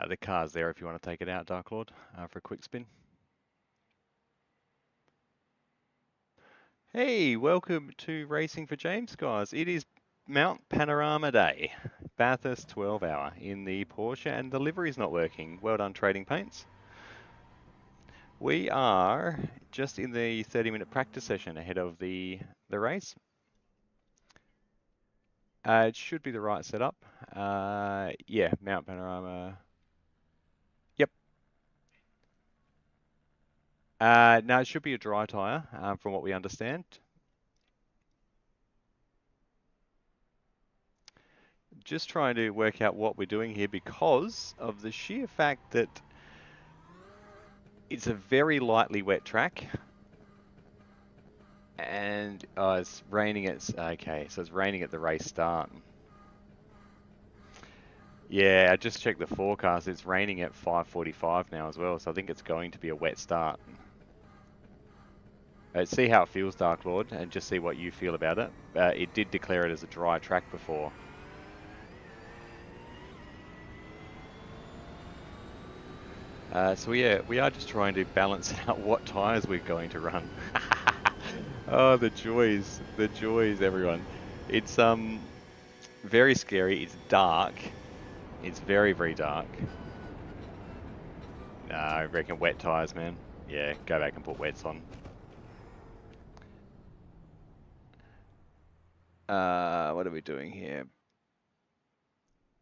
The car's there if you want to take it out, Dark Lord, for a quick spin. Hey, welcome to Racing for James, guys. It is Mount Panorama Day, Bathurst 12 hour in the Porsche, and the livery's not working. Well done, Trading Paints. We are just in the 30-minute practice session ahead of the race. It should be the right setup. Yeah, Mount Panorama. Yep. No, it should be a dry tyre, from what we understand. Just trying to work out what we're doing here because of the sheer fact that it's a very lightly wet track. And it's raining okay, so it's raining at the race start. Yeah, I just checked the forecast. It's raining at 5:45 now as well, so I think it's going to be a wet start. See how it feels, Dark Lord, and just see what you feel about it. It did declare it as a dry track before. So yeah, we are just trying to balance out what tyres we're going to run. Oh, the joys, everyone. It's very scary. It's dark. It's very, very dark. I reckon wet tyres, man. Yeah, go back and put wets on. What are we doing here?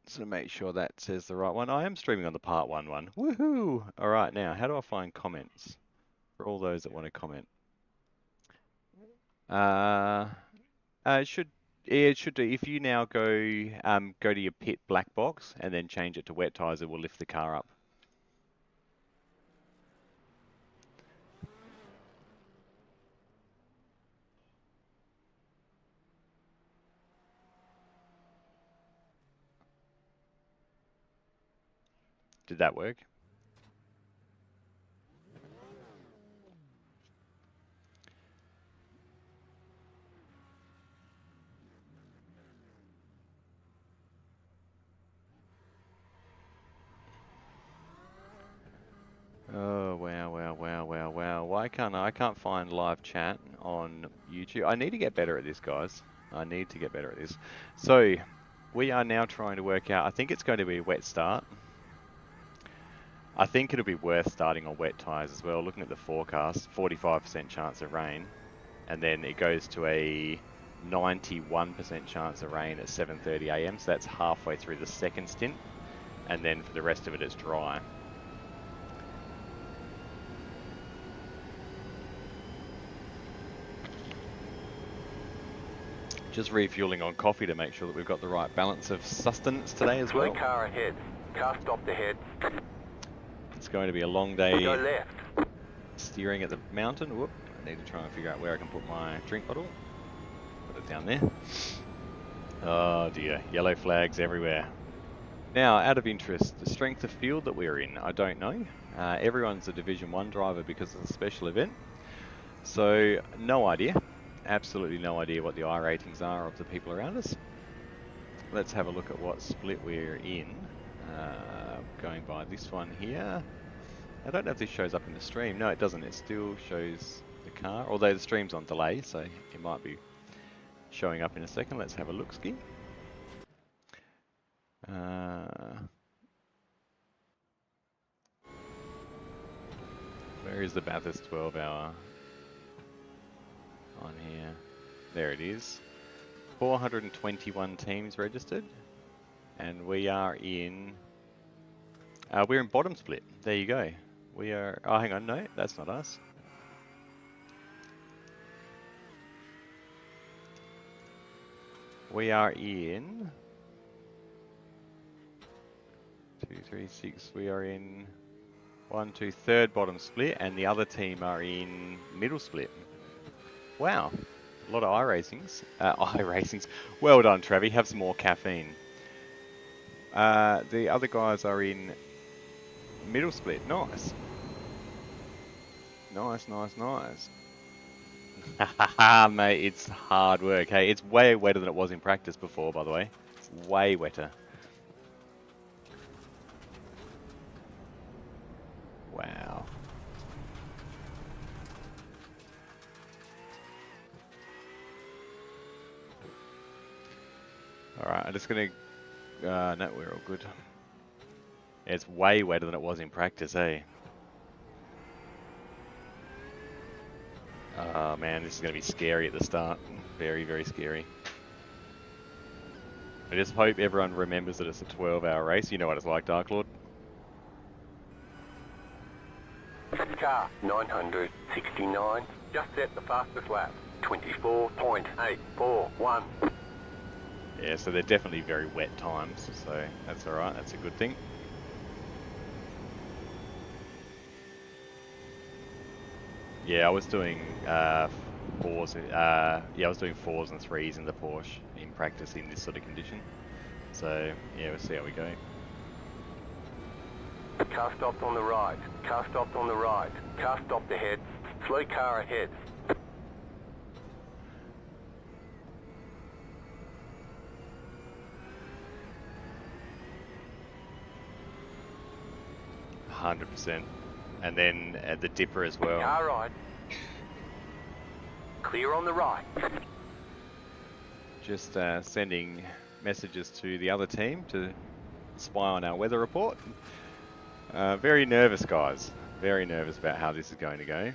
So make sure that says the right one. I am streaming on the Part 1 one. Woohoo! All right, now, how do I find comments for all those that want to comment? It should do. If you now go to your pit black box and then change it to wet tyres, it will lift the car up. Did that work? Oh, wow. Why can't I can't find live chat on YouTube? I need to get better at this, guys. I need to get better at this. So, we are now trying to work out, I think it's going to be a wet start. I think it'll be worth starting on wet tyres as well. Looking at the forecast, 45% chance of rain. And then it goes to a 91% chance of rain at 7:30 AM. So that's halfway through the second stint. And then for the rest of it, it's dry. Just refueling on coffee to make sure that we've got the right balance of sustenance today as well. Car ahead. Car stopped ahead. It's going to be a long day. Go left. Steering at the mountain. Whoop. I need to try and figure out where I can put my drink bottle. Put it down there. Oh dear, yellow flags everywhere. Now, out of interest, the strength of field that we're in, I don't know. Everyone's a Division 1 driver because of the special event. So, no idea. Absolutely no idea what the I ratings are of the people around us. Let's have a look at what split we're in. Going by this one here. I don't know if this shows up in the stream. No, it doesn't. It still shows the car, although the stream's on delay, so it might be showing up in a second. Let's have a look-ski. Where is the Bathurst 12 hour? On here. There it is. 421 teams registered. And we are in... we're in bottom split. There you go. We are... Oh, hang on. No, that's not us. We are in... 2, 3, 6. We are in... 1, 2, third bottom split. And the other team are in middle split. Wow. A lot of iRacings. iRacings. Well done, Travi. Have some more caffeine. The other guys are in middle split. Nice. Nice. Mate, it's hard work. Hey, it's way wetter than it was in practice before, by the way. It's way wetter. Wow. Alright, I'm just gonna... no, we're all good. It's way wetter than it was in practice, eh? Oh man, this is gonna be scary at the start. Very, very scary. I just hope everyone remembers that it's a 12-hour race. You know what it's like, Dark Lord. Car 969. Just set the fastest lap. 24.841. Yeah, so they're definitely very wet times, so that's alright, that's a good thing. Yeah, I was doing fours. Yeah, I was doing 4s and 3s in the Porsche in practice in this sort of condition. So yeah, we'll see how we go. Car stopped on the right. Car stopped on the right. Car stopped ahead. Slow car ahead. %. And then the dipper as well. Car right. Clear on the right. Just sending messages to the other team to spy on our weather report. Very nervous, guys. Very nervous about how this is going to go.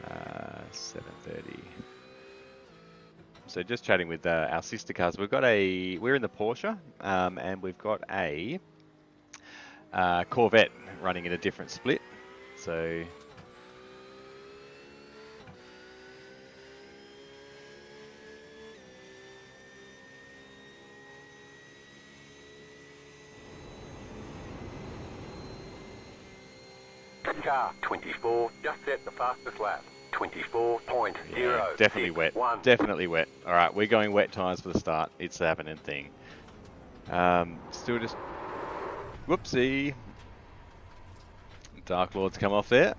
Uh, 7:30. So just chatting with our sister cars. We're in the Porsche, and we've got a Corvette running in a different split. So Car 24. Just set the fastest lap. 24.0. yeah, definitely wet. Definitely wet. All right, we're going wet tires for the start. It's a happening thing. Still just... Whoopsie. Dark Lord's come off there.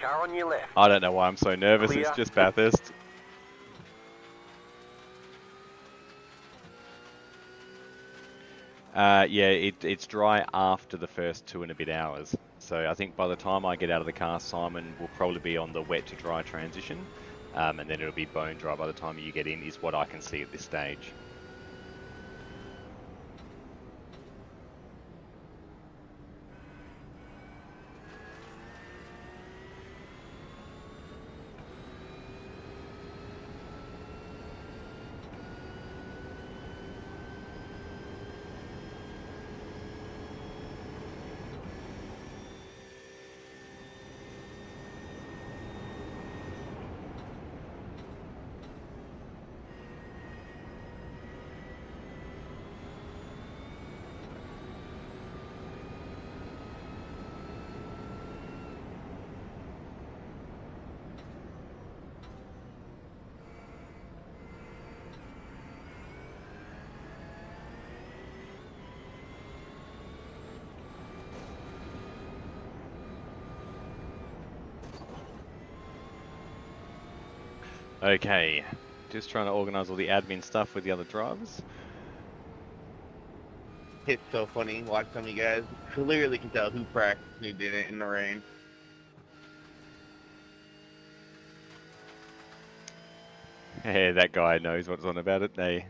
Car on your left. I don't know why I'm so nervous. Clear. It's just Bathurst. Yeah, it's dry after the first 2 and a bit hours. So I think by the time I get out of the car, Simon will probably be on the wet to dry transition. And then it'll be bone dry by the time you get in, is what I can see at this stage. Okay, just trying to organise all the admin stuff with the other drivers. It's so funny watching some of you guys. Clearly can tell who practiced and who didn't in the rain. Yeah, that guy knows what's on about it.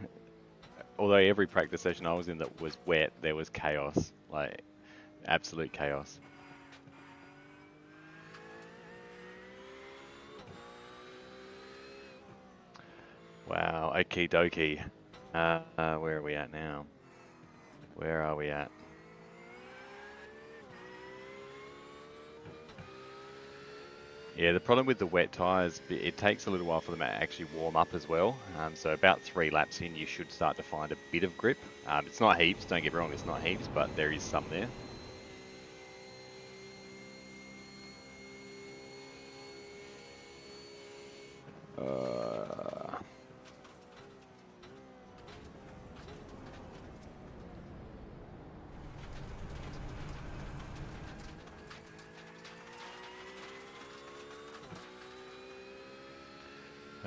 Although every practice session I was in that was wet, there was chaos, like absolute chaos. Wow, okie dokie. Where are we at now? Where are we at? Yeah, the problem with the wet tyres, it takes a little while for them to actually warm up as well. So about 3 laps in, you should start to find a bit of grip. It's not heaps, don't get me wrong, it's not heaps, but there is some there.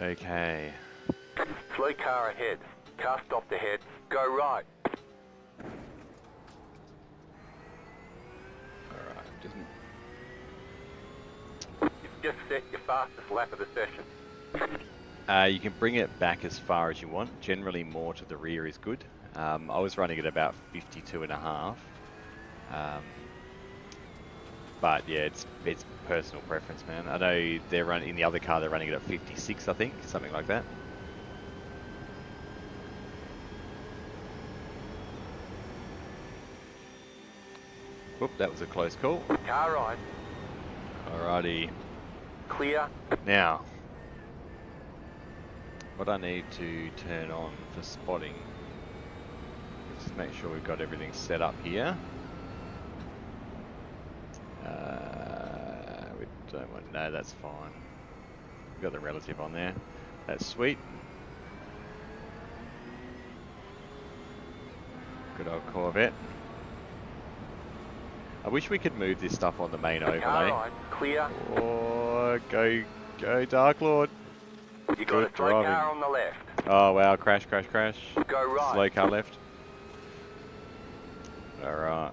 Okay. Slow car ahead. Car stopped ahead. Go right. Alright, just... You've just set your fastest lap of the session. You can bring it back as far as you want. Generally more to the rear is good. I was running at about 52.5. But yeah, it's personal preference, man. I know they're running in the other car. They're running it at 56, I think, something like that. Whoop, that was a close call. Car right. Alrighty. Clear. Now, what I need to turn on for spotting, just make sure we've got everything set up here. We don't want, no, that's fine. We've got the relative on there. That's sweet. Good old Corvette. I wish we could move this stuff on the main overlay. Right. Clear. Oh, go Dark Lord. You got a slow car on the left. Oh wow, crash. Go right. Slow car left. Alright.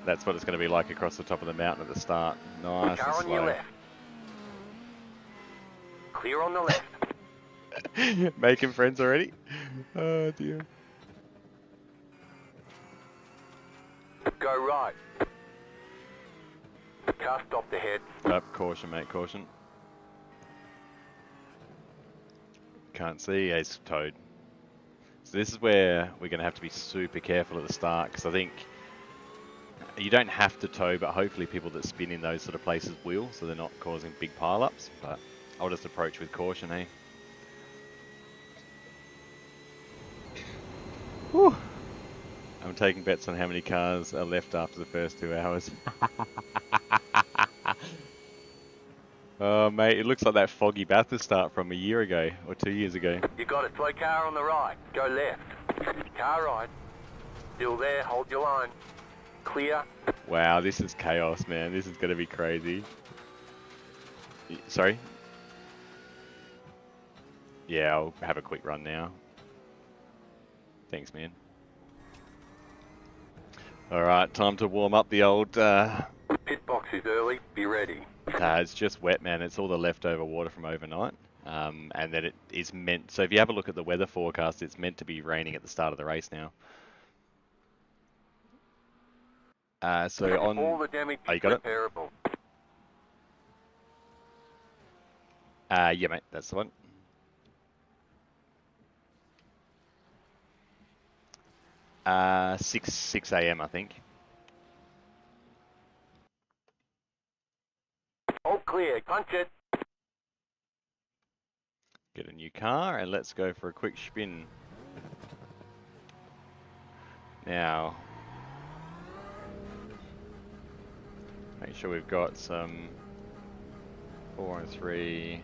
That's what it's going to be like across the top of the mountain at the start. Nice car and on slow. your left. Clear on the left. Making friends already? Oh dear. Go right. Car stopped ahead. Up, caution mate, caution. Can't see, he's towed. So this is where we're going to have to be super careful at the start, because I think you don't have to tow, but hopefully people that spin in those sort of places will, so they're not causing big pile-ups. But I'll just approach with caution, eh? Whew. I'm taking bets on how many cars are left after the first 2 hours. Oh mate, it looks like that foggy Bathurst start from a year ago, or 2 years ago. You got a slow car on the right. Go left. Car right. Still there, hold your line. Clear. Wow, this is chaos, man. This is going to be crazy. Sorry? Yeah, I'll have a quick run now. Thanks, man. Alright, time to warm up the old... Pit box is early, be ready. it's just wet, man. It's all the leftover water from overnight. And then it is meant... So if you have a look at the weather forecast, it's meant to be raining at the start of the race now. So on... All the damage is repairable. Yeah, mate, that's the one. Six a.m. I think. All clear, punch it. Get a new car and let's go for a quick spin. Now, make sure we've got some 4 and 3.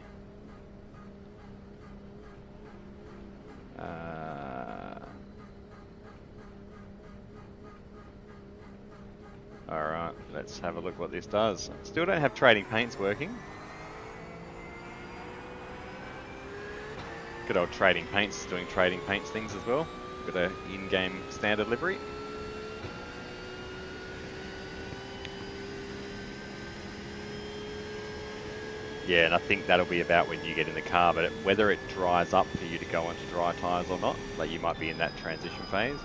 Alright, let's have a look what this does. Still don't have trading paints working. Good old trading paints, doing trading paints things as well. Got a in-game standard livery. Yeah, and I think that'll be about when you get in the car, but whether it dries up for you to go onto dry tyres or not, like you might be in that transition phase.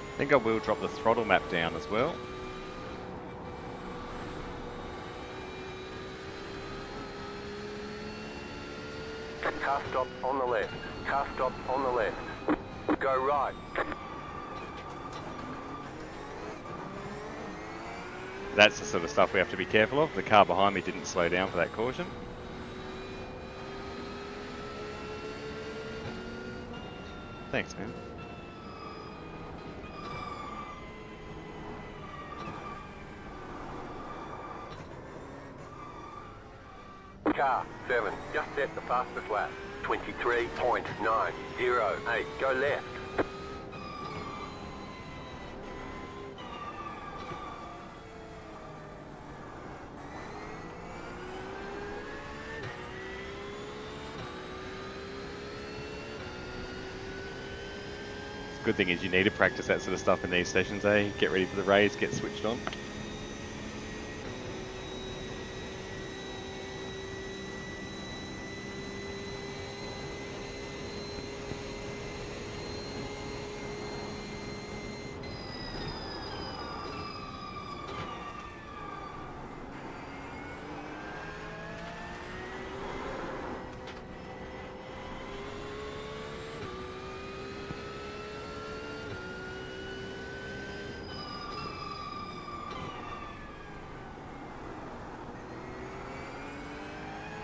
I think I will drop the throttle map down as well. Car stop on the left. Car stop on the left. Go right. That's the sort of stuff we have to be careful of. The car behind me didn't slow down for that caution. Thanks, man. Car 7, just set the fastest lap. 23.908. Go left. Good thing is you need to practice that sort of stuff in these sessions, eh? Get ready for the race, get switched on.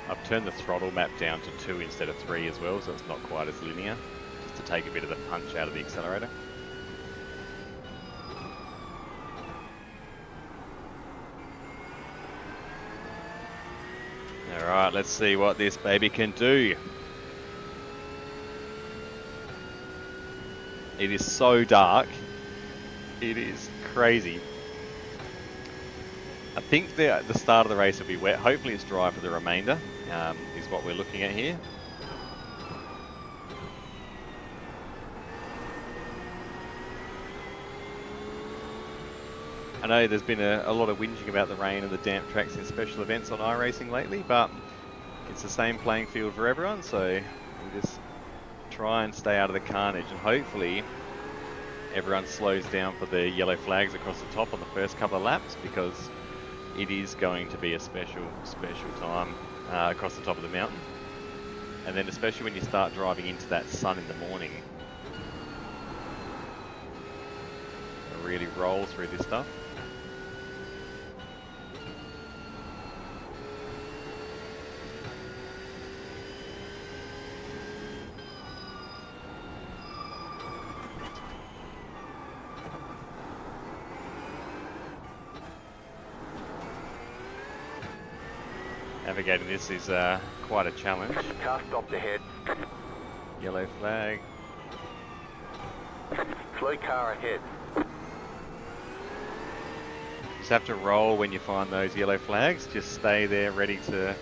I've turned the throttle map down to 2 instead of 3 as well, so it's not quite as linear, just to take a bit of the punch out of the accelerator. Alright, let's see what this baby can do. It is so dark. It is crazy. I think the start of the race will be wet. Hopefully it's dry for the remainder, is what we're looking at here. I know there's been a lot of whinging about the rain and the damp tracks in special events on iRacing lately, but it's the same playing field for everyone, so we just try and stay out of the carnage, and hopefully everyone slows down for the yellow flags across the top on the first couple of laps, because it is going to be a special time across the top of the mountain. And then especially when you start driving into that sun in the morning, it really rolls through this stuff. Navigating this is quite a challenge. Car stopped ahead. Yellow flag. Slow car ahead. Just have to roll when you find those yellow flags. Just stay there ready to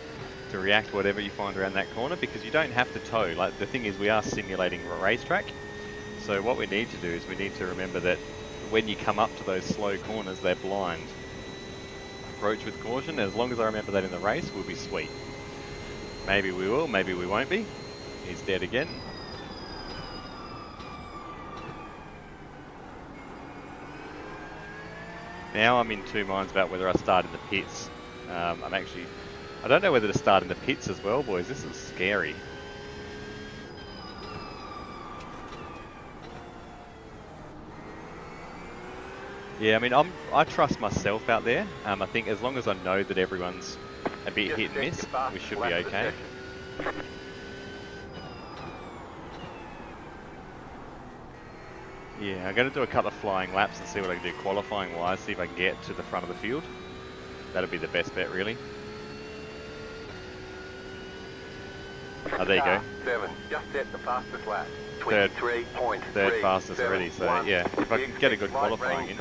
react whatever you find around that corner, because you don't have to tow. Like, the thing is, we are simulating a racetrack. So what we need to do is we need to remember that when you come up to those slow corners, they're blind. Approach with caution. As long as I remember that in the race, we'll be sweet. Maybe we will, maybe we won't be. He's dead again. Now I'm in two minds about whether I start in the pits. I don't know whether to start in the pits as well, boys. This is scary. Yeah, I mean, I trust myself out there. I think as long as I know that everyone's a bit hit and miss, we should be okay. Yeah, I'm going to do a couple of flying laps and see what I can do qualifying wise, see if I can get to the front of the field. That'll be the best bet, really. Oh, there you go. 7, just set the fastest lap. Third fastest already, so yeah, if I can get a good qualifying in.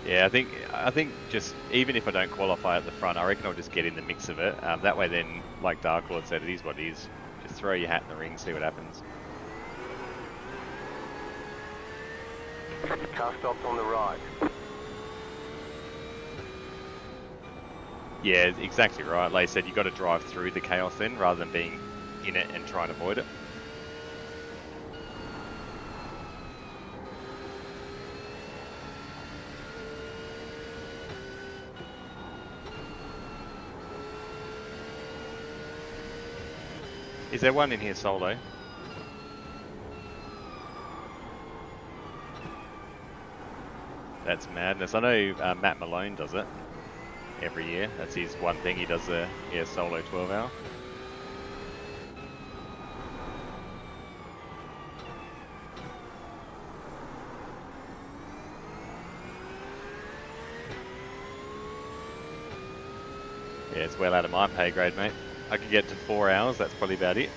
Yeah, I think just even if I don't qualify at the front, I reckon I'll just get in the mix of it. That way then, like Dark Lord said, it is what it is. Just throw your hat in the ring, see what happens. Car stopped on the right. Yeah, exactly right. Like I said, you've got to drive through the chaos then, rather than being in it and trying to avoid it. Is there one in here solo? That's madness. I know Matt Malone does it every year. That's his one thing. He does a solo 12 hour. Yeah, it's well out of my pay grade, mate. I could get to 4 hours, that's probably about it.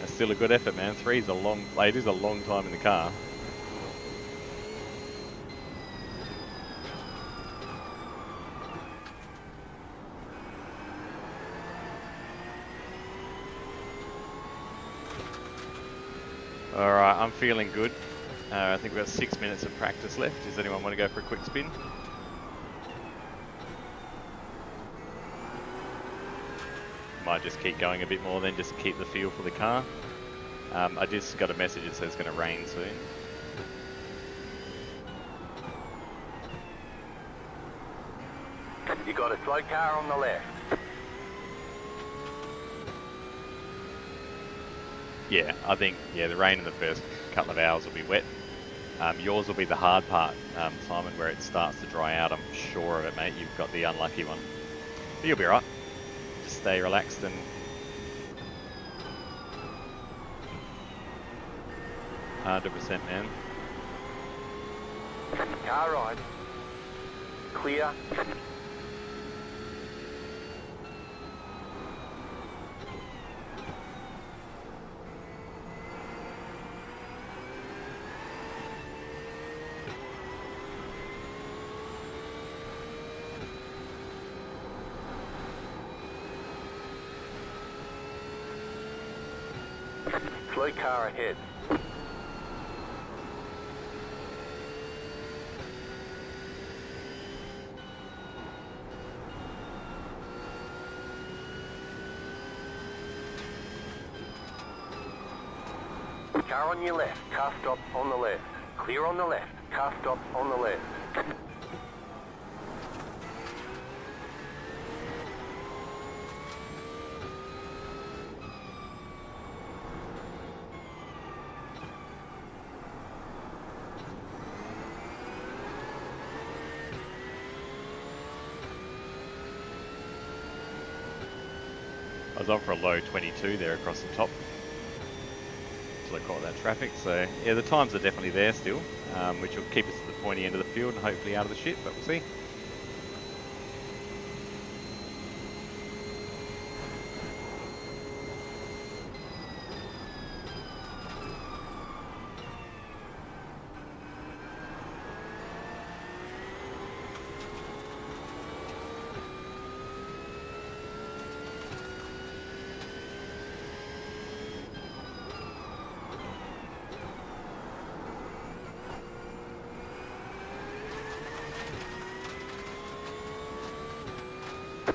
That's still a good effort, man. 3 is a long, it is a long time in the car. Alright, I'm feeling good. I think we've got 6 minutes of practice left. Does anyone want to go for a quick spin? Might just keep going a bit more then, just keep the feel for the car. I just got a message that says it's going to rain soon. You got a slow car on the left. Yeah, I think, the rain in the first couple of hours will be wet. Yours will be the hard part, Simon, where it starts to dry out. I'm sure of it, mate. You've got the unlucky one. But you'll be right. Just stay relaxed and... 100%, man. Car right. Clear. Slow car ahead. Car on your left, car stop on the left. Clear on the left, car stop on the left. I was on for a low 22 there across the top. I caught that traffic, so yeah, the times are definitely there still, which will keep us at the pointy end of the field and hopefully out of the shit, but we'll see.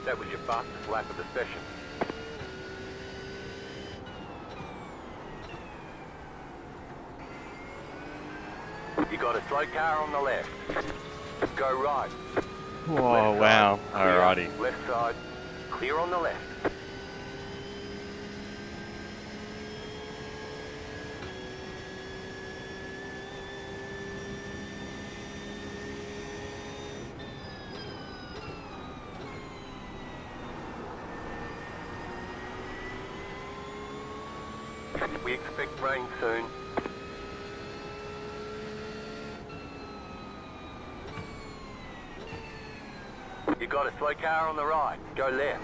That was your fastest lap of the session. You got a slow car on the left. Go right. Whoa, Left wow. side, clear. Alrighty. Left side. Clear on the left. We expect rain soon. You got a slow car on the right. Go left.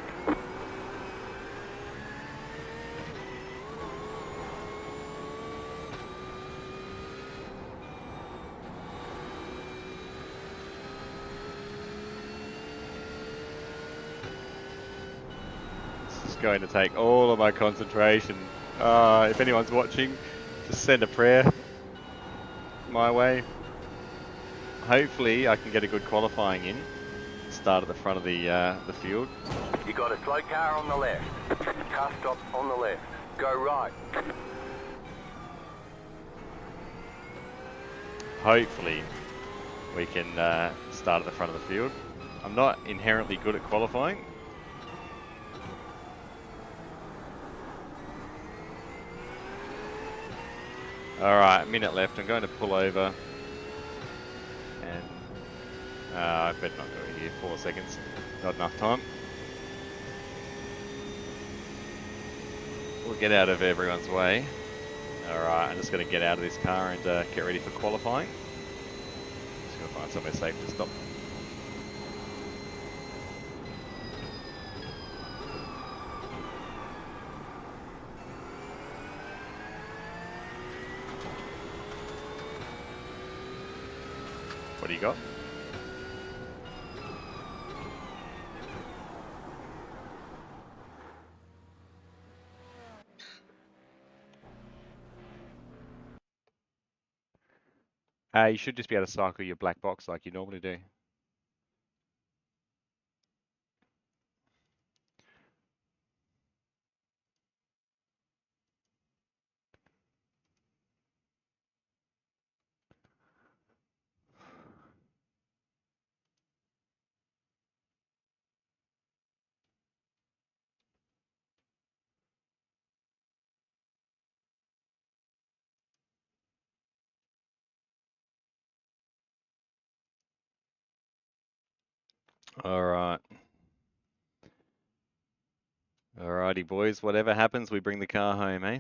This is going to take all of my concentration. If anyone's watching, just send a prayer my way. Hopefully I can get a good qualifying in. Start at the front of the field. You got a slow car on the left. Car stop on the left. Go right. Hopefully we can start at the front of the field. I'm not inherently good at qualifying. Alright, minute left. I'm going to pull over. And I better not go here. 4 seconds. Not enough time. We'll get out of everyone's way. Alright, I'm just going to get out of this car and get ready for qualifying. Just going to find somewhere safe to stop. What do you got? You should just be able to cycle your black box like you normally do. Alright. Alrighty, boys. Whatever happens, we bring the car home, eh?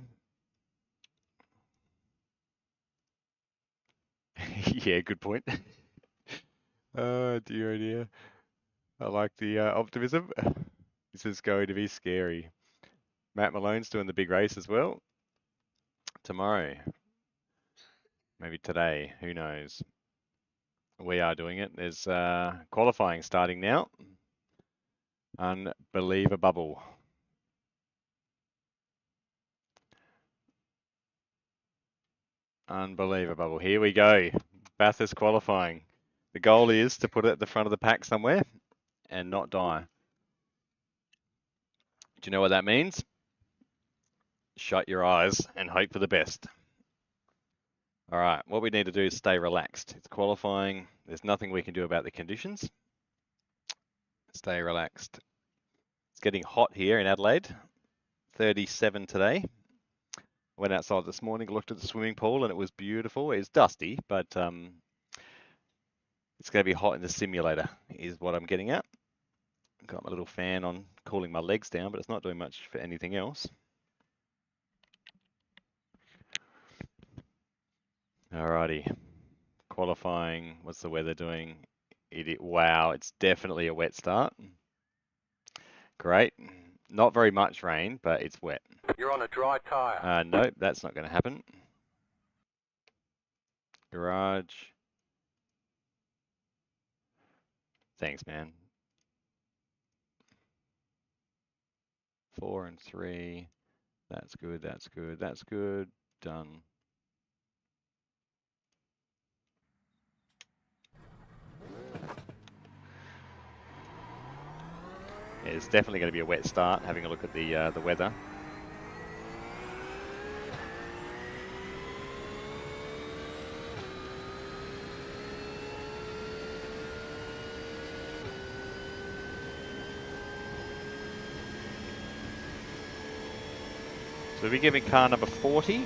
Yeah, good point. Oh, dear, oh dear. I like the optimism. This is going to be scary. Matt Malone's doing the big race as well. Tomorrow. Maybe today. Who knows? We are doing it. There's qualifying starting now. Unbelievable. Unbelievable. Here we go. Bathurst qualifying. The goal is to put it at the front of the pack somewhere and not die. Do you know what that means? Shut your eyes and hope for the best. All right, what we need to do is stay relaxed. It's qualifying. There's nothing we can do about the conditions. Stay relaxed. It's getting hot here in Adelaide. 37 today. Went outside this morning, looked at the swimming pool, and it was beautiful. It's dusty, but it's going to be hot in the simulator, is what I'm getting at. Got my little fan on, cooling my legs down, but it's not doing much for anything else. Alrighty. Qualifying. What's the weather doing? Wow, it's definitely a wet start. Great. Not very much rain, but it's wet. You're on a dry tyre. Nope, that's not going to happen. Garage. Thanks, man. 4 and 3. That's good, that's good, that's good. Done. Yeah, it's definitely going to be a wet start, having a look at the weather. So we'll be giving car number 40.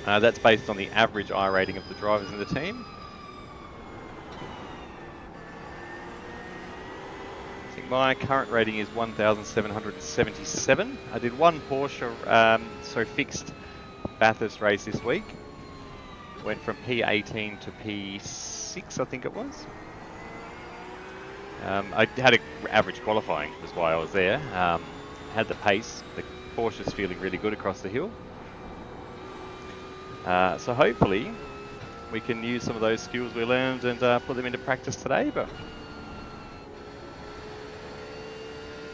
That's based on the average I rating of the drivers in the team. I think my current rating is 1,777. I did one Porsche, fixed Bathurst race this week. Went from P18 to P6, I think it was. I had an average qualifying, was why I was there. Had the pace. The Porsche's feeling really good across the hill. So hopefully we can use some of those skills we learned and put them into practice today. But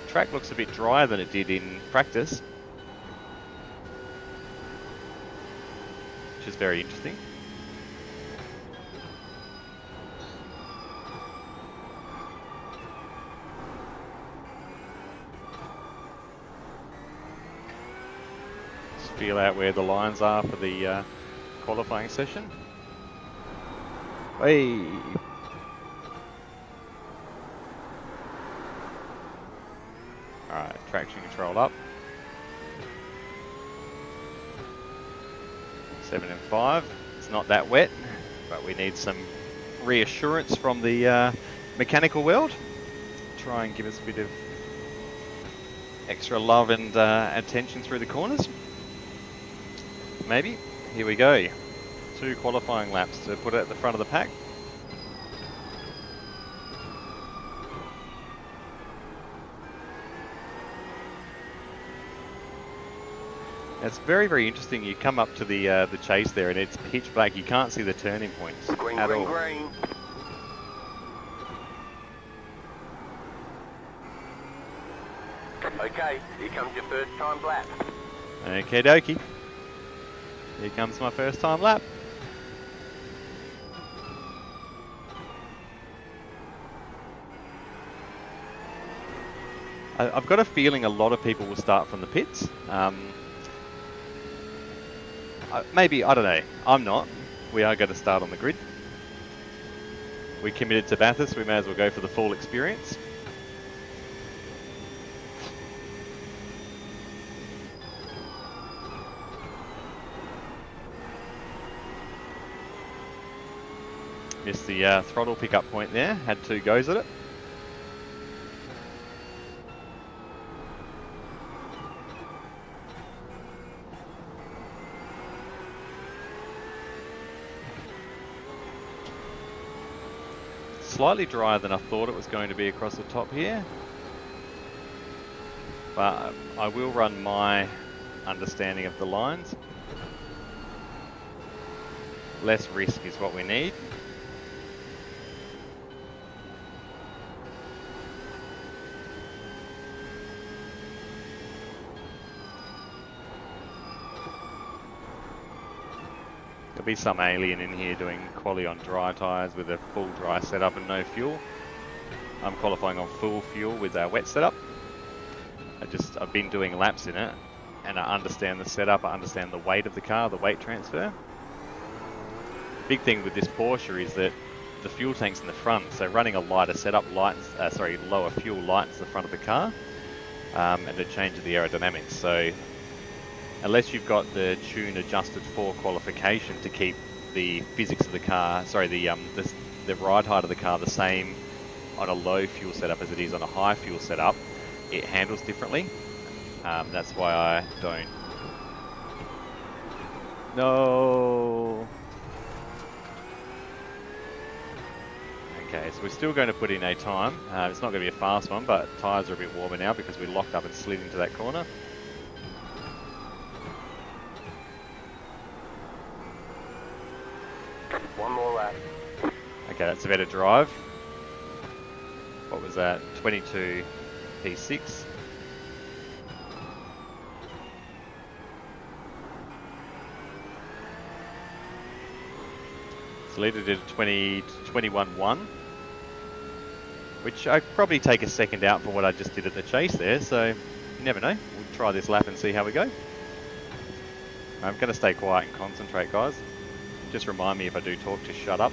track looks a bit drier than it did in practice, which is very interesting. Just feel out where the lines are for the qualifying session. Hey. Alright, traction control up. 7 and 5. It's not that wet, but we need some reassurance from the mechanical world. Try and give us a bit of extra love and attention through the corners. maybe. Here we go. 2 qualifying laps to put it at the front of the pack. It's very, very interesting. You come up to the chase there, and it's pitch black. You can't see the turning points Green, at green, all. green. Okay, here comes your first time lap. Okay, dokie. Here comes my first time lap. I've got a feeling a lot of people will start from the pits. Maybe, I don't know. I'm not. We are going to start on the grid. We committed to Bathurst. We may as well go for the full experience. Missed the throttle pickup point there. Had 2 goes at it. Slightly drier than I thought it was going to be across the top here. But I will run my understanding of the lines. Less risk is what we need. There'll be some alien in here doing quali on dry tyres with a full dry setup and no fuel. I'm qualifying on full fuel with our wet setup. I've been doing laps in it, and I understand the setup, I understand the weight of the car, the weight transfer. Big thing with this Porsche is that the fuel tank's in the front, so running a lighter setup lower fuel lightens the front of the car, and it changes the aerodynamics. So unless you've got the tune adjusted for qualification to keep the physics of the car, the ride height of the car the same on a low fuel setup as it is on a high fuel setup, it handles differently. That's why I don't. No. Okay, so we're still going to put in a time. It's not going to be a fast one, but tyres are a bit warmer now because we locked up and slid into that corner. One more lap. Okay, that's a better drive. What was that? 22 P6. So leader did a 21.1, which I'd probably take a second out for what I just did at the chase there, so you never know. We'll try this lap and see how we go. I'm going to stay quiet and concentrate, guys. Just remind me if I do talk to shut up.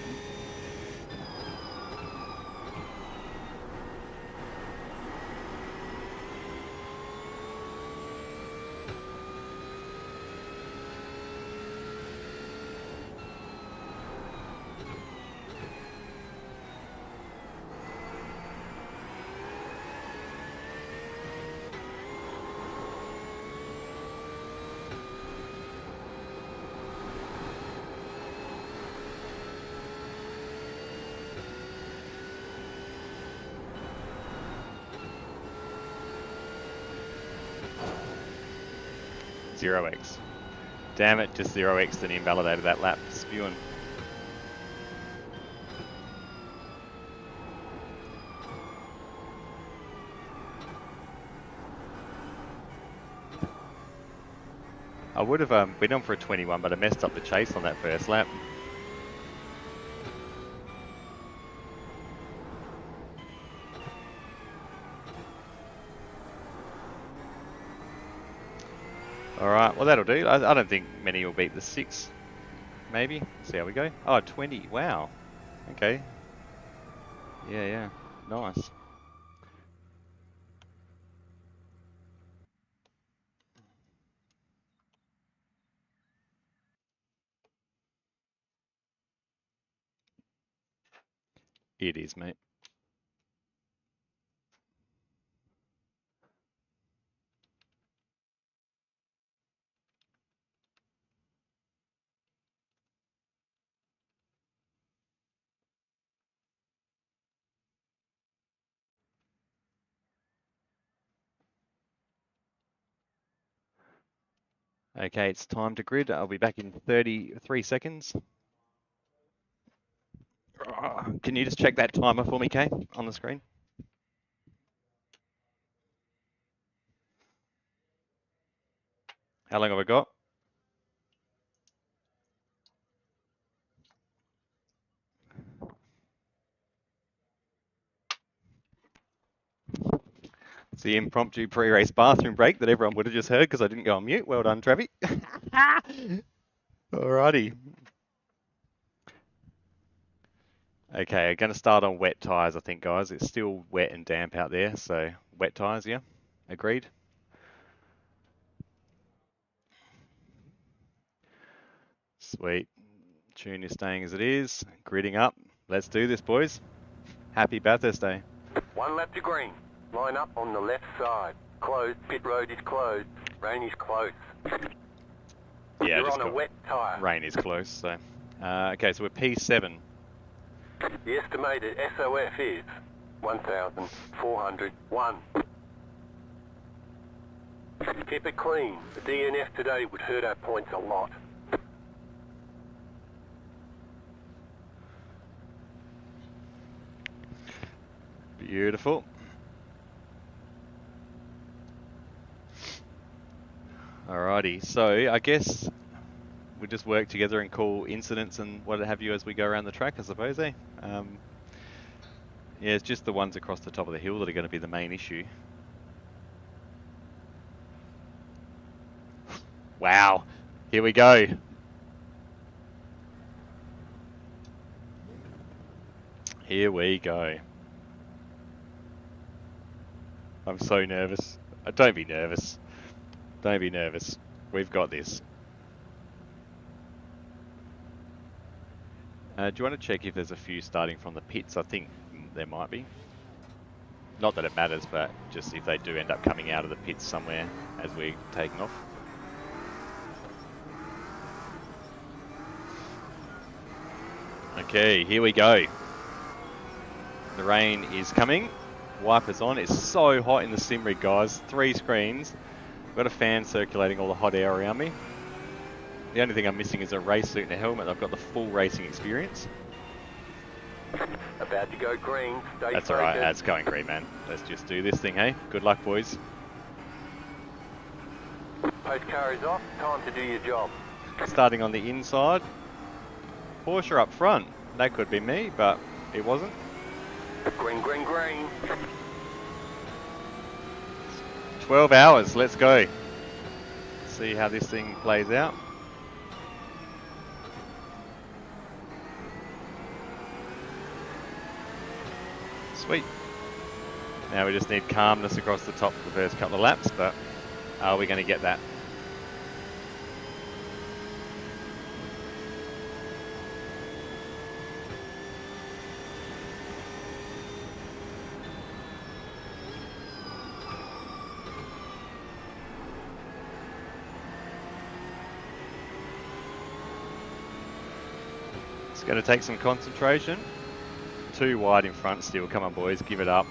Zero X. Damn it, just 0x and invalidated that lap. Spewing. I would have been on for a 21, but I messed up the chase on that first lap. Alright, well that'll do. I don't think many will beat the 6. Maybe. See how we go. Oh, 20. Wow. Okay. Yeah. Nice. It is, mate. Okay, it's time to grid. I'll be back in 33 seconds. Can you just check that timer for me, Kay, on the screen? How long have I got? It's the impromptu pre-race bathroom break that everyone would have just heard because I didn't go on mute. Well done, Trevi. Alrighty. Okay, I'm going to start on wet tyres, I think, guys. It's still wet and damp out there, so wet tyres, yeah? Agreed? Sweet. Tune is staying as it is. Gridding up. Let's do this, boys. Happy Bathurst Day. 1 lap to green. Line up on the left side. Closed. Pit road is closed. Rain is close. Yeah, You're on a wet tyre. Rain is close, so... okay, so we're P7. The estimated SOF is 1,401. Keep it clean. The DNF today would hurt our points a lot. Beautiful. Alrighty, so I guess we just work together and call incidents and what have you as we go around the track, I suppose, eh? Yeah, it's just the ones across the top of the hill that are going to be the main issue. Wow, here we go. Here we go. I'm so nervous. Don't be nervous. Don't be nervous. We've got this. Do you want to check if there's a few starting from the pits? I think there might be. Not that it matters, but just if they do end up coming out of the pits somewhere as we're taking off. Okay, here we go. The rain is coming. Wipers on. It's so hot in the sim rig, guys. 3 screens. I've got a fan circulating all the hot air around me. The only thing I'm missing is a race suit and a helmet. I've got the full racing experience. About to go green. Stay That's alright, that's going green, man. Let's just do this thing, hey? Good luck, boys. Post car is off. Time to do your job. Starting on the inside. Porsche up front. That could be me, but it wasn't. Green, green, green. 12 hours, let's go. See how this thing plays out. Sweet. Now we just need calmness across the top of the first couple of laps, but are we going to get that? It's going to take some concentration. Too wide in front still. Come on, boys, give it up.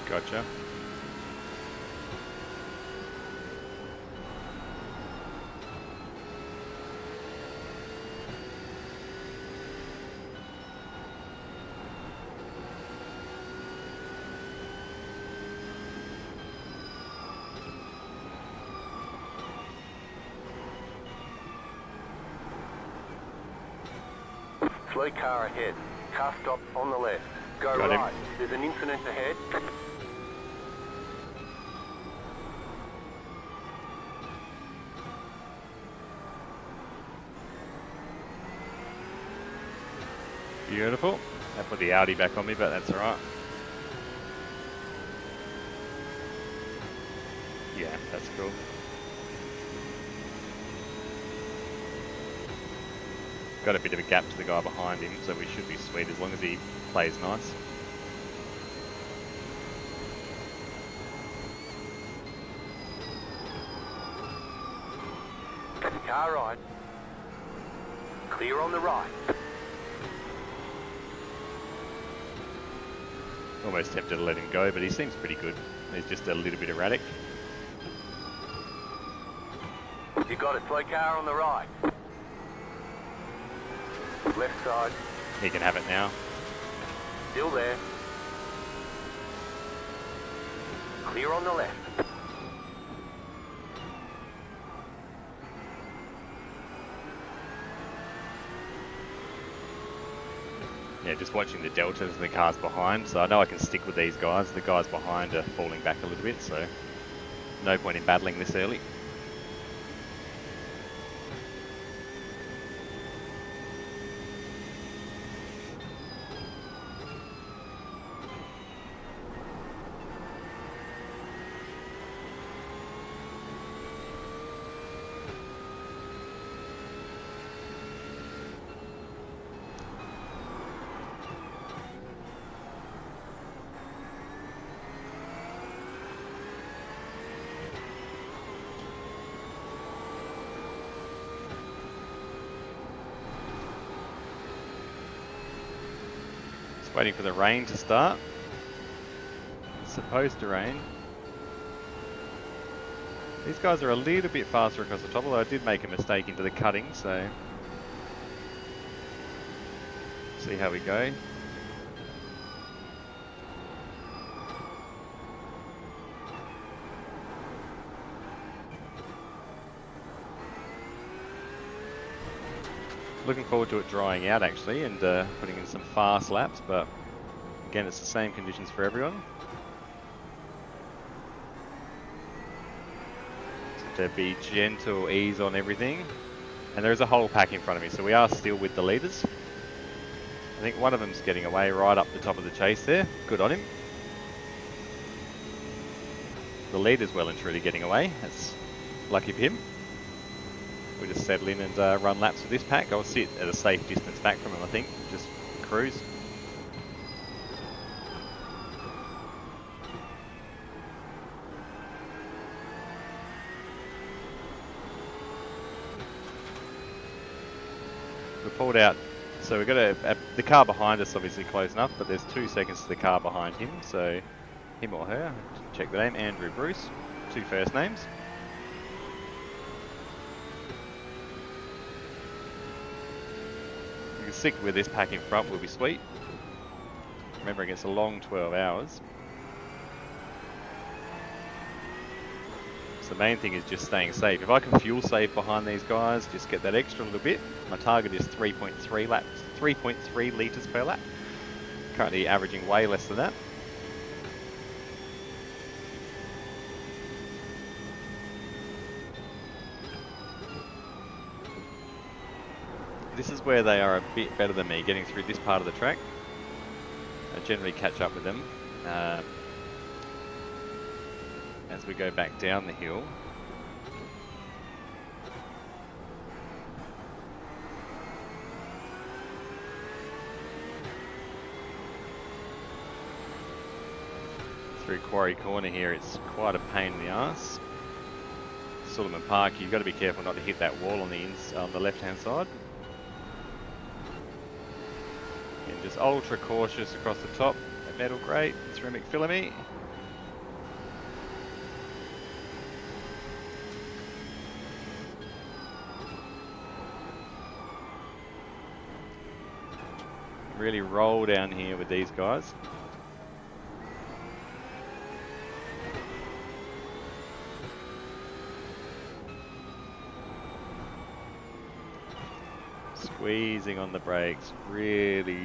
Gotcha. Slow car ahead. Car stop on the left. Go Got him. right. There's an incident ahead. Beautiful. I put the Audi back on me, but that's alright. Yeah, that's cool. Got a bit of a gap to the guy behind him, so we should be sweet as long as he plays nice. Car right. Clear on the right. Almost tempted to let him go, but he seems pretty good. He's just a little bit erratic. You got it. Slow car on the right. Left side. He can have it now. Still there. Clear on the left. Yeah, just watching the deltas and the cars behind, so I know I can stick with these guys. The guys behind are falling back a little bit, so no point in battling this early. Waiting for the rain to start. It's supposed to rain. These guys are a little bit faster across the top, although I did make a mistake into the cutting, so see how we go. Looking forward to it drying out actually, and putting in some fast laps, but again it's the same conditions for everyone. So to be gentle, ease on everything. And there is a whole pack in front of me, so we are still with the leaders. I think one of them's getting away right up the top of the chase there. Good on him. The leader's well and truly getting away. That's lucky for him. We just settle in and run laps with this pack. I'll sit at a safe distance back from him, I think. Just cruise. We pulled out, so we've got the car behind us obviously close enough, but there's 2 seconds to the car behind him, so him or her, check the name, Andrew Bruce, 2 first names. Stick with this pack in front will be sweet. Remember, it's a long 12 hours. So the main thing is just staying safe. If I can fuel save behind these guys, just get that extra little bit. My target is 3.3 laps, 3.3 litres per lap. Currently averaging way less than that. This is where they are a bit better than me, getting through this part of the track. I generally catch up with them as we go back down the hill. Through Quarry Corner here, it's quite a pain in the arse. Suleiman Park, you've got to be careful not to hit that wall on the left-hand side. And just ultra cautious across the top. A metal grate, ceramic filament. Really roll down here with these guys. Squeezing on the brakes, really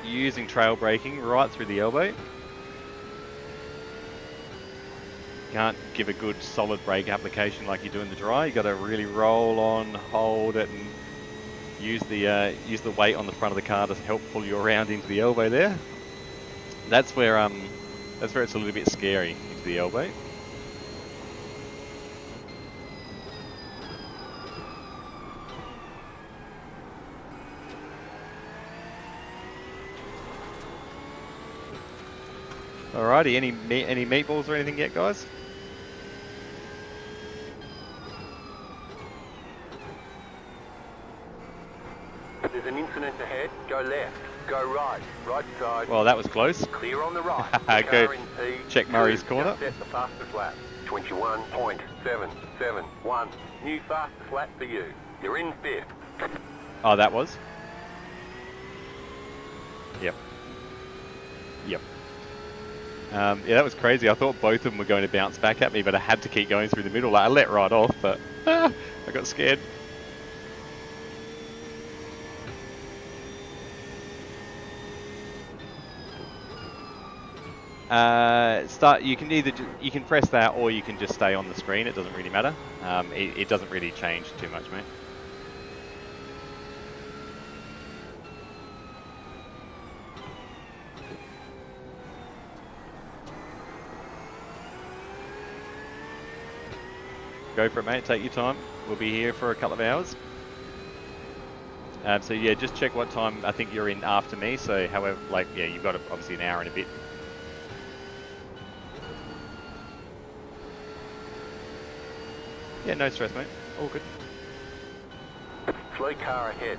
using trail braking right through the elbow. Can't give a good solid brake application like you do in the dry. You got to really roll on, hold it, and use the weight on the front of the car to help pull you around into the elbow there. That's where it's a little bit scary into the elbow. Alrighty, any meatballs or anything yet, guys? There's an incident ahead. Go left. Go right. Right side. Well, that was close. Clear on the right. Go Car in P. check Murray's Two. corner. Just set the fastest lap. 21.771. New fastest lap for you. You're in 5th. Oh, that was? Yep. Yep. Yeah, that was crazy. I thought both of them were going to bounce back at me, but I had to keep going through the middle. Like, I let right off, but I got scared. You can you can press that, or you can just stay on the screen. It doesn't really matter. It doesn't really change too much, mate. Go for it, mate. Take your time. We'll be here for a couple of hours. So yeah, just check what time I think you're in after me. So however, like, yeah, you've got obviously an hour and a bit. Yeah, no stress, mate. All good. Slow car ahead.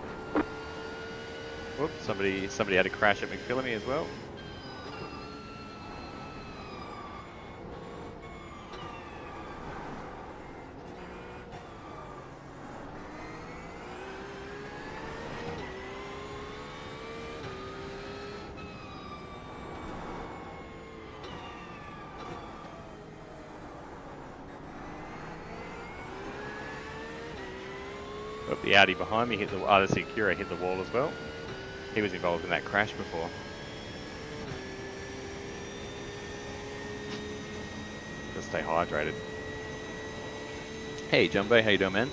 Whoops, somebody had a crash at McPhillamy as well. Oh, the Audi behind me hit the Secura hit the wall as well. He was involved in that crash before. Just stay hydrated. Hey Jumbo, how you doing, man?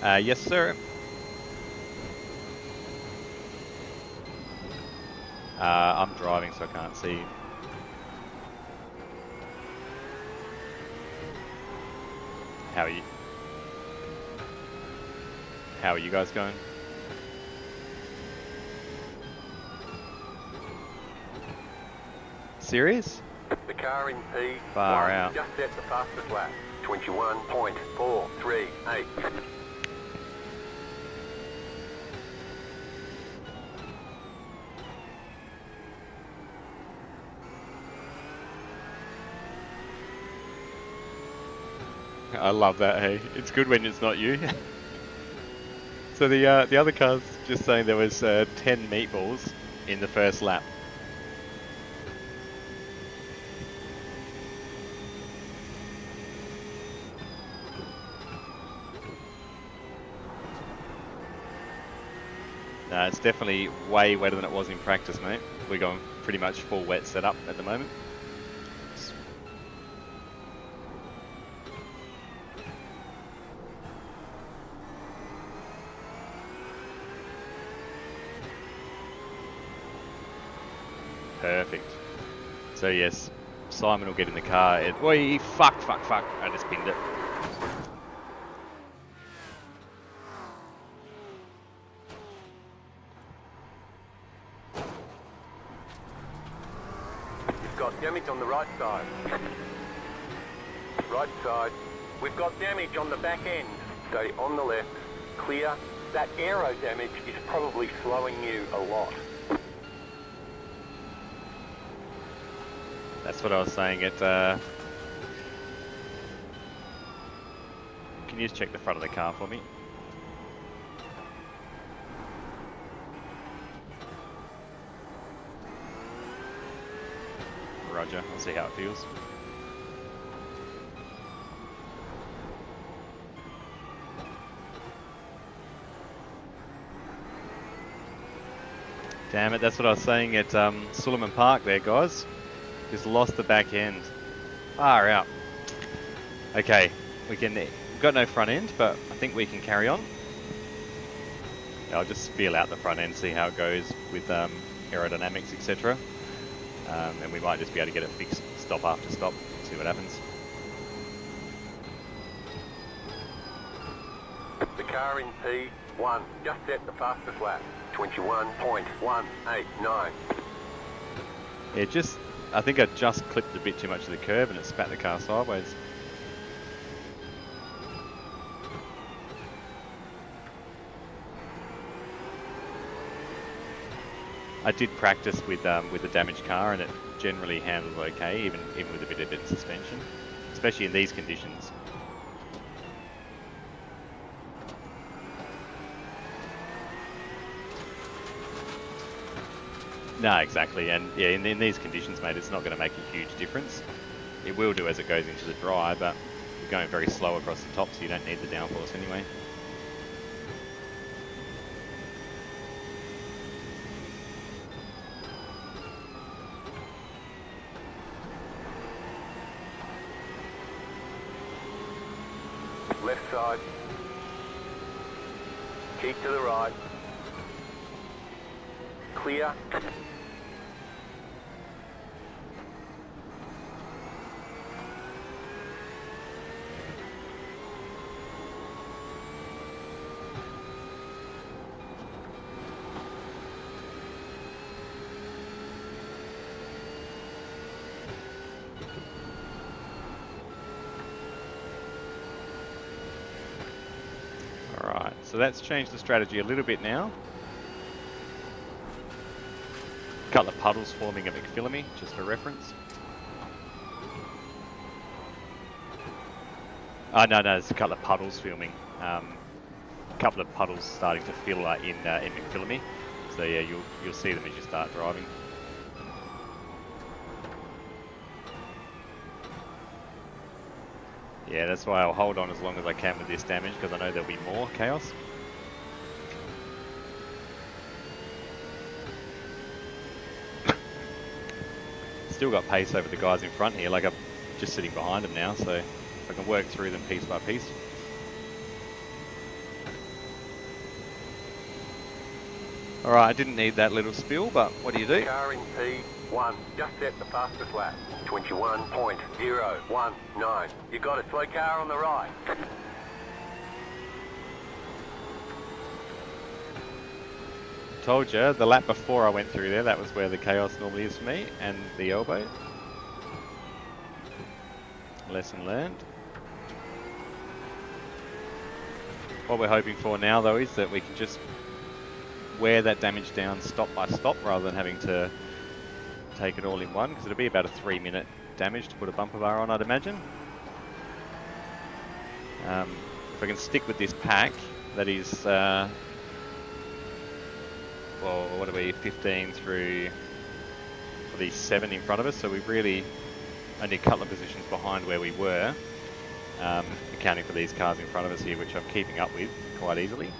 Yes sir. I'm driving, so I can't see. How are you? How are you guys going? Serious? The car in P. Far out. Just set the fastest lap. 21.438. I love that, hey. It's good when it's not you. So the other car's just saying there was 10 meatballs in the first lap. No, it's definitely way wetter than it was in practice, mate. We're going pretty much full wet setup at the moment. Perfect. So yes, Simon will get in the car. Oi, fuck. I just pinned it. We've got damage on the right side. Right side. We've got damage on the back end. Stay on the left. Clear. That aero damage is probably slowing you a lot. That's what I was saying. Can you just check the front of the car for me? Roger, I'll see how it feels. Damn it, that's what I was saying at Suleiman Park there, guys. Just lost the back end. Far out. Okay, we've got no front end, but I think we can carry on. I'll just feel out the front end, see how it goes with aerodynamics, etc. And we might just be able to get it fixed stop after stop, see what happens. The car in P1 just set the fastest lap. 21.189. Yeah, I think I just clipped a bit too much of the curb and it spat the car sideways. I did practice with the damaged car, and it generally handles okay, even with a bit of suspension, especially in these conditions. No, exactly, and yeah, in these conditions, mate, it's not going to make a huge difference. It will do as it goes into the dry, but you're going very slow across the top, so you don't need the downforce anyway. Left side. Keep to the right. Clear. Alright, so that's changed the strategy a little bit now. A couple of puddles forming at McPhillamy, just for reference. Oh, no, there's a couple of puddles filming. A couple of puddles starting to fill in McPhillamy. So yeah, you'll see them as you start driving. Yeah, that's why I'll hold on as long as I can with this damage, because I know there'll be more chaos. Still got pace over the guys in front here, like I'm just sitting behind them now, so I can work through them piece by piece. Alright, I didn't need that little spill, but what do you do? Car in P1, just set the fastest lap. 21.019. You got a slow car on the right. Told you, the lap before I went through there, that was where the chaos normally is for me, and the elbow. Lesson learned. What we're hoping for now, though, is that we can just wear that damage down stop by stop rather than having to take it all in one, because it'll be about a 3-minute damage to put a bumper bar on, I'd imagine. If I can stick with this pack, that is, well, what are we, 15 through these 7 in front of us, so we've really only a couple of positions behind where we were, accounting for these cars in front of us here, which I'm keeping up with quite easily.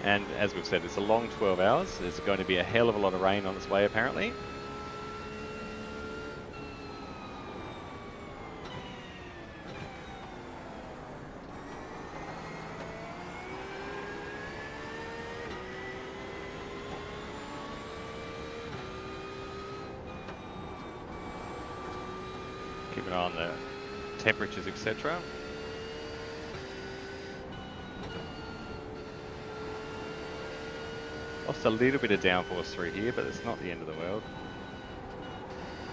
And as we've said, it's a long 12 hours. There's going to be a hell of a lot of rain on its way, apparently. Keep an eye on the temperatures, etc. Lost a little bit of downforce through here, but it's not the end of the world.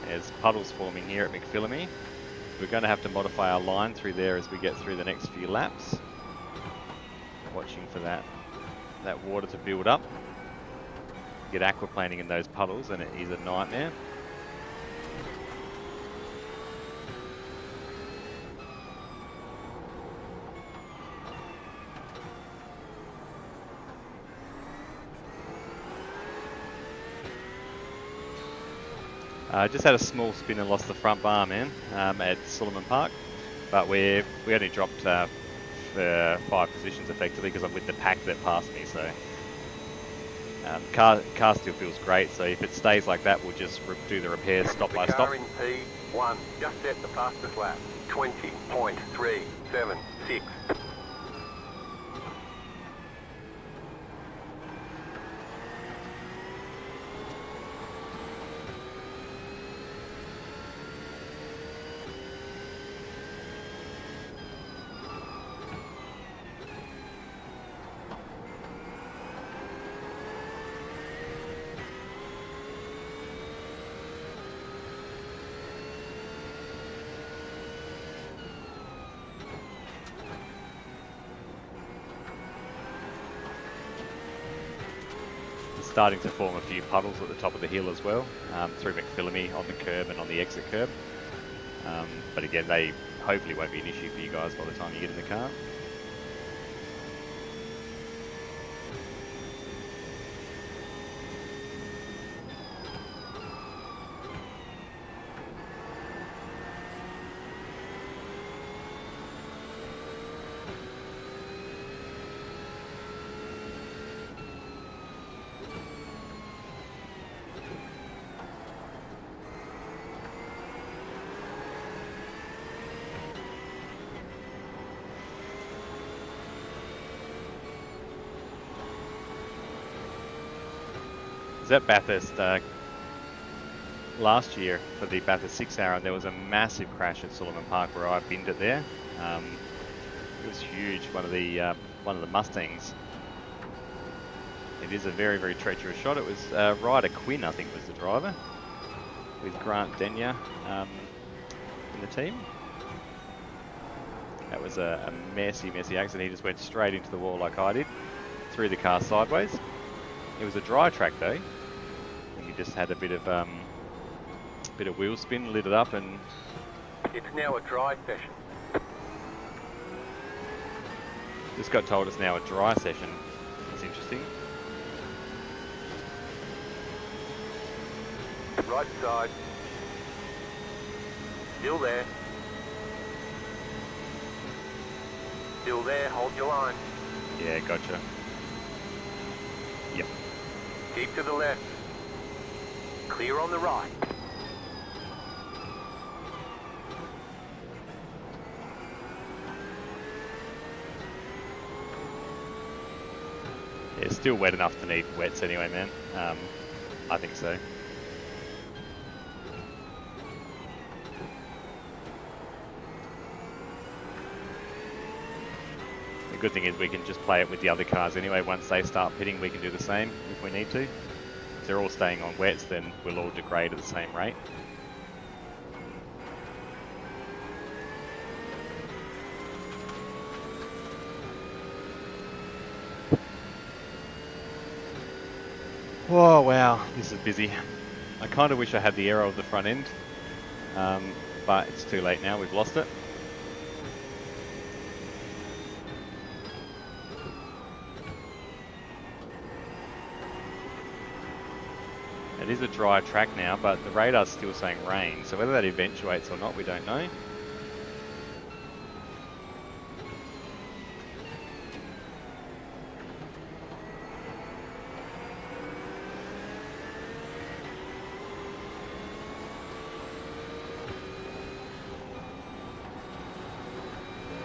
There's puddles forming here at McPhillamy. We're going to have to modify our line through there as we get through the next few laps. Watching for that water to build up. Get aquaplaning in those puddles and it is a nightmare. Just had a small spin and lost the front bar, man, at Solomon Park. But we only dropped for 5 positions effectively because I'm with the pack that passed me. So car still feels great. So if it stays like that, we'll just do the repairs stop by stop. Car in P1, just set the fastest lap. 20.376. starting to form a few puddles at the top of the hill as well, through McPhillamy on the curb and on the exit curb. But again, they hopefully won't be an issue for you guys by the time you get in the car. At Bathurst last year for the Bathurst 6 hour, and there was a massive crash at Sullivan Park where I binned it there. It was huge. One of the Mustangs. It is a very, very treacherous shot. It was Ryder Quinn, I think, was the driver, with Grant Denyer in the team. That was a messy, messy accident. He just went straight into the wall like I did, threw the car sideways. It was a dry track though. He just had a bit of wheel spin, lit it up, and it's now a dry session. Just got told it's now a dry session. That's interesting. Right side. Still there. Still there, hold your line. Yeah, gotcha. Yep. Keep to the left. Clear on the right. Yeah, it's still wet enough to need wets anyway, man. I think so. The good thing is we can just play it with the other cars anyway. Once they start pitting, we can do the same if we need to. If they're all staying on wets, then we'll all degrade at the same rate. Oh wow, this is busy. I kind of wish I had the aero of the front end, but it's too late now, we've lost it. It is a dry track now, but the radar's still saying rain, so whether that eventuates or not, we don't know.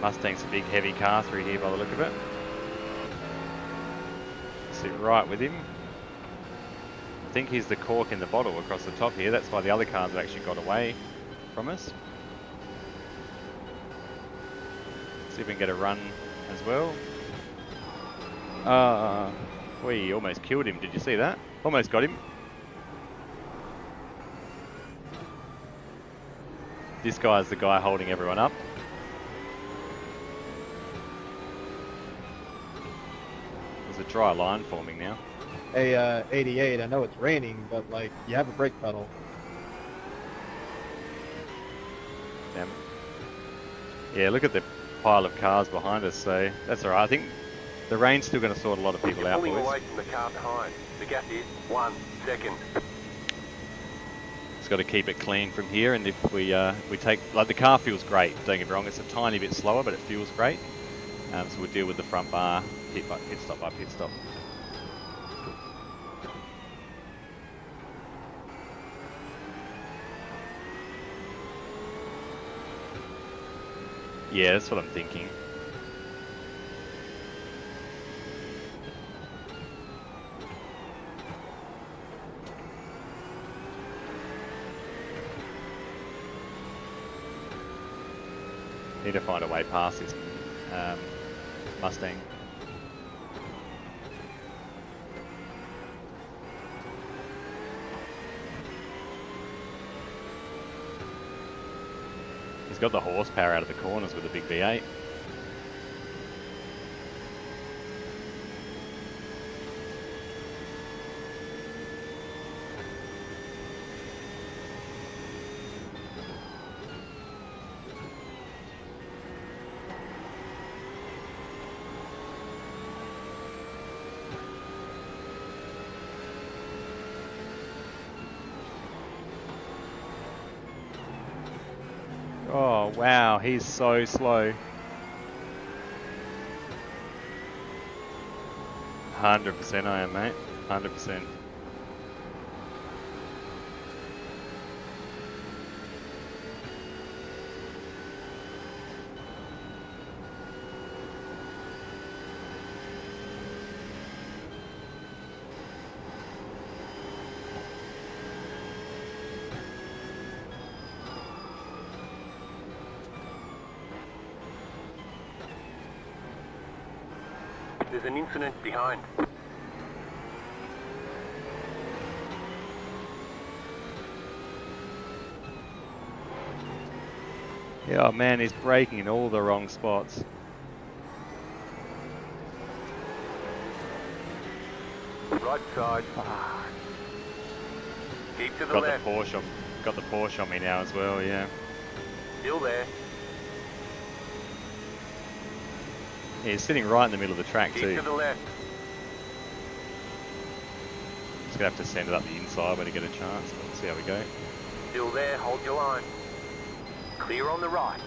Mustang's a big heavy car through here by the look of it. Sit right with him. I think he's the cork in the bottle across the top here. That's why the other cars have actually got away from us. See if we can get a run as well. We almost killed him. Did you see that? Almost got him. This guy's the guy holding everyone up. There's a dry line forming now. Hey, 88, I know it's raining, but like, you have a brake pedal. Damn it. Yeah, look at the pile of cars behind us, so that's alright. I think the rain's still going to sort a lot of people out, boys. Pulling away from the car behind. The gap is 1 second. Just got to keep it clean from here, and if we take, like, the car feels great, don't get me wrong, it's a tiny bit slower, but it feels great. So we'll deal with the front bar, pit stop by pit stop. Yeah, that's what I'm thinking. Need to find a way past this Mustang. He's got the horsepower out of the corners with a big V8. Oh, wow, he's so slow. 100% I am, mate. 100%. There's an incident behind. Yeah, oh man, he's braking in all the wrong spots. Right side. Keep to the Got left. the Porsche on, got the Porsche on me now as well. Yeah. Still there. Yeah, he's sitting right in the middle of the track Keep too. to the left. Just gonna have to send it up the inside when I get a chance. But let's see how we go. Still there. Hold your line. Clear on the right.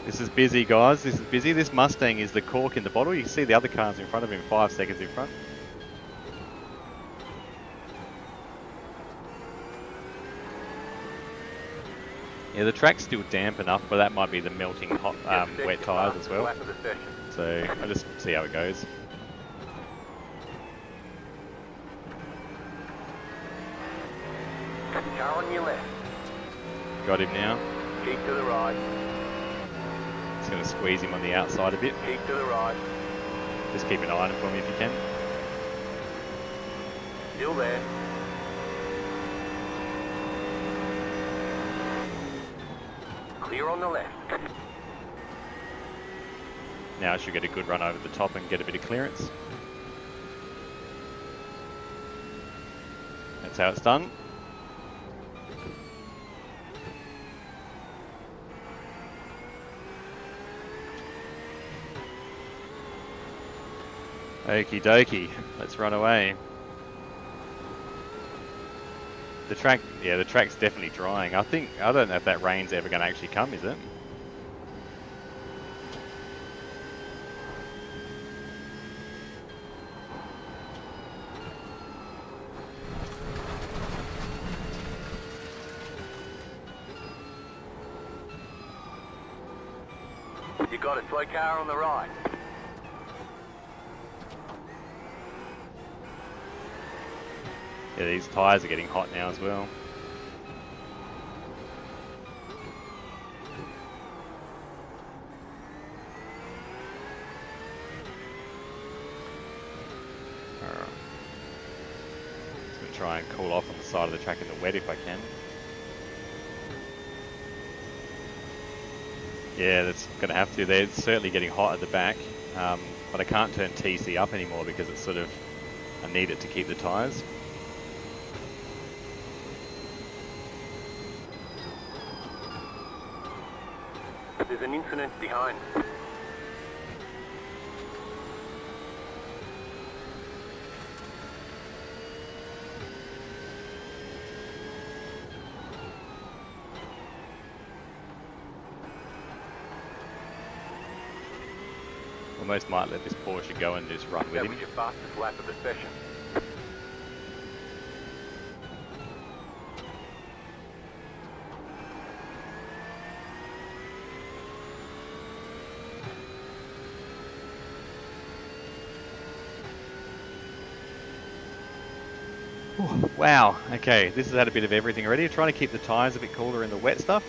This is busy, guys. This is busy. This Mustang is the cork in the bottle. You can see the other cars in front of him 5 seconds in front. Yeah, the track's still damp enough, but that might be the melting hot, wet tyres as well. Lap of the session. So I'll just see how it goes. Car on your left. Got him now. Keep to the right. Just going to squeeze him on the outside a bit. Keep to the right. Just keep an eye on him for me if you can. Still there. Clear on the left. Now I should get a good run over the top and get a bit of clearance. That's how it's done. Okie dokie, let's run away. The track, yeah, the track's definitely drying. I don't know if that rain's ever going to actually come, is it? You got a slow car on the right. Yeah, these tyres are getting hot now as well. Alright. Just going to try and cool off on the side of the track in the wet if I can. Yeah, that's going to have to. They're certainly getting hot at the back, but I can't turn TC up anymore because it's sort of, I need it to keep the tyres. There's an incident behind. Almost might let this Porsche go and just run with That him. was your fastest lap of the session. Wow, okay, this has had a bit of everything already. I'm trying to keep the tyres a bit cooler in the wet stuff.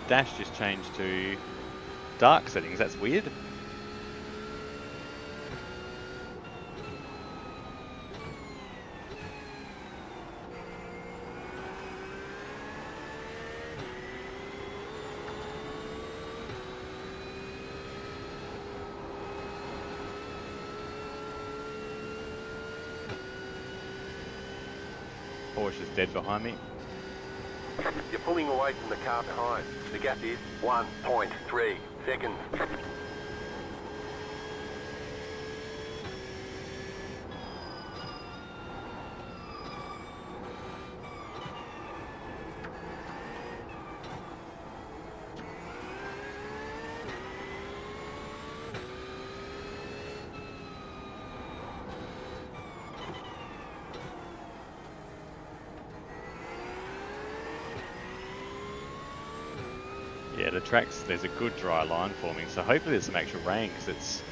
Dash just changed to dark settings, that's weird. Porsche's dead behind me. You're pulling away from the car behind. The gap is 1.3 seconds. Yeah, the tracks, there's a good dry line forming, so hopefully there's some actual rain, because it's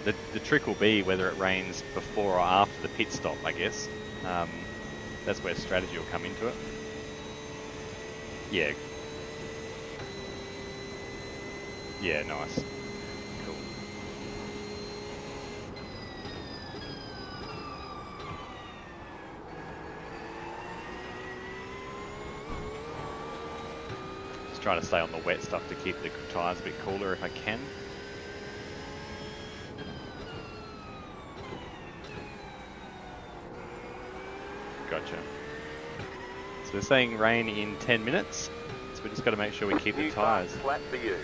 the trick will be whether it rains before or after the pit stop, I guess. That's where strategy will come into it. Yeah. Yeah, nice. Cool. Just trying to stay on the wet stuff to keep the tyres a bit cooler if I can. Gotcha. So they're saying rain in 10 minutes, so we just got to make sure we keep the tyres. Flat for you.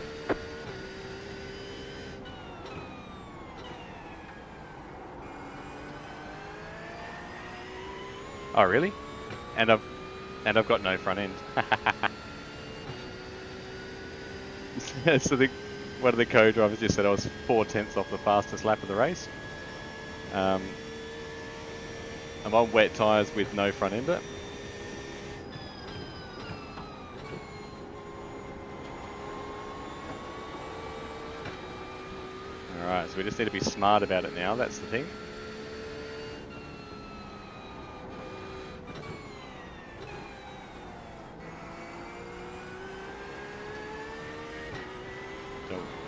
Oh really? And I've got no front end. So one of the co-drivers just said I was 4/10 off the fastest lap of the race. I'm on wet tyres with no front ender. Alright, so we just need to be smart about it now, that's the thing.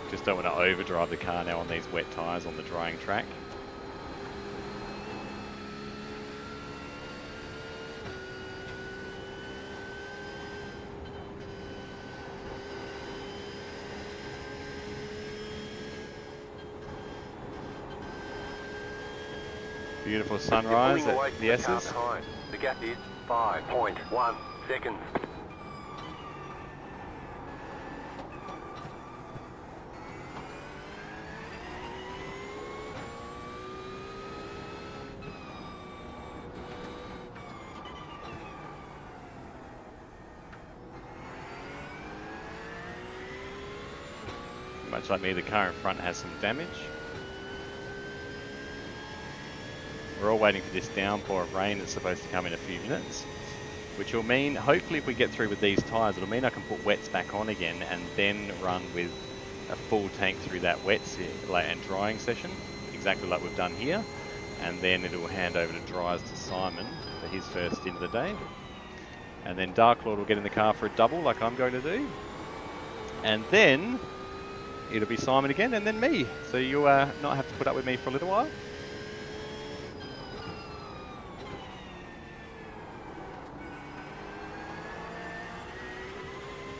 Just don't want to overdrive the car now on these wet tyres on the drying track. Beautiful sunrise at the S's. The gap is 5.1 seconds. Much like me, the car in front has some damage. We're all waiting for this downpour of rain that's supposed to come in a few minutes, which will mean, hopefully if we get through with these tyres, it'll mean I can put wets back on again and then run with a full tank through that wets and drying session, exactly like we've done here, and then it'll hand over to dryers to Simon for his first stint of the day. And then Dark Lord will get in the car for a double like I'm going to do. And then it'll be Simon again and then me. So you'll not have to put up with me for a little while.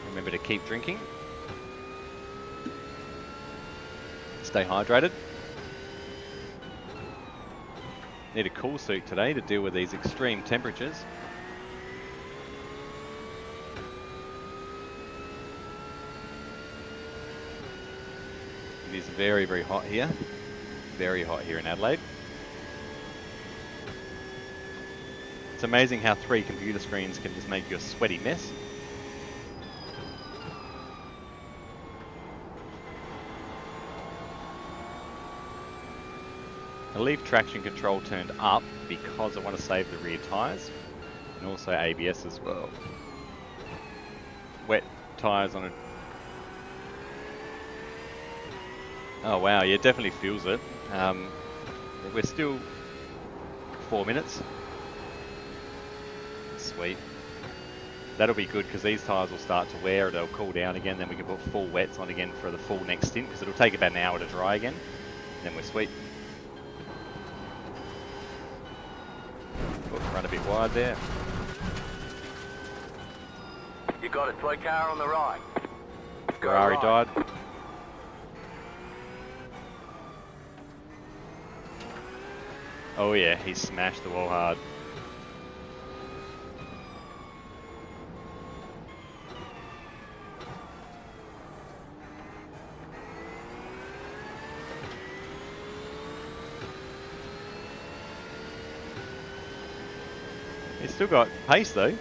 Remember to keep drinking. Stay hydrated. Need a cool suit today to deal with these extreme temperatures. It is very, very hot here. Very hot here in Adelaide. It's amazing how 3 computer screens can just make you a sweaty mess. I leave traction control turned up because I want to save the rear tyres and also ABS as well. Wet tyres on a... Oh wow, yeah, definitely feels it. We're still 4 minutes. Sweet. That'll be good because these tyres will start to wear, they'll cool down again, then we can put full wets on again for the full next stint because it'll take about an hour to dry again. And then we're sweet. Run a bit wide there. You got a slow car on the right. Go Ferrari right. died. Oh yeah, he smashed the wall hard. Still got pace though.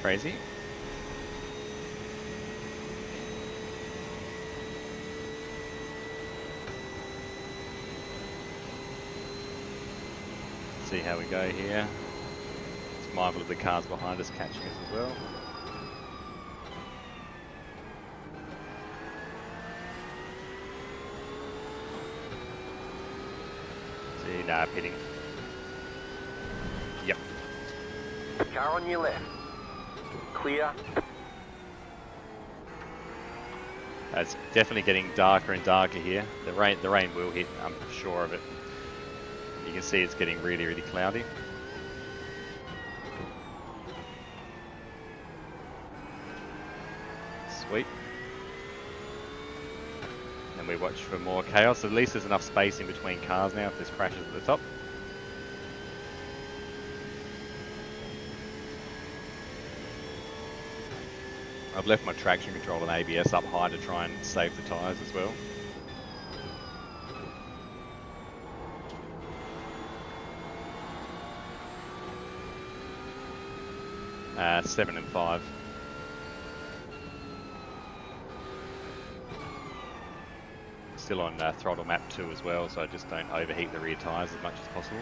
Crazy. See how we go here. Just mindful of the cars behind us catching us as well. See, nah, pitting. Yep. Car on your left. Clear. It's definitely getting darker and darker here. The rain will hit, I'm sure of it. You can see it's getting really, really cloudy. Sweet. And we watch for more chaos. At least there's enough space in between cars now if this crashes at the top. I've left my traction control and ABS up high to try and save the tyres as well. Uh, 7 and 5. Still on throttle map 2 as well, so I just don't overheat the rear tyres as much as possible.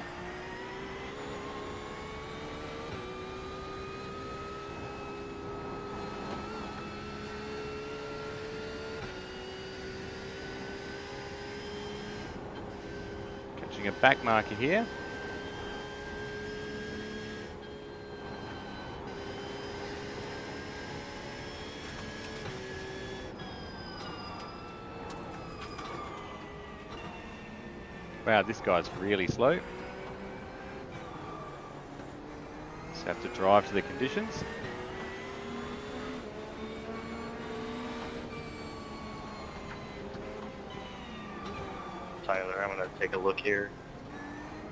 Catching a back marker here. Wow, this guy's really slow. Just have to drive to the conditions. Tyler, I'm gonna take a look here.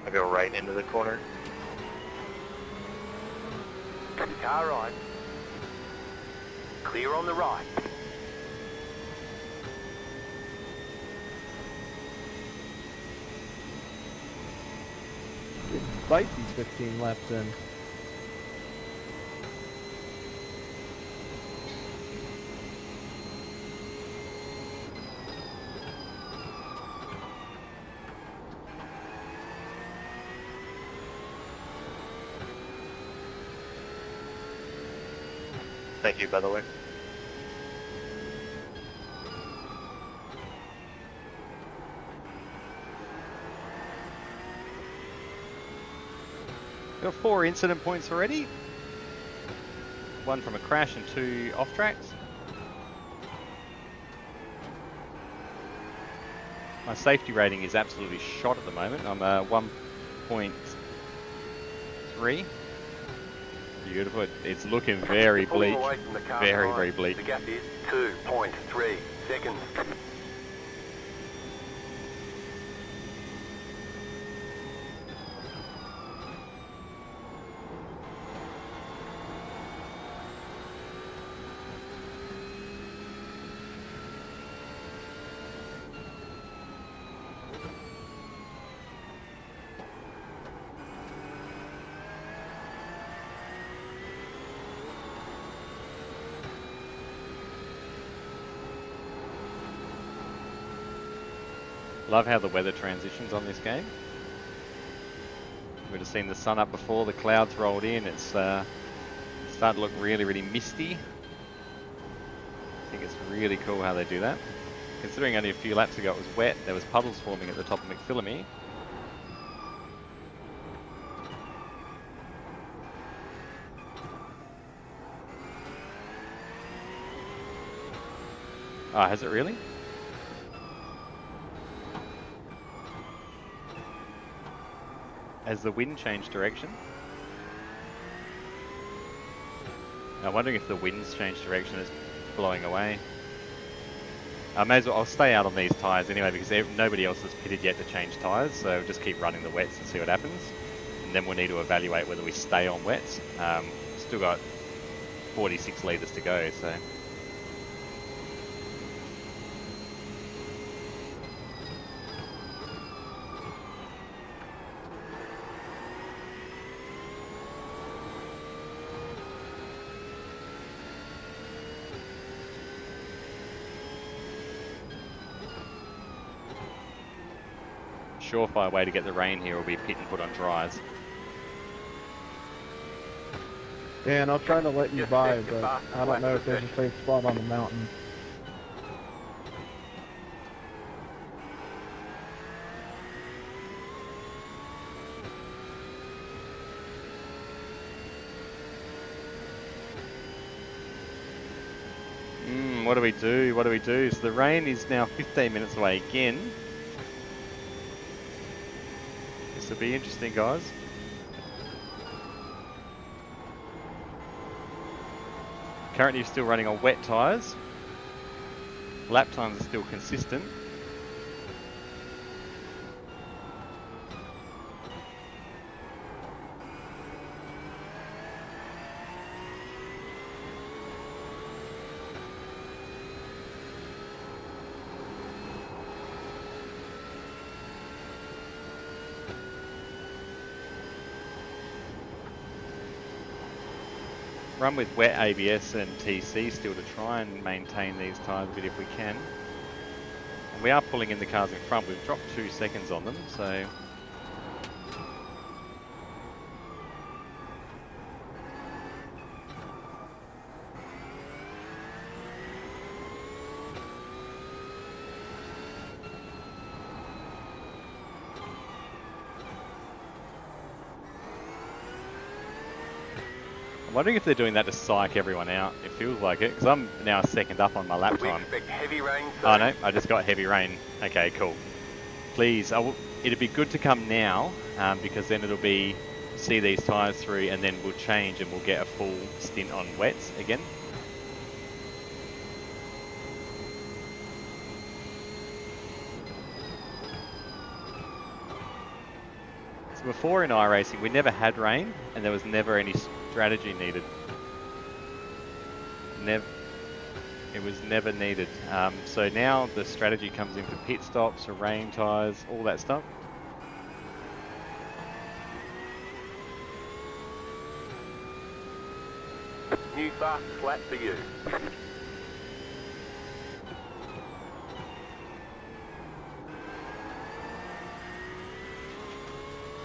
I go right into the corner. Car right. Clear on the right. Spicy 15 laps in. Thank you, by the way. Got 4 incident points already. 1 from a crash and 2 off tracks. My safety rating is absolutely shot at the moment. I'm 1.3. Beautiful. It's looking very bleak. Very, very bleak. The gap is 2.3 seconds. Love how the weather transitions on this game. We'd have seen the sun up before, the clouds rolled in. It's starting to look really, really misty. I think it's really cool how they do that. Considering only a few laps ago it was wet, there was puddles forming at the top of McPhillamy. Ah, has it really? Has the wind changed direction? I'm wondering if the wind's changed direction, it's blowing away. I may as well, I'll stay out on these tyres anyway because nobody else has pitted yet to change tyres, so just keep running the wets and see what happens. And then we'll need to evaluate whether we stay on wets. Still got 46 litres to go, so. surefire way to get the rain here will be pit and put on dries. Yeah, and I'll try to let you Just by, set your but fastest I don't lap know of if there's a the safe spot on the mountain. What do we do? What do we do? So the rain is now 15 minutes away again. This will be interesting, guys. Currently still running on wet tyres. Lap times are still consistent. Run with wet ABS and TC still to try and maintain these tyres a bit if we can. And we are pulling in the cars in front. We've dropped 2 seconds on them, so... I'm wondering if they're doing that to psych everyone out. It feels like it, because I'm now second up on my lap We time. expect heavy rain soon. Oh no, I just got heavy rain. Okay, cool. Please, it'd be good to come now, because then it'll be, see these tyres through and then we'll change and we'll get a full stint on wets again. So before in iRacing, we never had rain and there was never any strategy needed. It was never needed. So now the strategy comes in for pit stops, for rain tyres, all that stuff. New fastest lap for you.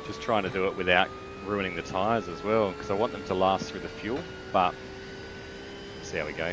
Just trying to do it without ruining the tyres as well, because I want them to last through the fuel, but we'll see how we go.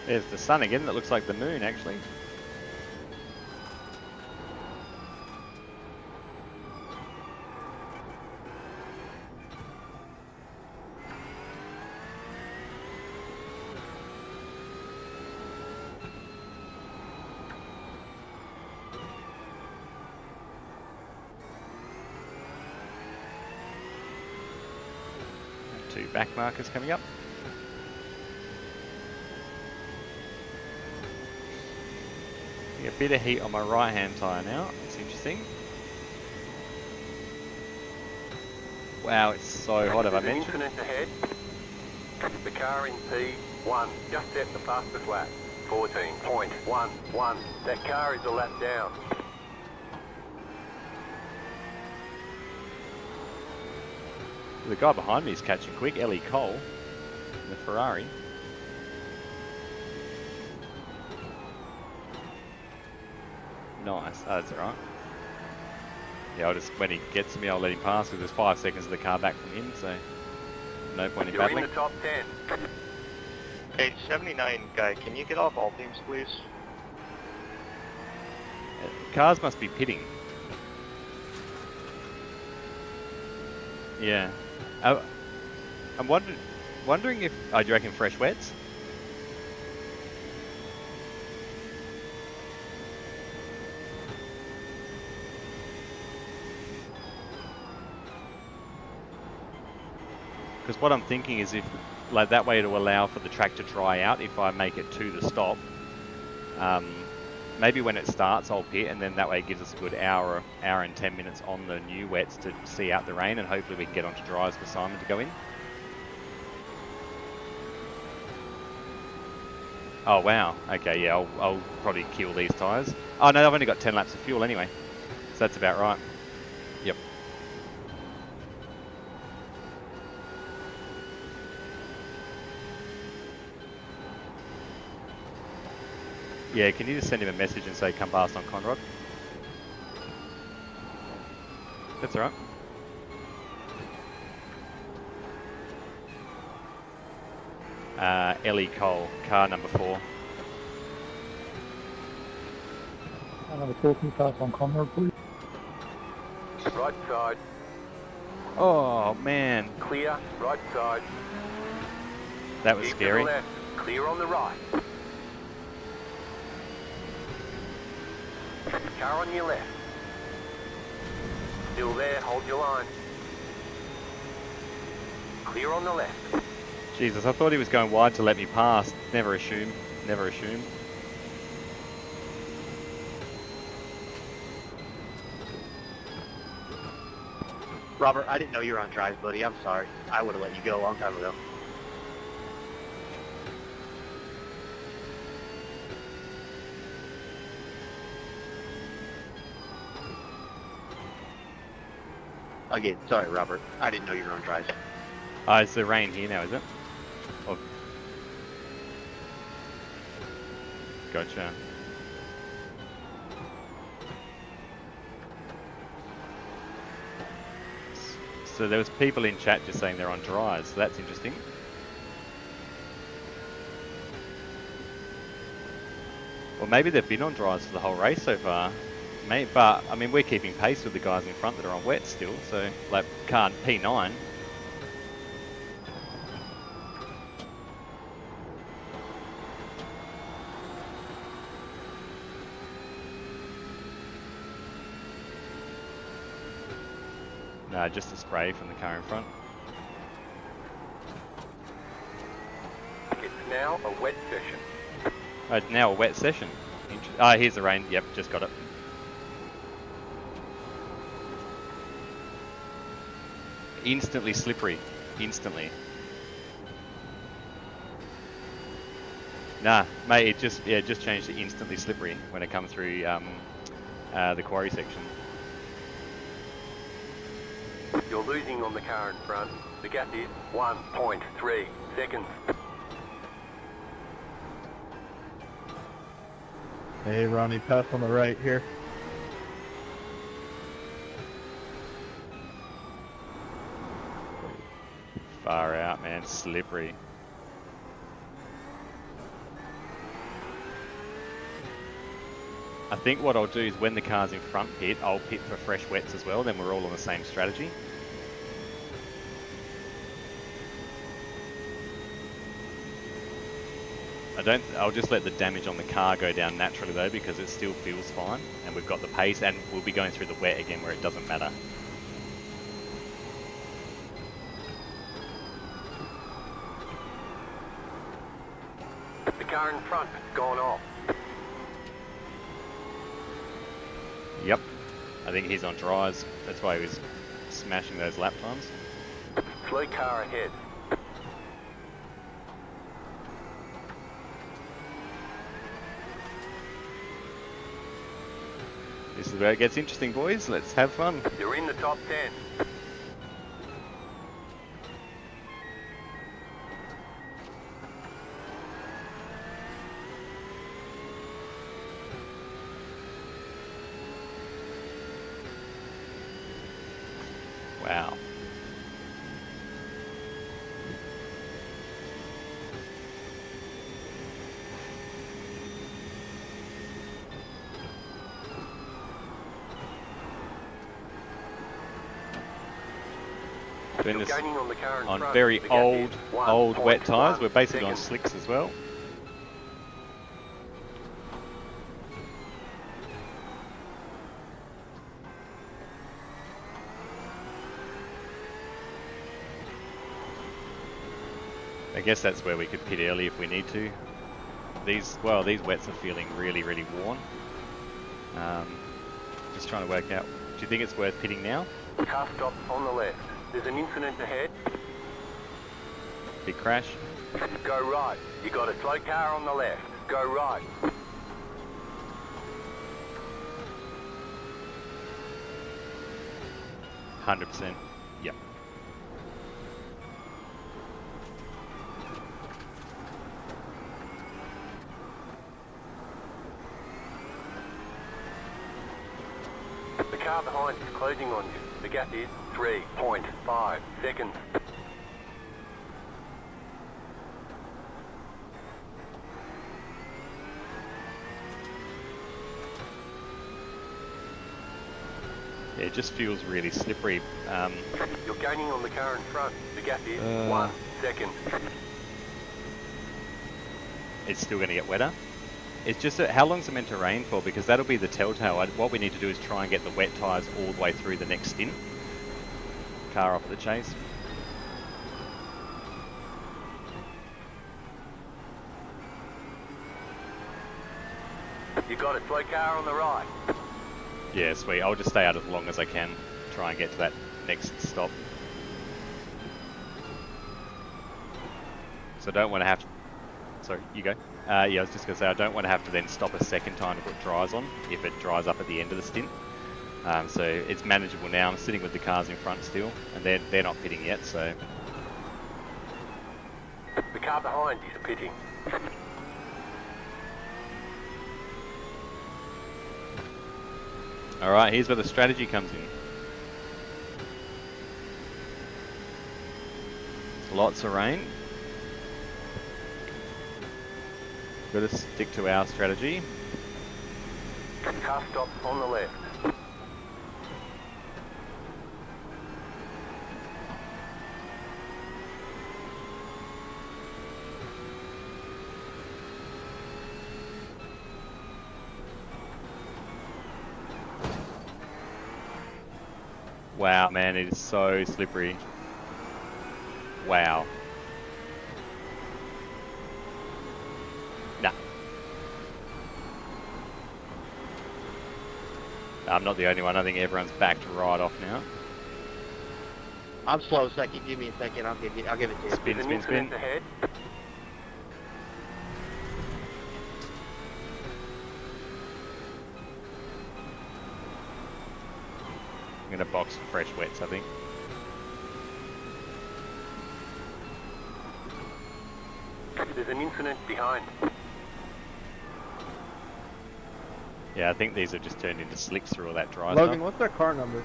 There's the sun again, that looks like the moon actually. Two back markers coming up. A bit of heat on my right hand tyre now, it's interesting. Wow, it's so hot, have I There's an mentioned? incident ahead. The car in P1 just set the fastest lap. 14.11. That car is a lap down. The guy behind me is catching quick, Ellie Cole, in the Ferrari. Nice, oh, that's alright. Yeah, when he gets to me, I'll let him pass because there's 5 seconds of the car back from him, so no point in You're in battling. the top 10. Hey, 79 guy, can you get off all teams, please? Cars must be pitting. Yeah. I'm wondering if... Oh, do you reckon fresh wets? Because what I'm thinking is if, like that way to allow for the track to dry out if I make it to the stop. Maybe when it starts I'll pit, and then that way it gives us a good hour and 10 minutes on the new wets to see out the rain, and hopefully we can get onto dries for Simon to go in. Oh wow, okay, yeah, I'll probably kill these tyres. Oh no, I've only got 10 laps of fuel anyway, so that's about right. Yep. Yeah, can you just send him a message and say come past on Conrod? That's alright. Ellie Cole, car number 4. Number 4, can you pass on Conrad, please? Right side. Oh man, Clear. Right side. that was Keep scary. to the left. Clear on the right. Car on your left. Still there. Hold your line. Clear on the left. Jesus, I thought he was going wide to let me pass. Never assume. Never assume. Robert, I didn't know you were on drives, buddy. I'm sorry. I would have let you go a long time ago. Again, sorry, Robert. I didn't know you were on drives. It's the rain here now, is it? Oh. Gotcha. So there was people in chat just saying they're on dries, so that's interesting. Well, maybe they've been on dries for the whole race so far. But, I mean, we're keeping pace with the guys in front that are on wet still, so, like, car P9. No, just a spray from the car in front. It's now a wet session. It's now a wet session. Here's the rain. Yep, just got it. Instantly slippery. Instantly. Nah, mate, it just changed to instantly slippery when it comes through the quarry section. You're losing on the car in front. The gap is 1.3 seconds. Hey, Ronnie, pass on the right here. Far out, man. Slippery. I think what I'll do is when the car's in front pit, I'll pit for fresh wets as well. Then we're all on the same strategy. I'll just let the damage on the car go down naturally though, because it still feels fine and we've got the pace, and we'll be going through the wet again where it doesn't matter. The car in front has gone off. Yep. I think he's on dries. That's why he was smashing those lap times. Slow car ahead. This is where it gets interesting, boys. Let's have fun. You're in the top 10. Wow. Doing this On the car in on front. very The gap is old wet tyres. 1.1 We're basically on seconds. slicks as well. I guess that's where we could pit early if we need to. These wets are feeling really, really worn. Just trying to work out, do you think it's worth pitting now? Car stop on the left. There's an incident ahead. Big crash. Go right. You got a slow car on the left. Go right. 100%. Yep. The car behind is closing on you. The gap is 3.5 seconds. Yeah, it just feels really slippery. You're gaining on the car in front. The gap is 1 second. It's still going to get wetter. It's just how long's it meant to rain for? Because that'll be the telltale. What we need to do is try and get the wet tyres all the way through the next stint. Car off at the chase. You got a slow car on the right. Yeah, sweet. I'll just stay out as long as I can. Try and get to that next stop. So I don't want to have to... Sorry, you go. Yeah, I was just going to say, I don't want to have to then stop a second time to put dries on if it dries up at the end of the stint. So it's manageable now. I'm sitting with the cars in front still, and they're not pitting yet, so... The car behind is pitting. Alright, here's where the strategy comes in. Lots of rain. Got to stick to our strategy. Car stop on the left. Wow, man, it is so slippery. Wow. Nah. I'm not the only one. I think everyone's backed right off now. I'm slow second. Give me a second. I'll give it to you. Spin, spin, spin. Ahead. I'm going to box for fresh wets, I think. There's an incident behind. Yeah, I think these have just turned into slicks through all that dry Logan, stuff. what's their car number?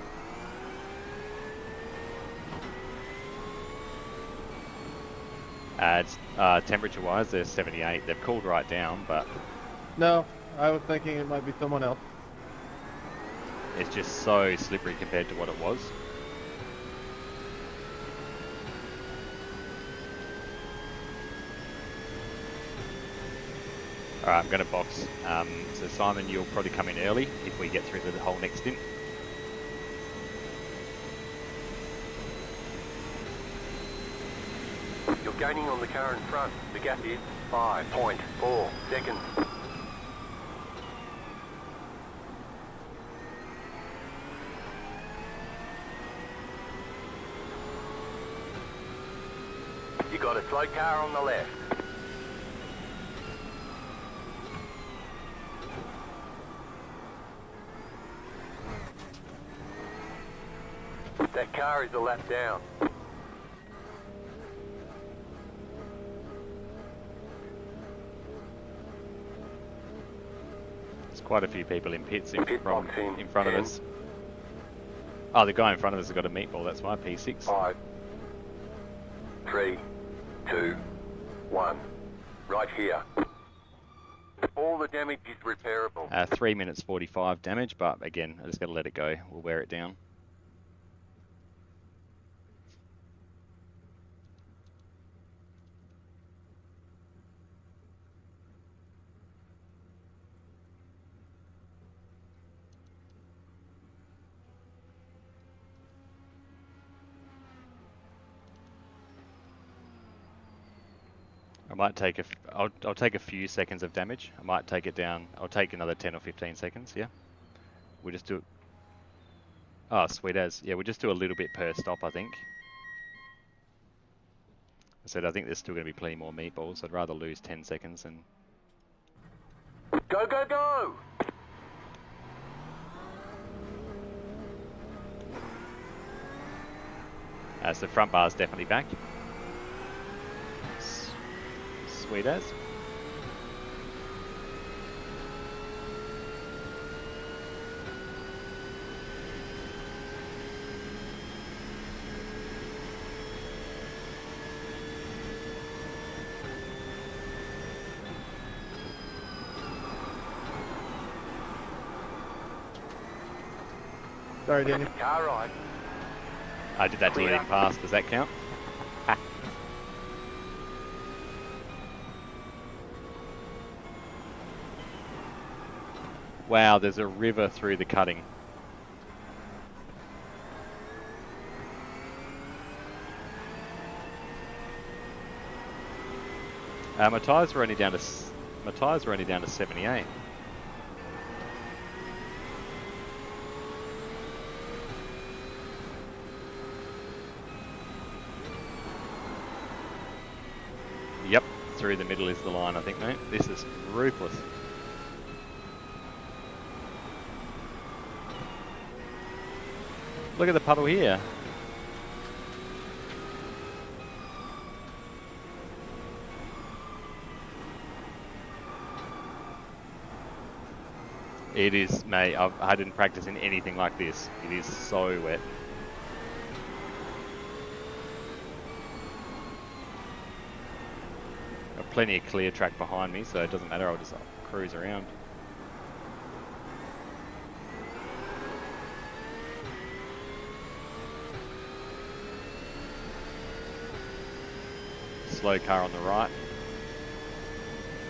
It's temperature-wise, they're 78. They've cooled right down, but No, I was thinking it might be someone else. it's just so slippery compared to what it was. Alright, I'm going to box. So Simon, you'll probably come in early if we get through the whole next stint. You're gaining on the car in front. The gap is 5.4 seconds. You got a slow car on the left. That car is a lap down. There's quite a few people in pits in Pit front box in of 10. us. Oh, the guy in front of us has got a meatball, that's why, P6. 5, 3, 2, 1. Right here. All the damage is repairable. 3 minutes 45 damage, but again, I just got to let it go. We'll wear it down. I might take I'll take a few seconds of damage. I might take it down. I'll take another 10 or 15 seconds, yeah? We'll just do it. Oh, sweet as. Yeah, we'll just do a little bit per stop, I think. I said I think there's still going to be plenty more meatballs. I'd rather lose 10 seconds than... Go, go, go! So the front bar's definitely back. Sweet as. Sorry, Danny. Car ride. I did that to let him pass. Does that count? Wow, there's a river through the cutting. My tyres were only down to 78. Yep, through the middle is the line, I think, mate. This is ruthless. Look at the puddle here. It is, mate. I didn't practice in anything like this. It is so wet. Got plenty of clear track behind me, so it doesn't matter. I'll just cruise around. Slow car on the right,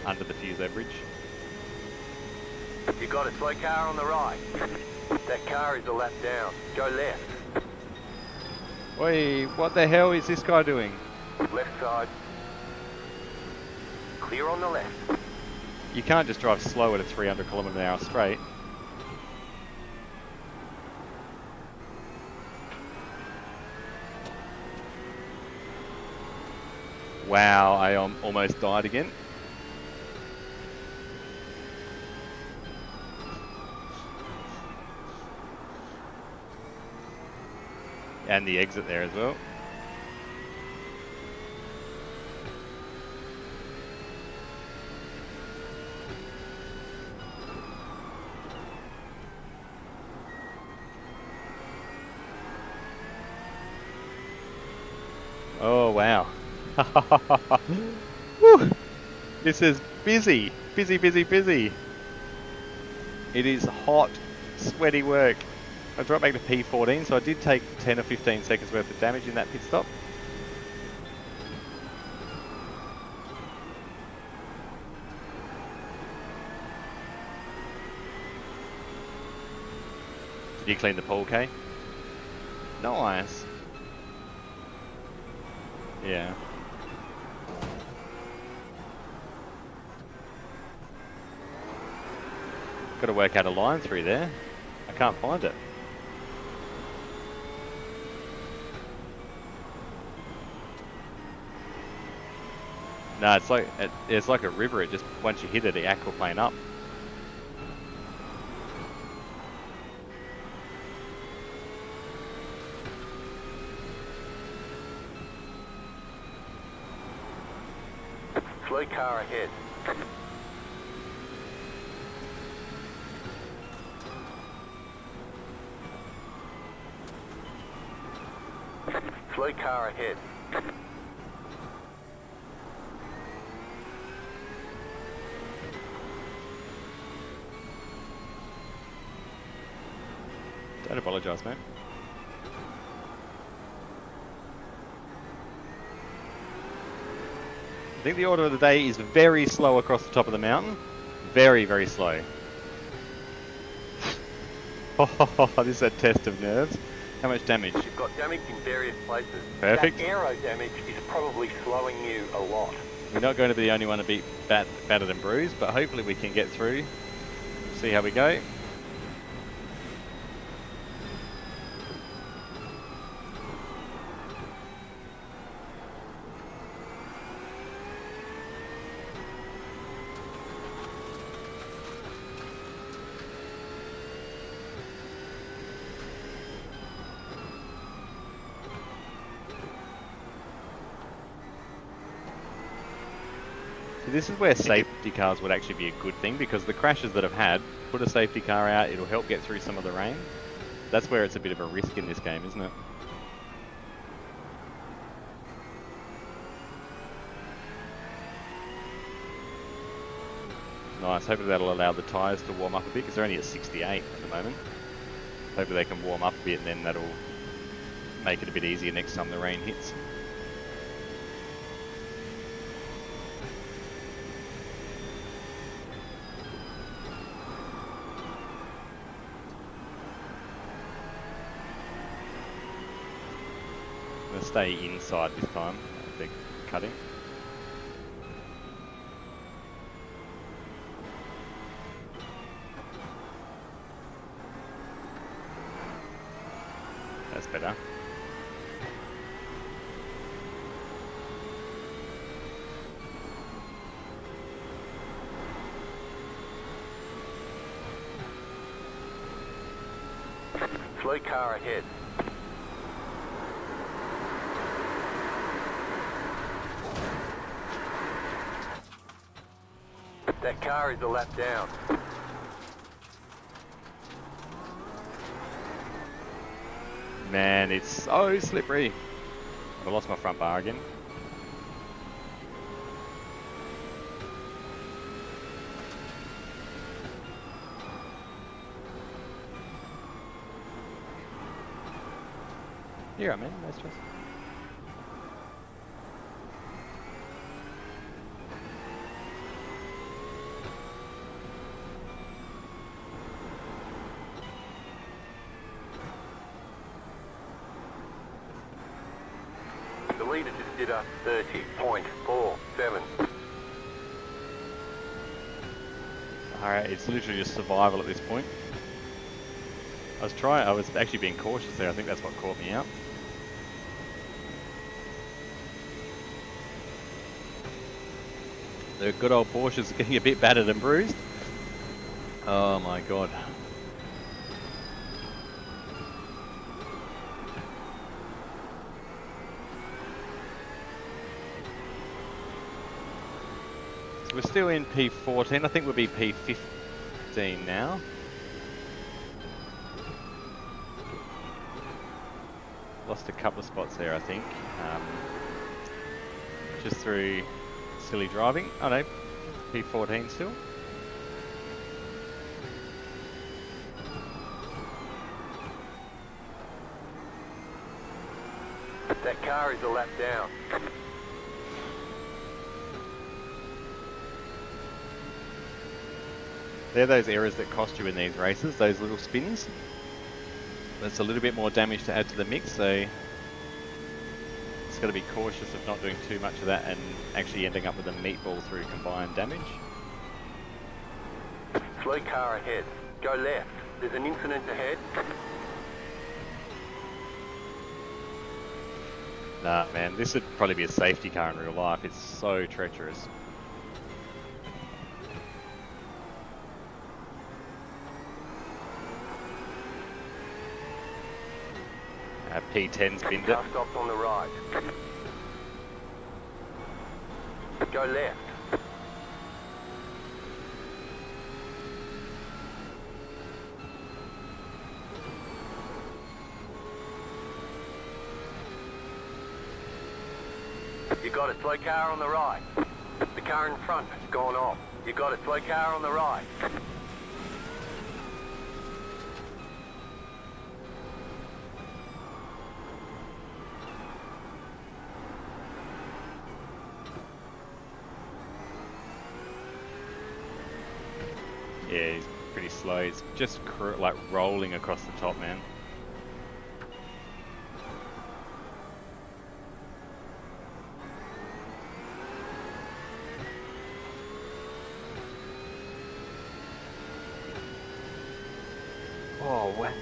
under the fuse bridge. You got a slow car on the right. That car is a lap down. Go left. Oi, what the hell is this guy doing? Left side. Clear on the left. You can't just drive slow at a 300 km/h straight. Wow, I almost died again. And the exit there as well. Oh wow. Woo. This is busy. Busy, busy, busy. It is hot, sweaty work. I dropped back to P14, so I did take 10 or 15 seconds worth of damage in that pit stop. Did you clean the pool, Kay? Nice. Yeah. Got to work out a line through there. I can't find it. No, it's like a river. It just, once you hit it, the aquaplane up. Slow car ahead. Slow car ahead. Don't apologise, mate. I think the order of the day is very slow across the top of the mountain. Very, very slow. Oh, this is a test of nerves. How much damage? You've got damage in various places. Perfect. That aero damage is probably slowing you a lot. We're not going to be the only one to be battered and bruised, but hopefully we can get through. See how we go. This is where safety cars would actually be a good thing, because the crashes that I've had, put a safety car out, it'll help get through some of the rain. That's where it's a bit of a risk in this game, isn't it? Nice, hopefully that'll allow the tyres to warm up a bit, because they're only at 68 at the moment. Hopefully they can warm up a bit, and then that'll make it a bit easier next time the rain hits. I'm going to stay inside this time, they're cutting. That's better. Slow car ahead. That car is a lap down. Man, it's so slippery. I lost my front bar again. You're right, man. No stress. The leader just did a 30.47. Alright, it's literally just survival at this point. I was actually being cautious there. I think that's what caught me out. The good old Porsches are getting a bit battered and bruised. Oh my god. So we're still in P14. I think we'll be P15 now. Lost a couple of spots there, I think. Just through silly driving. Oh no, P14 still. That car is a lap down. They're those errors that cost you in these races, those little spins. There's a little bit more damage to add to the mix, so it's got to be cautious of not doing too much of that and actually ending up with a meatball through combined damage. Slow car ahead. Go left. There's an incident ahead. Nah, man, this would probably be a safety car in real life. It's so treacherous. P10's binned it. Car stopped on the right. Go left. You got a slow car on the right. The car in front has gone off. You got a slow car on the right. Yeah, he's pretty slow. He's just like rolling across the top, man. Oh, wow.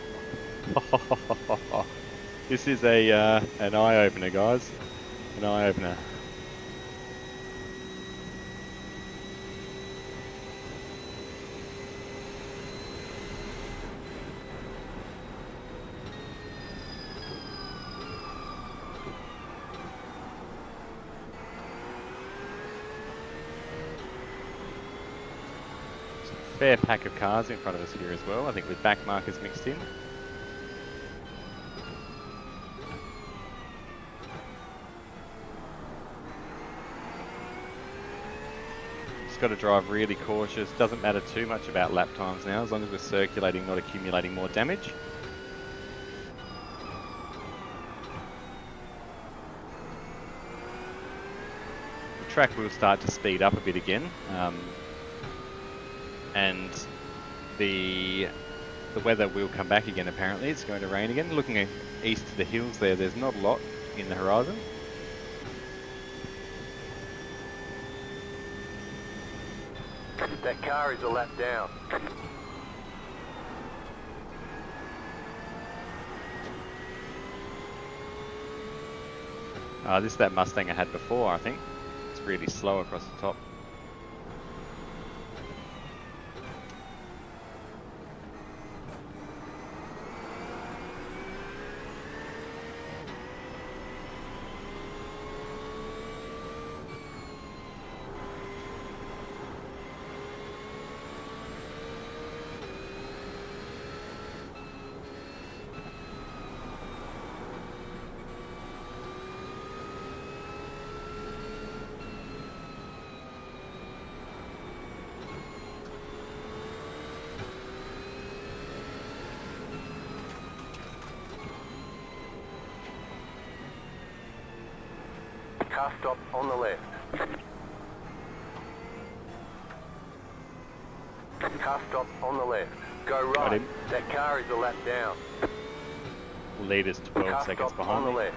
This is a an eye-opener, guys. An eye-opener. Fair pack of cars in front of us here as well, I think with back markers mixed in. Just got to drive really cautious. Doesn't matter too much about lap times now, as long as we're circulating, not accumulating more damage. The track will start to speed up a bit again. And the weather will come back again apparently. It's going to rain again. Looking east to the hills there's not a lot in the horizon. That car is a lap down. This is that Mustang I had before, I think. It's really slow across the top. Car stop on the left. Car stop on the left. Go Got right. him. That car is a lap down. Leader's 12 Car seconds stop behind on the me. left.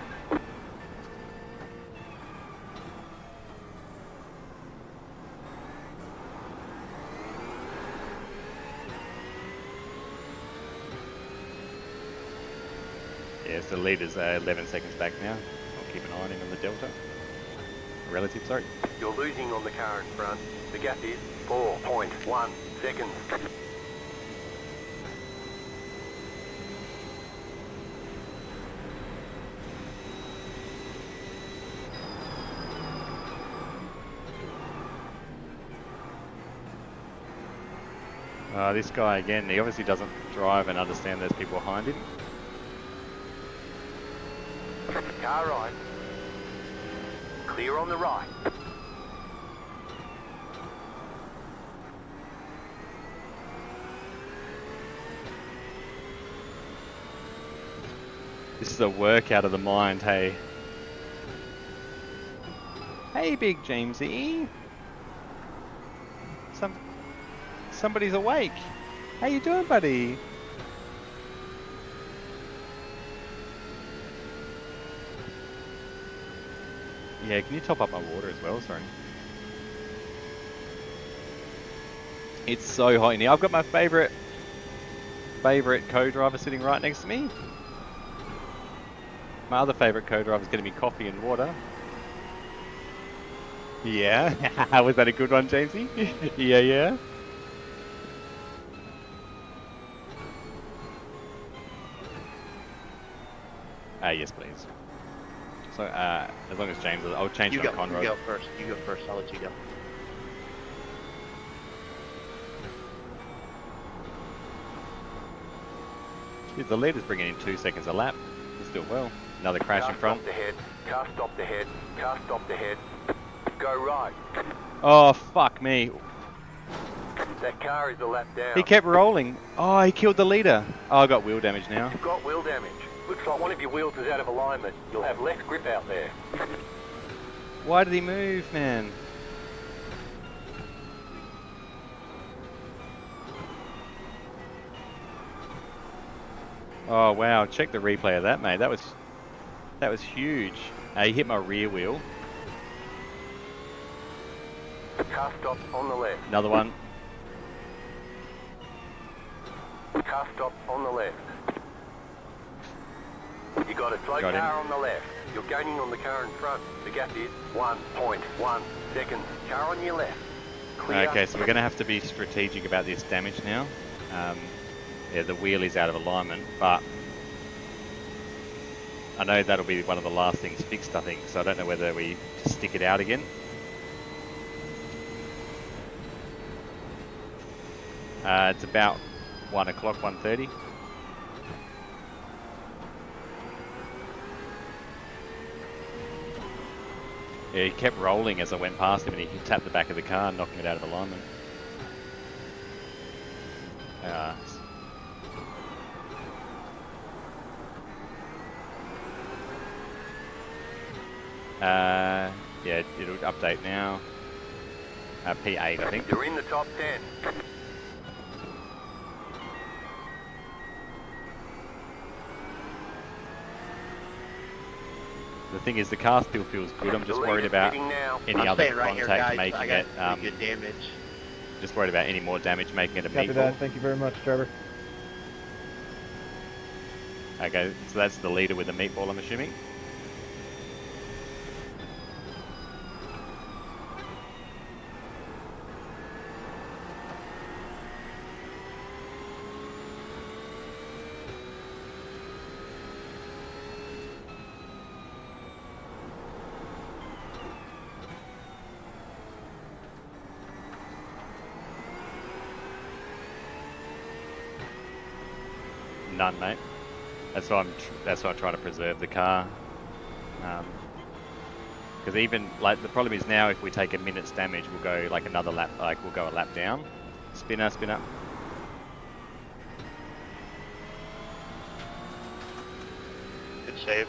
Yes, the leader's 11 seconds back now. I'll keep an eye on him in the delta. Relative, sorry. You're losing on the car in front. The gap is 4.1 seconds. This guy again, he obviously doesn't drive and understand there's people behind him. Car right. Clear on the right. This is a workout of the mind, hey. Hey, Big Jamesy. Somebody's awake. How you doing, buddy? Yeah, can you top up my water as well? Sorry. It's so hot in here. I've got my favourite co-driver sitting right next to me. My other favourite co-driver is going to be coffee and water. Yeah. Was that a good one, Jamesy? Yeah. Yes, please. So, as long as James, I'll change my Conroy. You go first. You go first. I'll let you go. Dude, the leader's bringing in 2 seconds a lap. He's doing well. Another crash in front. Car stopped ahead. Car stopped ahead. Go right. Oh, fuck me. That car is a lap down. He kept rolling. Oh, he killed the leader. Oh, I got wheel damage now. You've got wheel damage. Looks like one of your wheels is out of alignment. You'll have less grip out there. Why did he move, man? Oh, wow. Check the replay of that, mate. That was huge. He hit my rear wheel. Car stop on the left. Another one. Car stop on the left. You got a slow Got him. car on the left. You're gaining on the car in front. The gap is 1.1 seconds. Car on your left. Clear. Okay, so we're going to have to be strategic about this damage now. Yeah, the wheel is out of alignment, but I know that'll be one of the last things fixed, I think, so I don't know whether we just stick it out again. It's about 1 o'clock, 1:30. Yeah, he kept rolling as I went past him and he tapped the back of the car, knocking it out of alignment. Yeah, it'll update now. P8, I think. You're in the top 10. The thing is, the car still feels good. I'm just worried about any I'm other staying right here, contact guys. making I got it. pretty good damage. Just worried about any more damage making it a Copy meatball. that. Thank you very much, Trevor. Okay, so that's the leader with the meatball, I'm assuming. None, mate. That's why I'm trying to preserve the car. Because even like the problem is now, if we take a minute's damage, we'll go like another lap. Like we'll go a lap down. Spinner, spinner. Good save.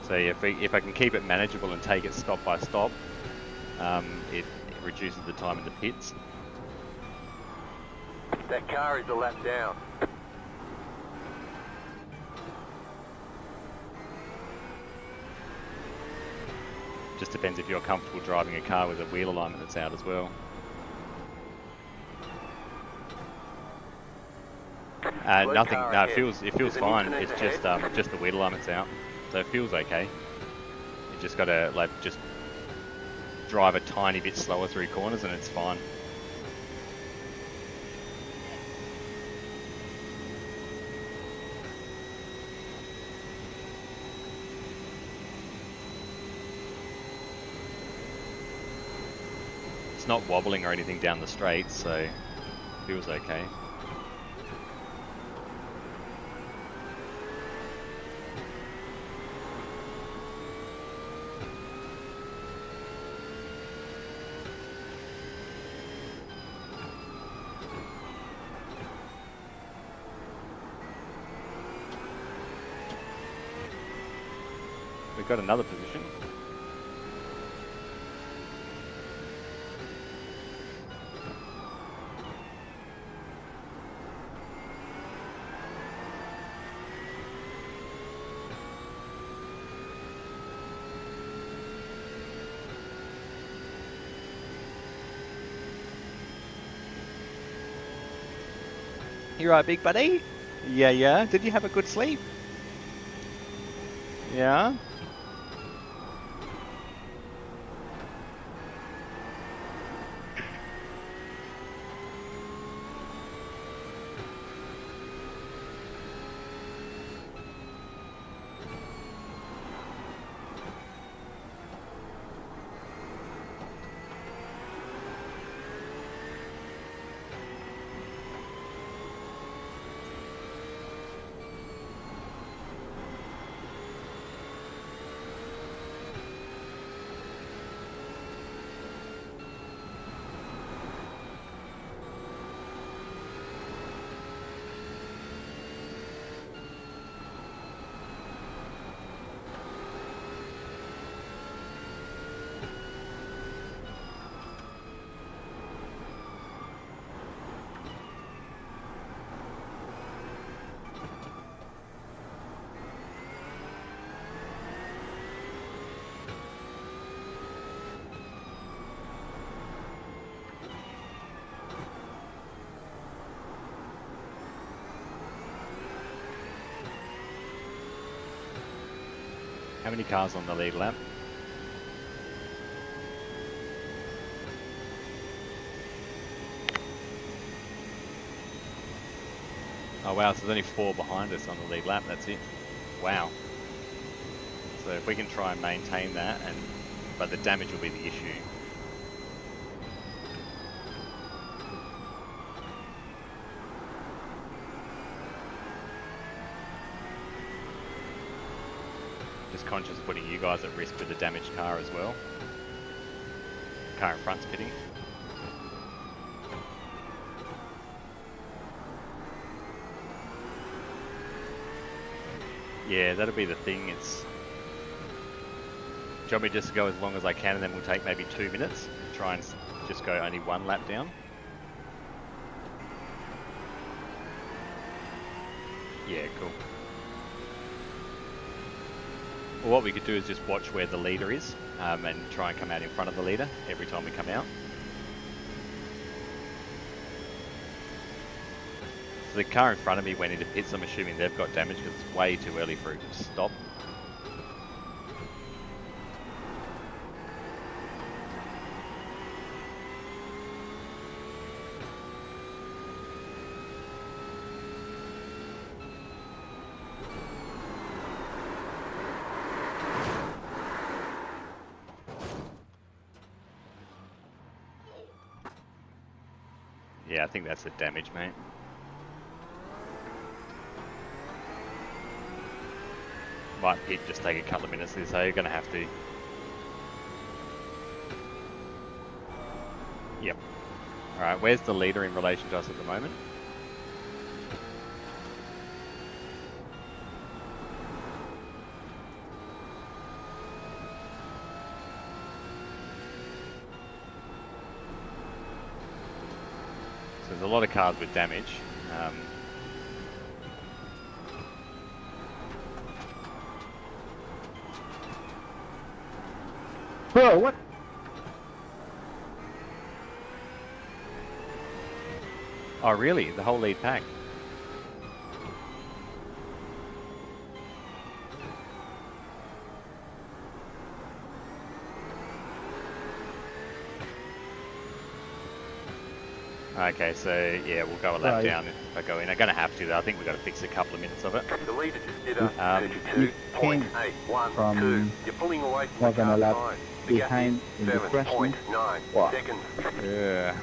So if I can keep it manageable and take it stop by stop, it reduces the time in the pits. That car is a lap down. Just depends if you're comfortable driving a car with a wheel alignment that's out as well. Nothing. No, it feels fine. It's just the wheel alignment's out, so it feels okay. You just gotta like just drive a tiny bit slower through corners and it's fine. It's not wobbling or anything down the straight, so it feels okay. We've got another position. You right, big buddy? Yeah. Did you have a good sleep? Yeah? How many cars on the lead lap? Oh wow, so there's only 4 behind us on the lead lap, that's it. Wow. So if we can try and maintain that, but the damage will be the issue. Just conscious of putting you guys at risk with the damaged car as well. Car in front's pitting. Yeah, that'll be the thing. It's. Do you want me just to go as long as I can, and then we'll take maybe 2 minutes? Try and just go only 1 lap down. Yeah, cool. Well, what we could do is just watch where the leader is, and try and come out in front of the leader every time we come out. So the car in front of me went into pits. I'm assuming they've got damage because it's way too early for it to stop. Yeah, I think that's the damage, mate. Might pit, just take a couple of minutes, so you're going to have to. Yep. Alright, where's the leader in relation to us at the moment? So there's a lot of cars with damage. Bro, what? Oh really? The whole lead pack? Okay, so yeah, we'll go a lap down if I go in. I'm going to have to though. I think we've got to fix a couple of minutes of it. The leader just did a 32.812. You're pulling away from the car behind. The gap is 7.9 seconds. Yeah.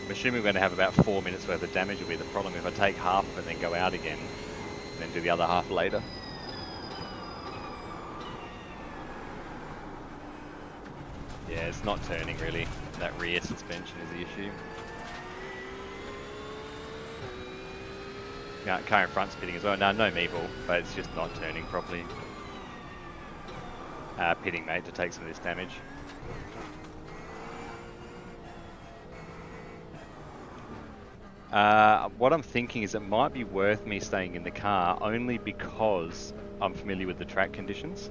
I'm assuming we're going to have about 4 minutes worth of damage will be the problem. If I take half of it and then go out again, and then do the other half later. Yeah, it's not turning really. That rear suspension is the issue. Car in front's pitting as well. No Meeple, but it's just not turning properly. Pitting, mate, to take some of this damage. What I'm thinking is it might be worth me staying in the car only because I'm familiar with the track conditions.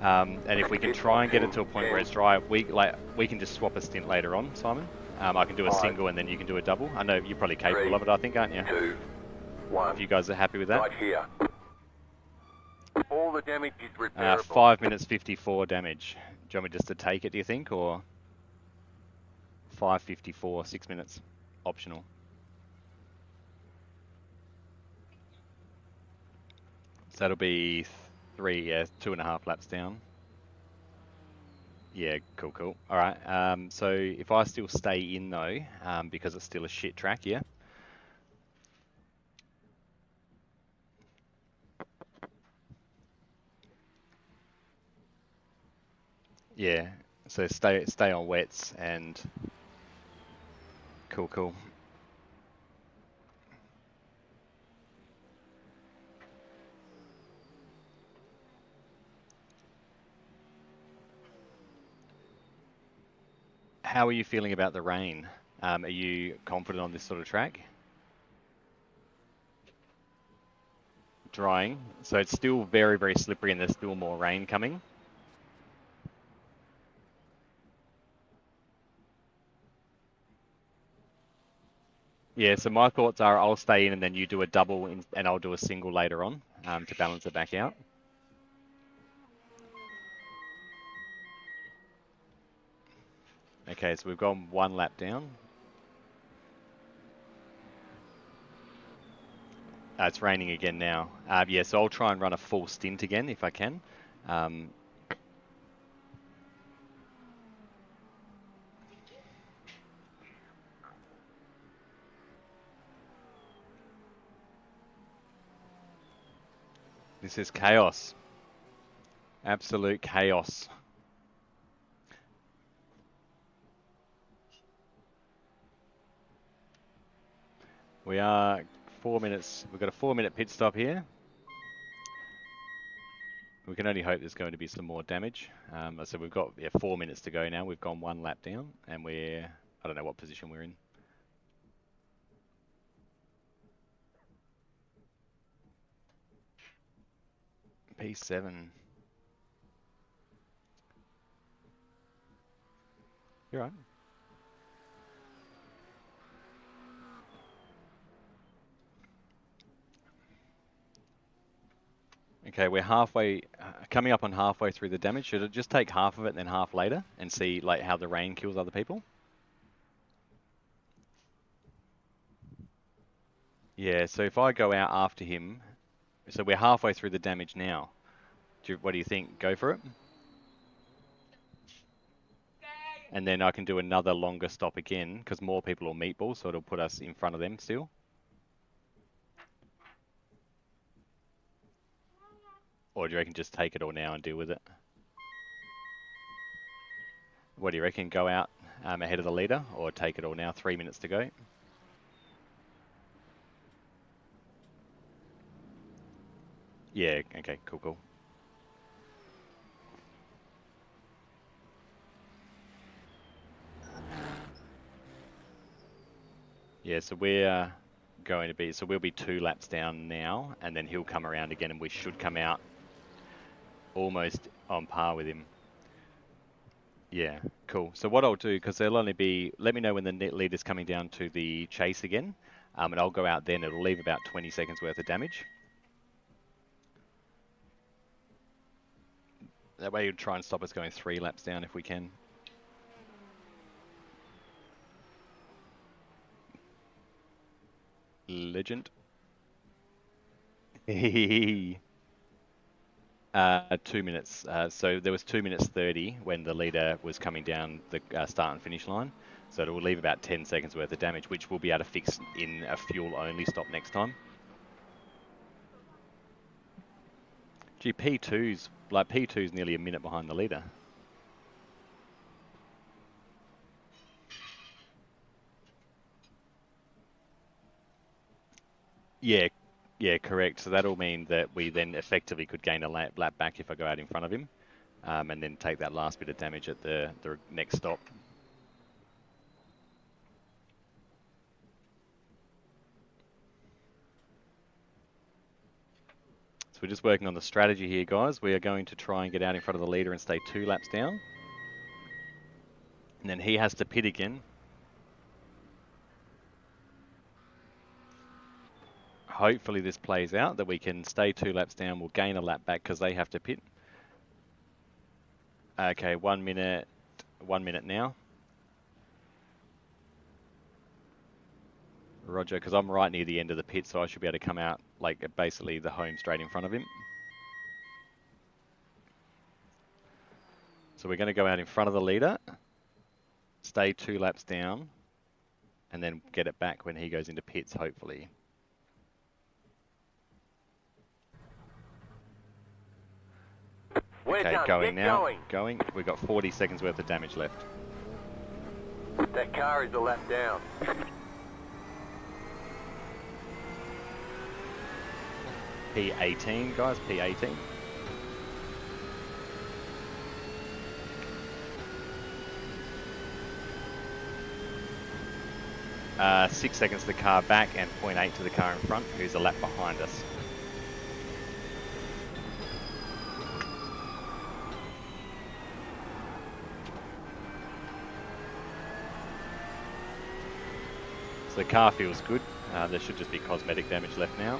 And if we can try and get it to a point where it's dry, we can just swap a stint later on, Simon. I can do a single and then you can do a double. I know you're probably capable of it, I think, aren't you? 2, 1. If you guys are happy with that. Right here. All the damage is repairable. 5 minutes 54 damage. Do you want me just to take it, do you think, or 5:54, 6 minutes, optional? So that'll be 2.5 laps down. Yeah, cool. All right. So if I still stay in though, because it's still a shit track, yeah. Yeah, so stay on wets and cool. How are you feeling about the rain? Are you confident on this sort of track? Drying, so it's still very slippery and there's still more rain coming. Yeah, so my thoughts are I'll stay in and then you do a double and I'll do a single later on to balance it back out. Okay, so we've gone 1 lap down. It's raining again now. Yeah, so I'll try and run a full stint again if I can. This is chaos. Absolute chaos. We are 4 minutes. We've got a 4-minute pit stop here. We can only hope there's going to be some more damage. So we've got 4 minutes to go now. We've gone 1 lap down, and I don't know what position we're in. P7. You're right. Okay, we're halfway, coming up on halfway through the damage. Should it just take half of it and then half later and see like how the rain kills other people? Yeah, so if I go out after him, so we're halfway through the damage now. What do you think? Go for it? And then I can do another longer stop again because more people will meatball, so it'll put us in front of them still. Or do you reckon just take it all now and deal with it? What do you reckon? Go out ahead of the leader or take it all now? 3 minutes to go. Yeah, okay, cool. Yeah, so we're going to be, so we'll be 2 laps down now, and then he'll come around again, and we should come out almost on par with him. Yeah, cool. So what I'll do, because there'll only be, let me know when the leader's coming down to the chase again, and I'll go out then. It'll leave about 20 seconds worth of damage. That way you'll try and stop us going 3 laps down if we can. Legend. 2 minutes. So there was 2 minutes 30 when the leader was coming down the start and finish line. So it will leave about 10 seconds worth of damage, which we'll be able to fix in a fuel-only stop next time. Gee, P2's nearly a minute behind the leader. Yeah, correct. So that'll mean that we then effectively could gain a lap back if I go out in front of him, and then take that last bit of damage at the next stop. So we're just working on the strategy here, guys. We are going to try and get out in front of the leader and stay 2 laps down. And then he has to pit again. Hopefully this plays out, that we can stay 2 laps down. We'll gain a lap back because they have to pit. Okay, 1 minute. 1 minute now. Roger, because I'm right near the end of the pit, so I should be able to come out like basically the home straight in front of him. So we're going to go out in front of the leader, stay 2 laps down, and then get it back when he goes into pits, hopefully. We're Okay, done. going Get now. Going. We've got 40 seconds worth of damage left. That car is a lap down. P18, guys, P18. Uh, 6 seconds to the car back and 0.8 to the car in front, who's a lap behind us. So the car feels good. There should just be cosmetic damage left now.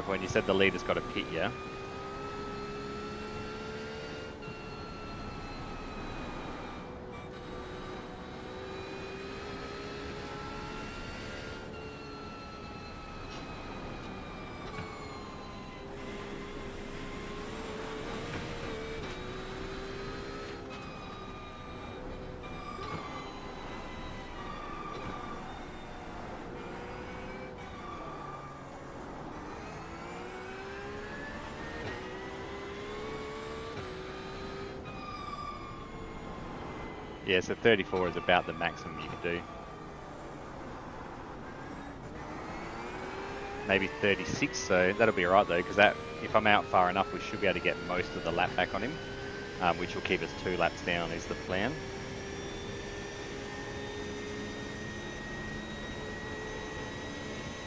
when you said the leader's got to pit you. Yeah, so 34 is about the maximum you can do. Maybe 36, so that'll be alright though, because that, if I'm out far enough, we should be able to get most of the lap back on him, which will keep us 2 laps down is the plan.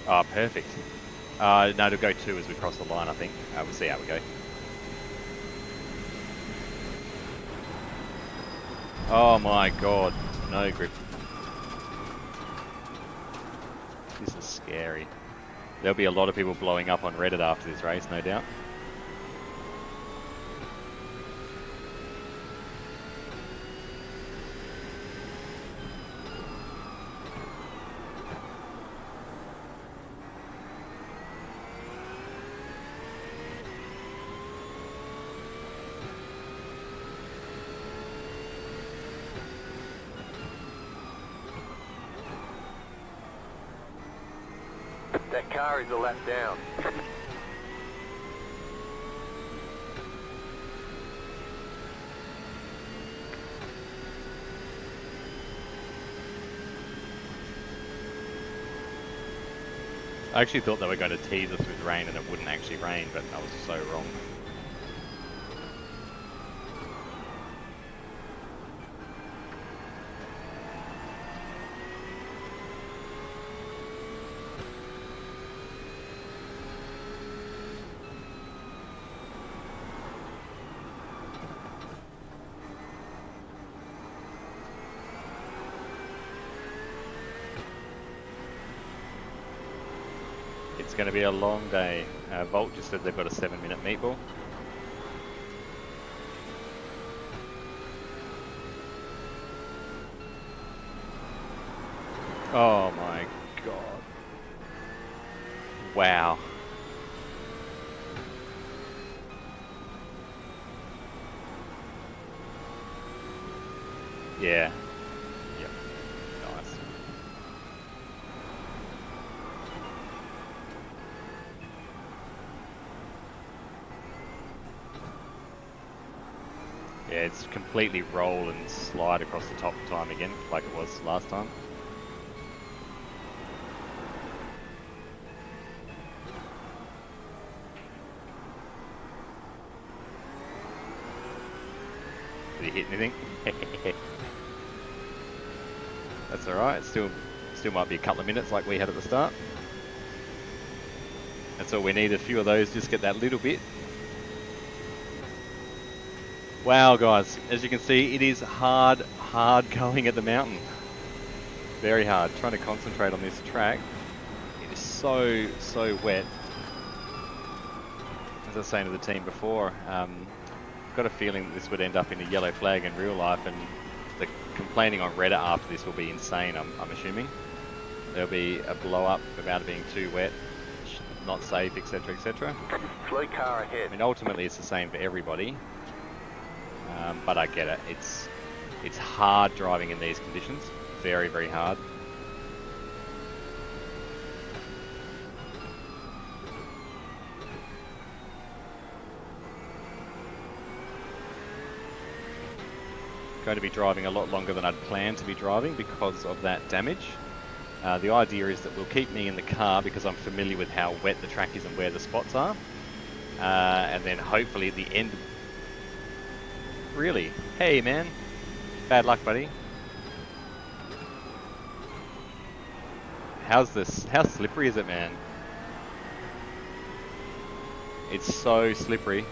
Oh, perfect. No, it'll go 2 as we cross the line, I think. We'll see how we go. Oh my god, no grip. This is scary. There'll be a lot of people blowing up on Reddit after this race, no doubt. That car is a lap down. I actually thought they were going to tease us with rain and it wouldn't actually rain, but I was so wrong. It's going to be a long day. Volt just said they've got a 7-minute meatball. Oh my god. Wow. Yeah. Yep. Nice. Yeah, it's completely roll and slide across the top time again, like it was last time. Did he hit anything? That's alright, still might be a couple of minutes like we had at the start. That's all we need, a few of those, just get that little bit. Wow guys, as you can see, it is hard going at the mountain. Very hard, trying to concentrate on this track. It is so wet. As I was saying to the team before, got a feeling that this would end up in a yellow flag in real life, and the complaining on Reddit after this will be insane, I'm assuming. There'll be a blow up about it being too wet, not safe, etc, etc. Slow car ahead. I mean, ultimately it's the same for everybody. But I get it. It's hard driving in these conditions. Very, very hard. Going to be driving a lot longer than I'd planned to be driving because of that damage. The idea is that we'll keep me in the car because I'm familiar with how wet the track is and where the spots are. And then hopefully at the end... Really? Hey man, bad luck buddy. How slippery is it, man? It's so slippery.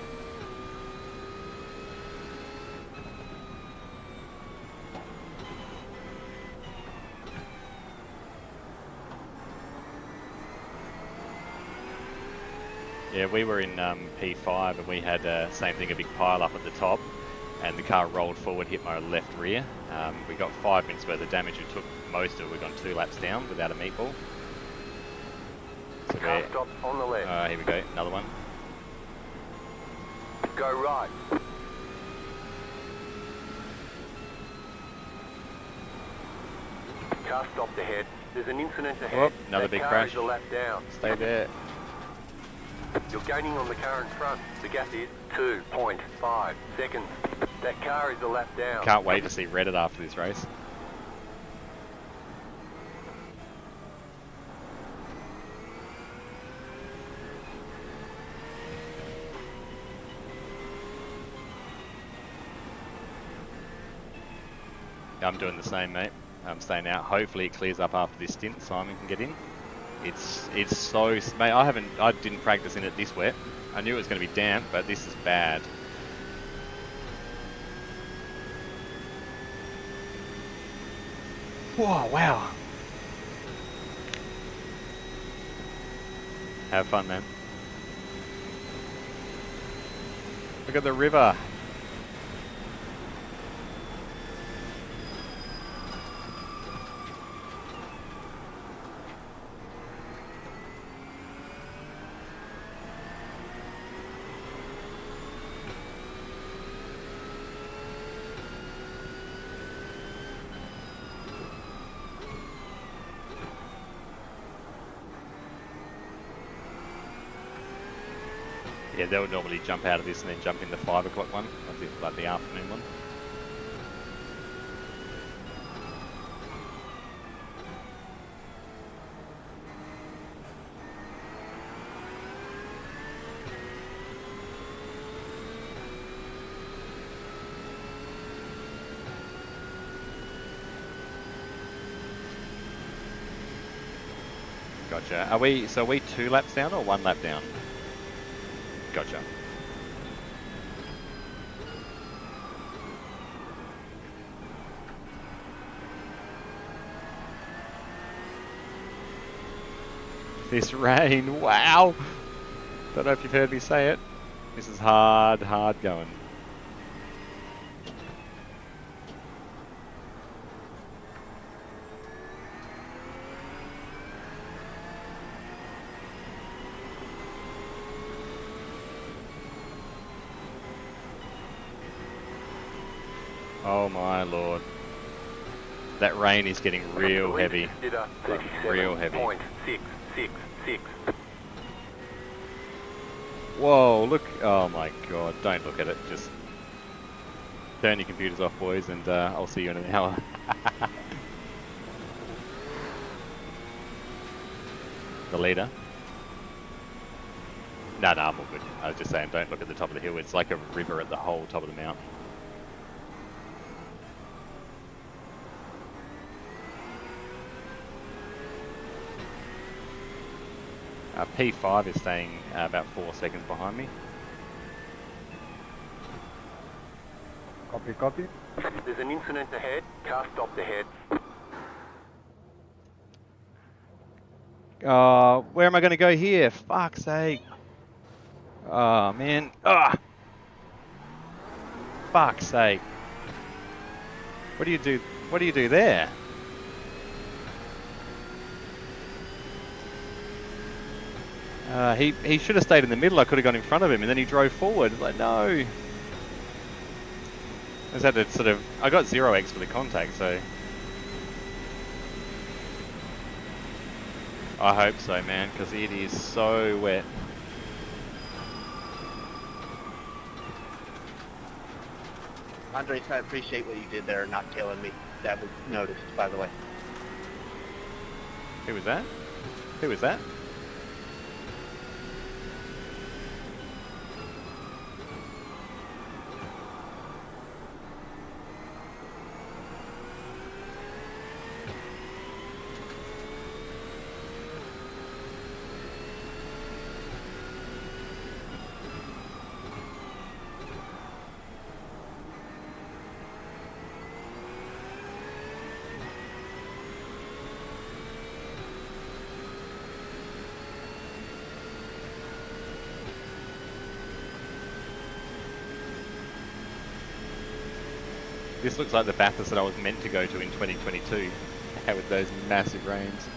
Yeah, we were in P5 and we had same thing, a big pile up at the top, and the car rolled forward, hit my left rear. We got 5 minutes worth of damage. We took most of it. We've gone 2 laps down without a meatball. So Car stop on the left. here we go, another one. Go right. Car stopped ahead. There's an incident ahead. Whoop, another that big car crash. is a lap down. Stay there. You're gaining on the car in front. The gap is 2.5 seconds. That car is a lap down. Can't wait to see Reddit after this race. I'm doing the same, mate. I'm staying out. Hopefully it clears up after this stint. Simon can get in. It's so, mate. I didn't practice in it this wet. I knew it was going to be damp, but this is bad. Whoa! Wow. Have fun, man. Look at the river. Yeah, they would normally jump out of this and then jump in the 5 o'clock one, like the afternoon one. Gotcha. Are we 2 laps down or 1 lap down? Gotcha. This rain, wow! Don't know if you've heard me say it. This is hard going. Oh my lord. That rain is getting real heavy. Like, real heavy. 666. Whoa, look. Oh my god. Don't look at it. Just turn your computers off, boys, and I'll see you in an hour. The leader. No, I'm all good. I was just saying, don't look at the top of the hill. It's like a river at the whole top of the mountain. P5 is staying about 4 seconds behind me. Copy, copy. There's an incident ahead. Car stopped ahead. Where am I going to go here? Fuck's sake. Oh, man. Ah! Fuck's sake. What do you do? What do you do there? He should have stayed in the middle. I could have gone in front of him, and then he drove forward. Like, no. I just had to sort of... I got 0x for the contact, so... I hope so, man, because it is so wet. Andres, I appreciate what you did there, not killing me. That was noticed, by the way. Who was that? Who was that? This looks like the Bathurst that I was meant to go to in 2022, with those massive rains.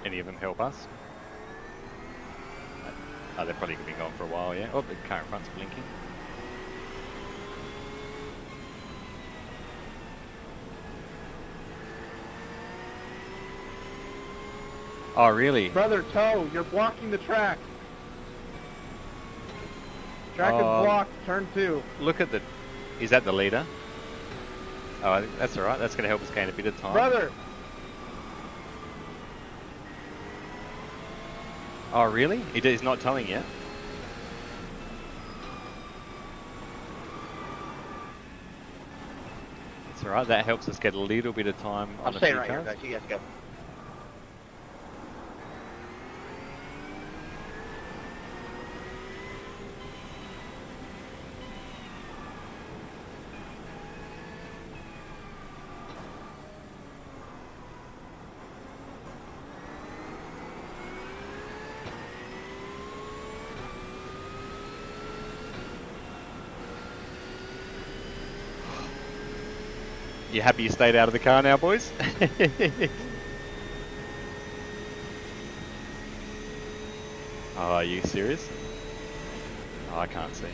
Any of them help us? Oh, they're probably going to be gone for a while, yeah. Oh, the car in front's blinking. Oh, really? Brother, tow, you're blocking the track. Track is blocked, turn 2. Look at the... Is that the leader? Oh, that's alright. That's going to help us gain a bit of time. Brother! Oh, really? He's not towing yet? It's alright. That helps us get a little bit of time on I'm the staying few right here, cars. guys. You guys go. You happy you stayed out of the car now, boys? Oh, are you serious? Oh, I can't see.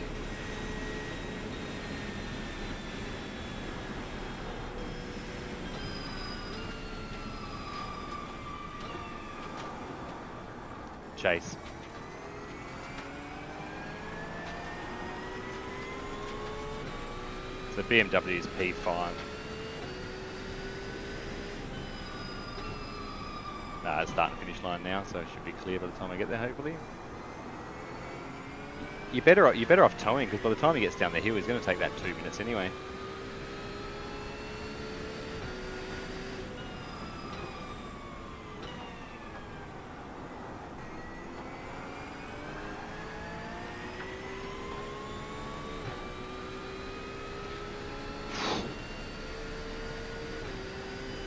Chase. So BMW's P5. It's starting finish line now, so it should be clear by the time I get there, hopefully. You're better off towing, because by the time he gets down the hill, he's going to take that 2 minutes anyway.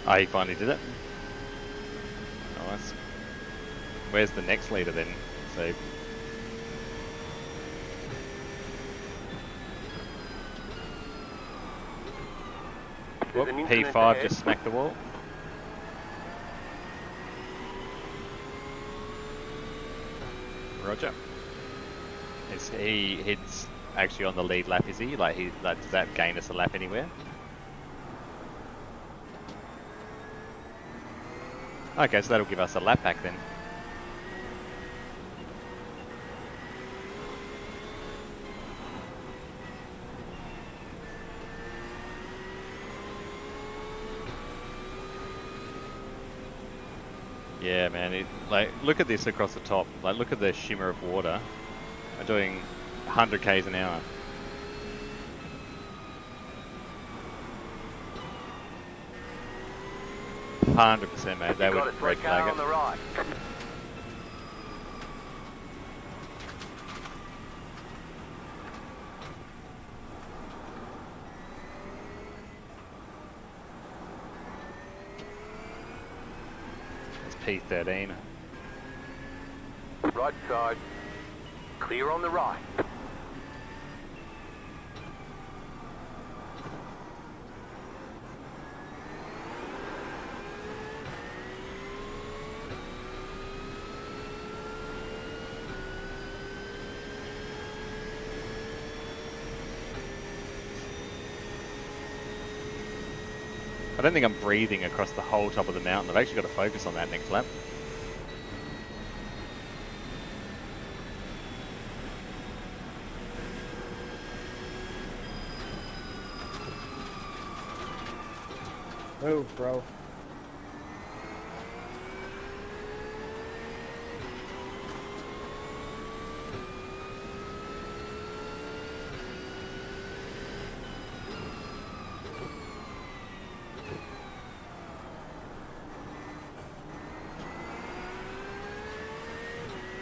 Oh, he finally did it. Nice. Where's the next leader then? So whoop, P5 just smacked the wall. Roger. He's actually on the lead lap, is he? Like, does that gain us a lap anywhere? Okay, so that'll give us a lap back then. Yeah, man, like, look at this across the top. Like, look at the shimmer of water. I'm doing 100 k's an hour. %, mate. They would red flag it. Right. It's P13. Right side. Clear on the right. I don't think I'm breathing across the whole top of the mountain. I've actually got to focus on that next lap. Move, bro.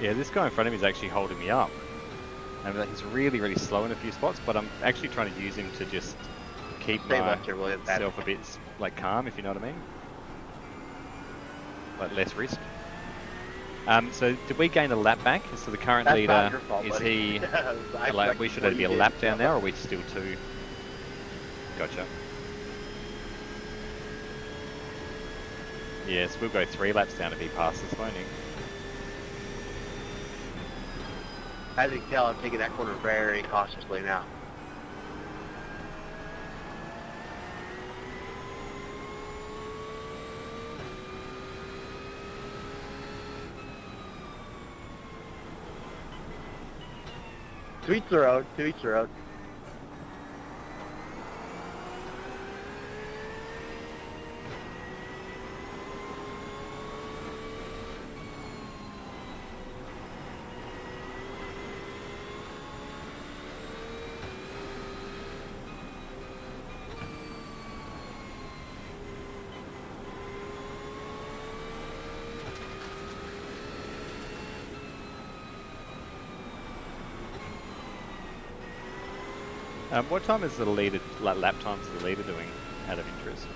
Yeah, this guy in front of me is actually holding me up. And he's really, really slow in a few spots, but I'm actually trying to use him to just keep Stay left here, William. That- myself a bit like calm, if you know what I mean. Like less risk. So did we gain a lap back? So the current That's leader, not your fault, is buddy. he, I like, we should what be you a did. lap down now, or are we still 2? Gotcha. Yes, we'll go 3 laps down if he passes, won't he? As you can tell, I'm taking that corner very cautiously now. To each their own, to each their own. What time is the leader, like lap times the leader doing, out of interest?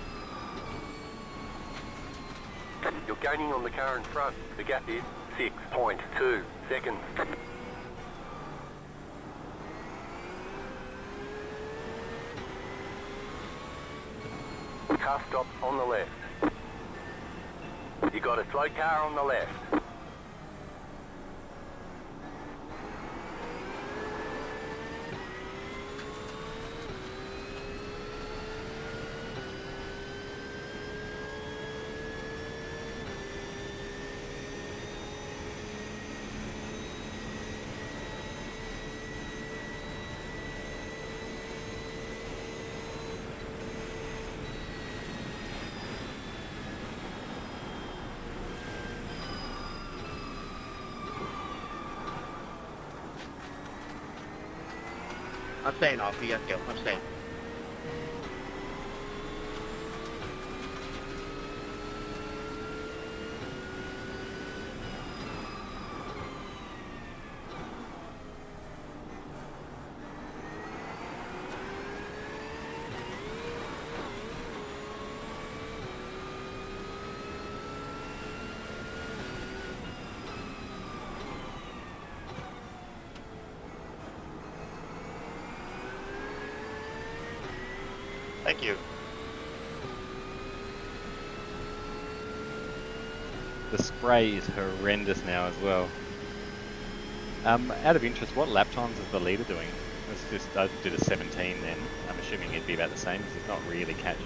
You're gaining on the car in front. The gap is 6.2 seconds. Car stop on the left. You got a slow car on the left. I'm staying off. You guys go. I'm staying. Thank you. The spray is horrendous now as well. Out of interest, what lap times is the leader doing? Let's just, I did a 17 then. I'm assuming it'd be about the same because it's not really catching.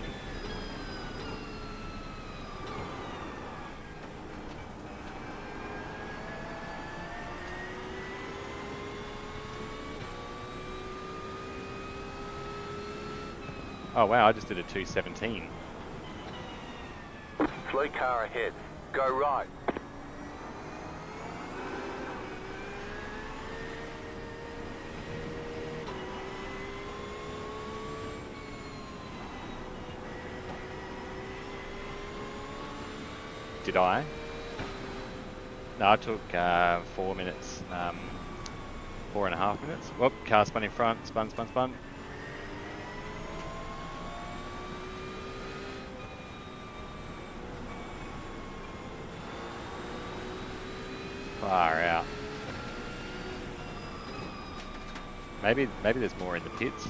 Oh wow, I just did a 2:17. Slow car ahead. Go right. Did I? No, I took 4 minutes, 4.5 minutes. Whoop, car spun in front, spun. Far out. Maybe there's more in the pits.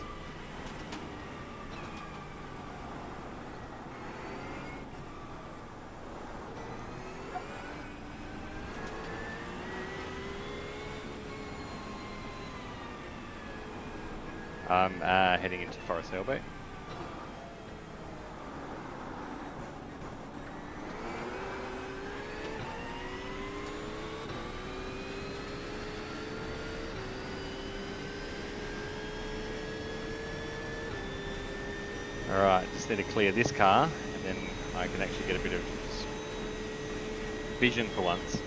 I'm heading into Forest Sailboat. Alright, just need to clear this car and then I can actually get a bit of vision for once.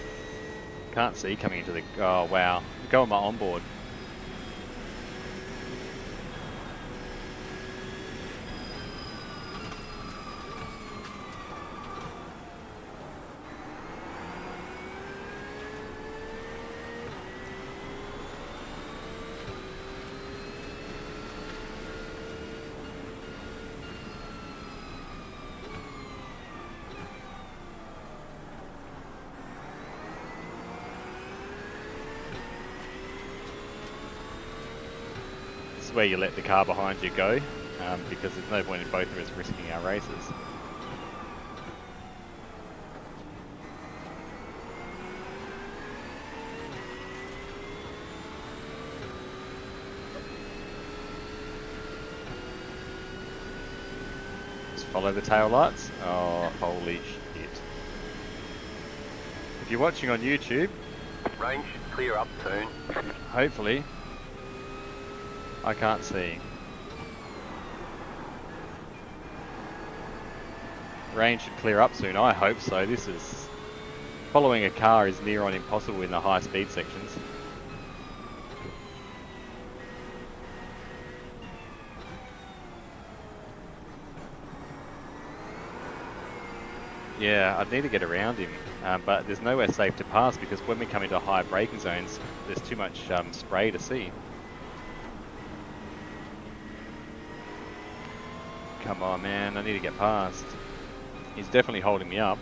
Can't see coming into the... Oh wow, go on my onboard. where you let the car behind you go, because there's no point in both of us risking our races. Just follow the tail lights. Oh, holy shit. If you're watching on YouTube, Range should clear up soon. hopefully, I can't see. Range should clear up soon, I hope so. This is... Following a car is near on impossible in the high speed sections. Yeah, I'd need to get around him, but there's nowhere safe to pass because when we come into high braking zones, there's too much spray to see. Come on, man, I need to get past. He's definitely holding me up.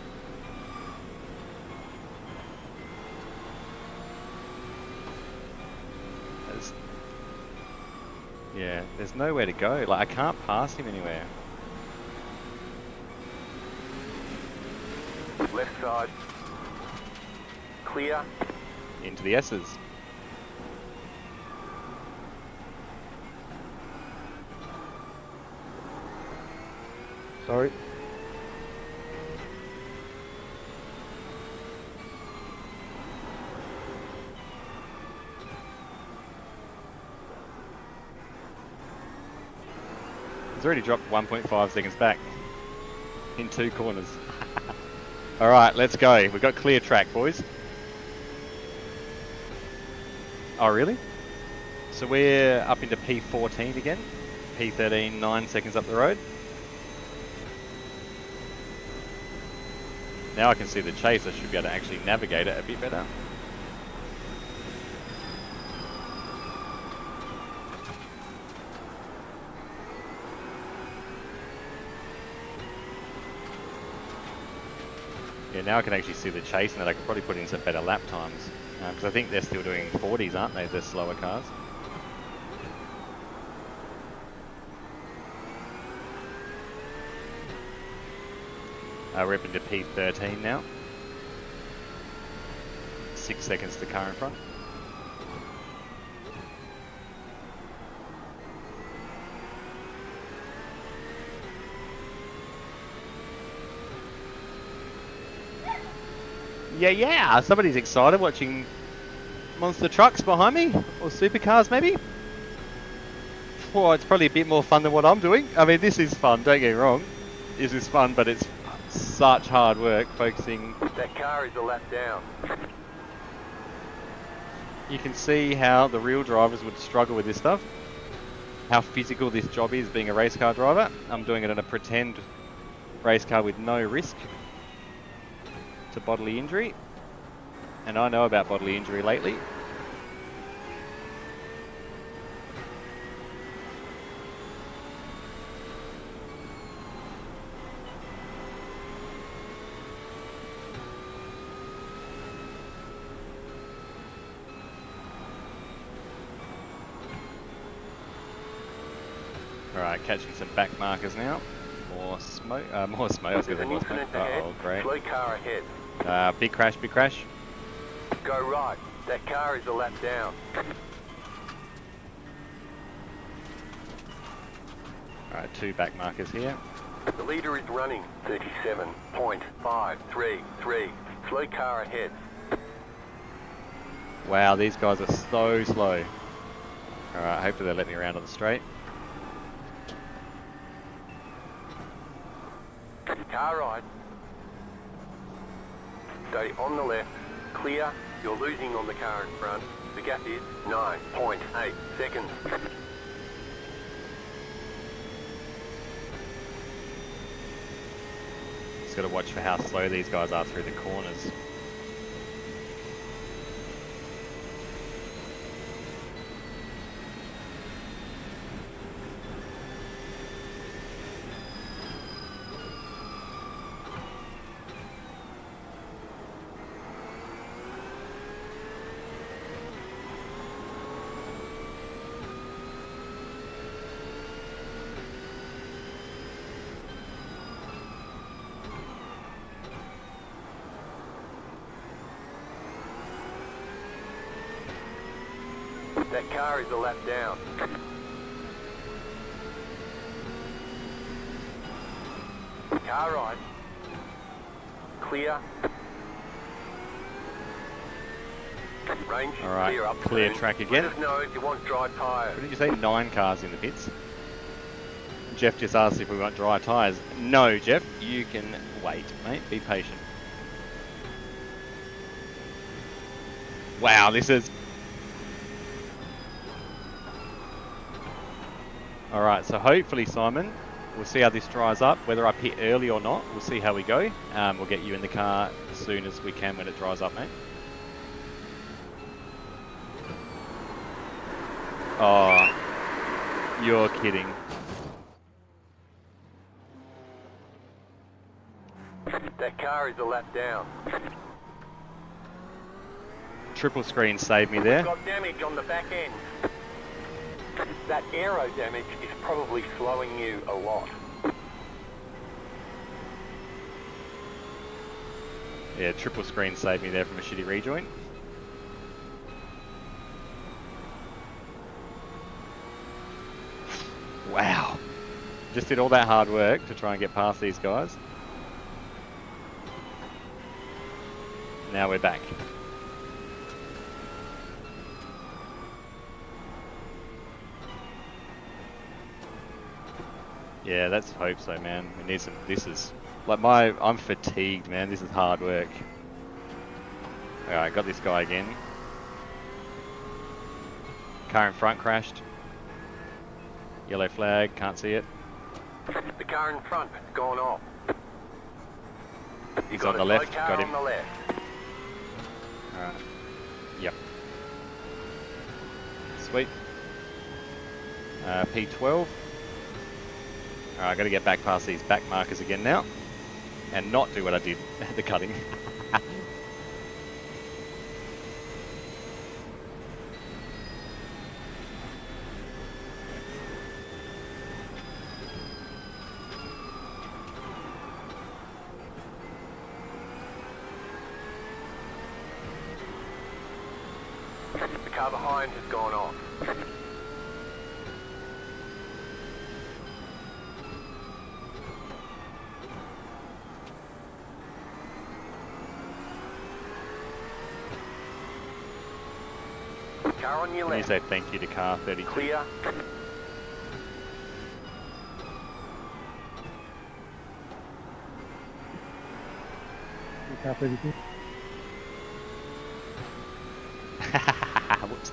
Yeah, there's nowhere to go. Like, I can't pass him anywhere. Left side. Clear. Into the S's. Sorry. He's already dropped 1.5 seconds back in 2 corners. Alright, let's go. We've got clear track, boys. Oh, really? So we're up into P14 again. P13, 9 seconds up the road. Now I can see the chase. I should be able to actually navigate it a bit better. Yeah, now I can actually see the chase and that I could probably put in some better lap times. Because I think they're still doing 40s, aren't they, the slower cars? We're up into P13 now. 6 seconds to car in front. Yeah, somebody's excited watching monster trucks behind me, or supercars maybe. Well, it's probably a bit more fun than what I'm doing. I mean, this is fun, don't get me wrong. This is fun, but it's such hard work focusing. That car is a lap down. You can see how the real drivers would struggle with this stuff. How physical this job is being a race car driver. I'm doing it in a pretend race car with no risk to bodily injury, and I know about bodily injury lately. Alright, catching some back markers now. More smoke. More smoke. I was going to say more smoke. Oh, great. Slow car ahead. Big crash, big crash. Go right. That car is a lap down. Alright, 2 back markers here. The leader is running 37.533. Slow car ahead. Wow, these guys are so slow. Alright, hopefully they'll let me around on the straight. Car right. Stay on the left. Clear. You're losing on the car in front. The gap is 9.8 seconds. Just got to watch for how slow these guys are through the corners. That car is a lap down. Car right. Clear. Range All right, clear up. clear soon. track again. Let us know if you want dry tyres. What did you say? 9 cars in the pits. Jeff just asked if we want dry tyres. No, Jeff, you can wait, mate. Be patient. Wow, this is... Alright, so hopefully, Simon, we'll see how this dries up. Whether I pit early or not, we'll see how we go. We'll get you in the car as soon as we can when it dries up, mate. Oh, you're kidding. That car is a lap down. Triple screen saved me there. We've got damage on the back end. That aero damage is probably slowing you a lot. Yeah, triple screen saved me there from a shitty rejoin. Wow. Just did all that hard work to try and get past these guys. Now we're back. Yeah, let's hope so, man. We need some... This is... Like I'm fatigued, man. This is hard work. Alright, got this guy again. Car in front crashed. Yellow flag, can't see it. The car in front has gone off. He's on the left, got him. On the left. Alright. Yep. Sweet. P12. Alright, I gotta get back past these back markers again now. And not do what I did at the cutting. The car behind has gone off. Car on your Can you left. say thank you to car 32? Clear. Car 32. Whoops.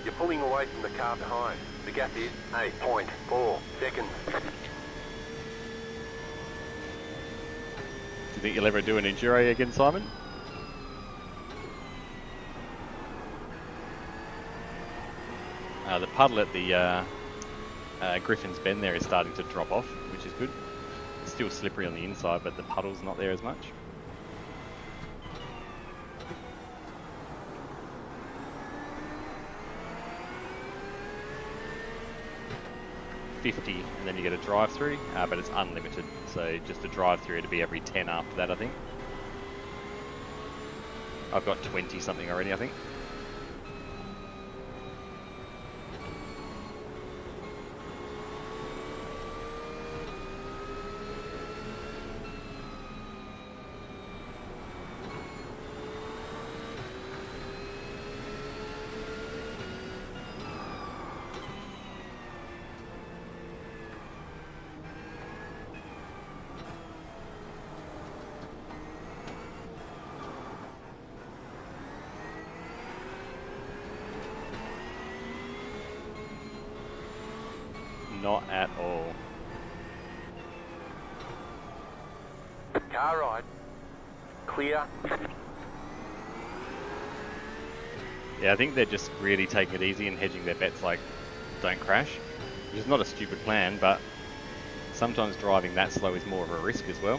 You're pulling away from the car behind. The gap is 8.4 seconds. Do you think you'll ever do an enduro again, Simon? The puddle at the Griffin's Bend there is starting to drop off, which is good. It's still slippery on the inside, but the puddle's not there as much. $50, and then you get a drive-through, but it's unlimited. So just a drive-through to be every 10 after that, I think. I've got 20 something already, I think. Not at all. Car right. Clear. Yeah, I think they're just really taking it easy and hedging their bets like, don't crash. Which is not a stupid plan, but sometimes driving that slow is more of a risk as well.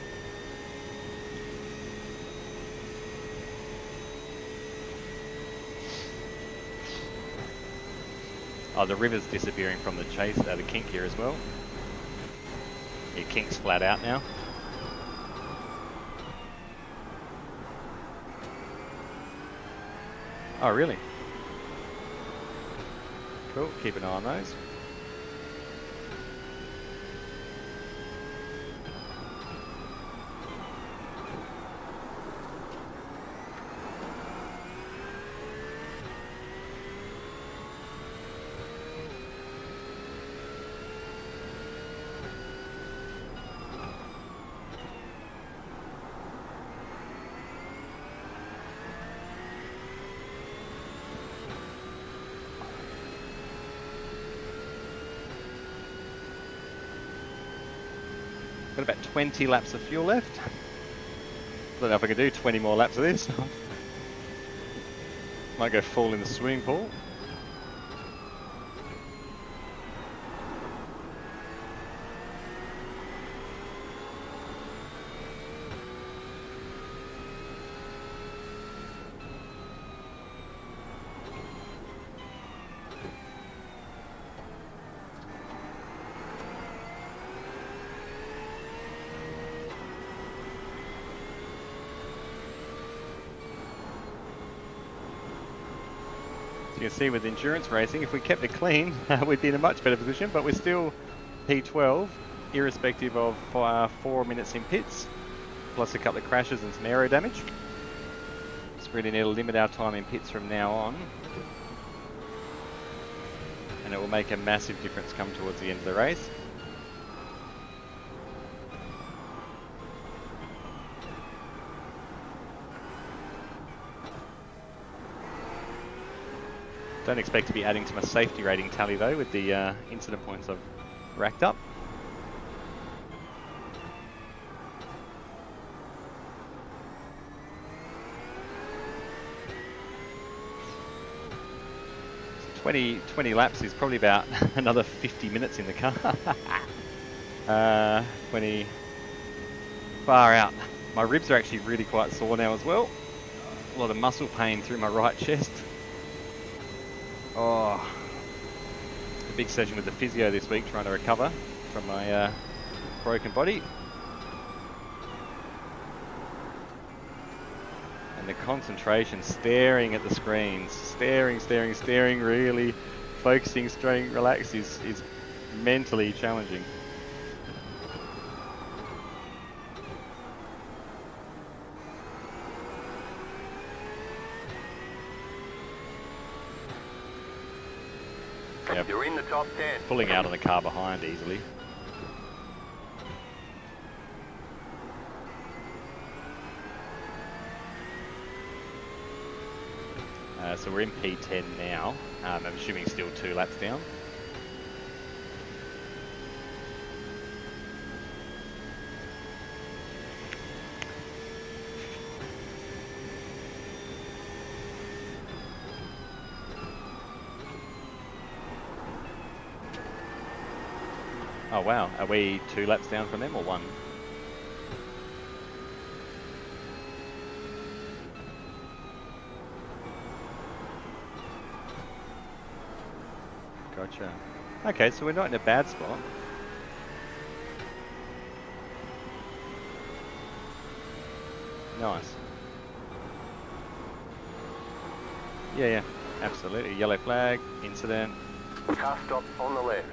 Oh, the river's disappearing from the chase, the kink here as well. Your kink's flat out now. Oh, really? Cool, keep an eye on those. Got about 20 laps of fuel left. Don't know if I can do 20 more laps of this. Might go fall in the swimming pool. You can see with endurance racing, if we kept it clean, we'd be in a much better position, but we're still P12, irrespective of 4 minutes in pits, plus a couple of crashes and some aero damage. So we really need to limit our time in pits from now on. And it will make a massive difference come towards the end of the race. Don't expect to be adding to my safety rating tally though with the incident points I've racked up. So 20 laps is probably about another 50 minutes in the car. 20, far out. My ribs are actually really quite sore now as well. A lot of muscle pain through my right chest. Oh, a big session with the physio this week trying to recover from my broken body. And the concentration, staring at the screens, staring, really focusing, staying relaxed is mentally challenging. Yep. You're in the top 10. Pulling out on the car behind easily. So we're in P10 now. I'm assuming still 2 laps down. Oh wow, are we 2 laps down from them or 1? Gotcha. Okay, so we're not in a bad spot. Nice. Yeah, absolutely. Yellow flag, incident. Car stop on the left.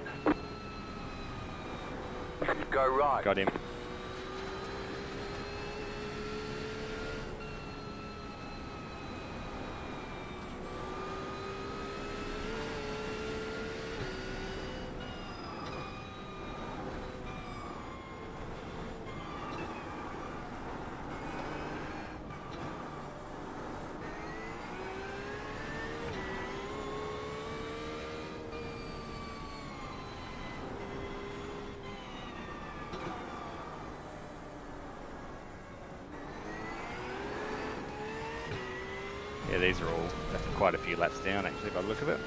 Go right. Got him. Yeah, these are all quite a few laps down actually by the look of it.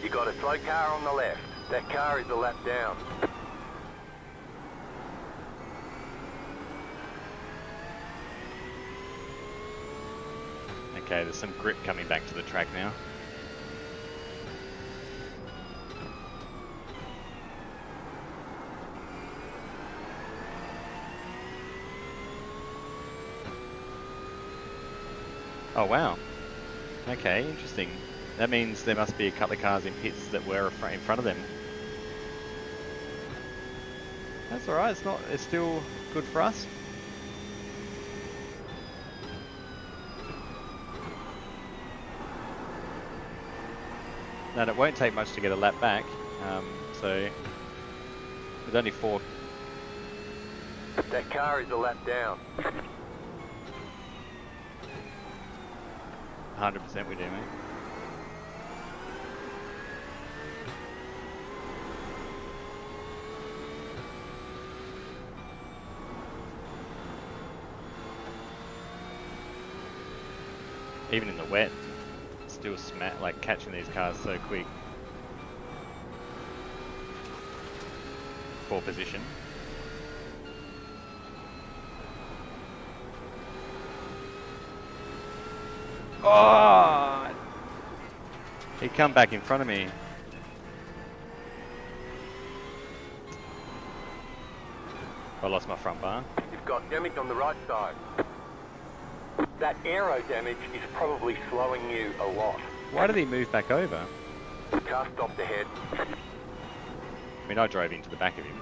You got a slow car on the left. That car is a lap down. Okay, there's some grip coming back to the track now. Oh wow. Okay, interesting. That means there must be a couple of cars in pits that were in front of them. That's alright, it's still good for us. And it won't take much to get a lap back, so with only 4. That car is a lap down. 100% we do, mate. Even in the wet, still like catching these cars so quick. 4 position. Oh! He come back in front of me. I lost my front bar. You've got damage on the right side. That aero damage is probably slowing you a lot. Why did he move back over? Car stopped ahead. I mean, I drove into the back of him.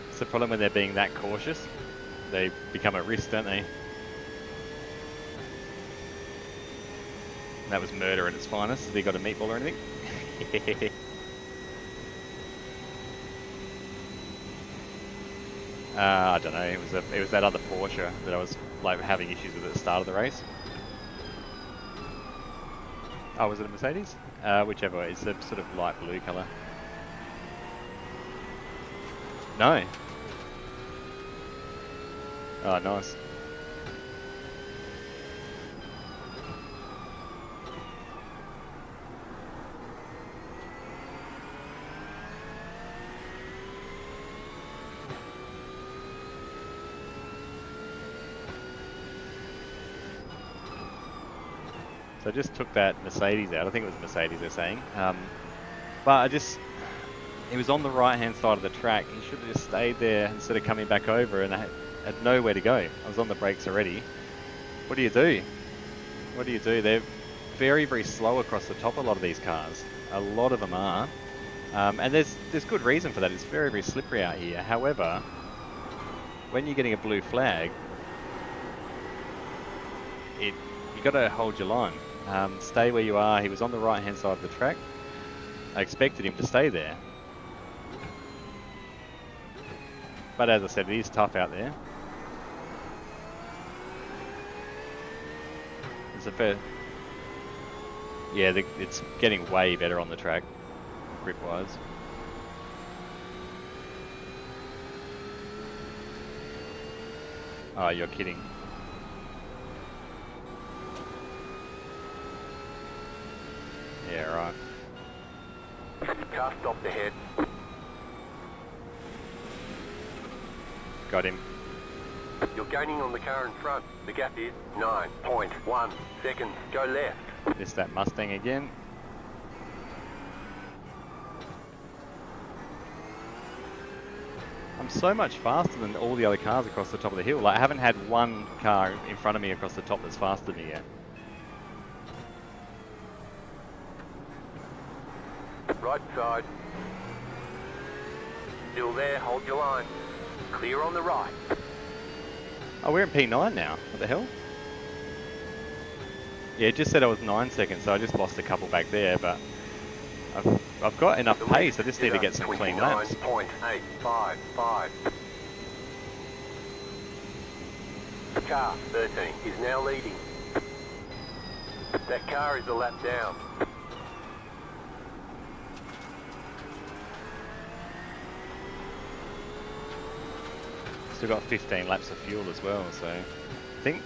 It's the problem when they're being that cautious. They become a risk, don't they? And that was murder at its finest. Have you got a meatball or anything? I don't know. It was that other Porsche that I was like having issues with at the start of the race. Oh, was it a Mercedes? Whichever. It's a sort of light blue colour. No. Oh, nice. So I just took that Mercedes out. I think it was a Mercedes they're saying. But it was on the right hand side of the track. He should have just stayed there instead of coming back over, and I had nowhere to go. I was on the brakes already. What do you do? What do you do? They're very, very slow across the top, a lot of these cars. A lot of them are. And there's good reason for that. It's very, very slippery out here. However, when you're getting a blue flag, you got to hold your line. Stay where you are. He was on the right hand side of the track. I expected him to stay there. But as I said, it is tough out there. It's a fair... Yeah, it's getting way better on the track, grip-wise. Oh, you're kidding. Yeah, right. Car stopped ahead. Got him. You're gaining on the car in front. The gap is 9.1 seconds. Go left. Missed that Mustang again. I'm so much faster than all the other cars across the top of the hill. Like, I haven't had one car in front of me across the top that's faster than me yet. Right side. Still there, hold your line. Clear on the right. Oh, we're in P9 now. What the hell? Yeah, it just said I was 9 seconds, so I just lost a couple back there, but I've got enough pace. I just need to get some clean laps. 29.855. Car 13 is now leading. That car is a lap down. Still got 15 laps of fuel as well, so I think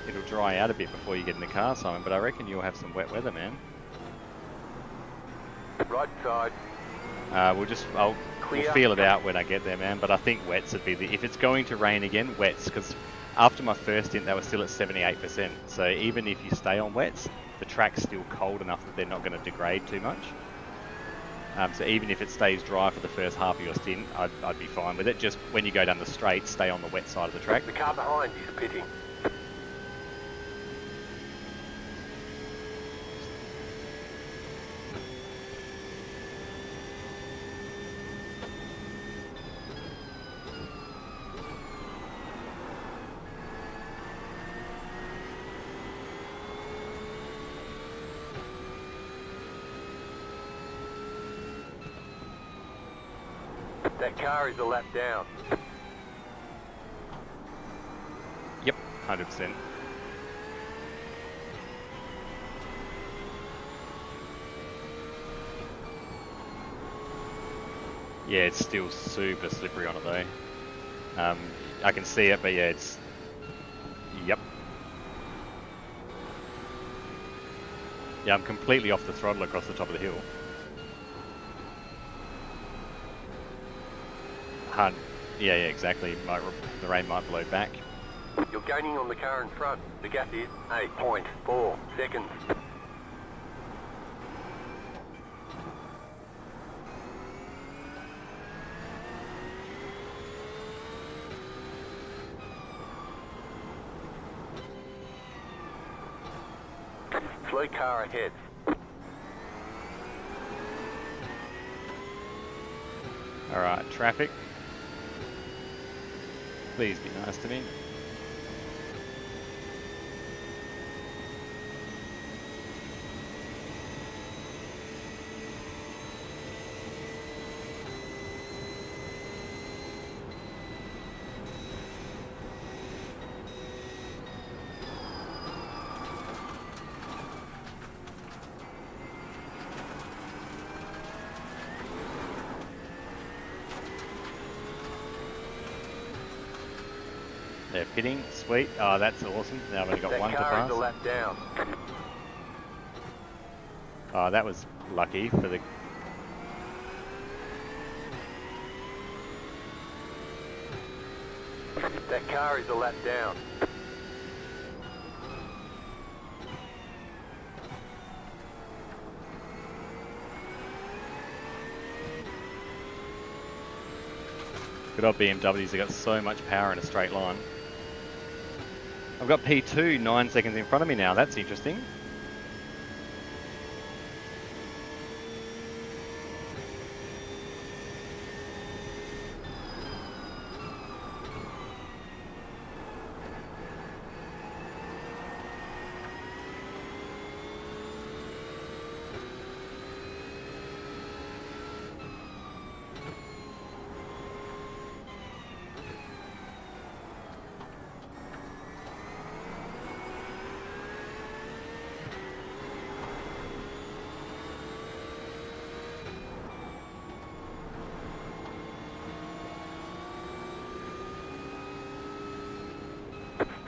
it'll dry out a bit before you get in the car, Simon, but I reckon you'll have some wet weather, man. Right side. We'll feel it out when I get there, man, but I think wets would be if it's going to rain again, wets, because after my first stint, they were still at 78%, so even if you stay on wets, the track's still cold enough that they're not going to degrade too much. So even if it stays dry for the first half of your stint, I'd be fine with it. Just when you go down the straight, stay on the wet side of the track. The car behind is pitting. That car is a lap down. Yep, 100%. Yeah, it's still super slippery on it though. I can see it, but yeah, it's... Yep. Yeah, I'm completely off the throttle across the top of the hill. Hard. Yeah, exactly. The rain might blow back. You're gaining on the car in front. The gap is 8.4 seconds. Slow car ahead. Alright, traffic. Please be nice to me. They're pitting, sweet. Oh, that's awesome. Now I've only got one to That car is pass. a lap down. Oh, that was lucky for the... That car is a lap down. Good old BMWs, they got so much power in a straight line. I've got P2 9 seconds in front of me now, that's interesting.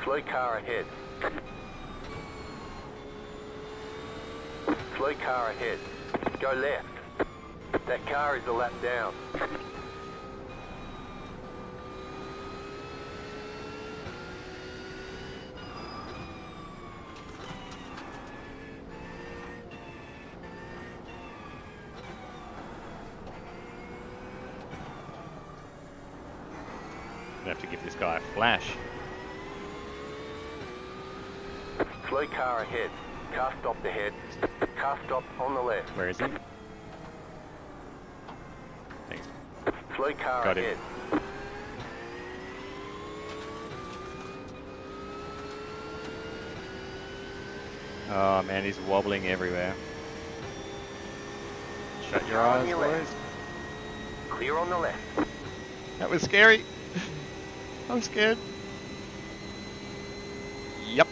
Slow car ahead. Slow car ahead. Go left. That car is a lap down. I'm gonna have to give this guy a flash. Slow car ahead. Car stopped ahead. Car stopped on the left. Where is he? Thanks. Slow car Got him. ahead. Oh man, he's wobbling everywhere. Shut your Car on eyes, your boys. left. Clear on the left. That was scary. I'm scared. Yep.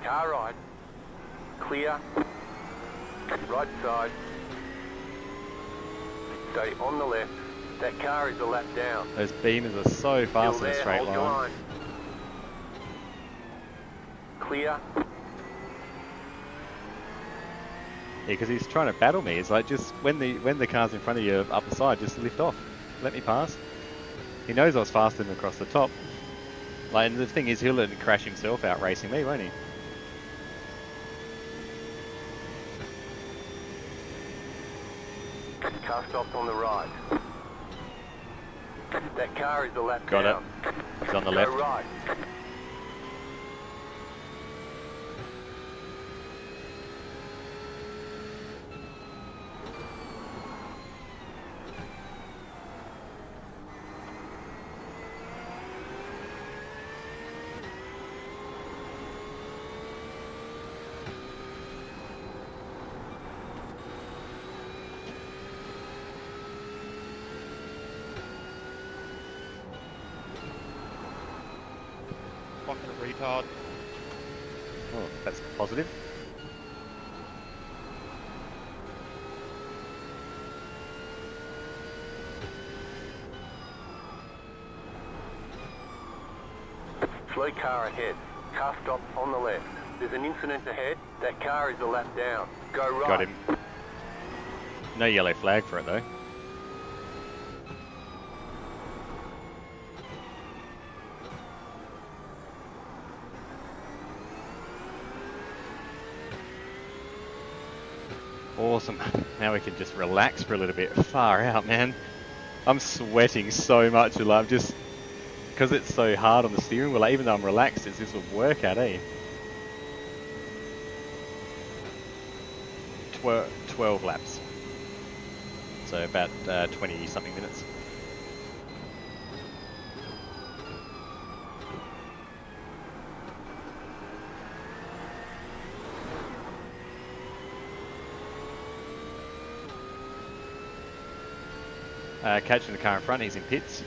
Car right. Clear. Right side. Stay on the left. That car is a lap down. Those beamers are so fast Still in a there, straight hold your line. line. Clear. Yeah, because he's trying to battle me. It's like, just when the car's in front of you up the side, just lift off. Let me pass. He knows I was faster than him across the top. Like, and the thing is, he'll crash himself out racing me, won't he? Car stopped on the right. That car is a lap Got down. it. He's on the Go left. right. Fucking retard. Oh, that's positive. Slow car ahead. Car stopped on the left. There's an incident ahead. That car is a lap down. Go right. Got him. No yellow flag for it though. Awesome. Now we can just relax for a little bit. Far out, man. I'm sweating so much. I'm just, because it's so hard on the steering wheel, like, even though I'm relaxed, it's this a workout, eh? 12 laps. So about 20 something minutes. Catching the car in front, he's in pits.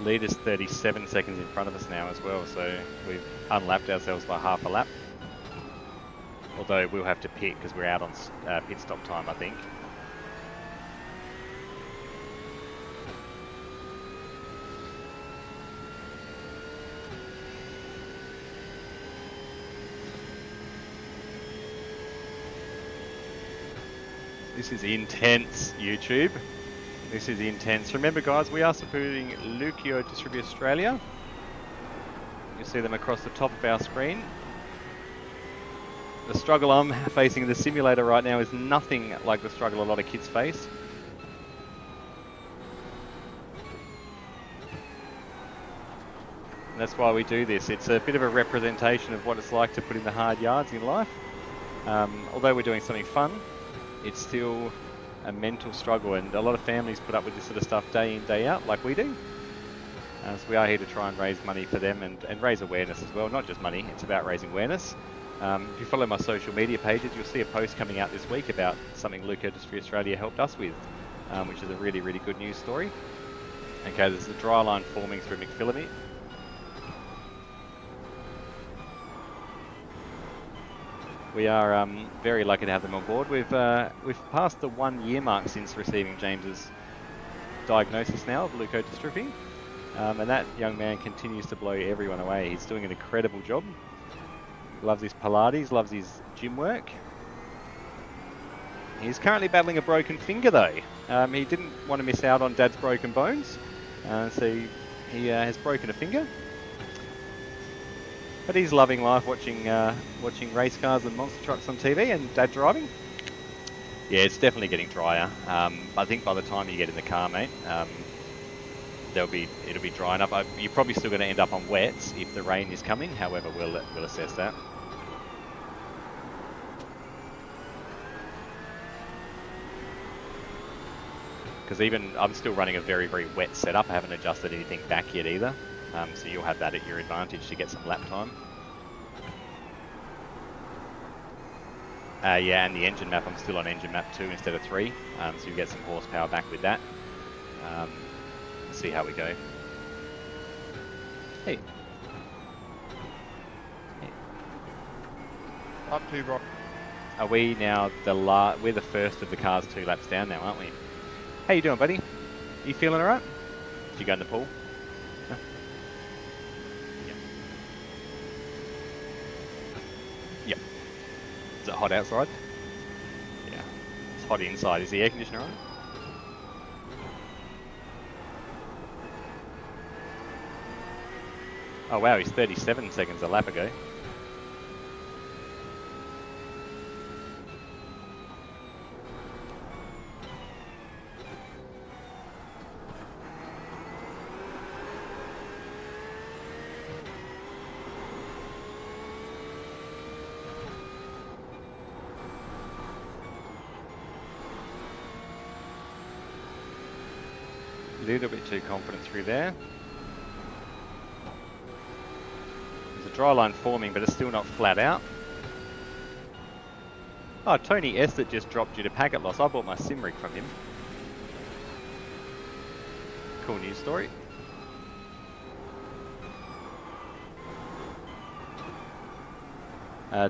Leader's 37 seconds in front of us now as well, so we've unlapped ourselves by half a lap. Although we'll have to pit because we're out on pit stop time, I think. This is intense, YouTube. This is intense. Remember, guys, we are supporting Leukodystrophy Australia. You see them across the top of our screen. The struggle I'm facing in the simulator right now is nothing like the struggle a lot of kids face. And that's why we do this. It's a bit of a representation of what it's like to put in the hard yards in life. Although we're doing something fun, it's still a mental struggle, and a lot of families put up with this sort of stuff day in, day out, like we do. So we are here to try and raise money for them and raise awareness as well. Not just money, it's about raising awareness. If you follow my social media pages, you'll see a post coming out this week about something Leukodystrophy Australia helped us with, which is a really, really good news story. Okay, there's a dry line forming through McPhillamy. We are very lucky to have them on board. We've passed the 1 year mark since receiving James's diagnosis now of leukodystrophy, and that young man continues to blow everyone away. He's doing an incredible job. Loves his Pilates, loves his gym work. He's currently battling a broken finger though. He didn't want to miss out on Dad's broken bones, so he has broken a finger. But he's loving life, watching race cars and monster trucks on TV and Dad driving. Yeah, it's definitely getting drier. I think by the time you get in the car, mate, it'll be dry enough. You're probably still going to end up on wets if the rain is coming. However, we'll assess that. Because even I'm still running a very, very wet setup. I haven't adjusted anything back yet either. So you'll have that at your advantage to get some lap time. Yeah, and the engine map, I'm still on engine map 2 instead of 3, so you get some horsepower back with that. Let's see how we go. Hey. Up 2, bro. Are we now we're the first of the cars 2 laps down now, aren't we? How you doing, buddy? You feeling alright? Did you go in the pool? Huh? Yep. Yep. Is it hot outside? Yeah. It's hot inside. Is the air conditioner on? Oh wow, he's 37 seconds a lap ago. A little bit too confident through there. There's a dry line forming, but it's still not flat out. Oh, Tony S that just dropped due to packet loss. I bought my sim rig from him. Cool news story.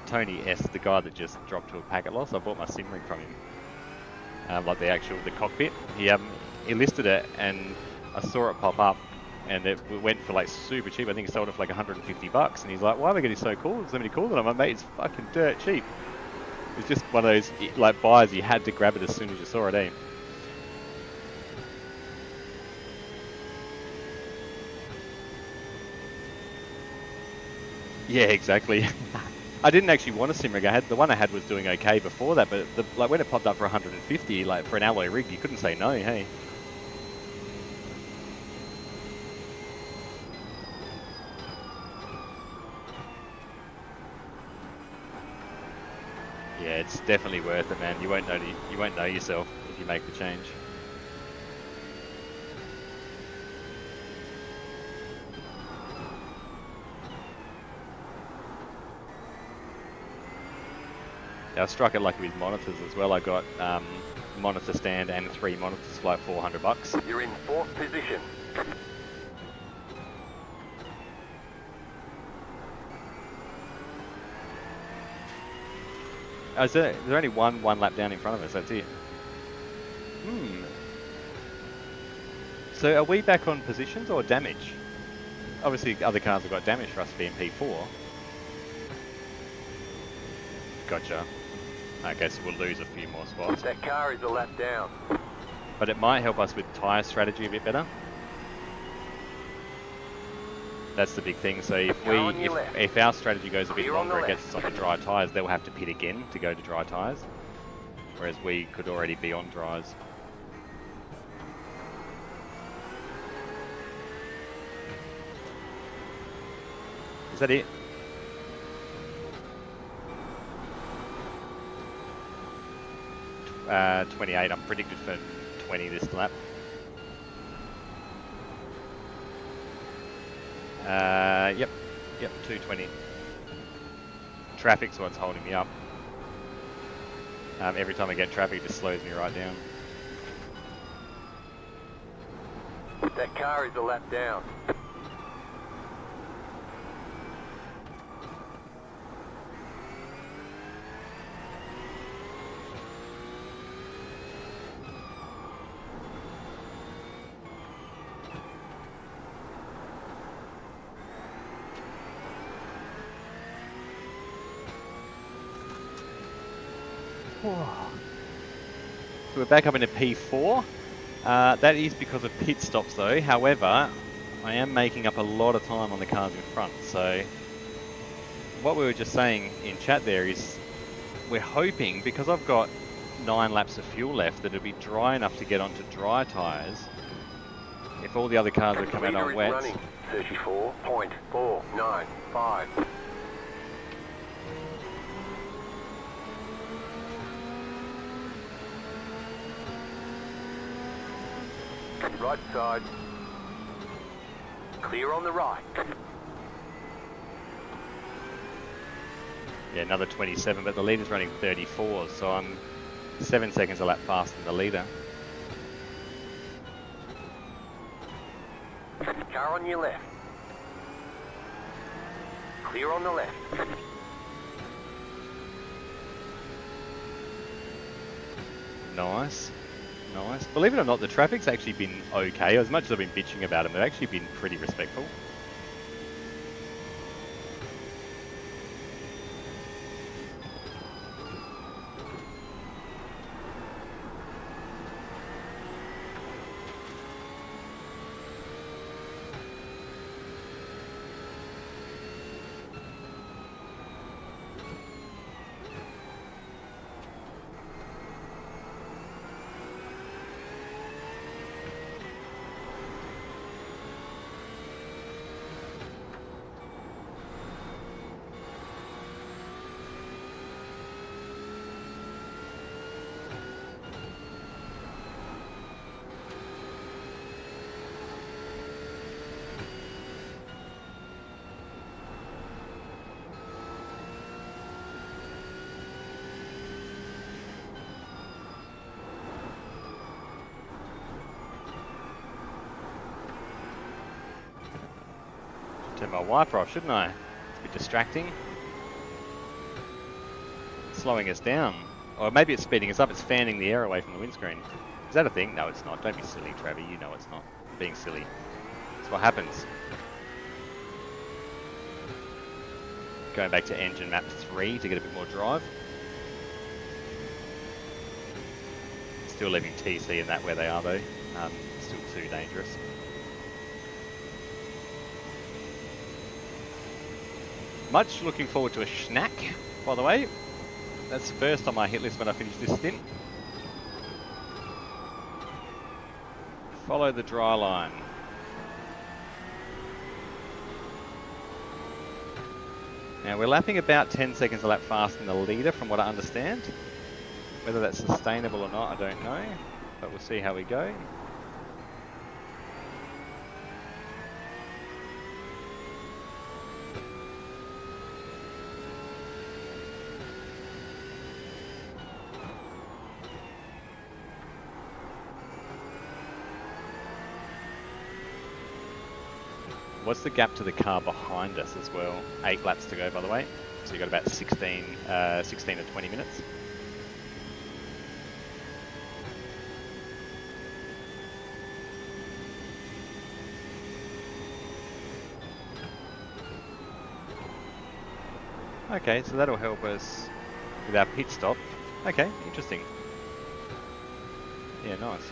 Tony S, the guy that just dropped to a packet loss, I bought my sim rig from him. Like the cockpit. He listed it and I saw it pop up and it went for like super cheap. I think he sold it for like 150 bucks and he's like, why am I getting so cool? There's so many cool. And I'm like, mate, it's fucking dirt cheap. It's just one of those like buys you had to grab it as soon as you saw it, eh? Yeah, exactly. I didn't actually want a sim rig. The one I had was doing okay before that, but like when it popped up for 150, like for an alloy rig, you couldn't say no, hey. Yeah, it's definitely worth it, man. You won't know yourself if you make the change. I struck it lucky with monitors as well. I got monitor stand and 3 monitors for like 400 bucks. You're in 4th position. There's only one lap down in front of us, that's it. So are we back on positions or damage? Obviously other cars have got damage for us being P4. Gotcha. Okay, so we'll lose a few more spots. That car is a lap down. But it might help us with tyre strategy a bit better. That's the big thing. So if our strategy goes a bit longer, it gets us onto dry tyres, they'll have to pit again to go to dry tyres. Whereas we could already be on dries. Is that it? Uh, 28. I'm predicted for 20 this lap. Yep, 220. Traffic's what's holding me up. Every time I get traffic, it just slows me right down. That car is a lap down. So we're back up into P4. That is because of pit stops though. However, I am making up a lot of time on the cars in front. So what we were just saying in chat there is we're hoping, because I've got 9 laps of fuel left, that it'll be dry enough to get onto dry tyres. If all the other cars are coming on wet. 34.495. Right side. Clear on the right. Yeah, another 27, but the leader's running 34, so I'm 7 seconds a lap faster than the leader. Car on your left. Clear on the left. Nice. Nice. Believe it or not, the traffic's actually been okay. As much as I've been bitching about them, they've actually been pretty respectful. Turn my wiper off, shouldn't I? It's a bit distracting. Slowing us down. Or maybe it's speeding us up, it's fanning the air away from the windscreen. Is that a thing? No, it's not. Don't be silly, Travi. You know it's not. Being silly. That's what happens. Going back to engine map 3 to get a bit more drive. Still leaving TC and that where they are though. Still too dangerous. Much looking forward to a snack, by the way. That's the first on my hit list when I finish this stint. Follow the dry line. Now we're lapping about 10 seconds a lap faster than the leader from what I understand. Whether that's sustainable or not, I don't know. But we'll see how we go. What's the gap to the car behind us as well? 8 laps to go, by the way. So you've got about 16 to 20 minutes. Okay, so that'll help us with our pit stop. Okay, interesting. Yeah, nice.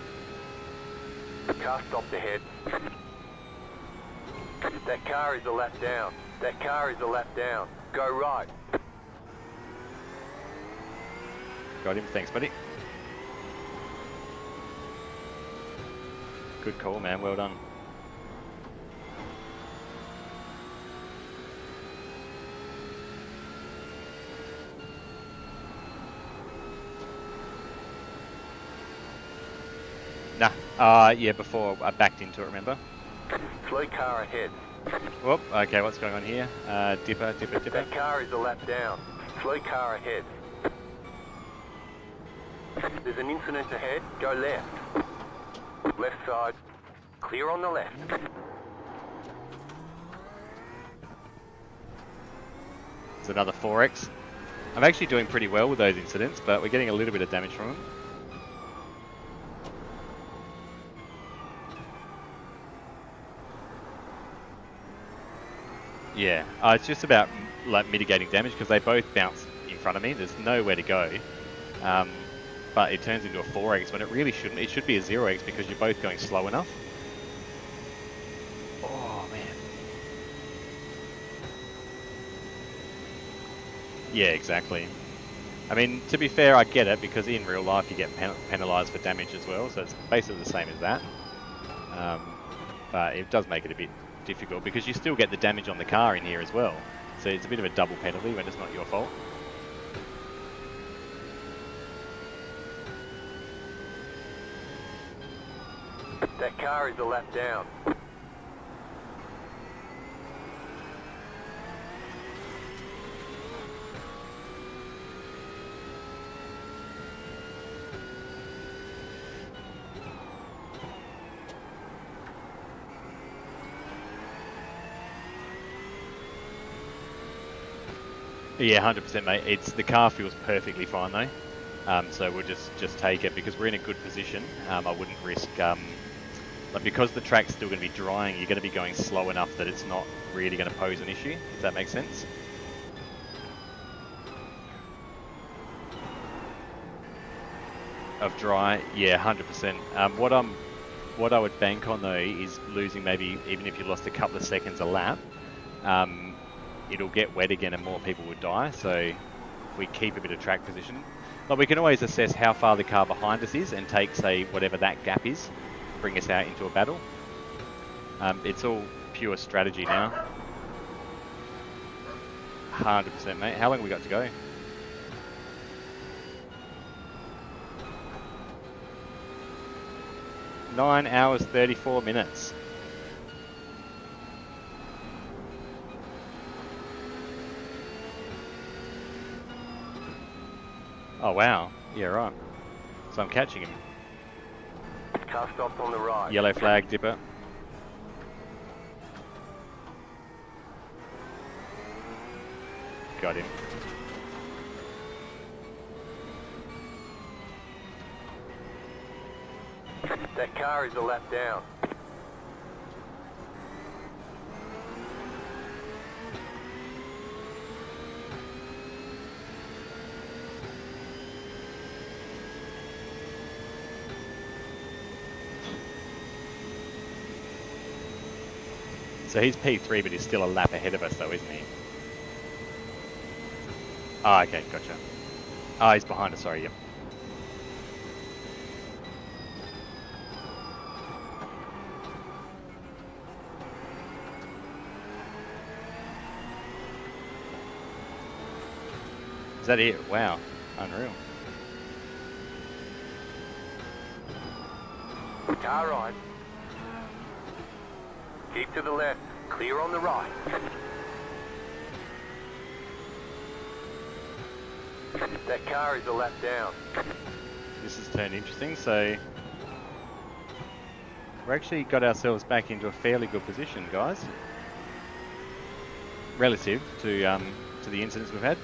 Car stopped ahead. That car is a lap down. That car is a lap down. Go right. Got him, thanks buddy. Good call, man, well done. Nah, yeah, before I backed into it, remember? Slow car ahead. Whoop, okay, what's going on here? Dipper. That car is a lap down. Slow car ahead. There's an incident ahead. Go left. Left side. Clear on the left. It's another 4X. I'm actually doing pretty well with those incidents, but we're getting a little bit of damage from them. Yeah, it's just about like mitigating damage because they both bounce in front of me. There's nowhere to go, but it turns into a 4X when it really shouldn't. It should be a 0X because you're both going slow enough. Oh man. Yeah, exactly. I mean, to be fair, I get it because in real life you get penalised for damage as well, so it's basically the same as that. But it does make it a bit difficult because you still get the damage on the car in here as well. So it's a bit of a double penalty when it's not your fault. That car is a lap down. Yeah, 100%, mate. The car feels perfectly fine though, so we'll just take it because we're in a good position. I wouldn't risk, like because the track's still going to be drying, you're going to be going slow enough that it's not really going to pose an issue. If that makes sense. Of dry, yeah, 100%. What I would bank on though is losing maybe even if you lost a couple of seconds a lap. It'll get wet again and more people would die, so we keep a bit of track position. But we can always assess how far the car behind us is and take, say, whatever that gap is, bring us out into a battle. It's all pure strategy now. 100%, mate. How long have we got to go? Nine hours, 34 minutes. Oh wow, yeah right. So I'm catching him. Car stopped on the right. Yellow flag, dipper. Got him. That car is a lap down. So he's P3, but he's still a lap ahead of us though, isn't he? Oh, okay, gotcha. Oh, he's behind us, sorry, yep. Is that it? Wow, unreal. Car right. Keep to the left. Clear on the right. That car is a lap down. This has turned interesting, so we're actually got ourselves back into a fairly good position, guys. Relative to the incidents we've had.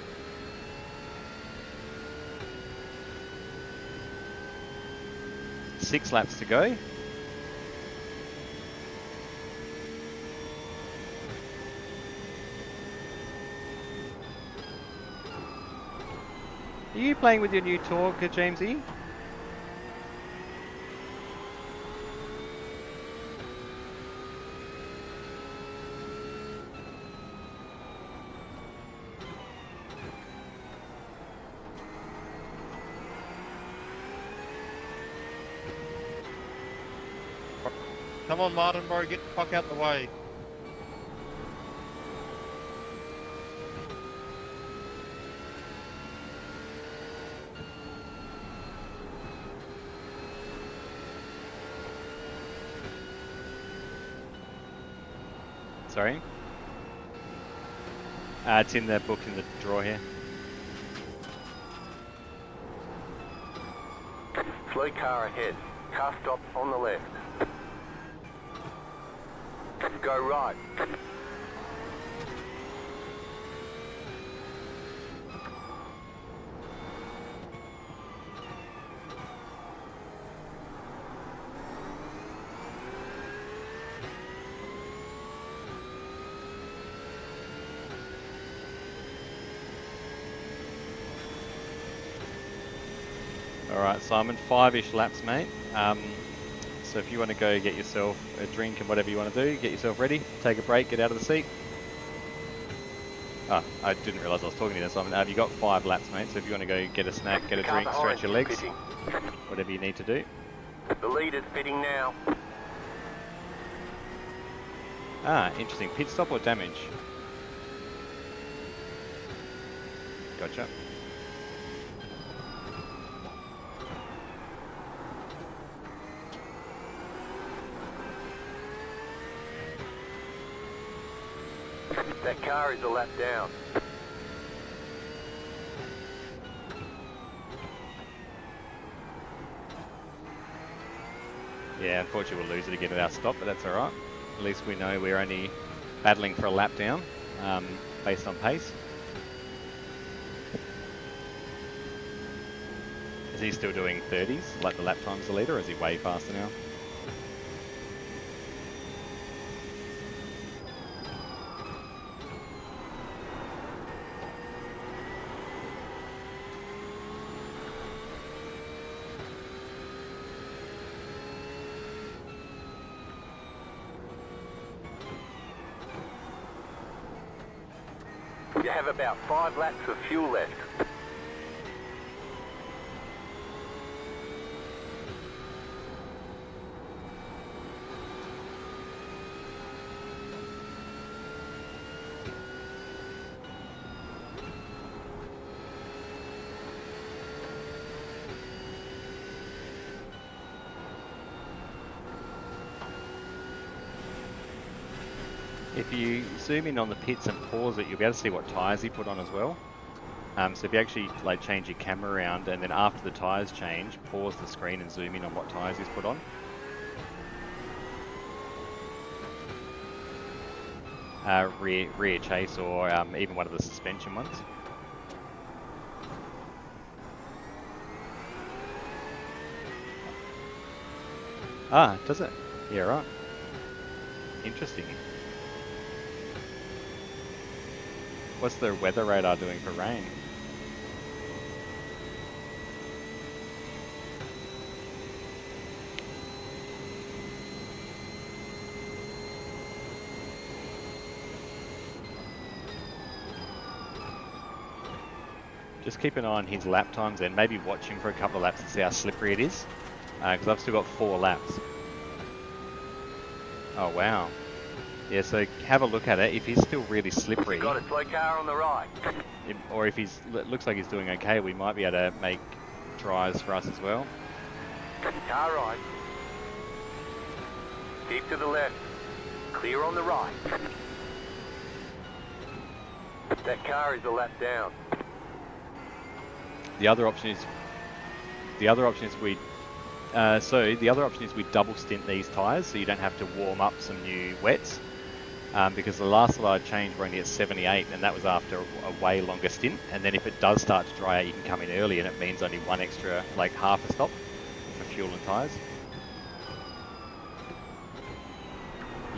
Six laps to go. Are you playing with your new torque, Jamesy? Come on, Martinborough, get the fuck out the way. Sorry? It's in the book in the drawer here. Slow car ahead. Car stop on the left. Go right. Alright, Simon, 5-ish laps, mate. So if you want to go get yourself a drink and whatever you want to do, get yourself ready, take a break, get out of the seat. Ah, I didn't realise I was talking to you, Simon. You've got 5 laps, mate, so if you want to go get a snack, get a drink, stretch your legs, whatever you need to do. The lead is fitting now. Ah, interesting. Pit stop or damage? Gotcha. That car is a lap down. Yeah, unfortunately we'll lose it again at our stop, but that's alright. At least we know we're only battling for a lap down, based on pace. Is he still doing 30s, like the lap times a litre, or is he way faster now? You have about 5 laps of fuel left. If you zoom in on the pits and pause it, you'll be able to see what tyres he put on as well. So if you actually like change your camera around and then after the tyres change, pause the screen and zoom in on what tyres he's put on. Rear chase or even one of the suspension ones. Ah, does it? Yeah, right. Interesting. What's the weather radar doing for rain? Just keep an eye on his lap times and maybe watch him for a couple of laps and see how slippery it is. Because I've still got 4 laps. Oh wow. Yeah, so have a look at it. If he's still really slippery, Got a slow car on the right. or if he's looks like he's doing okay, we might be able to make tries for us as well. Car right. Keep to the left. Clear on the right. That car is a lap down. The other option is we double stint these tyres, so you don't have to warm up some new wets. Because the last lot I changed were only at 78, and that was after a way longer stint. And then if it does start to dry out, you can come in early, and it means only one extra, like half a stop for fuel and tyres.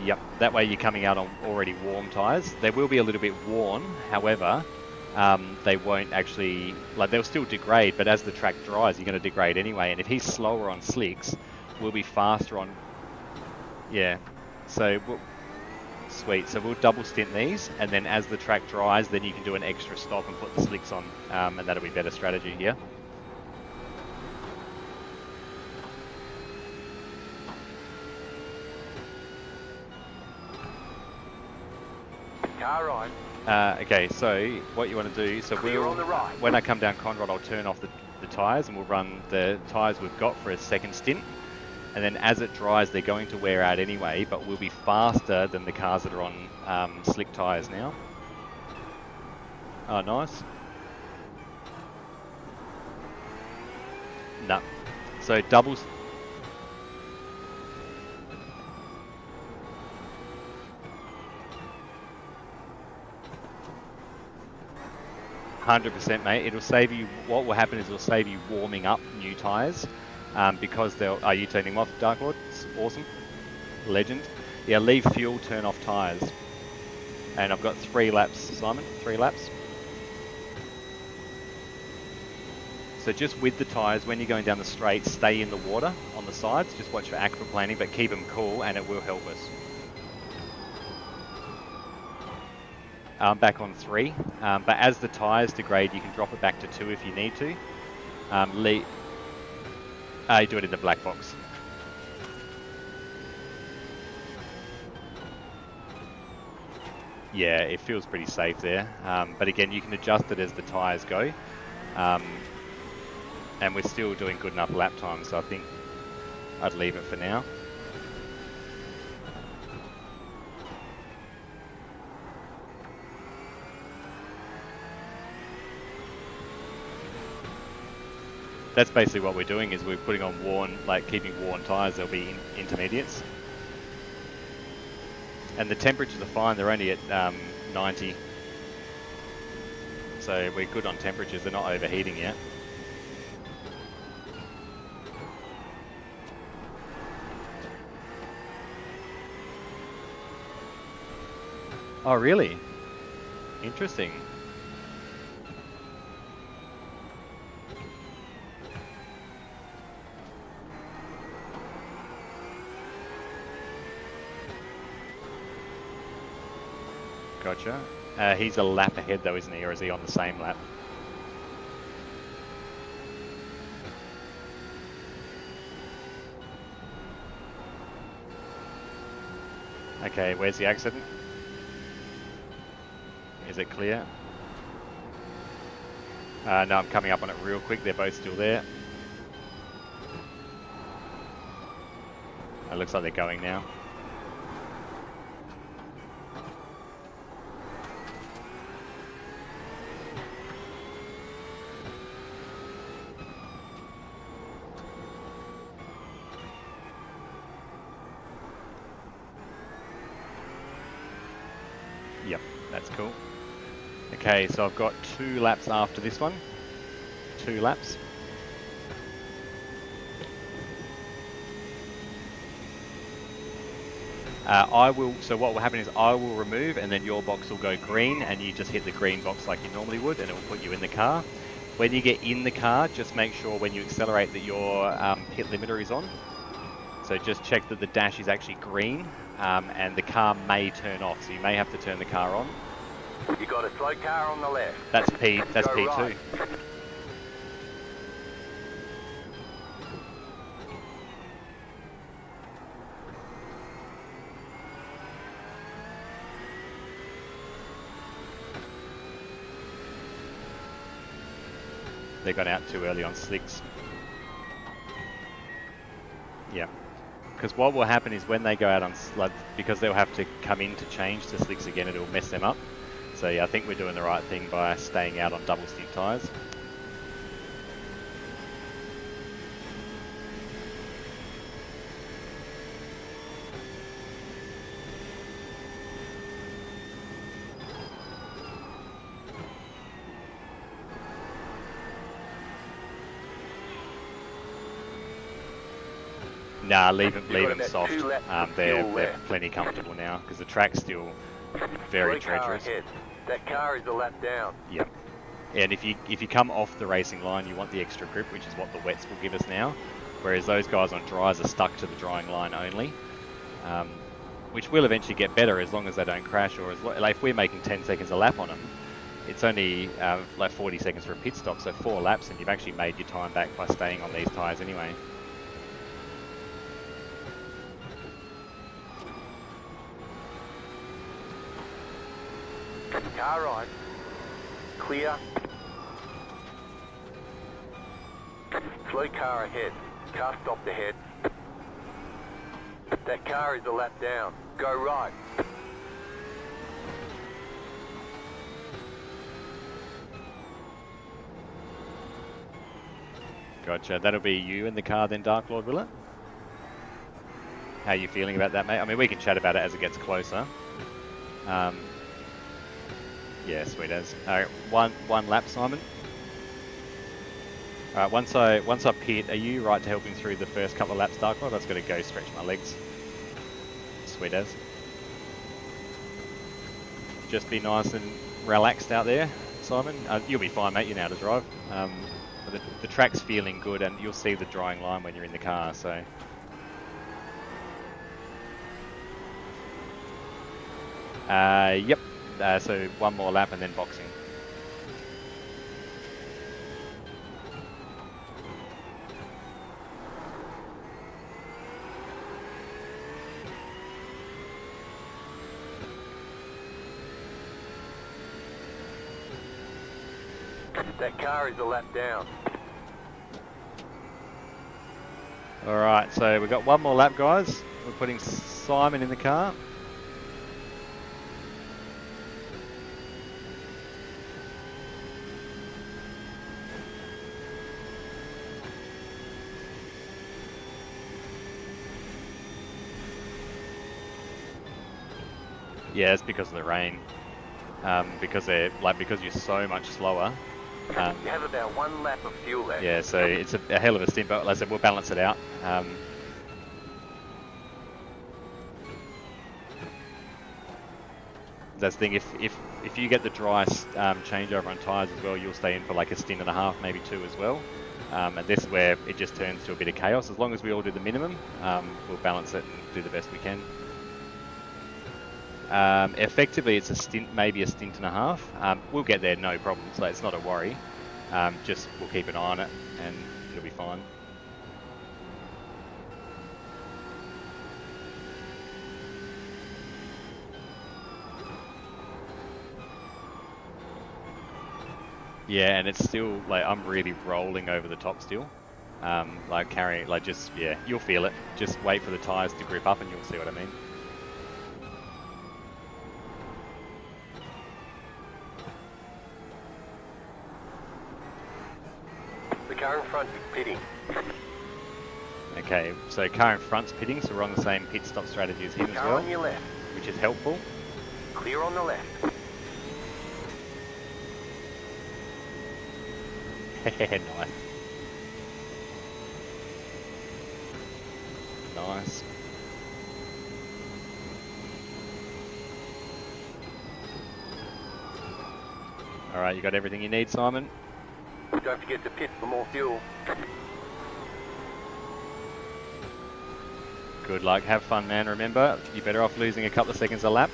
Yep, that way you're coming out on already warm tyres. They will be a little bit worn, however, they won't actually, like they'll still degrade, but as the track dries, you're going to degrade anyway. And if he's slower on slicks, we'll be faster on, yeah. So sweet, so we'll double stint these, and then as the track dries, then you can do an extra stop and put the slicks on, and that'll be better strategy, yeah? Car right. Okay, so what you want to do, so Clear on the right. when I come down Conrod, I'll turn off the tyres, and we'll run the tyres we've got for a second stint. And then as it dries, they're going to wear out anyway, but we'll be faster than the cars that are on slick tyres now. Oh, nice. No. So doubles. %, mate. It'll save you. What will happen is it'll save you warming up new tyres. Because they'll... Are you turning them off, Dark Lord? It's awesome. Legend. Yeah, leave fuel, turn off tyres. And I've got 3 laps, Simon. 3 laps. So just with the tyres, when you're going down the straight, stay in the water on the sides. Just watch for aquaplaning, but keep them cool, and it will help us. Back on 3. But as the tyres degrade, you can drop it back to 2 if you need to. You do it in the black box. Yeah, it feels pretty safe there. But again, you can adjust it as the tyres go. And we're still doing good enough lap time, so I think I'd leave it for now. That's basically what we're doing, is we're putting on worn, like keeping worn tyres. There'll be intermediates. And the temperatures are fine, they're only at 90. So we're good on temperatures, they're not overheating yet. Oh, really? Interesting. Gotcha. He's a lap ahead though, isn't he? Or is he on the same lap? Okay, where's the accident? Is it clear? No, I'm coming up on it real quick. They're both still there. It looks like they're going now. Yep, that's cool. Okay, so I've got 2 laps after this one. 2 laps. So what will happen is I will remove and then your box will go green and you just hit the green box like you normally would and it will put you in the car. When you get in the car, just make sure when you accelerate that your pit limiter is on. So just check that the dash is actually green and the car may turn off, so you may have to turn the car on. You got a slow car on the left. That's P. That's Go P2. right. They got out too early on slicks. Yeah. Because what will happen is when they go out on slud, because they'll have to come in to change to slicks again, it'll mess them up. So yeah, I think we're doing the right thing by staying out on double stick tyres. Nah, leave them soft. They're plenty comfortable now because the track's still very treacherous. That car is a lap down. Yep. And if you come off the racing line, you want the extra grip, which is what the wets will give us now. Whereas those guys on dries are stuck to the drying line only, which will eventually get better as long as they don't crash. Or like if we're making 10 seconds a lap on them, it's only like 40 seconds for a pit stop, so 4 laps, and you've actually made your time back by staying on these tyres anyway. Car right. Clear. Slow car ahead. Car stopped ahead. That car is a lap down. Go right. Gotcha. That'll be you in the car then, Dark Lord, will it? How are you feeling about that, mate? I mean, we can chat about it as it gets closer. Yeah, sweet as. Alright, one lap, Simon. Alright, once I pit, are you right to help him through the first couple of laps, Dark Lord? I've just got to go stretch my legs. Sweet as. Just be nice and relaxed out there, Simon. You'll be fine, mate. You know how to drive. But the track's feeling good, and you'll see the drying line when you're in the car. So. Yep. So one more lap and then boxing. That car is a lap down. Alright, so we've got one more lap, guys. We're putting Simon in the car. Yeah, it's because of the rain. Because you're so much slower. You have about 1 lap of fuel left. Yeah, so it's a hell of a stint, but like I said, we'll balance it out. That's the thing. If you get the dry changeover on tyres as well, you'll stay in for like a stint and a half, maybe 2 as well. And this is where it just turns to a bit of chaos. As long as we all do the minimum, we'll balance it and do the best we can. Effectively, it's a stint, maybe a stint and a half. We'll get there, no problems. Like, it's not a worry. Just we'll keep an eye on it, and it'll be fine. Yeah, and it's still like I'm really rolling over the top still. Like carrying, like just yeah, you'll feel it. Just wait for the tyres to grip up, and you'll see what I mean. The car in front is pitting. Okay, so car in front's pitting, so we're on the same pit stop strategy as him as Car well, on your left. which is helpful. Clear on the left. Nice. Nice. All right, you got everything you need, Simon? Don't forget to pit for more fuel. Good luck, have fun, man. Remember, you're better off losing a couple of seconds a lap.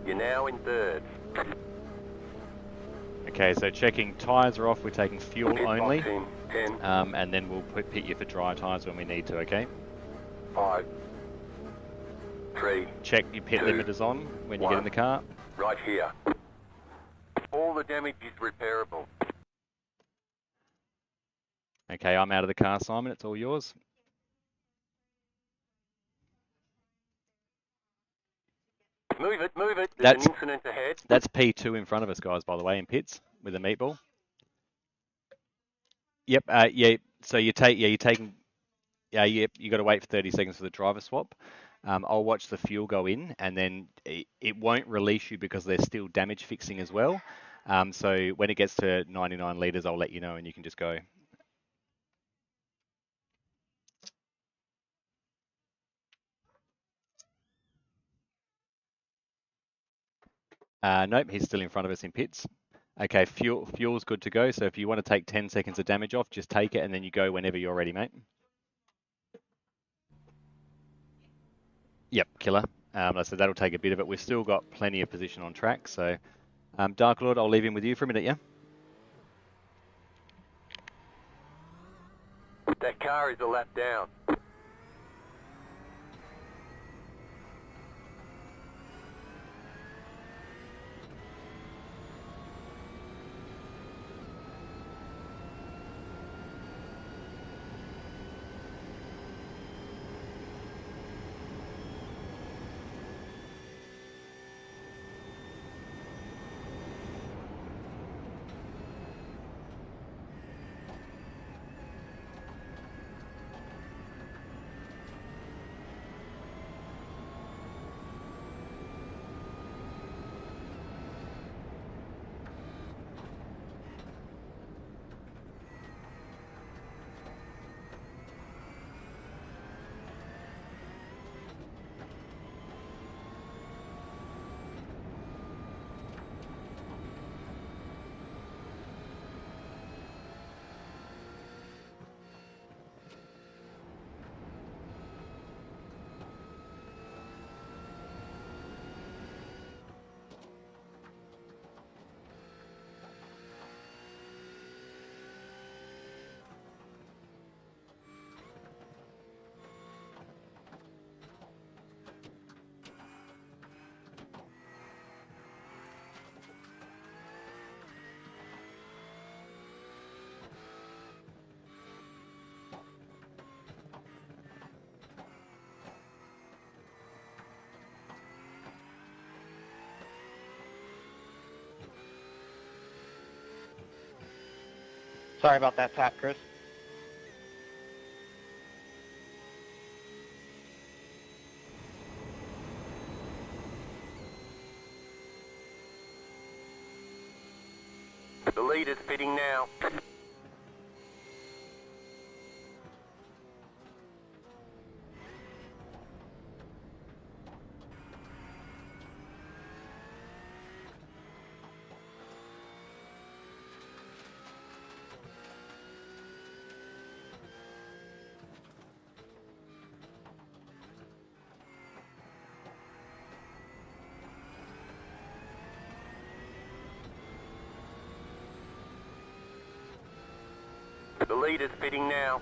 You're now in third. Okay, so checking tyres are off, we're taking fuel Pit only. box in 10, And then we'll pit you for dry tyres when we need to, okay? 5, 3, Check your pit 2, limiters on when you get in the car. right here. All the damage is repairable. Okay, I'm out of the car, Simon, it's all yours. Move it, move it. There's That's- an incident ahead. That's P2 in front of us, guys, by the way, in pits with a meatball. Yep, yeah, so you're taking, yeah, yep, you got to wait for 30 seconds for the driver swap. I'll watch the fuel go in, and then it won't release you because there's still damage fixing as well. So when it gets to 99 litres, I'll let you know and you can just go. Nope, he's still in front of us in pits. Okay, fuel's good to go. So if you want to take 10 seconds of damage off, just take it and then you go whenever you're ready, mate. Yep, killer. So that'll take a bit of it. We've still got plenty of position on track. So Dark Lord, I'll leave him with you for a minute, yeah? That car is a lap down. Sorry about that tap, Chris. The leader's pitting now. The leader's pitting now.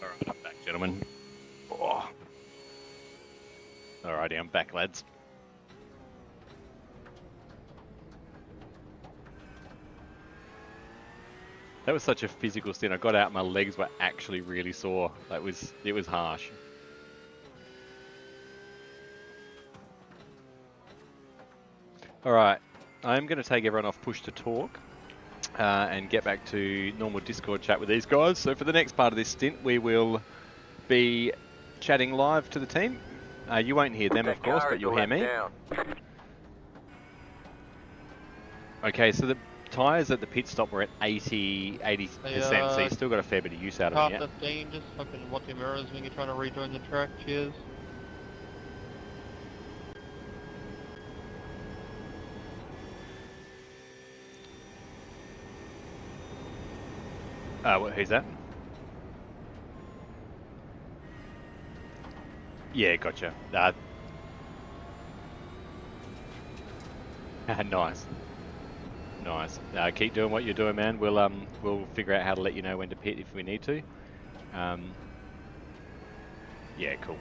Alright, I'm back, gentlemen. Oh. Alrighty, I'm back, lads. That was such a physical stint. I got out, my legs were actually really sore. It was harsh. All right, I'm going to take everyone off push to talk and get back to normal Discord chat with these guys. So for the next part of this stint, we will be chatting live to the team. You won't hear them, of course, but you'll hear me. Okay, so the tyres at the pit stop were at 80%, so you've still got a fair bit of use out of them, yeah? 15, just fucking watch your mirrors when you're trying to rejoin the track. Cheers. Who's that? Yeah, gotcha. Nice. Nice. Keep doing what you're doing, man. We'll figure out how to let you know when to pit if we need to. Yeah, cool.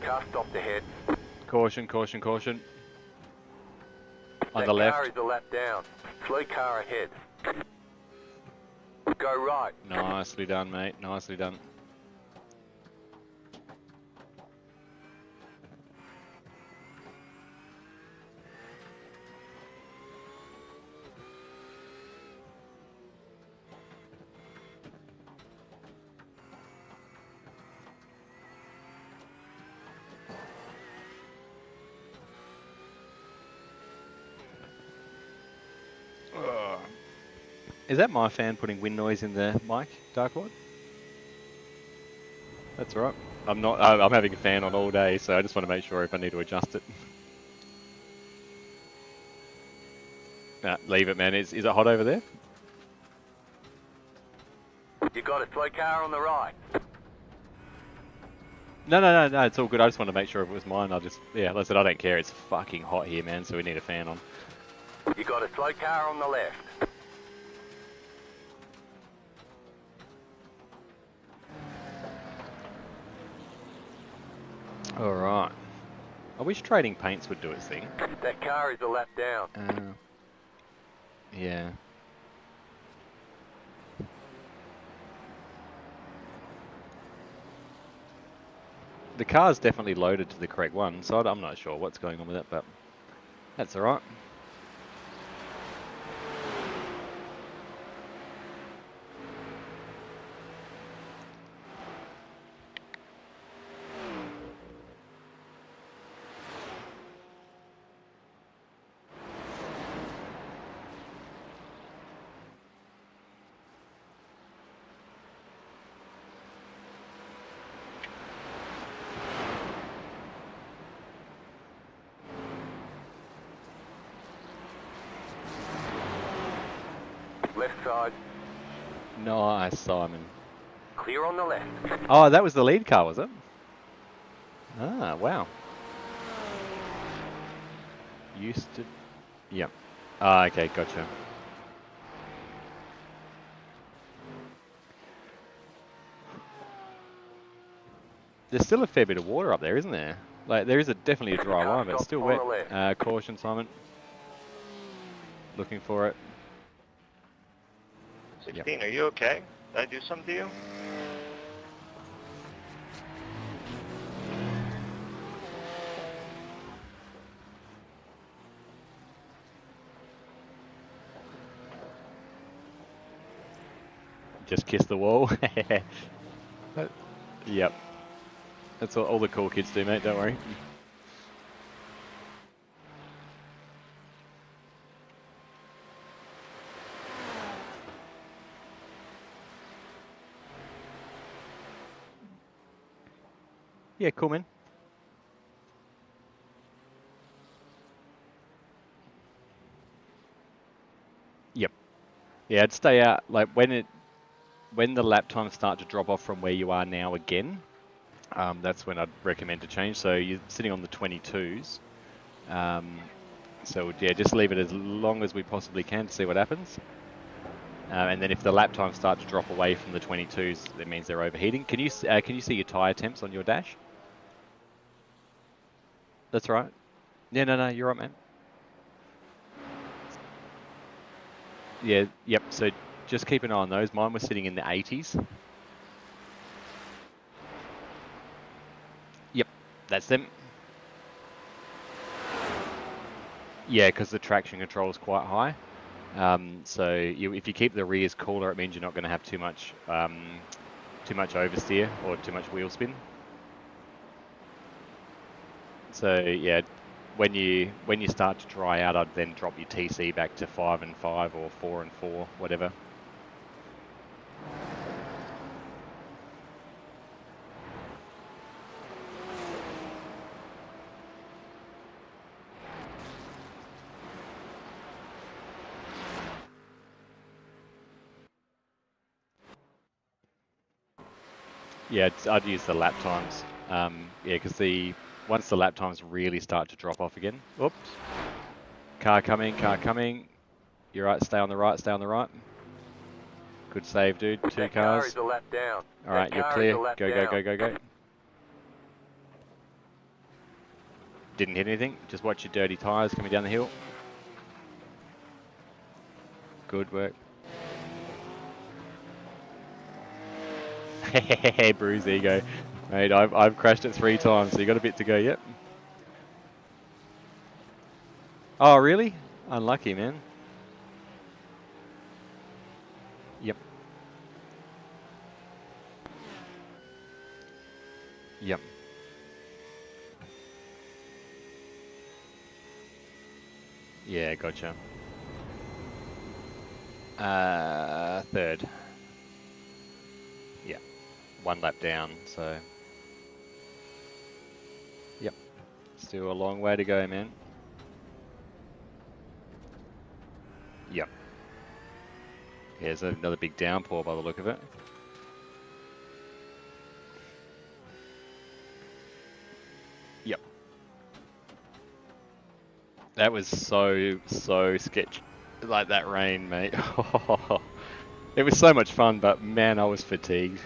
Car stopped ahead. Caution, caution, caution. On That the left. car is a lap down. Slow car ahead. Go right. Nicely done, mate. Nicely done. Is that my fan putting wind noise in the mic, Dark Lord? That's all right. I'm having a fan on all day, so I just want to make sure if I need to adjust it. Nah, leave it, man. Is it hot over there? You got a slow car on the right. No, it's all good. I just want to make sure if it was mine. Yeah, like I said, I don't care. It's fucking hot here, man, so we need a fan on. You got a slow car on the left. Alright. I wish trading paints would do its thing. That car is a lap down. Yeah. The car's definitely loaded to the correct one, so I'm not sure what's going on with it, but that's alright. Left side. Nice, Simon. Clear on the left. Oh, that was the lead car, was it? Ah, wow. Used to... Yep. Ah, okay, gotcha. There's still a fair bit of water up there, isn't there? Like, there is definitely a dry line, but it's still wet. Caution, Simon. Looking for it. 16, Yep. Are you okay? Did I do something to you? Just kiss the wall. Yep. That's what all the cool kids do, mate, don't worry. Yeah, cool, man. Yep. Yeah, I'd stay out. Like when the lap times start to drop off from where you are now again, that's when I'd recommend to change. So you're sitting on the 22s. So yeah, just leave it as long as we possibly can to see what happens. And then if the lap times start to drop away from the 22s, that means they're overheating. Can you see your tyre temps on your dash? That's right. Yeah, no, you're right, man. Yeah, yep. So just keep an eye on those. Mine was sitting in the 80s. Yep, that's them. Yeah, because the traction control is quite high. So if you keep the rears cooler, it means you're not going to have too much oversteer or too much wheel spin. So yeah, when you start to dry out, I'd then drop your TC back to 5 and 5 or 4 and 4, whatever. Yeah, I'd use the lap times. Yeah, because once the lap times really start to drop off again. Oops. Car coming. You're right. Stay on the right. Good save, dude. Two That cars. car is a lap down. All right, you're clear. Go. Didn't hit anything. Just watch your dirty tires coming down the hill. Good work. Hey, Bruce, there you go. Mate, I've crashed it 3 times, so you got a bit to go yet. Oh, really? Unlucky, man. Yep. Yeah, gotcha. Third. Yeah. 1 lap down, so. Yep. Still a long way to go, man. Yep. Yeah, there's another big downpour by the look of it. Yep. That was so sketchy. Like that rain, mate. It was so much fun, but man, I was fatigued.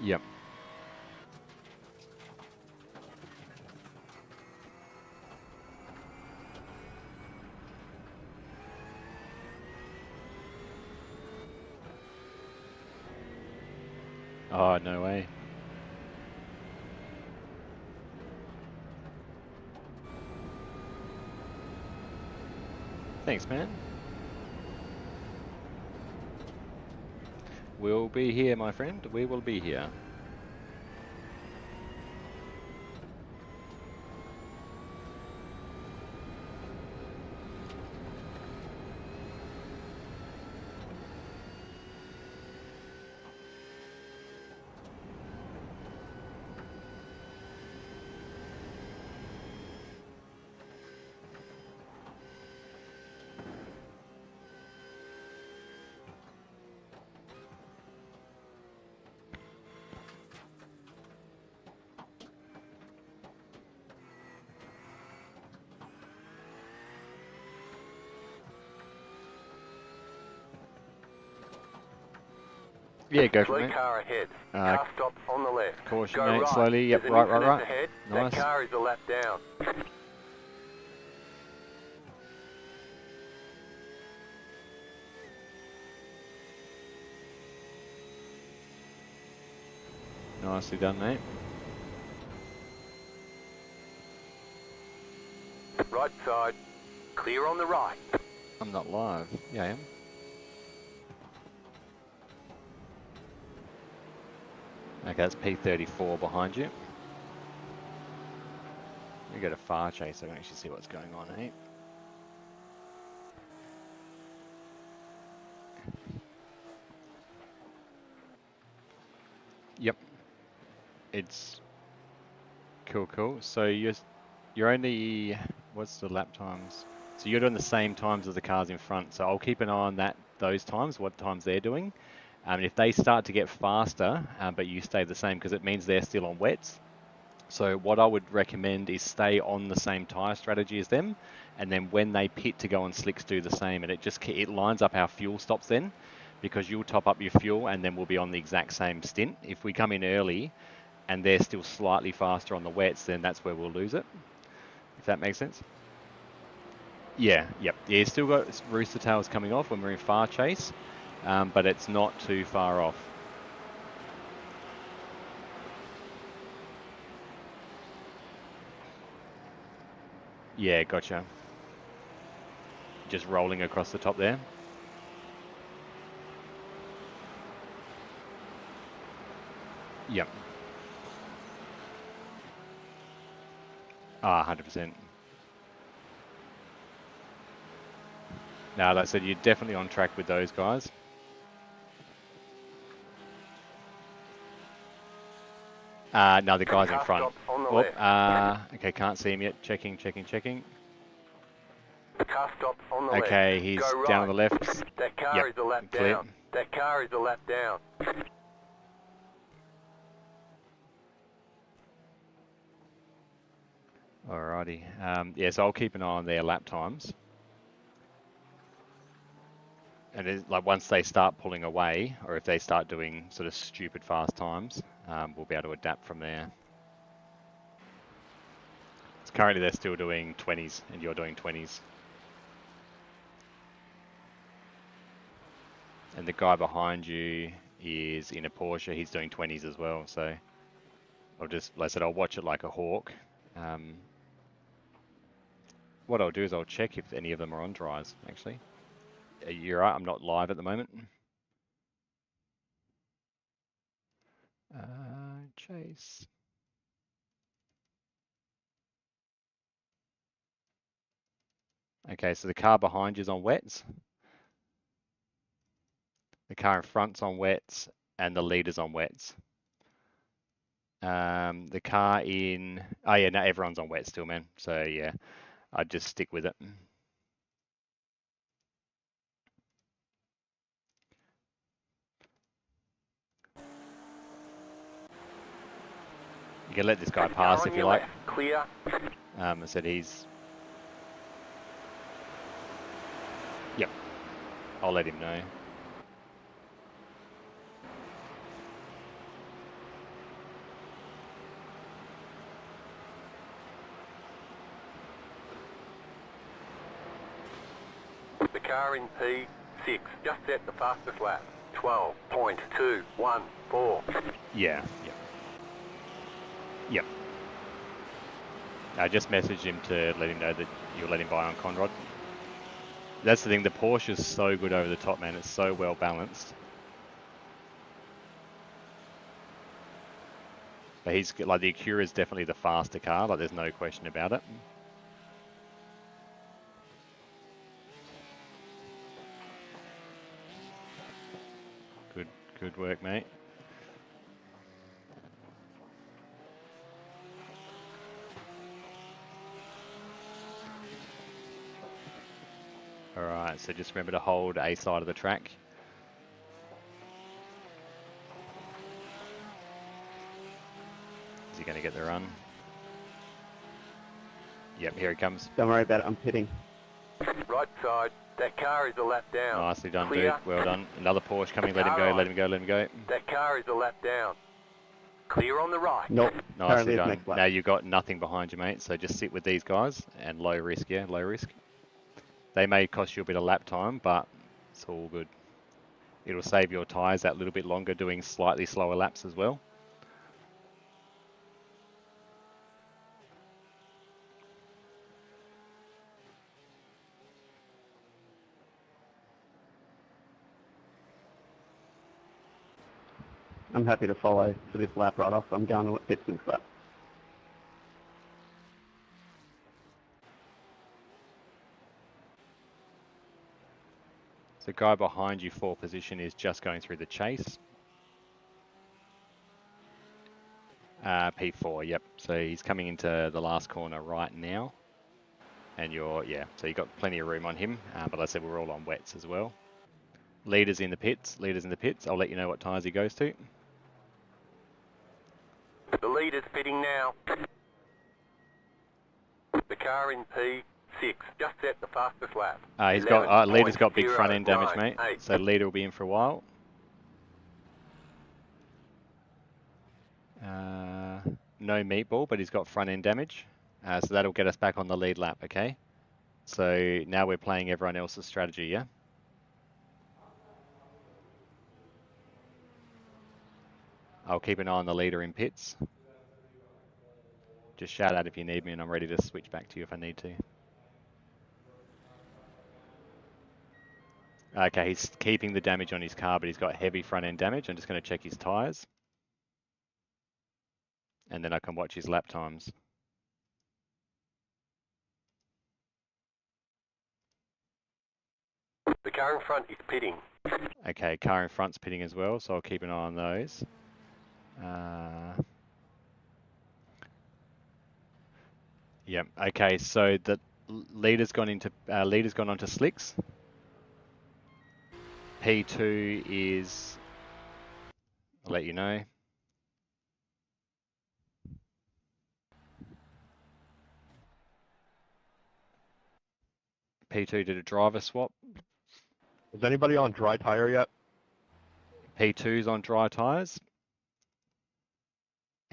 Yep. Oh, no way. Thanks, man. We'll be here, my friend. We will be here. Yeah, go for it, mate. Car ahead. Car stop on the left. Caution, Go mate, right. slowly. Yep, There's an incident right. Ahead. Nice. That car is a lap down. Nicely done, mate. Right side. Clear on the right. I'm not live. Yeah, I am. Okay, that's P34 behind you. Let me go to far chase so I can actually see what's going on, eh? Yep. It's cool. So you're only, what's the lap times? So you're doing the same times as the cars in front. So I'll keep an eye on those times, what times they're doing. And if they start to get faster, but you stay the same, because it means they're still on wets. So what I would recommend is stay on the same tyre strategy as them, and then when they pit to go on slicks, do the same. And it lines up our fuel stops then, because you'll top up your fuel and then we'll be on the exact same stint. If we come in early and they're still slightly faster on the wets, then that's where we'll lose it, if that makes sense. Yeah, yep. Yeah, you've still got rooster tails coming off when we're in far chase, but it's not too far off. Yeah, gotcha. Just rolling across the top there. Yep. 100%. No, like I said, you're definitely on track with those guys. No, the guys in front. Okay, can't see him yet. Checking. The car stopped on the Okay, left. he's Go right. down on the left. That car Yep, is a lap clear. down. That car is a lap down. Alrighty. Yeah, so I'll keep an eye on their lap times. And it's like once they start pulling away, or if they start doing sort of stupid fast times, we'll be able to adapt from there. So currently they're still doing 20s, and you're doing 20s. And the guy behind you is in a Porsche. He's doing 20s as well. So like I said, I'll watch it like a hawk. What I'll do is I'll check if any of them are on dries, actually. You're right, I'm not live at the moment. Chase. Okay, so the car behind you is on wets. The car in front's on wets, and the leader's on wets. The car in... Oh yeah, no, everyone's on wet still, man. So yeah, I'd just stick with it. You can let this guy pass if you like. Clear. I said he's... Yep, I'll let him know. The car in P6 just set the fastest lap. 12.214. Yeah, yep. I just messaged him to let him know that you'll let him buy on Conrod. That's the thing, the Porsche is so good over the top, man. It's so well balanced. But he's like, the Acura is definitely the faster car, like there's no question about it. Good work, mate. Alright, so just remember to hold a side of the track. Is he going to get the run? Yep, here he comes. Don't worry about it, I'm pitting. Right side. That car is a lap down. Nicely done, Clear. dude. Well done. Another Porsche coming. Let him go, let him go, let him go. That car is a lap down. Clear on the right. Nope. Nicely done. Now you've got nothing behind you, mate. So just sit with these guys and low risk, yeah, low risk. They may cost you a bit of lap time, but it's all good. It'll save your tyres that little bit longer doing slightly slower laps as well. I'm happy to follow for this lap right off. I'm going to pit since lap. The guy behind you for position is just going through the chase. P4, yep. So he's coming into the last corner right now. And so you've got plenty of room on him. But like I said, we're all on wets as well. Leader's in the pits. Leader's in the pits. I'll let you know what tyres he goes to. The leader's pitting now. The car in P6 just set the fastest lap. Leader's got big front end damage, mate. 11.098. So leader will be in for a while. No meatball, but he's got front end damage. So that'll get us back on the lead lap, okay? So now we're playing everyone else's strategy, yeah? I'll keep an eye on the leader in pits. Just shout out if you need me and I'm ready to switch back to you if I need to. Okay, he's keeping the damage on his car, but he's got heavy front end damage. I'm just going to check his tyres. And then I can watch his lap times. The car in front is pitting. Okay, car in front's pitting as well, so I'll keep an eye on those. Yep. Okay, so the leader's gone onto slicks. P2 is, I'll let you know. P2 did a driver swap. Is anybody on dry tire yet? P2's on dry tyres.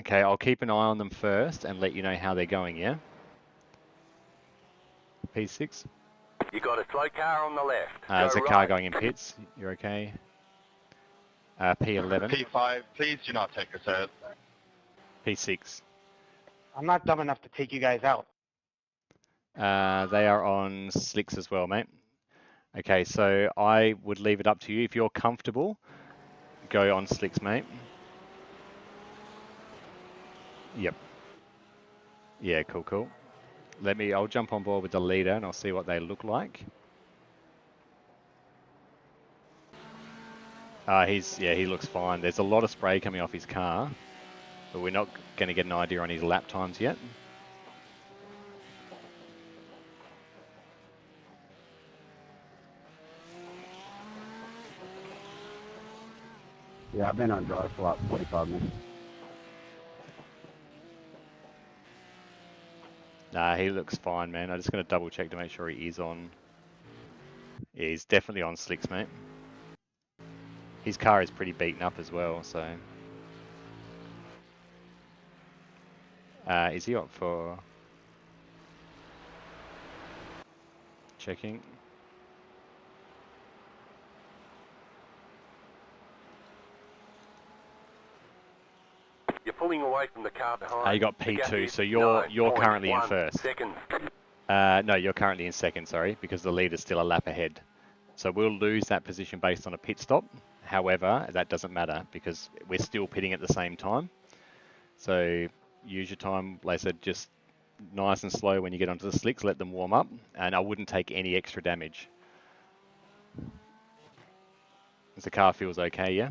Okay, I'll keep an eye on them first and let you know how they're going, yeah? P6. You got a slow car on the left. There's a Go car right. going in pits. You're okay. P11. P5, please do not take us out. P6. I'm not dumb enough to take you guys out. They are on slicks as well, mate. Okay, so I would leave it up to you. If you're comfortable, go on slicks, mate. Yep. Yeah, cool. I'll jump on board with the leader and I'll see what they look like. He looks fine. There's a lot of spray coming off his car, but we're not going to get an idea on his lap times yet. Yeah, I've been on dry for like 45 minutes. Nah, he looks fine, man. I'm just going to double check to make sure he is on. Yeah, he's definitely on slicks, mate. His car is pretty beaten up as well, so. Is he up for checking? You're pulling away from the car behind. You got P2, so you're currently in first. Seconds. No, you're currently in second, sorry, because the leader's still a lap ahead. So we'll lose that position based on a pit stop. However, that doesn't matter because we're still pitting at the same time. So use your time, like I said, just nice and slow when you get onto the slicks, let them warm up, and I wouldn't take any extra damage. The car feels okay, yeah?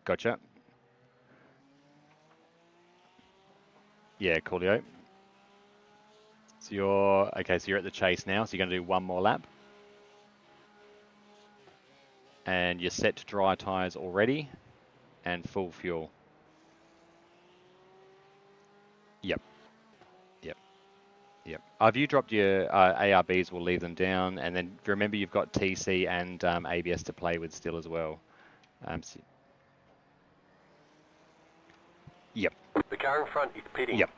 Gotcha. Yeah, coolio. So you're at the chase now, so you're going to do one more lap. And you're set to dry tyres already and full fuel. Yep. If you dropped your ARBs, we'll leave them down. And then remember you've got TC and ABS to play with still as well. Yep. The car in front is pitting. Yep.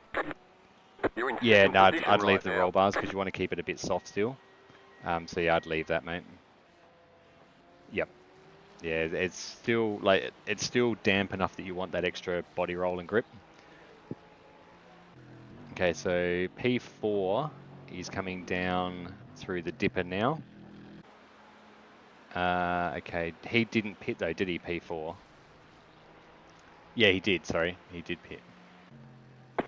You're in Yeah, second no, position I'd leave right the now. roll bars because you want to keep it a bit soft still. So yeah, I'd leave that, mate. Yep. Yeah, it's still damp enough that you want that extra body roll and grip. Okay, so P4 is coming down through the dipper now. Okay, he didn't pit though, did he, P4? Yeah, he did, sorry. He did pit.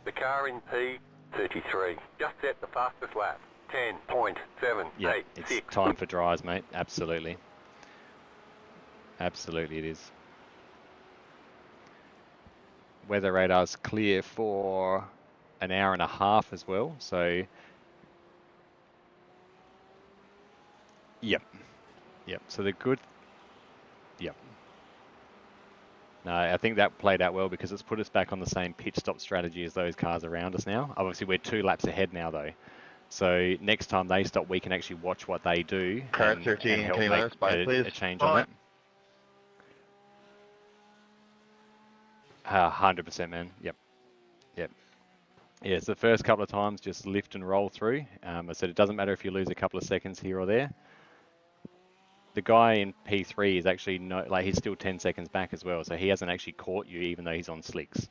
The car in P33 just set the fastest lap. 10.786. Yeah, it's time for dries, mate. Absolutely. Absolutely it is. Weather radar's clear for an hour and a half as well, so Yep. Yep. So the good. Yep. No, I think that played out well because it's put us back on the same pit stop strategy as those cars around us now. Obviously, we're 2 laps ahead now, though. So next time they stop, we can actually watch what they do Car and 13, help can you let make us by, please? a change on that. 100%, man. Yep. Yep. Yeah, so the first couple of times, just lift and roll through. I said it doesn't matter if you lose a couple of seconds here or there. The guy in P3 is actually he's still 10 seconds back as well, so he hasn't actually caught you even though he's on slicks.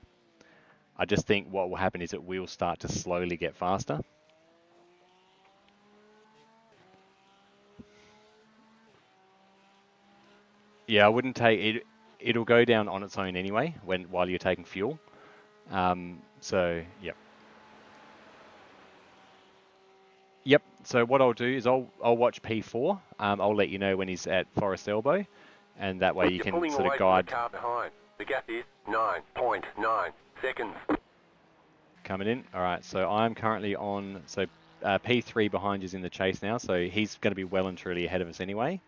I just think what will happen is it will start to slowly get faster. Yeah, I wouldn't take it. It'll go down on its own anyway while you're taking fuel. So yep. Yep. So what I'll do is I'll watch P4. I'll let you know when he's at Forest Elbow, and that way you can sort of guide. From the car behind. The gap is 9.9 seconds. Coming in. All right. So I'm currently on. So P3 behind you is in the chase now. So he's going to be well and truly ahead of us anyway.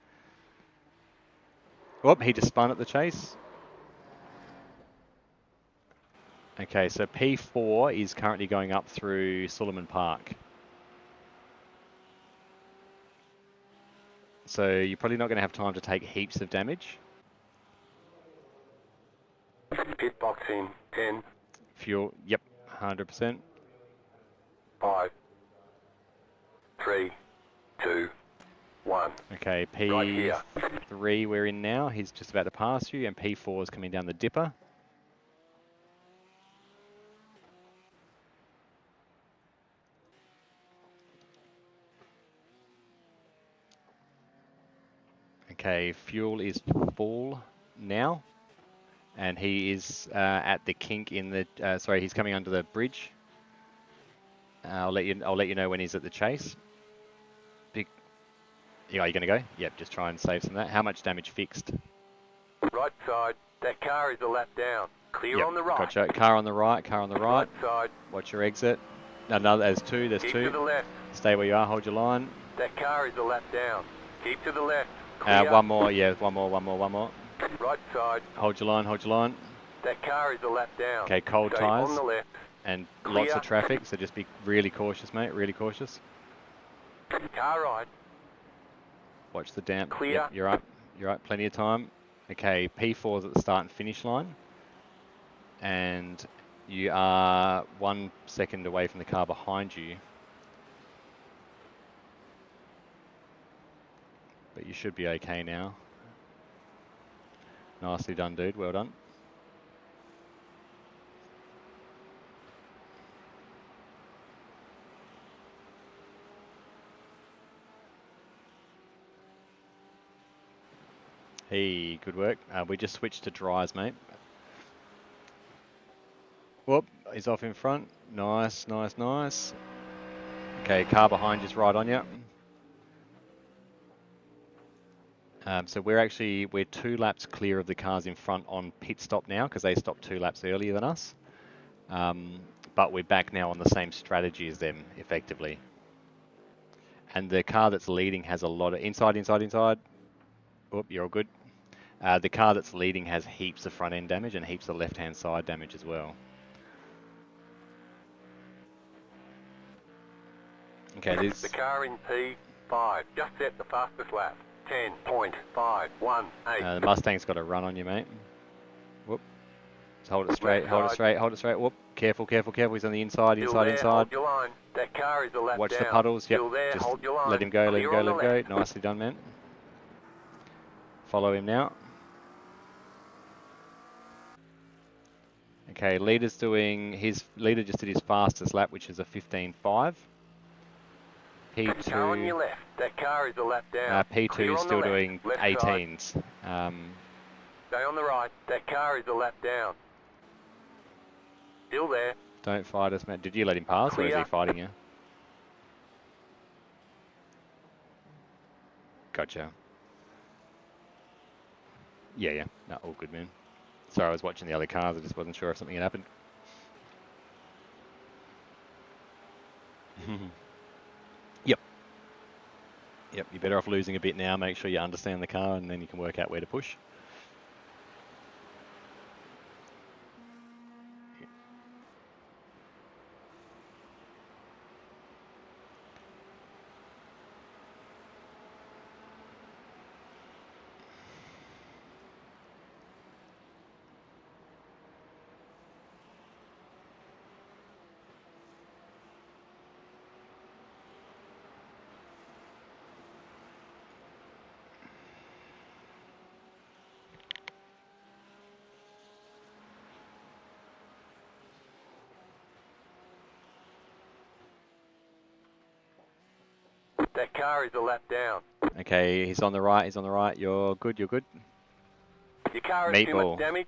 Whoop! He just spun at the chase. Okay. So P4 is currently going up through Suleiman Park. So you're probably not going to have time to take heaps of damage. Pit box in 10. Fuel, yep, 100%. 5, 3, 2, 1. Okay, P3 we're in now. He's just about to pass you, and P4 is coming down the dipper. Okay, fuel is full now, and he is at the kink in the. Sorry, he's coming under the bridge. I'll let you know when he's at the chase. Yeah, are you going to go? Yep, just try and save some of that. How much damage fixed? Right side. That car is a lap down. Clear on the right. Gotcha. Car on the right. Car on the right. Right side. Watch your exit. No, there's two. There's Keep two. to the left. Stay where you are. Hold your line. That car is a lap down. Keep to the left. Clear. One more. Yeah, one more. Right side. Hold your line. That car is a lap down. Okay, cold Stay tyres. on the left. And Clear. lots of traffic, so just be really cautious, mate. Really cautious. Car right. Watch the damp. Clear. Yep, you're right. Plenty of time. Okay, P4's at the start and finish line. And you are 1 second away from the car behind you. But you should be okay now. Nicely done, dude. Well done. Hey, good work. We just switched to dries, mate. Whoop, he's off in front. Nice. Okay, car behind you's right on you. So we're 2 laps clear of the cars in front on pit stop now because they stopped 2 laps earlier than us. But we're back now on the same strategy as them, effectively. And the car that's leading has a lot of inside. Whoop, you're all good. The car that's leading has heaps of front end damage and heaps of left hand side damage as well. Okay, this. The car in P5 just set the fastest lap. 10.518. The Mustang's got a run on you, mate. Whoop. Just hold it straight. Whoop. Careful. He's on the inside. Hold your line. That car is a lap Watch down. the puddles. Yep. Still there, Just hold your line. let him go. Clear. Nicely done, man. Follow him now. Okay, leader just did his fastest lap, which is a 15.5. P2. Car on your left. That car is a lap down. P2 is still doing left 18s. Stay on the right. That car is a lap down. Still there. Don't fight us, man. Did you let him pass, or is he fighting you? Gotcha. Yeah. No, all good, man. Sorry, I was watching the other cars. I just wasn't sure if something had happened. Yep. Yep, you're better off losing a bit now. Make sure you understand the car, and then you can work out where to push. That car is a lap down. Okay, he's on the right. He's on the right. You're good. You're good. Your car has too Meatball. much damage.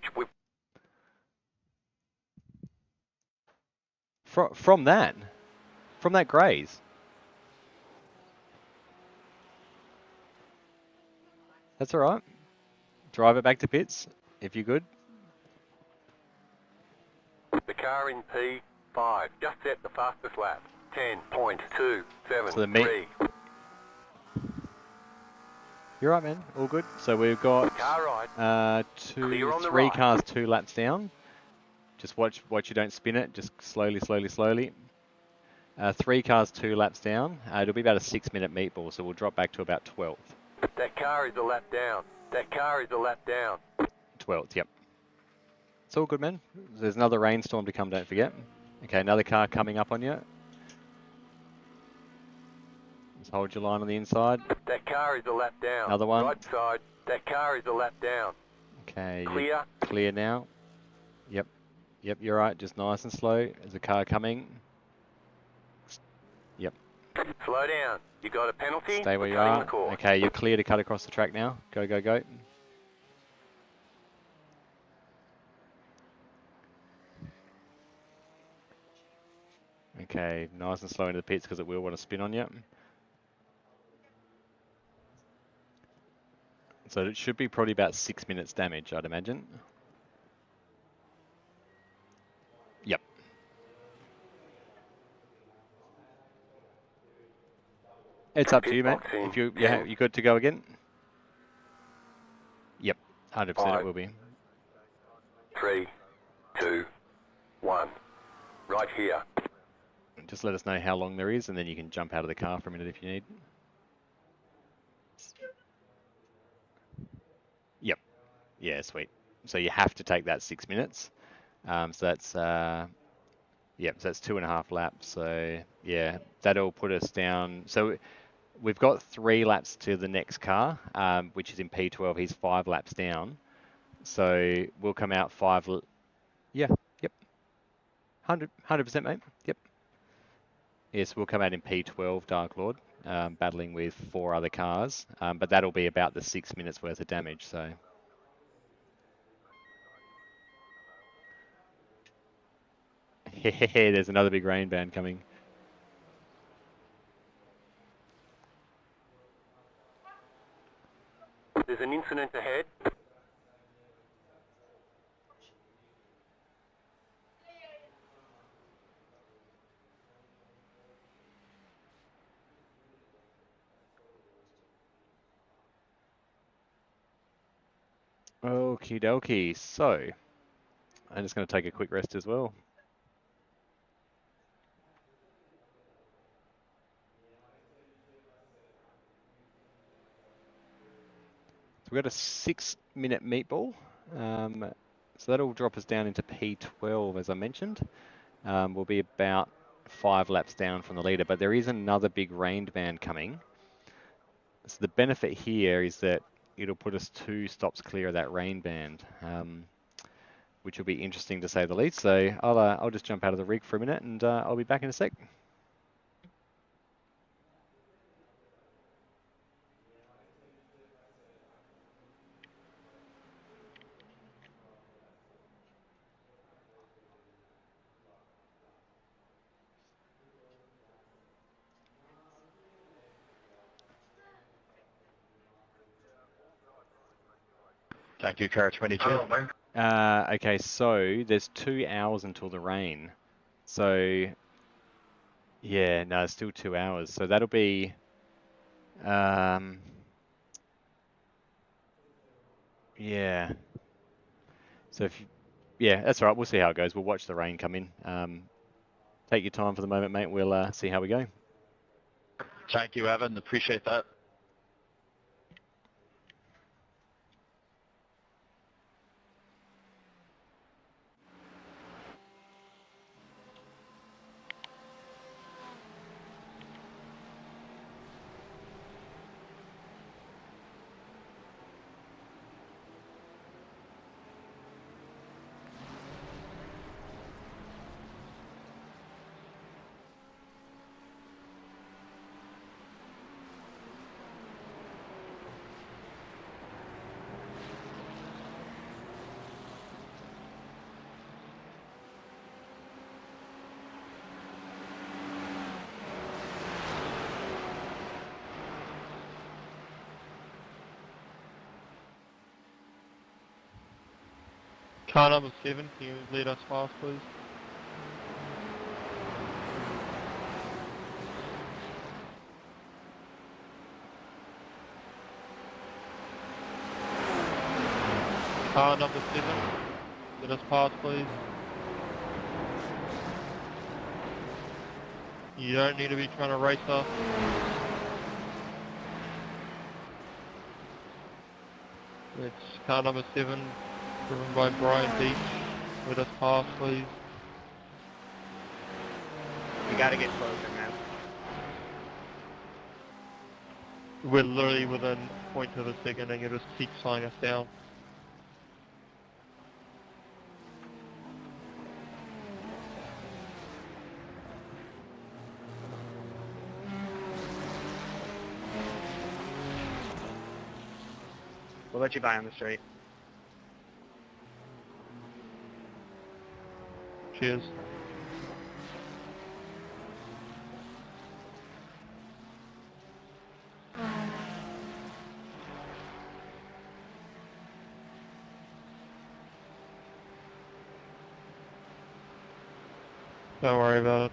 From that graze. That's all right. Drive it back to pits if you're good. The car in P5 just set the fastest lap. 10.273. So the meat. You're right, man. All good. So we've got Car right. three cars 2 laps down. Just watch you don't spin it. Just slowly. 3 cars 2 laps down. It'll be about a 6-minute meatball, so we'll drop back to about 12th. That car is a lap down. That car is a lap down. 12th, yep. It's all good, man. There's another rainstorm to come, don't forget. Okay, another car coming up on you. Just hold your line on the inside. That car is a lap down. Another one. Right side. That car is a lap down. Okay. Clear. Clear now. Yep. Yep, you're right. Just nice and slow. There's a car coming. Yep. Slow down. You got a penalty? Stay where you Cutting are. the course. Okay, you're clear to cut across the track now. Go, go, go. Okay, nice and slow into the pits because it will want to spin on you. So it should be probably about 6 minutes damage, I'd imagine. Yep. It's up to you, mate. If you good to go again? Yep, 100% it will be. 3, 2, 1. Right here. Just let us know how long there is, and then you can jump out of the car for a minute if you need. Yep. Yeah, sweet. So you have to take that 6 minutes. So that's yep. So that's 2.5 laps. So yeah, that'll put us down. So we've got 3 laps to the next car, which is in P12. He's 5 laps down. So we'll come out 5. Yeah. Yep. 100%, mate. Yep. Yes, we'll come out in P12, Dark Lord, battling with 4 other cars, but that'll be about the 6 minutes worth of damage, so. There's another big rain band coming. There's an incident ahead. Okie dokie. So, I'm just going to take a quick rest as well. So we've got a 6-minute meatball. So that'll drop us down into P12, as I mentioned. We'll be about 5 laps down from the leader, but there is another big rain band coming. So the benefit here is that it'll put us 2 stops clear of that rain band, which will be interesting to say the least. So I'll just jump out of the rig for a minute, and I'll be back in a sec. Thank you, car 22. Okay, so there's 2 hours until the rain. So yeah, no, it's still 2 hours. So that'll be Yeah. So if you, yeah, that's all right. We'll see how it goes. We'll watch the rain come in. Take your time for the moment, mate. We'll see how we go. Thank you, Evan. Appreciate that. Car number 7, can you lead us fast, please? Car number 7, let us pass, please. You don't need to be trying to race us. It's car number 7, driven by Brian Beach. Let us pass, please. You gotta get closer, man. We're literally within 0.2 of a second and you just keep slowing us down. We'll let you by on the straight. Cheers. Don't worry about it.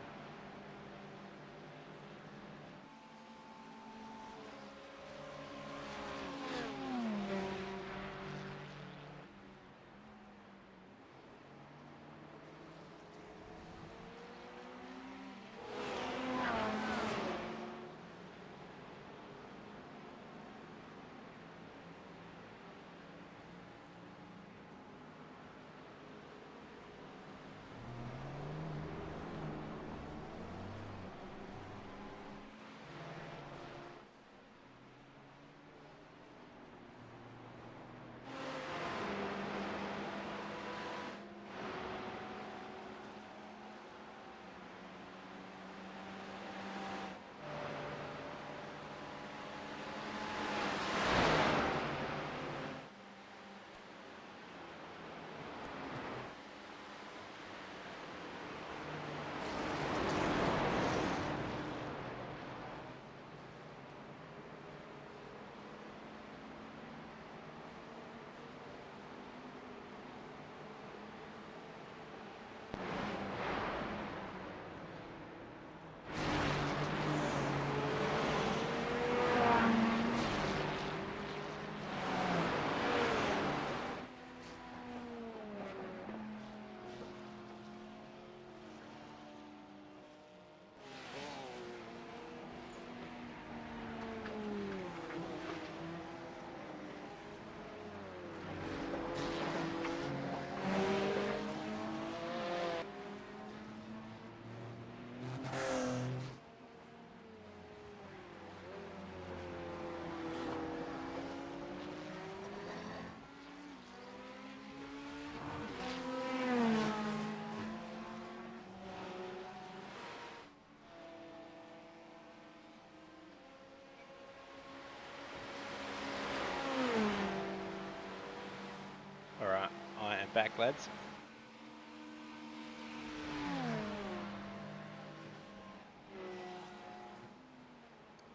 Alright, I am back, lads.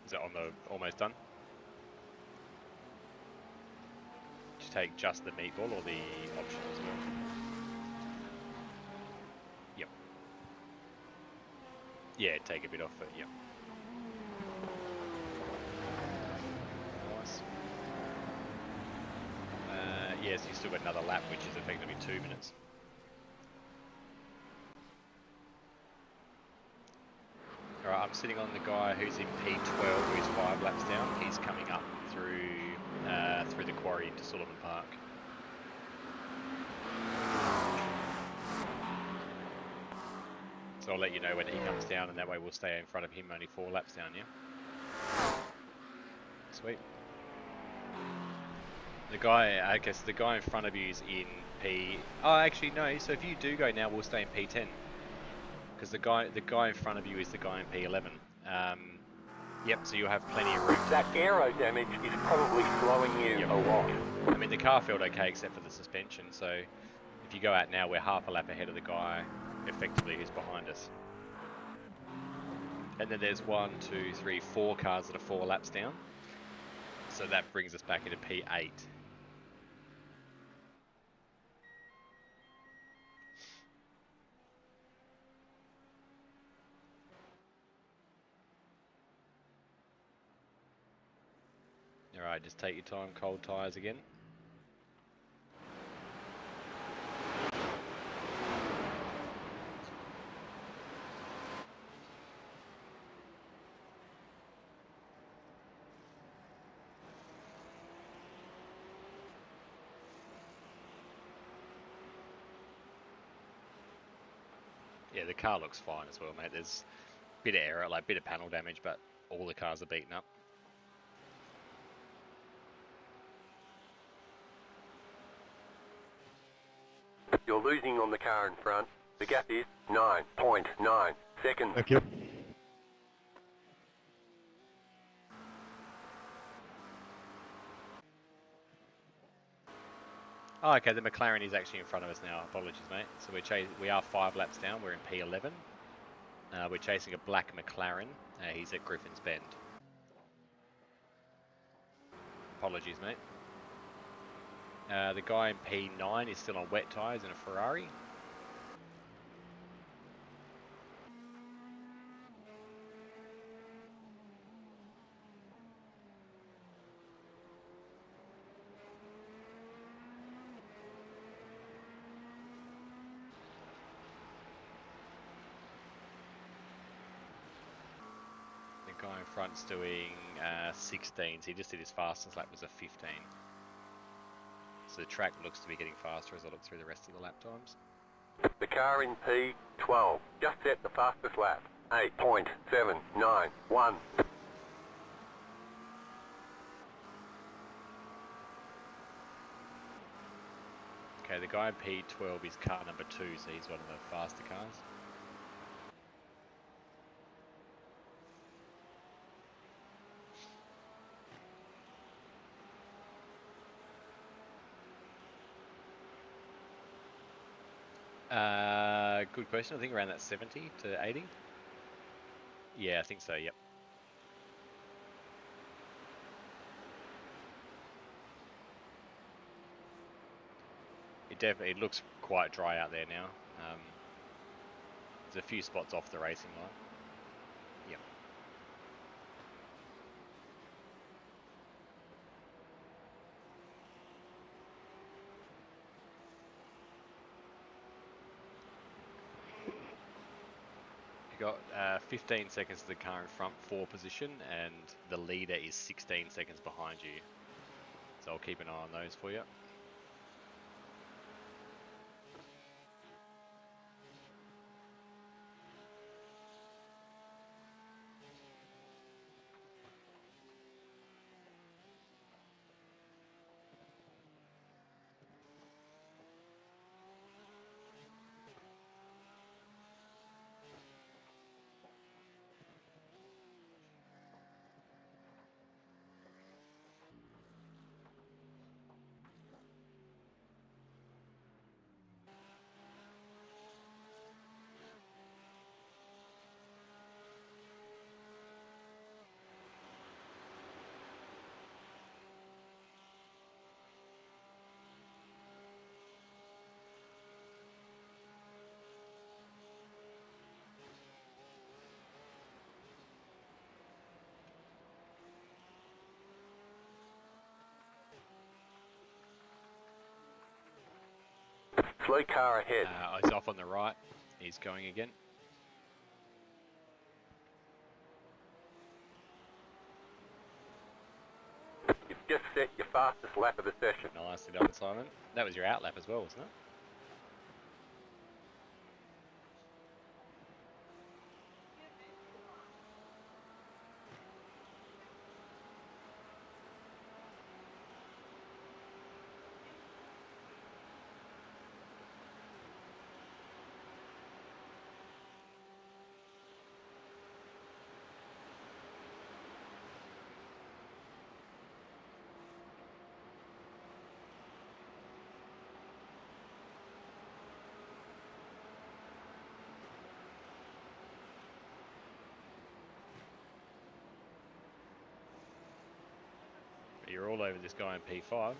Is it on the almost done? Did you take just the meatball or the optional as well? Yep. Yeah, take a bit off it, yep. Yes, you still got another lap, which is effectively 2 minutes. Alright, I'm sitting on the guy who's in P12, who's 5 laps down. He's coming up through the quarry into Sullivan Park. So I'll let you know when he comes down, and that way we'll stay in front of him, only 4 laps down, yeah? Sweet. The guy, I guess the guy in front of you is in P... Oh, actually, no, so if you do go now, we'll stay in P10. Because the guy in front of you is the guy in P11. Yep, so you'll have plenty of room. That aero damage is probably slowing you a lot. I mean, the car felt okay except for the suspension, so if you go out now, we're half a lap ahead of the guy, effectively, who's behind us. And then there's 1, 2, 3, 4 cars that are 4 laps down. So that brings us back into P8. Alright, just take your time, cold tyres again. Yeah, the car looks fine as well, mate. There's a bit of error, like a bit of panel damage, but all the cars are beaten up. You're losing on the car in front. The gap is 9.9 seconds. Thank you. Oh, okay, the McLaren is actually in front of us now. Apologies, mate. So we are 5 laps down. We're in P11. We're chasing a black McLaren. He's at Griffin's Bend. Apologies, mate. The guy in P9 is still on wet tyres in a Ferrari. The guy in front's doing 16, so he just did his fastest lap was a 15. So the track looks to be getting faster as I look through the rest of the lap times. The car in P12 just set the fastest lap. 8.791. Okay, the guy in P12 is car number 2, so he's one of the faster cars. Good question. I think around that 70 to 80. Yeah, I think so, yep. It looks quite dry out there now. There's a few spots off the racing line. Yep. You got 15 seconds to the car in front, 4 position, and the leader is 16 seconds behind you. So I'll keep an eye on those for you. Slow car ahead. He's off on the right. He's going again. You've just set your fastest lap of the session. Nicely done, Simon. That was your out lap as well, wasn't it? You're all over this guy in P5.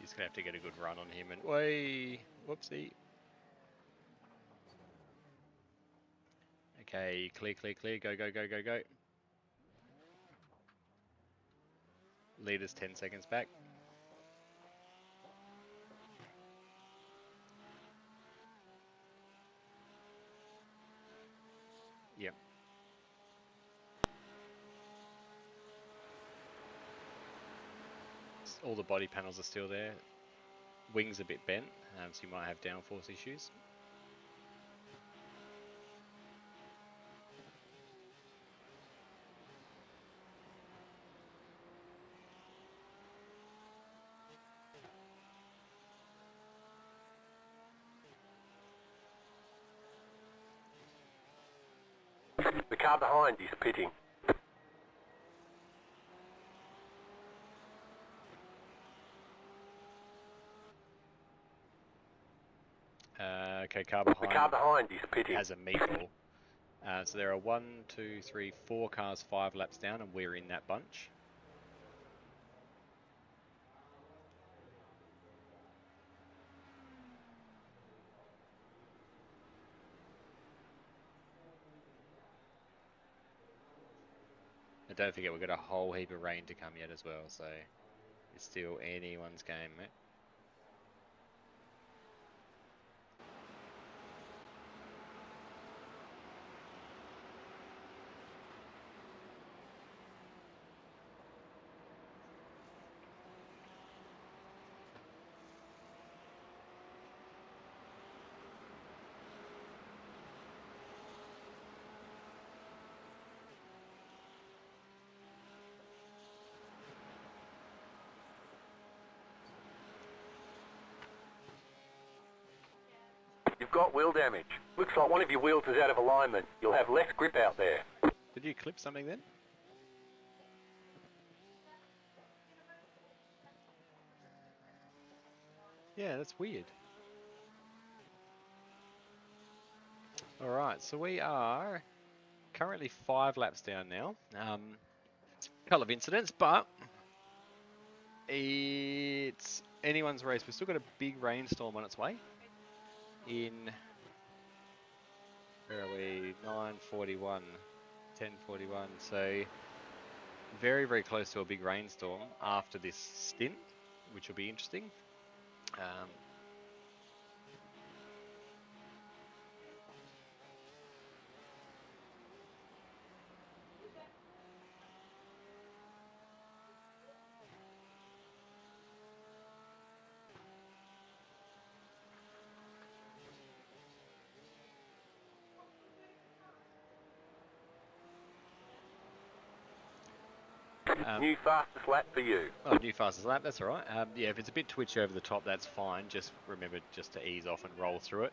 He's going to have to get a good run on him and... Way! Whoopsie. Okay, clear, clear, clear. Go, go, go, go, go. Leader's 10 seconds back. Yep. All the body panels are still there. Wings a bit bent, so you might have downforce issues. The car behind is pitting. Okay, car behind. The car behind is pitting. Has a meatball. So there are 1, 2, 3, 4 cars 5 laps down, and we're in that bunch. And don't forget, we've got a whole heap of rain to come yet as well, so it's still anyone's game, mate. You've got wheel damage. Looks like one of your wheels is out of alignment. You'll have less grip out there. Did you clip something then? Yeah, that's weird. Alright, so we are currently 5 laps down now. Couple of incidents, but it's anyone's race. We've still got a big rainstorm on its way. In, where are we? 9:41, 10:41. So very, very close to a big rainstorm after this stint, which will be interesting. New fastest lap for you. Oh, new fastest lap, that's alright. Yeah, if it's a bit twitchy over the top, that's fine. Just remember just to ease off and roll through it.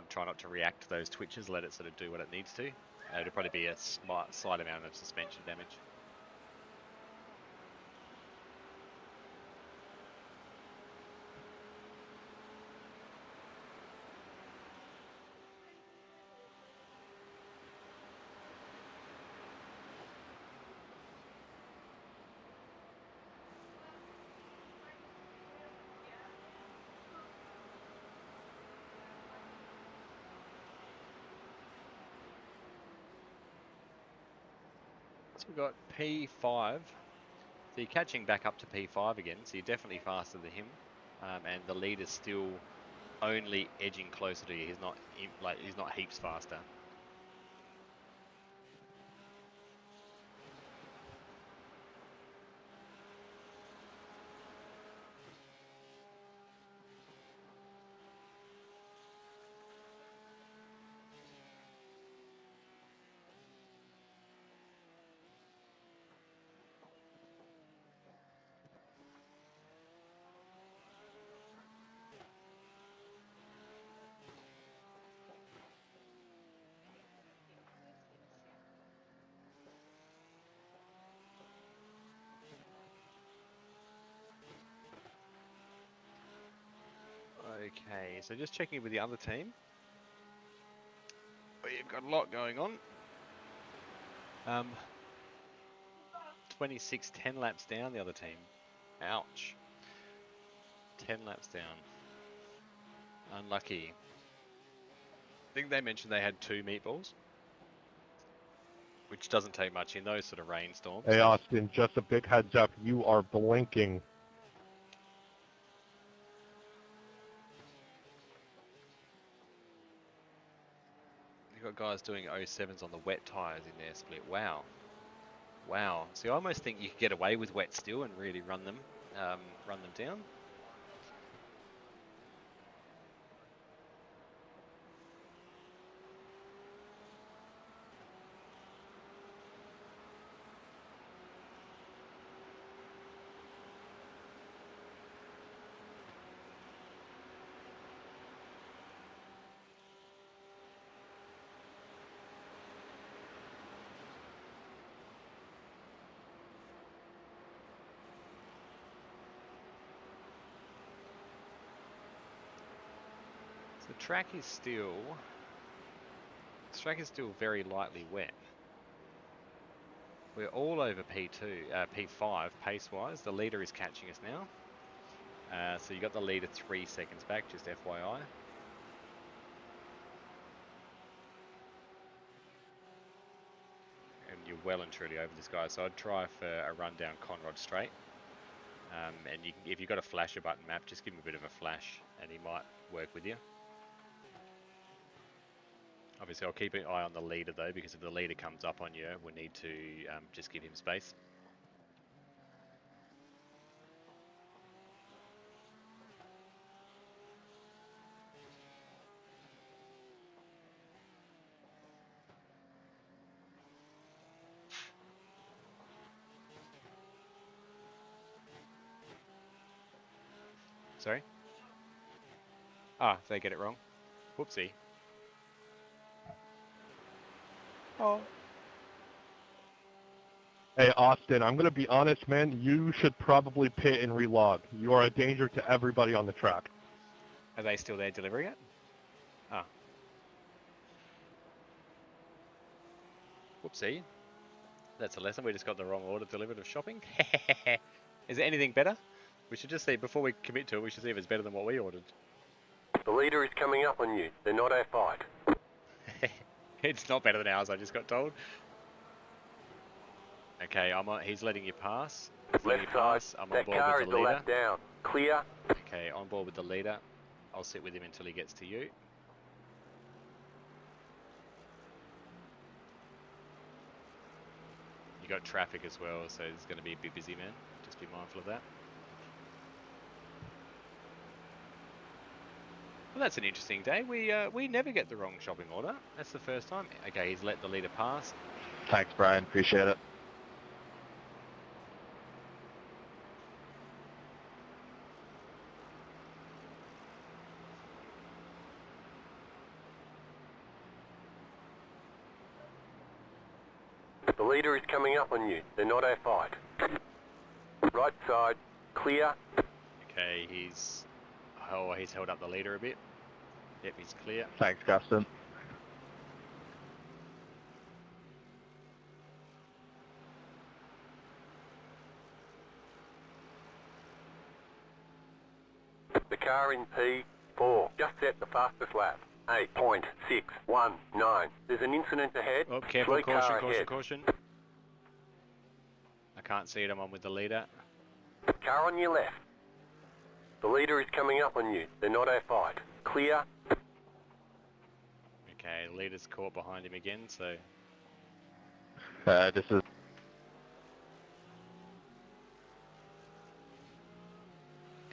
Try not to react to those twitches, let it sort of do what it needs to. It'll probably be a slight amount of suspension damage. So we've got P5. So you're catching back up to P5 again, so you're definitely faster than him. And the leader's still only edging closer to you. He's not he's not heaps faster. Okay, so just checking with the other team. We've got a lot going on. 26, 10 laps down the other team. Ouch. 10 laps down. Unlucky. I think they mentioned they had 2 meatballs, which doesn't take much in those sort of rainstorms. Hey, Austin, just a big heads up. You are blinking. You've got guys doing 07s on the wet tyres in their split. Wow. Wow. See, I almost think you could get away with wet still and really run them down. So the track is still very lightly wet. We're all over P5 pace-wise. The leader is catching us now. So you got the leader 3 seconds back, just FYI. And you're well and truly over this guy. So I'd try for a run down Conrod straight. And if you've got a flasher button map, just give him a bit of a flash and he might work with you. Obviously, I'll keep an eye on the leader though, because if the leader comes up on you, we need to just give him space. Sorry? Ah, they get it wrong. Whoopsie. Oh. Hey, Austin, I'm going to be honest, man. You should probably pit and relog. You are a danger to everybody on the track. Are they still there delivering it? Ah. Whoopsie. That's a lesson. We just got the wrong order delivered of shopping. Is there anything better? We should just see, before we commit to it, we should see if it's better than what we ordered. The leader is coming up on you. They're not our fight. It's not better than ours, I just got told. Okay, he's letting you pass. Left side. I'm on That board car with is the a leader. lap down. Clear. Okay, on board with the leader. I'll sit with him until he gets to you. You got traffic as well, so it's going to be a bit busy, man. Just be mindful of that. Well, that's an interesting day. We never get the wrong shopping order. That's the first time. Okay, he's let the leader pass. Thanks, Brian. Appreciate it. The leader is coming up on you. They're not our fight. Right side. Clear. Okay, he's held up the leader a bit. Yep, he's clear. Thanks, Gustin. The car in P4 just set the fastest lap. 8.619. There's an incident ahead. Oh, careful, Slow caution, car caution, ahead. caution. can't see it, I'm on with the leader. Car on your left. The leader is coming up on you. They're not our fight. Clear. Okay, leader's caught behind him again, so... This is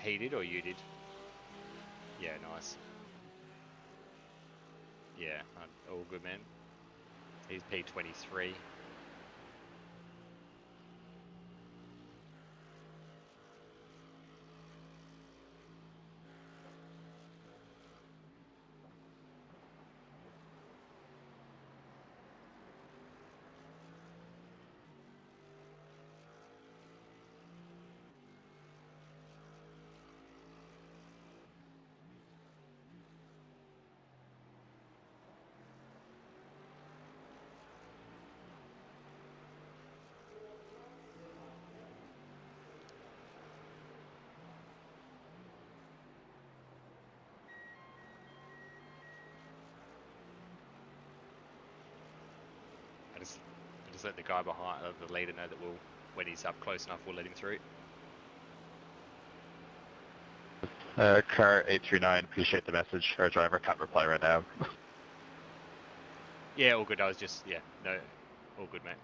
He did or you did? Yeah, nice. Yeah, all good, man. He's P23. I just let the guy behind, the leader know that when he's up close enough, we'll let him through. car 839. Appreciate the message. Our driver can't reply right now. Yeah, all good. I was just, yeah, no, all good, mate.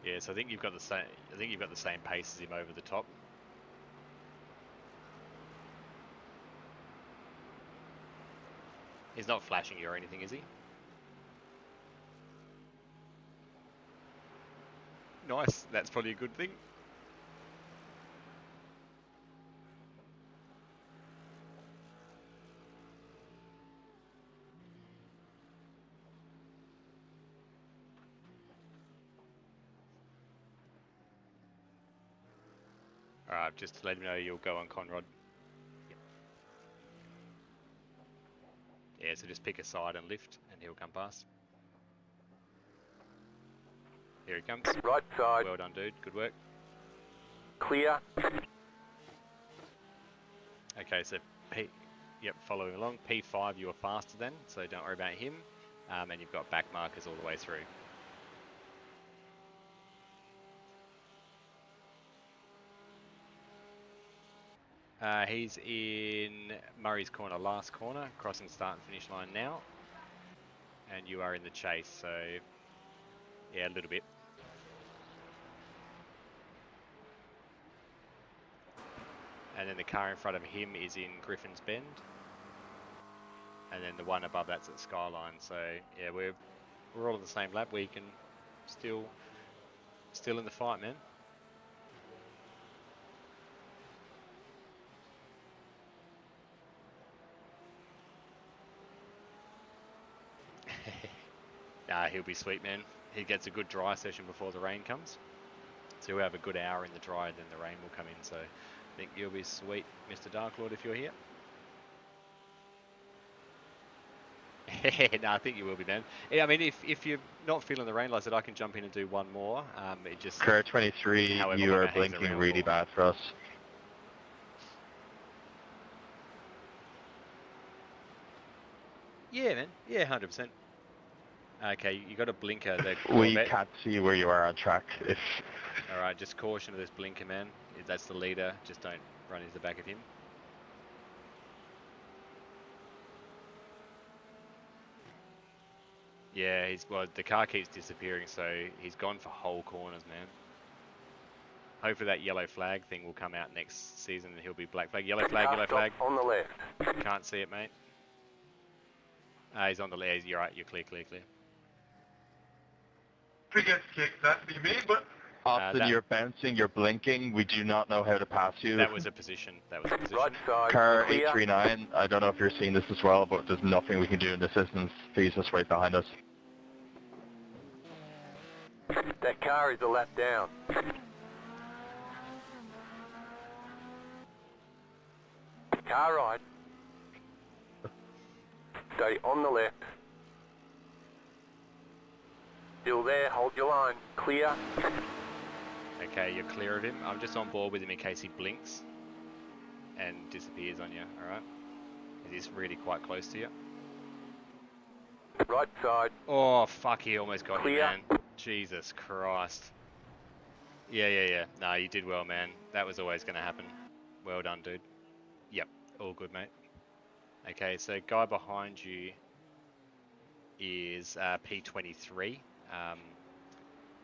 Yeah, so I think you've got the same. I think you've got the same pace as him over the top. He's not flashing you or anything, is he? Nice. That's probably a good thing. Alright, just to let him know you'll go on Conrod. Yeah, so just pick a side and lift, and he'll come past. Here he comes. Right side. Well done, dude. Good work. Clear. Okay, so yep, following along. P5, you were faster then, so don't worry about him. And you've got back markers all the way through. He's in Murray's corner, last corner, crossing start and finish line now. And you are in the chase, so yeah, a little bit. And then the car in front of him is in Griffin's Bend. And then the one above that's at Skyline. So yeah, we're all in the same lap. We can still in the fight, man. Nah, he'll be sweet, man. He gets a good dry session before the rain comes. So we'll have a good hour in the dry, then the rain will come in. So I think you'll be sweet, Mr. Darklord, if you're here. No, I think you will be, man. Yeah, I mean, if you're not feeling the rain, like I said, I can jump in and do one more. It just Car 23, you are blinking really bad for us. Yeah, man. Yeah, 100%. Okay, you got a blinker. We can't see where you are on track. All right, just caution of this blinker, man. If that's the leader, just don't run into the back of him. Yeah, well, the car keeps disappearing, so he's gone for whole corners, man. Hopefully that yellow flag thing will come out next season and he'll be black flag. Yellow flag, yellow flag. On the left. Can't see it, mate. He's on the left. You're right, you're clear. Biggest kick, that'd be me, but... Austin, you're bouncing, you're blinking. We do not know how to pass you. That was a position. Right side. Car 839, I don't know if you're seeing this as well, but there's nothing we can do in this instance. He's just right behind us. That car is a lap down. Car right. Stay on the left. Still there, hold your line. Clear. Okay, you're clear of him. I'm just on board with him in case he blinks and disappears on you, alright? He's really quite close to you. Right side. Oh, fuck, he almost got you, Clear. man. Jesus Christ. Yeah. No, you did well, man. That was always going to happen. Well done, dude. Yep, all good, mate. Okay, so guy behind you is P23.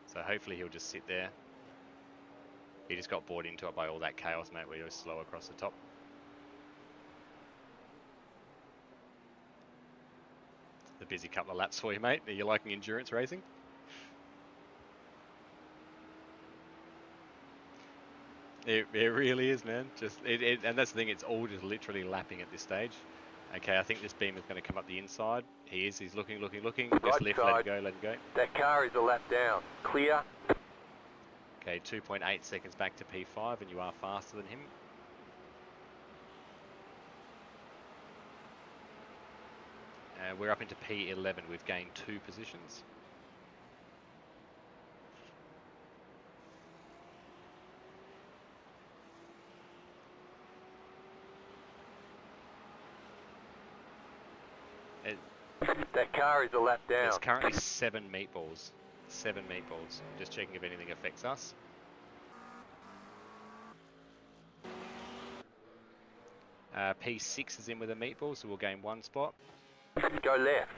So hopefully he'll just sit there. He just got bored into it by all that chaos, mate, where he was slow across the top. It's a busy couple of laps for you, mate. Are you liking endurance racing? It really is, man. And that's the thing. It's all just literally lapping at this stage. Okay, I think this beam is going to come up the inside. He's looking. Just Right lift, side. let him go. That car is a lap down. Clear. Okay, 2.8 seconds back to P5, and you are faster than him. We're up into P11. We've gained 2 positions. That car is a lap down. There's currently 7 meatballs. 7 meatballs. I'm just checking if anything affects us. P6 is in with a meatball, so we'll gain 1 spot. Go left.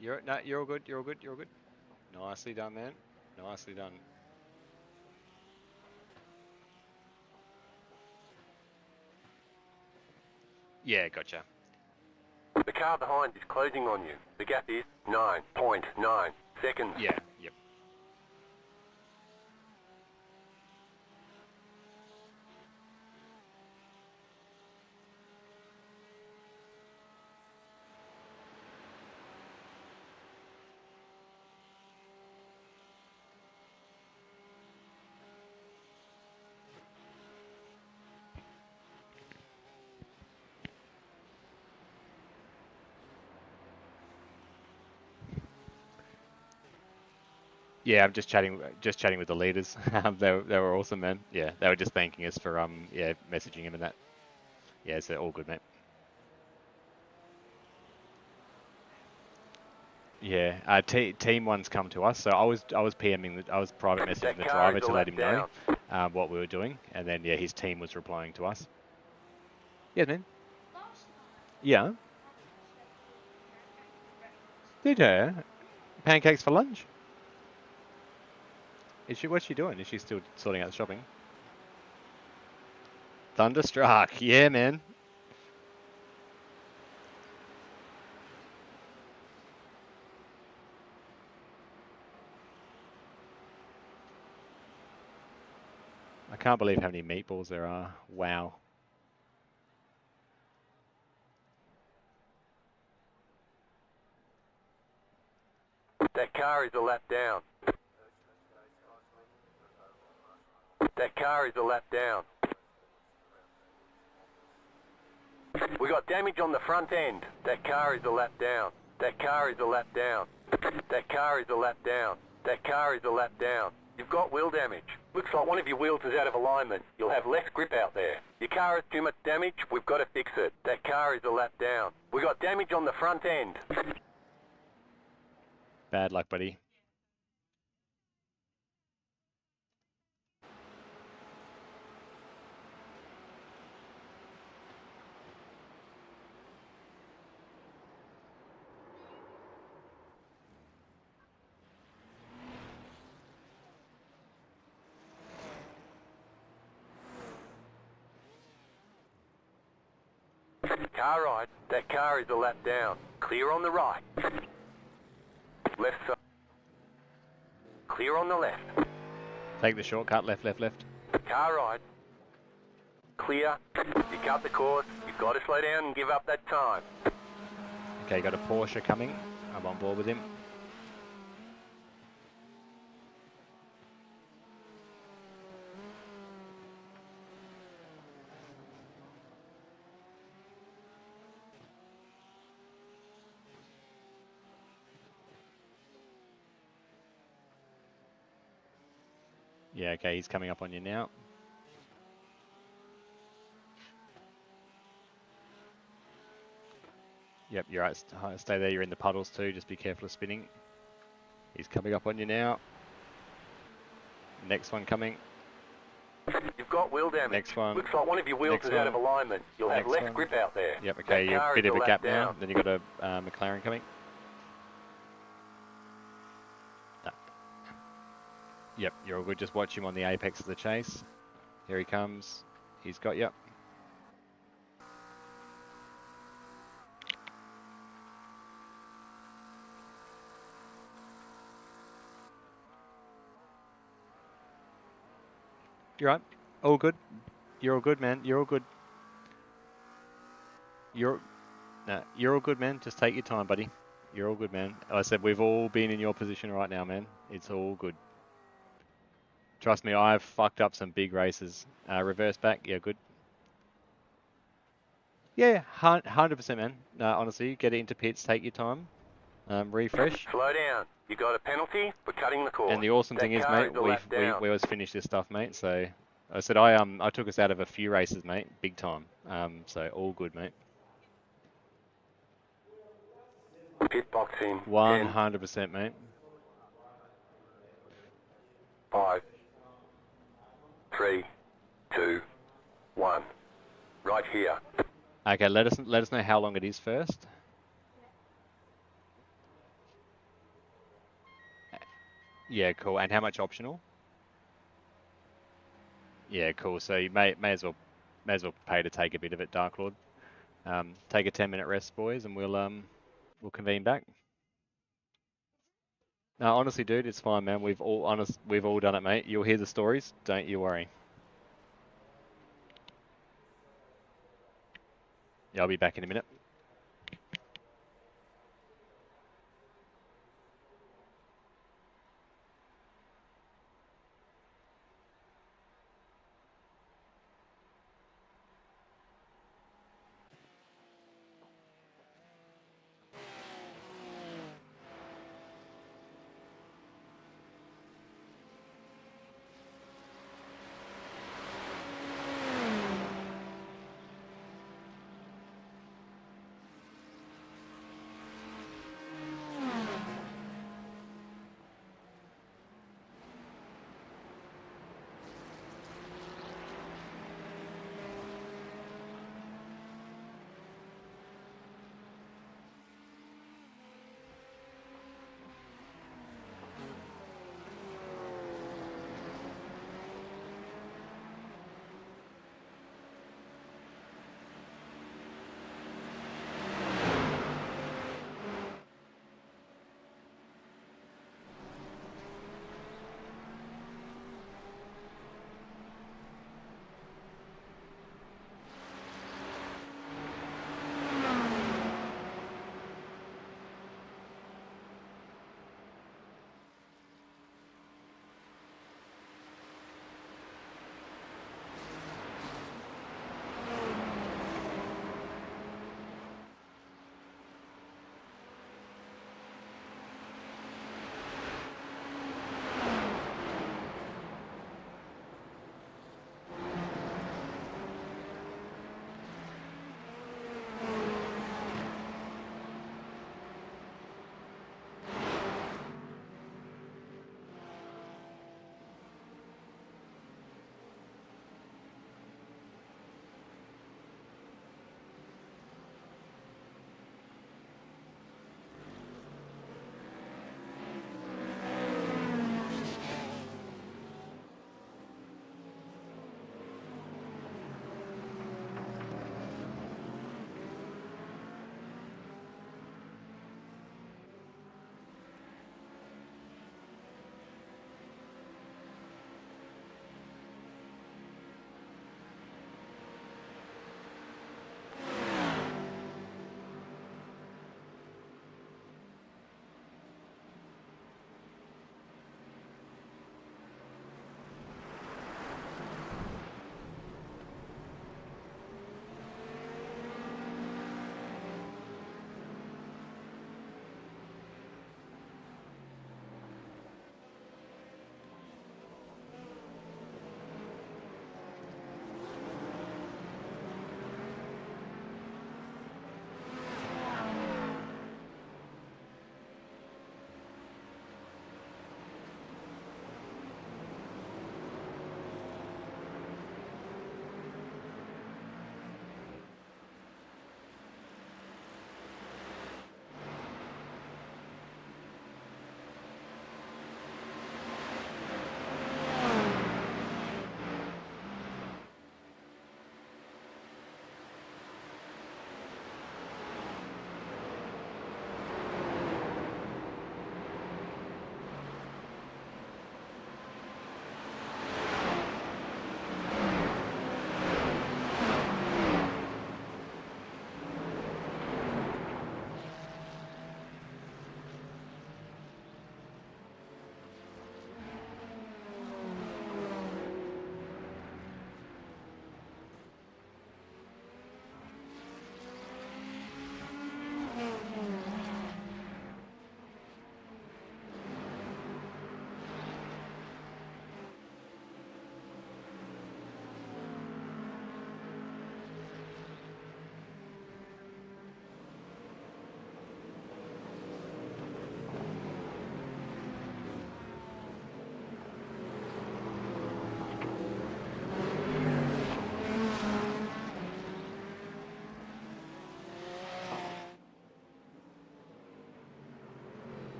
You're all good. You're all good. Nicely done, man. Nicely done. Yeah, gotcha. The car behind is closing on you. The gap is 9.9 seconds. Yeah, yep. Yeah, I'm just chatting with the leaders. They were awesome, man. Yeah, they were just thanking us for messaging him and that. Yeah, so all good, mate. Yeah, team one's come to us, so I was PMing, I was private messaging the driver to let him know what we were doing, and then yeah, his team was replying to us. Yeah, man. Yeah. Did you? Pancakes for lunch? What's she doing? Is she still sorting out the shopping? Thunderstruck, yeah, man. I can't believe how many meatballs there are. Wow. That car is a lap down. That car is a lap down. We got damage on the front end. That car is a lap down. That car is a lap down. That car is a lap down. That car is a lap down. You've got wheel damage. Looks like one of your wheels is out of alignment. You'll have less grip out there. Your car has too much damage. We've got to fix it. That car is a lap down. We got damage on the front end. Bad luck, buddy. Car right. That car is a lap down. Clear on the right. Left side. Clear on the left. Take the shortcut, left. Car right. Clear. You cut the course. You've got to slow down and give up that time. Okay, got a Porsche coming. I'm on board with him. Yeah, okay, he's coming up on you now. Yep, you're right. Stay there. You're in the puddles too. Just be careful of spinning. He's coming up on you now. Next one coming. You've got wheel damage. Next one. Looks like one of your wheels Next is out of one. alignment. You'll have Next less one. grip out there. Yep, okay, That you're car a bit is of a lap gap down. now. Then you've got a McLaren coming. No. Yep, you're all good. Just watch him on the apex of the chase. Here he comes. He's got you. You're right. All good. You're all good, man. You're all good. You're all good, man. Just take your time, buddy. You're all good, man. I said we've all been in your position right now, man. It's all good. Trust me, I've fucked up some big races. Reverse back, yeah, good. Yeah, 100%, man. No, honestly, get it into pits, take your time, refresh. Slow down. You got a penalty for cutting the course. And the awesome That thing is, car mate, a lap we down. always finish this stuff, mate. So I said I took us out of a few races, mate, big time. So all good, mate. Pit box in. 100%, mate. 5, 3, 2, 1. Right here. Okay, let us know how long it is first. Yeah, cool. And how much optional? Yeah, cool. So you may as well pay to take a bit of it, Dark Lord. Take a 10-minute rest, boys, and we'll convene back. No, honestly, dude, it's fine, man. We've all done it, mate. You'll hear the stories. Don't you worry. Yeah, I'll be back in a minute.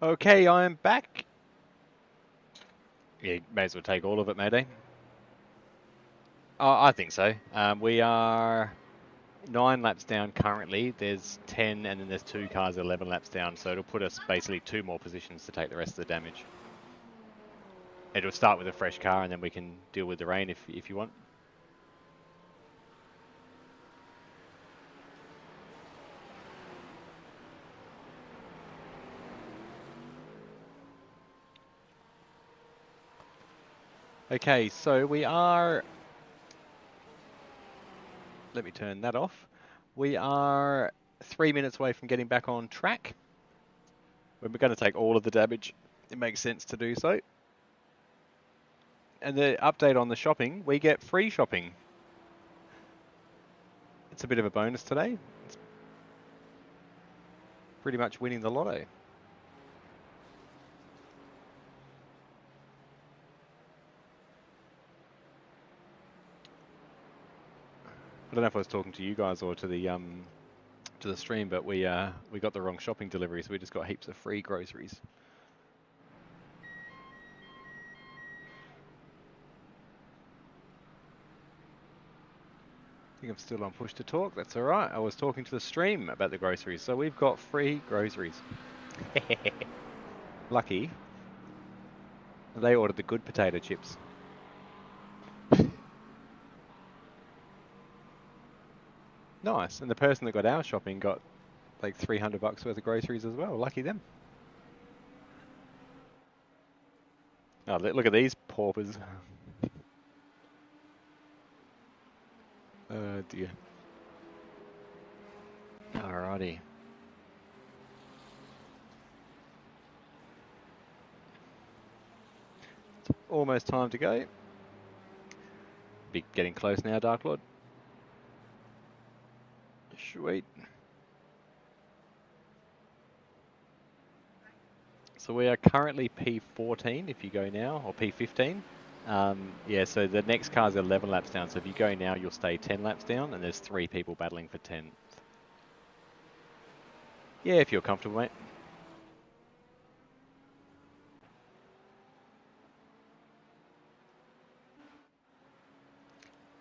Okay, I am back. Yeah, may as well take all of it, maybe. Oh, I think so. We are 9 laps down currently. There's 10, and then there's 2 cars 11 laps down. So it'll put us basically 2 more positions to take the rest of the damage. It'll start with a fresh car, and then we can deal with the rain if you want. Okay, so we are... Let me turn that off. We are 3 minutes away from getting back on track. We're going to take all of the damage. It makes sense to do so. And the update on the shopping, we get free shopping. It's a bit of a bonus today. It's pretty much winning the lotto. I don't know if I was talking to you guys or to the stream, but we got the wrong shopping delivery, so we just got heaps of free groceries. I think I'm still on push to talk. That's all right. I was talking to the stream about the groceries, so we've got free groceries. Lucky. They ordered the good potato chips. Nice. And the person that got our shopping got like $300 worth of groceries as well. Lucky them. Oh, look at these paupers. Oh dear. Alrighty. It's almost time to go. Be getting close now, Dark Lord. Sweet. So we are currently P14 if you go now, or P15. Yeah, so the next car's 11 laps down, so if you go now, you'll stay 10 laps down, and there's 3 people battling for 10th. Yeah, if you're comfortable, mate.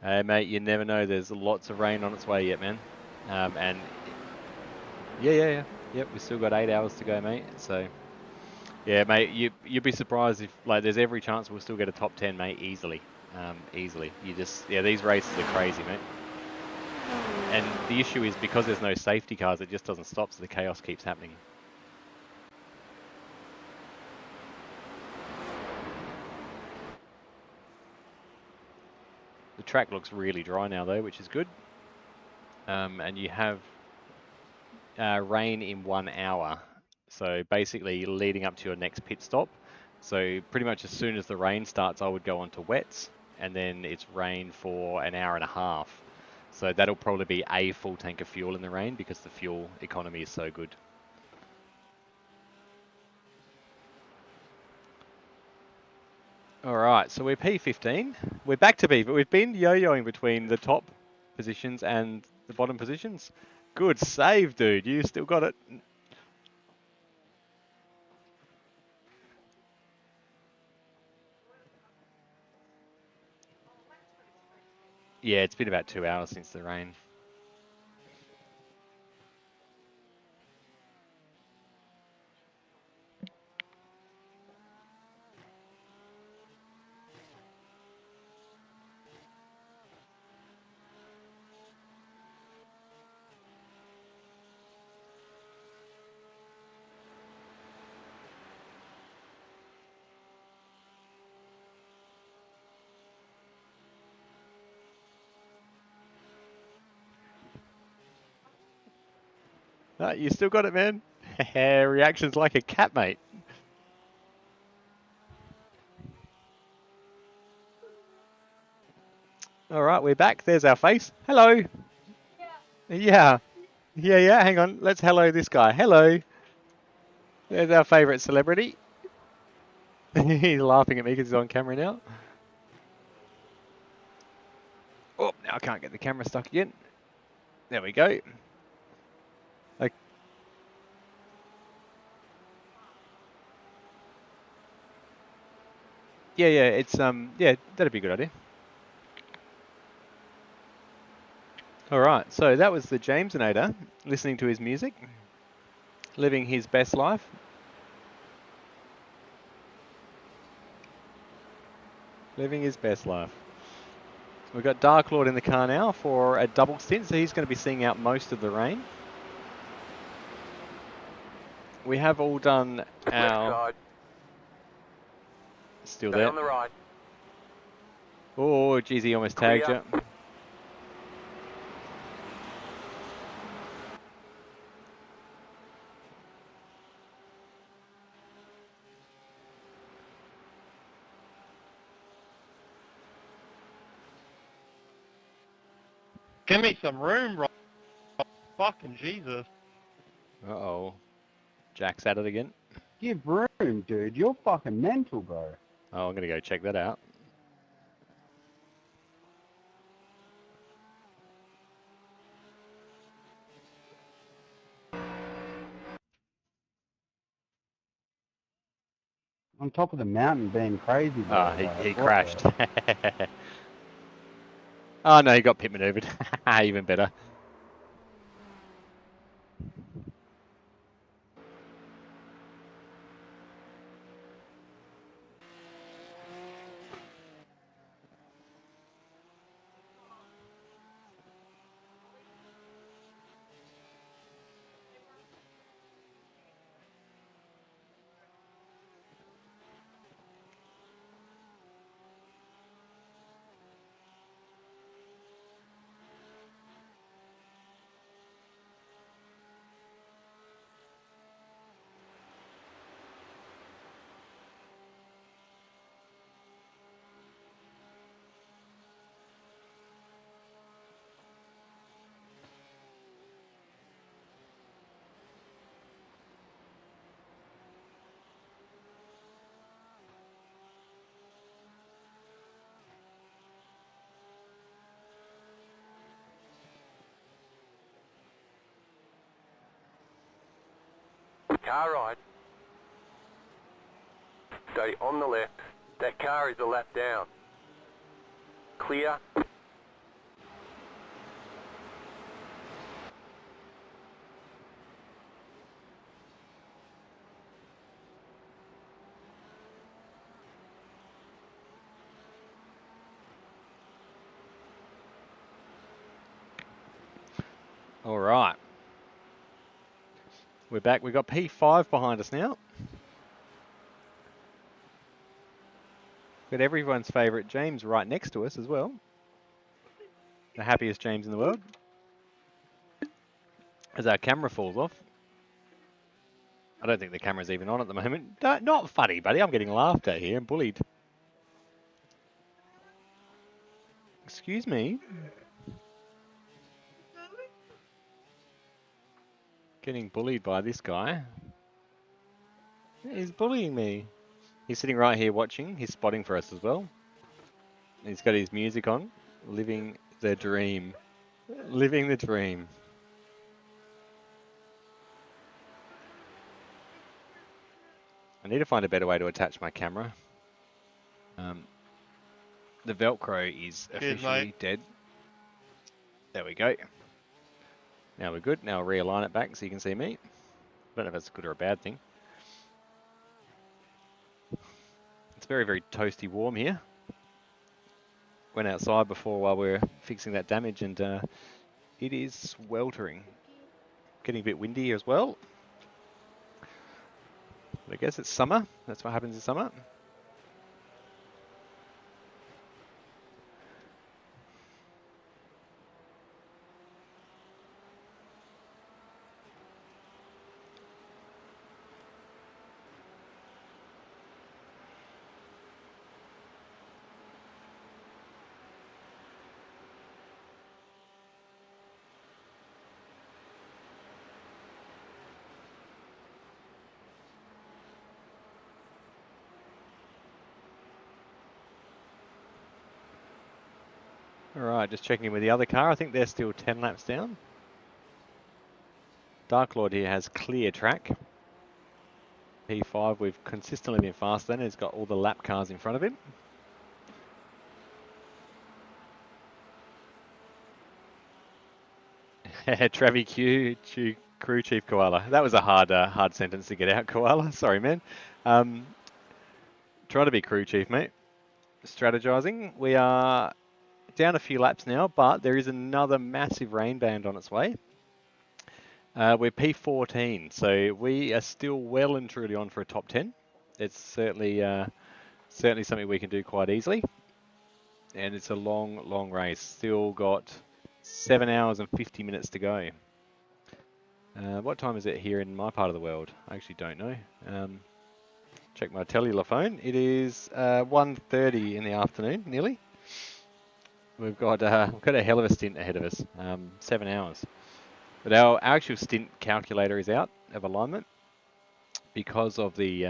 Hey, mate, you never know. There's lots of rain on its way yet, man. And yeah. Yep, we've still got 8 hours to go, mate. So, yeah, mate, you'd be surprised if, like, there's every chance we'll still get a top 10, mate, easily. Easily. Yeah, these races are crazy, mate. And the issue is because there's no safety cars, it just doesn't stop, so the chaos keeps happening. The track looks really dry now, though, which is good. And you have rain in 1 hour. So basically leading up to your next pit stop. So pretty much as soon as the rain starts, I would go on to wets, and then it's rain for an hour and a half. So that'll probably be a full tank of fuel in the rain because the fuel economy is so good. All right, so we're P15. We're back to P, but we've been yo-yoing between the top positions and the bottom positions. Good save, dude. You still got it. Yeah, it's been about 2 hours since the rain. No, you still got it, man. Reactions like a cat, mate. All right, we're back. There's our face. Hello. Yeah. Yeah. Hang on. Let's hello this guy. Hello. There's our favourite celebrity. He's laughing at me because he's on camera now. Oh, now I can't get the camera stuck again. There we go. Yeah, it's yeah, that'd be a good idea. All right, so that was the Jamesinator listening to his music, living his best life. Living his best life. We've got Dark Lord in the car now for a double stint, so he's going to be seeing out most of the rain. We have all done our... Left side. Still Stay there. on the right. Oh, geez, he almost tagged Clear. you. Give me some room, bro. Fucking Jesus. Uh-oh. Jack's at it again. Give room, dude. You're fucking mental, bro. Oh, I'm going to go check that out. On top of the mountain being crazy, bro. Ah, Like, he what crashed. the- Oh, no, he got pit maneuvered. Even better. Car right. Stay on the left. That car is a lap down. Clear. All right. We're back. We've got P5 behind us now. Got everyone's favourite James right next to us as well. The happiest James in the world. As our camera falls off. I don't think the camera's even on at the moment. Not funny, buddy. I'm getting laughed at here and bullied. Excuse me. Getting bullied by this guy. He's bullying me. He's sitting right here watching. He's spotting for us as well. He's got his music on. Living the dream. Living the dream. I need to find a better way to attach my camera. The Velcro is officially dead. There we go. Now we're good. Now I'll realign it back so you can see me. I don't know if that's a good or a bad thing. It's very, very toasty warm here. Went outside before while we were fixing that damage and it is sweltering. Getting a bit windy as well. But I guess it's summer. That's what happens in summer. Alright, just checking in with the other car. I think they're still 10 laps down. Dark Lord here has clear track. P5, we've consistently been faster than. He's got all the lap cars in front of him. Travi Q, Crew Chief Koala. That was a hard sentence to get out, Koala. Sorry, man. Try to be Crew Chief, mate. Strategizing. We are down a few laps now, but there is another massive rain band on its way. We're P14, so we are still well and truly on for a top 10. It's certainly something we can do quite easily. And it's a long race. Still got 7 hours and 50 minutes to go. What time is it here in my part of the world? I actually don't know. Check my cellular phone. It is 1:30 in the afternoon, nearly. We've got a hell of a stint ahead of us. 7 hours. But our actual stint calculator is out of alignment because of the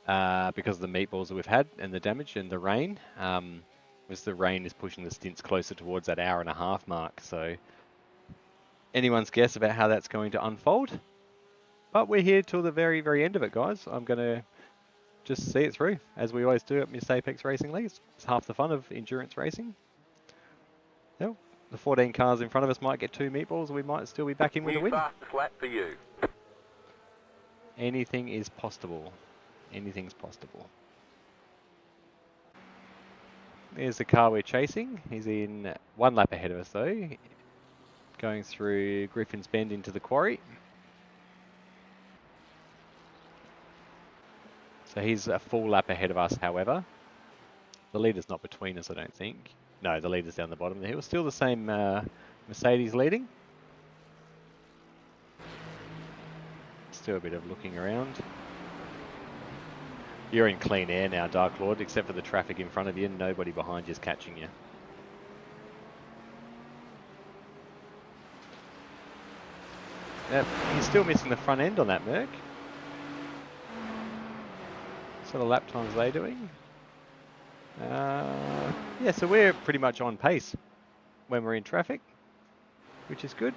meatballs that we've had and the damage and the rain. As the rain is pushing the stints closer towards that hour and a half mark. So anyone's guess about how that's going to unfold. But we're here till the very end of it, guys. I'm going to just see it through, as we always do at Miss Apex Racing Leagues. It's half the fun of endurance racing. Well, the 14 cars in front of us might get 2 meatballs, and we might still be back in with a win. Fastest lap for you. Anything is possible. Anything's possible. There's the car we're chasing. He's in 1 lap ahead of us, though. Going through Griffin's Bend into the quarry. So he's a full lap ahead of us, however. The leader's not between us, I don't think. No, the leader's down the bottom of the hill. Still the same Mercedes leading. Still a bit of looking around. You're in clean air now, Dark Lord, except for the traffic in front of you and nobody behind you is catching you. Now, he's still missing the front end on that Merc. What sort of lap times are they doing? Yeah, so we're pretty much on pace when we're in traffic, which is good.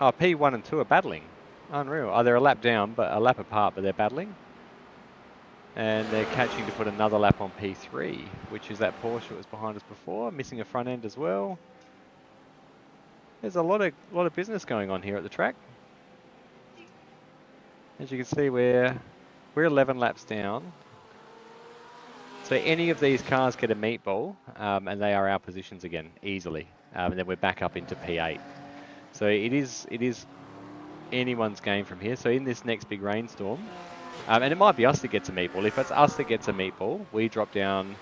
Oh, P1 and 2 are battling. Unreal. Oh, they're a lap down, but a lap apart, but they're battling. And they're catching to put another lap on P3, which is that Porsche that was behind us before, missing a front end as well. There's a lot of business going on here at the track. As you can see, we're 11 laps down. So any of these cars get a meatball, and they are our positions again, easily. And then we're back up into P8. So it is anyone's game from here. So in this next big rainstorm, and it might be us that gets a meatball. If it's us that gets a meatball, we drop down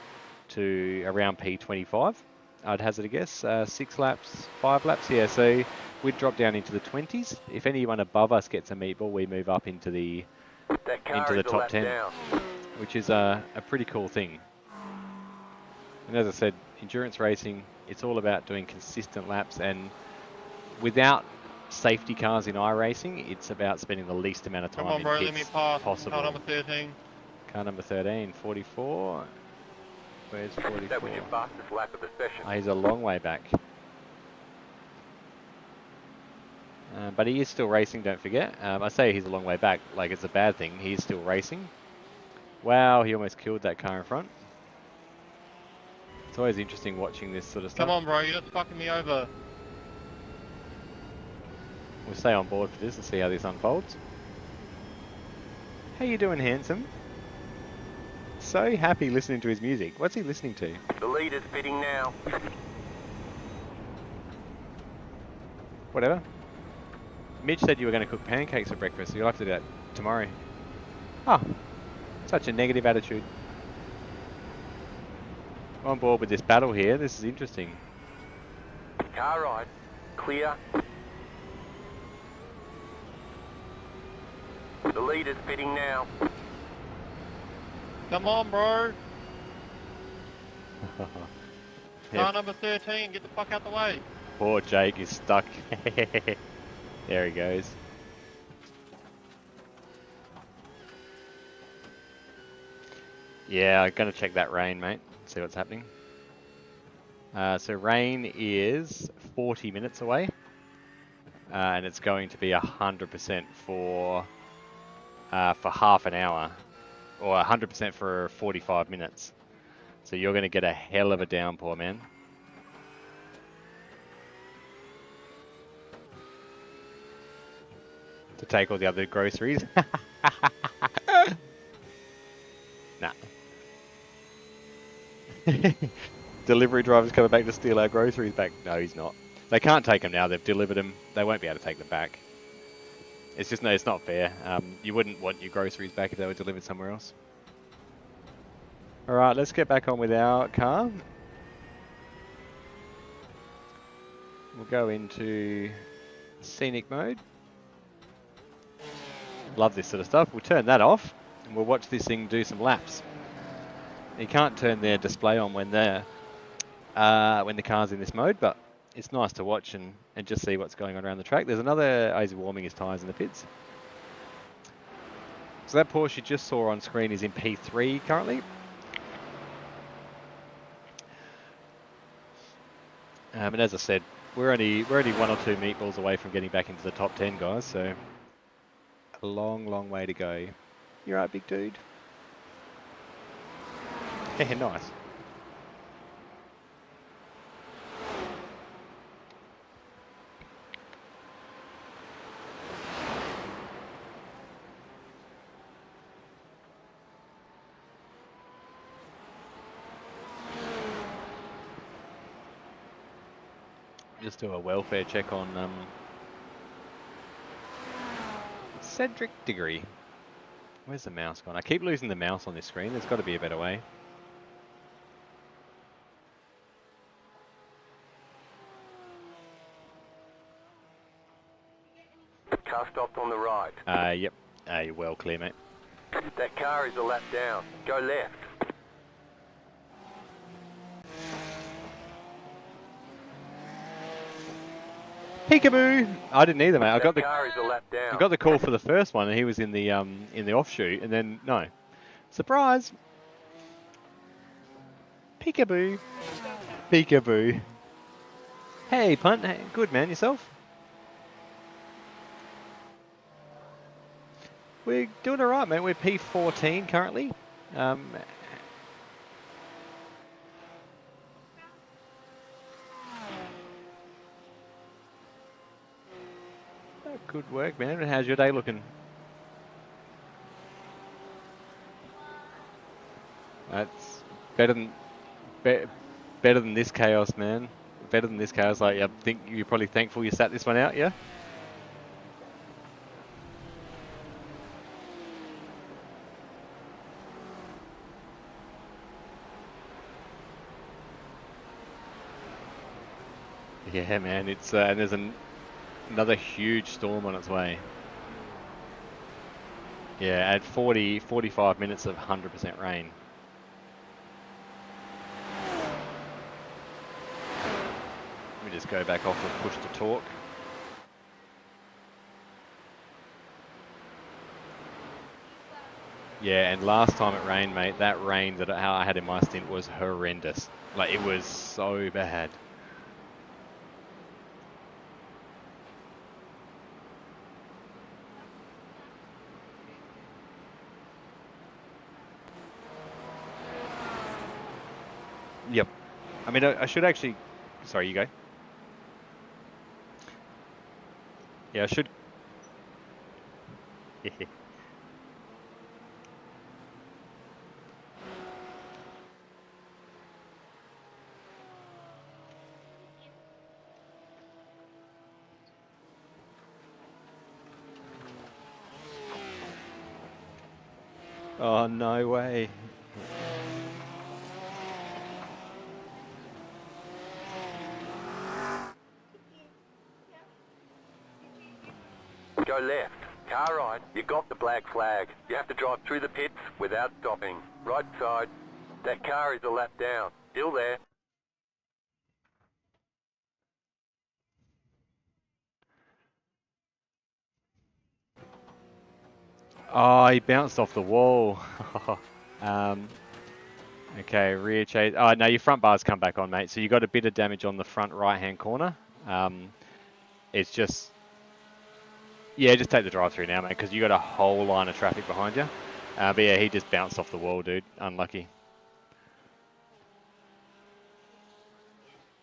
to around P25. I'd hazard a guess, 6 laps, 5 laps here. So we'd drop down into the 20s. If anyone above us gets a meatball, we move up into the top 10, which is a pretty cool thing. And as I said, endurance racing, it's all about doing consistent laps, and without safety cars in iRacing, it's about spending the least amount of time in pits let me pass. possible. Car number 13. Car number 13, 44. Where's 44? That was your fastest lap of the session. Oh, he's a long way back. But he is still racing, don't forget. I say he's a long way back like it's a bad thing. He is still racing. Wow, he almost killed that car in front. It's always interesting watching this sort of stuff. Come on, bro, you're just fucking me over. We'll stay on board for this and see how this unfolds. How you doing, handsome? So happy listening to his music. What's he listening to? The leader's pitting now. Whatever. Mitch said you were going to cook pancakes for breakfast, so you'll have to do that tomorrow. Oh, such a negative attitude. On board with this battle here. This is interesting. Car right. Clear. The leader's pitting now. Come on, bro. Yep. Car number 13, get the fuck out the way. Poor Jake is stuck. There he goes. Yeah, I'm going to check that rain, mate. See what's happening. So rain is 40 minutes away. and it's going to be 100% for half an hour, or 100% for 45 minutes. So you're going to get a hell of a downpour, man. To take all the other groceries. Nah. Delivery driver's coming back to steal our groceries back. No, he's not. They can't take them now. They've delivered them. They won't be able to take them back. It's just, no, it's not fair. You wouldn't want your groceries back if they were delivered somewhere else. All right, let's get back on with our car. We'll go into scenic mode. Love this sort of stuff. We'll turn that off and we'll watch this thing do some laps. You can't turn their display on when the car's in this mode, but it's nice to watch and just see what's going on around the track. There's another, he's warming his tyres in the pits. So that Porsche you just saw on screen is in P3 currently. And as I said, we're only 1 or 2 meatballs away from getting back into the top 10, guys. So a long, long way to go. You're right, big dude. Yeah, nice. Just do a welfare check on Cedric Diggory. Where's the mouse gone? I keep losing the mouse on this screen. There's got to be a better way. Car stopped on the right. Yep. You're well clear, mate. That car is a lap down. Go left. Peekaboo! I didn't either, mate. I got car is a lap down. I got the call for the first one, and he was in the offshoot, and then no, surprise! Peekaboo! Peekaboo! Hey, punt. Hey, good man. Yourself? We're doing all right, mate. We're P14 currently. Good work, man. How's your day looking? That's better than this chaos, man. Better than this chaos. Like, I think you're probably thankful you sat this one out, yeah? Yeah, man. It's and there's another huge storm on its way. Yeah, at 45 minutes of 100% rain. Let me just go back off and push to talk. Yeah, and last time it rained, mate, that rain that I had in my stint was horrendous. Like, it was so bad. Yep. I mean, I should actually... Sorry, you go. Yeah, I should... Oh, no way. Go left. Car right. You got the black flag. You have to drive through the pits without stopping. Right side. That car is a lap down. Still there. Oh, he bounced off the wall. Okay, rear chase. Oh, no, your front bar's come back on, mate. So you got a bit of damage on the front right-hand corner. It's just Yeah, just take the drive-through now, mate, because you got a whole line of traffic behind you. But yeah, he just bounced off the wall, dude. Unlucky.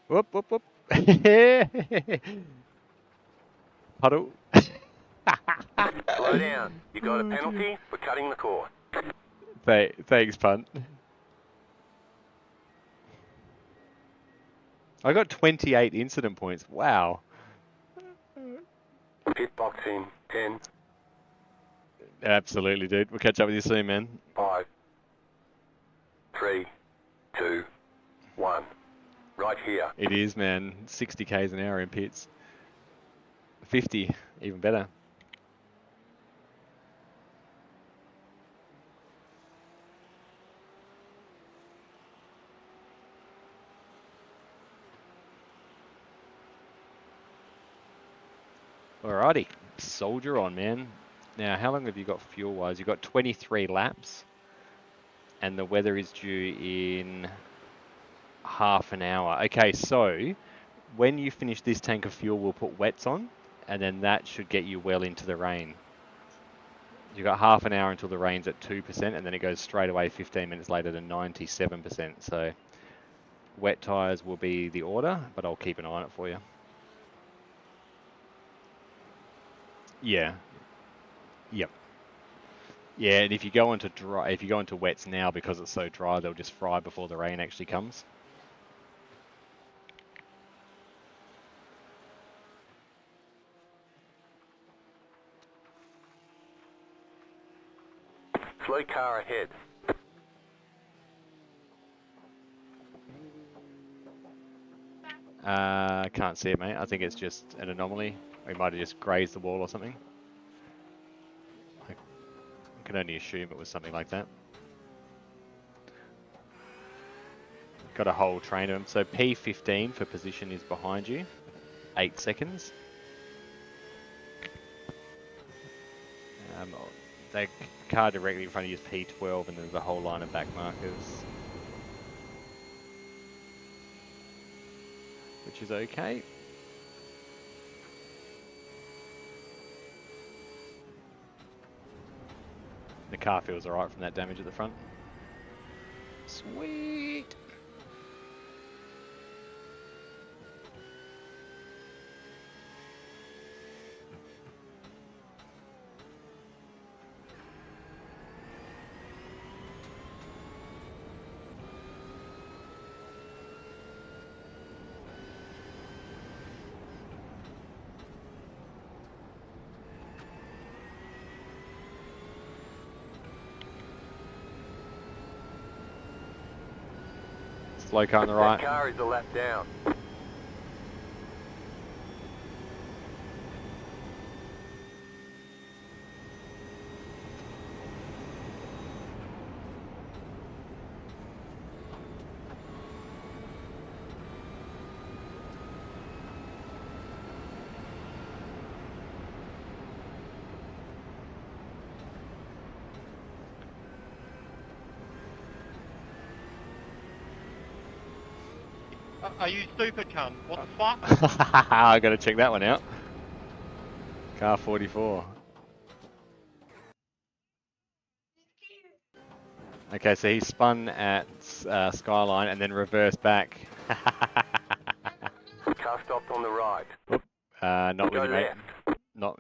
Whoop, whoop, whoop. Puddle. Slow down. You got a penalty for cutting the course. Thanks, punt. I got 28 incident points. Wow. Pit box in 10, Absolutely, dude. We'll catch up with you soon, man. 5, 3, 2, 1. Right here. It is, man. 60 k's an hour in pits. 50, even better. Alrighty, soldier on, man. Now, how long have you got fuel-wise? You've got 23 laps, and the weather is due in half an hour. Okay, so when you finish this tank of fuel, we'll put wets on, and then that should get you well into the rain. You've got half an hour until the rain's at 2%, and then it goes straight away 15 minutes later to 97%. So wet tyres will be the order, but I'll keep an eye on it for you. Yeah. Yep. Yeah, and if you go into wets now, because it's so dry, they'll just fry before the rain actually comes. Slow car ahead. Can't see it, mate. I think it's just an anomaly. We might have just grazed the wall or something. I can only assume it was something like that. Got a whole train of them. So P15 for position is behind you. 8 seconds. The car directly in front of you is P12, and there's a whole line of back markers. Which is okay. The car feels alright from that damage at the front. Sweet! Slow car on the right. That car is a lap down. Are you stupid, cunt? What the fuck? I gotta check that one out. Car 44. Okay, so he spun at Skyline and then reversed back. Car stopped on the right. Oop, not with Go you, mate. left.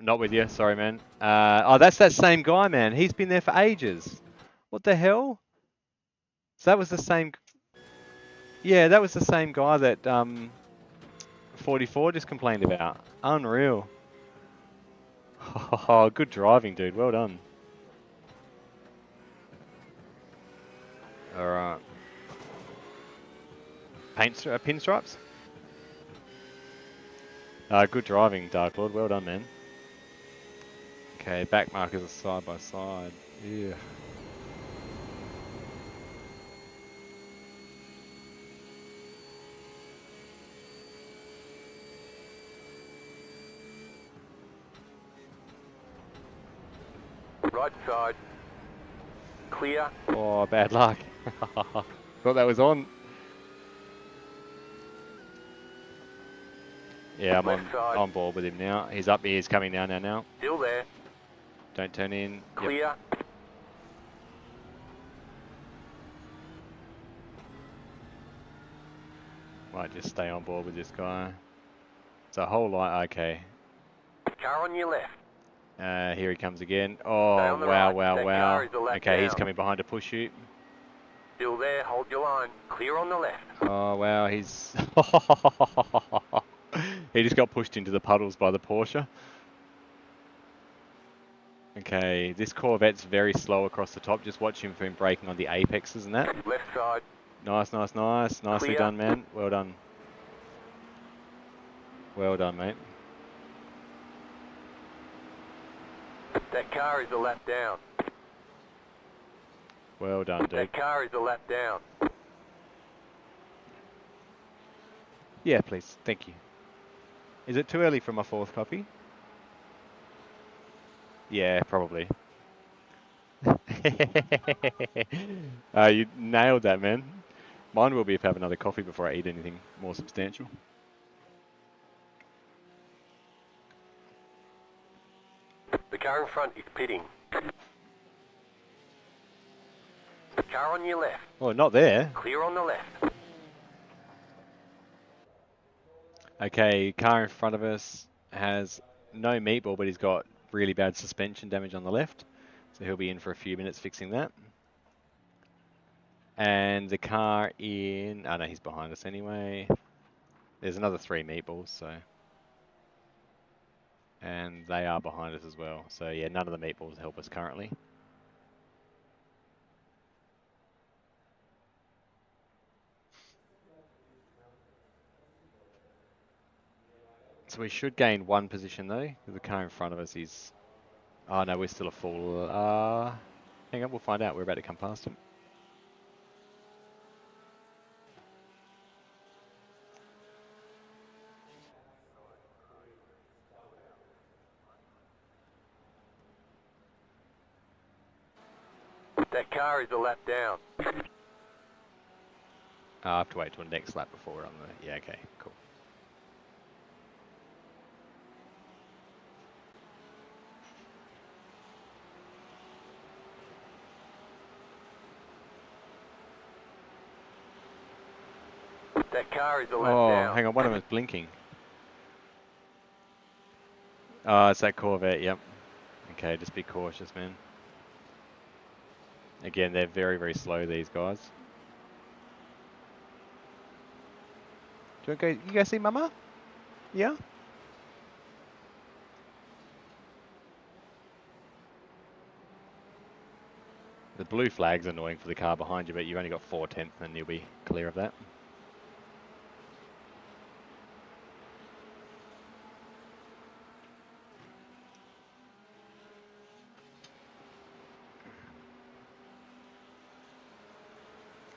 Not with you. Sorry, man. Oh, that's that same guy, man. He's been there for ages. What the hell? So that was the same. Yeah, that was the same guy that 44 just complained about. Unreal. Oh, good driving, dude. Well done. All right. Pinstripes? Good driving, Dark Lord. Well done, man. Okay, back markers are side by side. Yeah. Right side. Clear. Oh, bad luck. Thought that was on. Yeah, I'm Left side. on board with him now. He's up here. He's coming down now. Still there. Don't turn in. Yep. Clear. Might just stay on board with this guy. It's a whole lot. Okay. Car on your left. Here he comes again. Stay Oh, on the wow, right. wow, That wow. car is a lap Okay, he's down. coming behind to push you. Still there. Hold your line. Clear on the left. Oh, wow, he's... He just got pushed into the puddles by the Porsche. Okay, this Corvette's very slow across the top. Just watch him for him braking on the apexes and that. Left side. Nice, nice, nice. Nicely Clear. done, man. Well done. Well done, mate. That car is a lap down. Well done, dude. That car is a lap down. Yeah, please. Thank you. Is it too early for my fourth copy? Yeah, probably. You nailed that, man. Mine will be if I have another coffee before I eat anything more substantial. The car in front is pitting. The car on your left. Oh, not there. Clear on the left. Okay, car in front of us has no meatball, but he's got really bad suspension damage on the left. So he'll be in for a few minutes fixing that. And the car in... Oh, no, he's behind us anyway. There's another 3 meatballs, so... And they are behind us as well. So yeah, none of the meatballs help us currently. So we should gain 1 position though. The car in front of us is... Oh no, we're still a full... Hang on, we'll find out. We're about to come past him. That car is a lap down. I have to wait till the next lap before we're on the... Yeah, okay, cool. That car is a lap Oh, down. hang on, one of them is blinking. Oh, it's that Corvette, yep. Okay, just be cautious, man. Again, they're very, very slow, these guys. Do you want to go, you go see Mama? Yeah? The blue flag's annoying for the car behind you, but you've only got 4/10 and you'll be clear of that.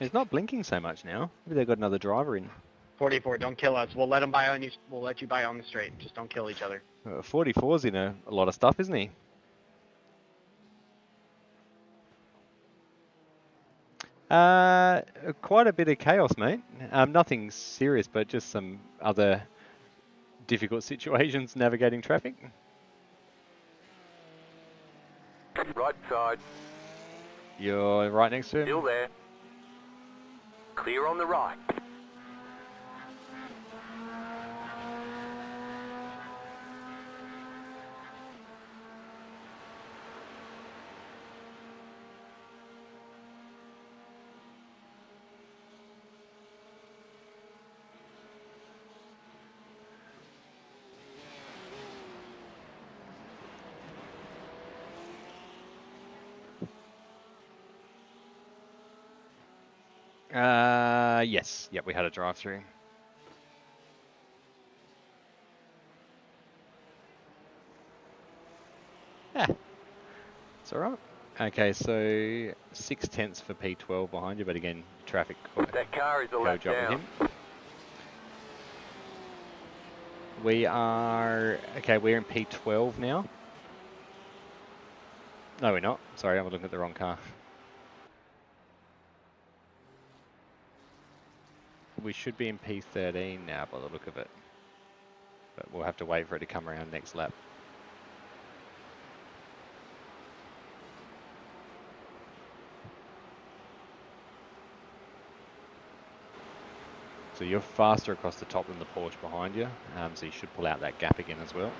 It's not blinking so much now. Maybe they've got another driver in. 44, don't kill us. We'll let them buy on you. We'll let you buy on the straight. Just don't kill each other. 44's in a lot of stuff, isn't he? Quite a bit of chaos, mate. Nothing serious, but just some other difficult situations navigating traffic. Right side. You're right next to him? Still there. Clear on the right. Yes. Yep, we had a drive-through. Yeah. It's alright. Okay, so 6/10 for P12 behind you, but again, traffic That car is a lap job down. with him. We are... Okay, we're in P12 now. No, we're not. Sorry, I'm looking at the wrong car. We should be in P13 now by the look of it. but we'll have to wait for it to come around next lap. So you're faster across the top than the Porsche behind you, so you should pull out that gap again as well.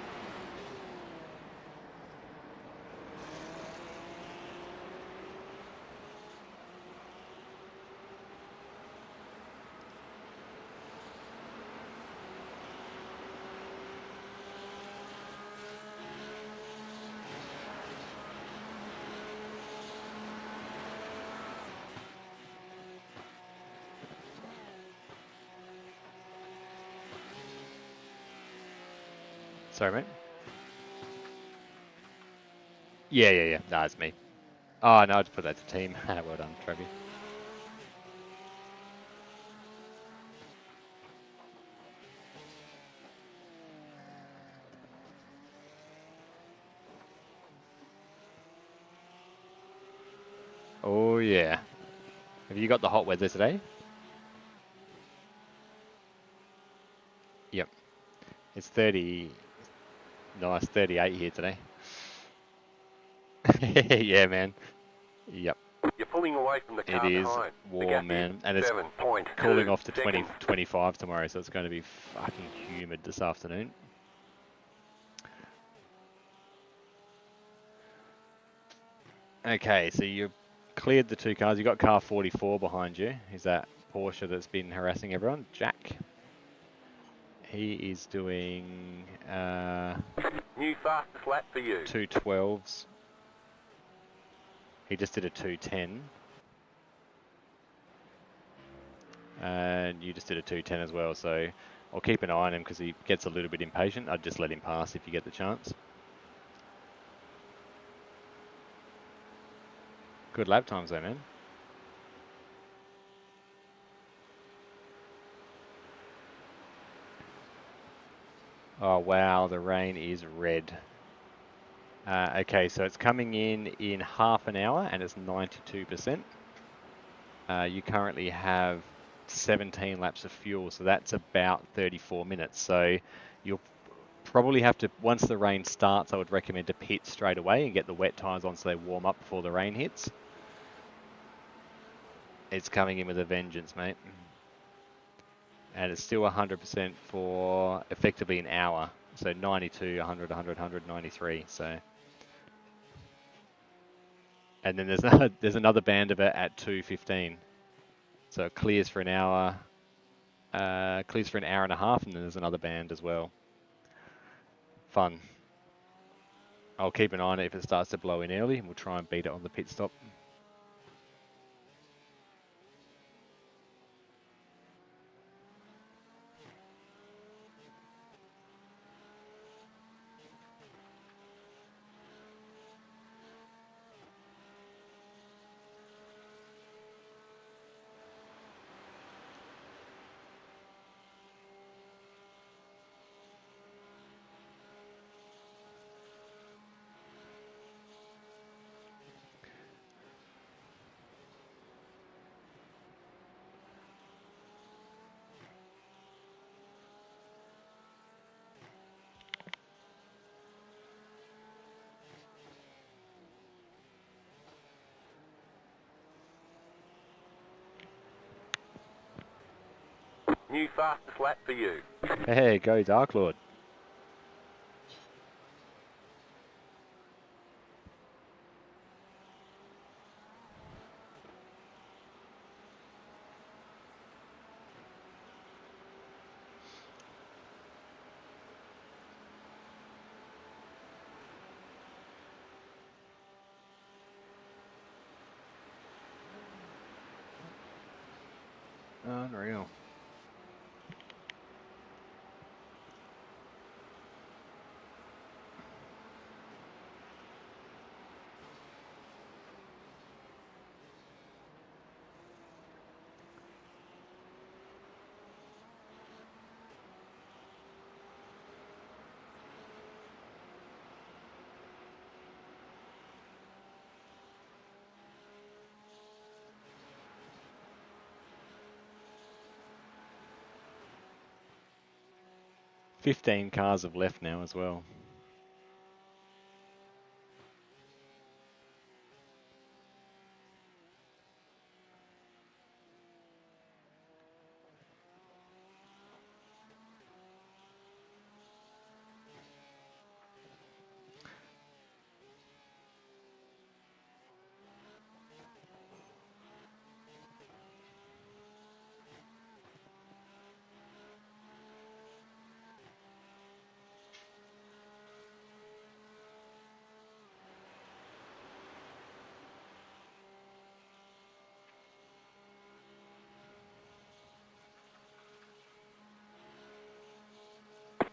Sorry, mate. Yeah. No, it's me. Oh, no, I just put that to team. Well done, Trevi. Oh, yeah. Have you got the hot weather today? Yep. It's 30... Nice, 38 here today. Yeah, man. Yep. You're pulling away from the car It is behind. warm, man. And it's 7.2 cooling off to 20, seconds. 25 tomorrow, so it's going to be fucking humid this afternoon. Okay, so you cleared the two cars. You got car 44 behind you. Is that Porsche that's been harassing everyone? Jack. He is doing New fastest lap for you. 212s. He just did a 210. And you just did a 210 as well, so I'll keep an eye on him because he gets a little bit impatient. I'd just let him pass if you get the chance. Good lap times though, man. Oh wow, the rain is red. Okay, so it's coming in half an hour and it's 92%. You currently have 17 laps of fuel, so that's about 34 minutes. So you'll probably have to, once the rain starts, I would recommend to pit straight away and get the wet tyres on so they warm up before the rain hits. It's coming in with a vengeance, mate. And it's still 100% for effectively an hour. So 92, 100, 100, 100, 93. So, and then there's another band of it at 2:15. So it clears for an hour, clears for an hour and a half, and then there's another band as well. Fun. I'll keep an eye on it if it starts to blow in early, and we'll try and beat it on the pit stop. New fastest lap for you. Hey, go Dark Lord. Unreal. 15 cars have left now as well.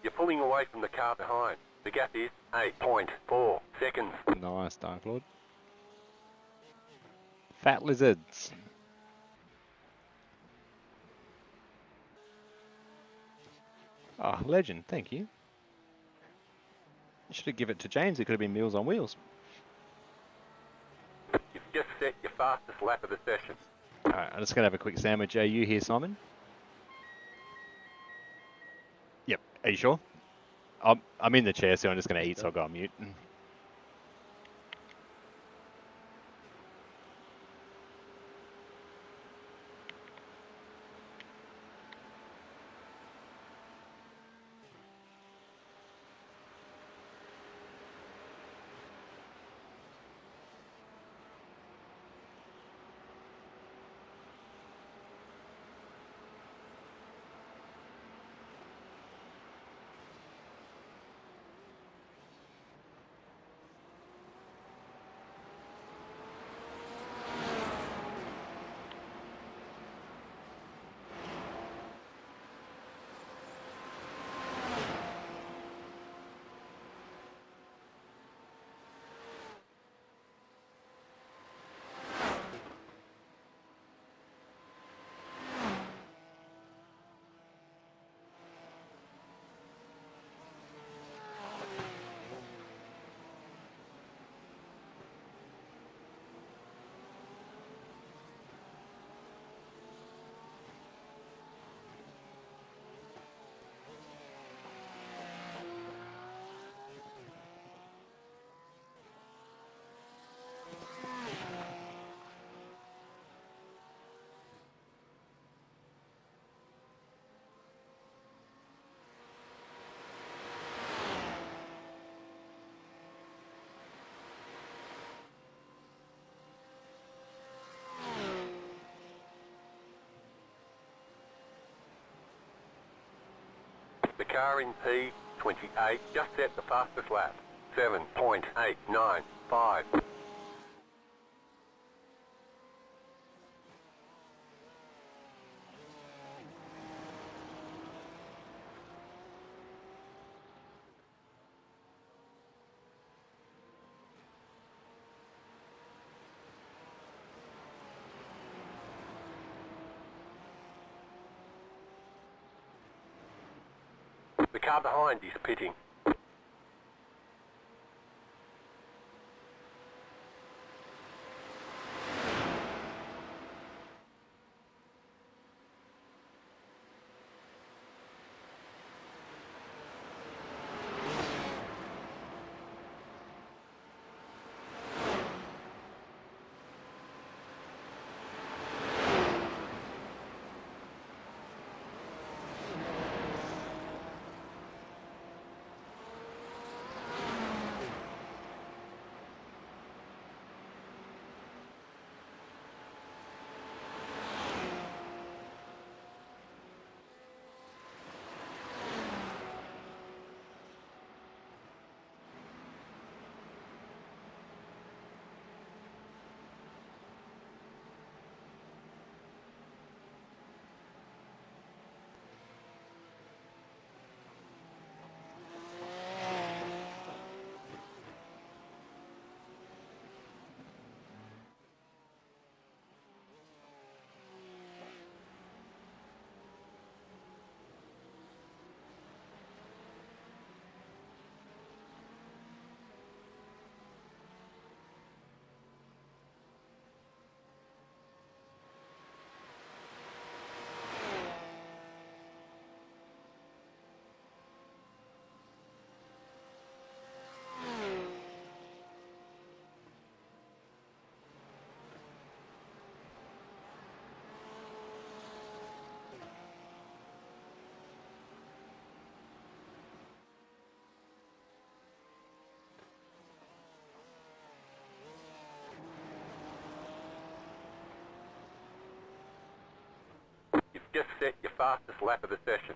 You're pulling away from the car behind. The gap is 8.4 seconds. Nice, Dark Lord. Fat lizards. Ah, legend, thank you. You should have given it to James, it could have been Meals on Wheels. You've just set your fastest lap of the session. Alright, I'm just going to have a quick sandwich. Are you here, Simon? Yep, are you sure? I'm in the chair, so I'm just going to eat, so I'll go on mute. The car in P28 just set the fastest lap. 7.895. The car behind is pitting. just set your fastest lap of the session.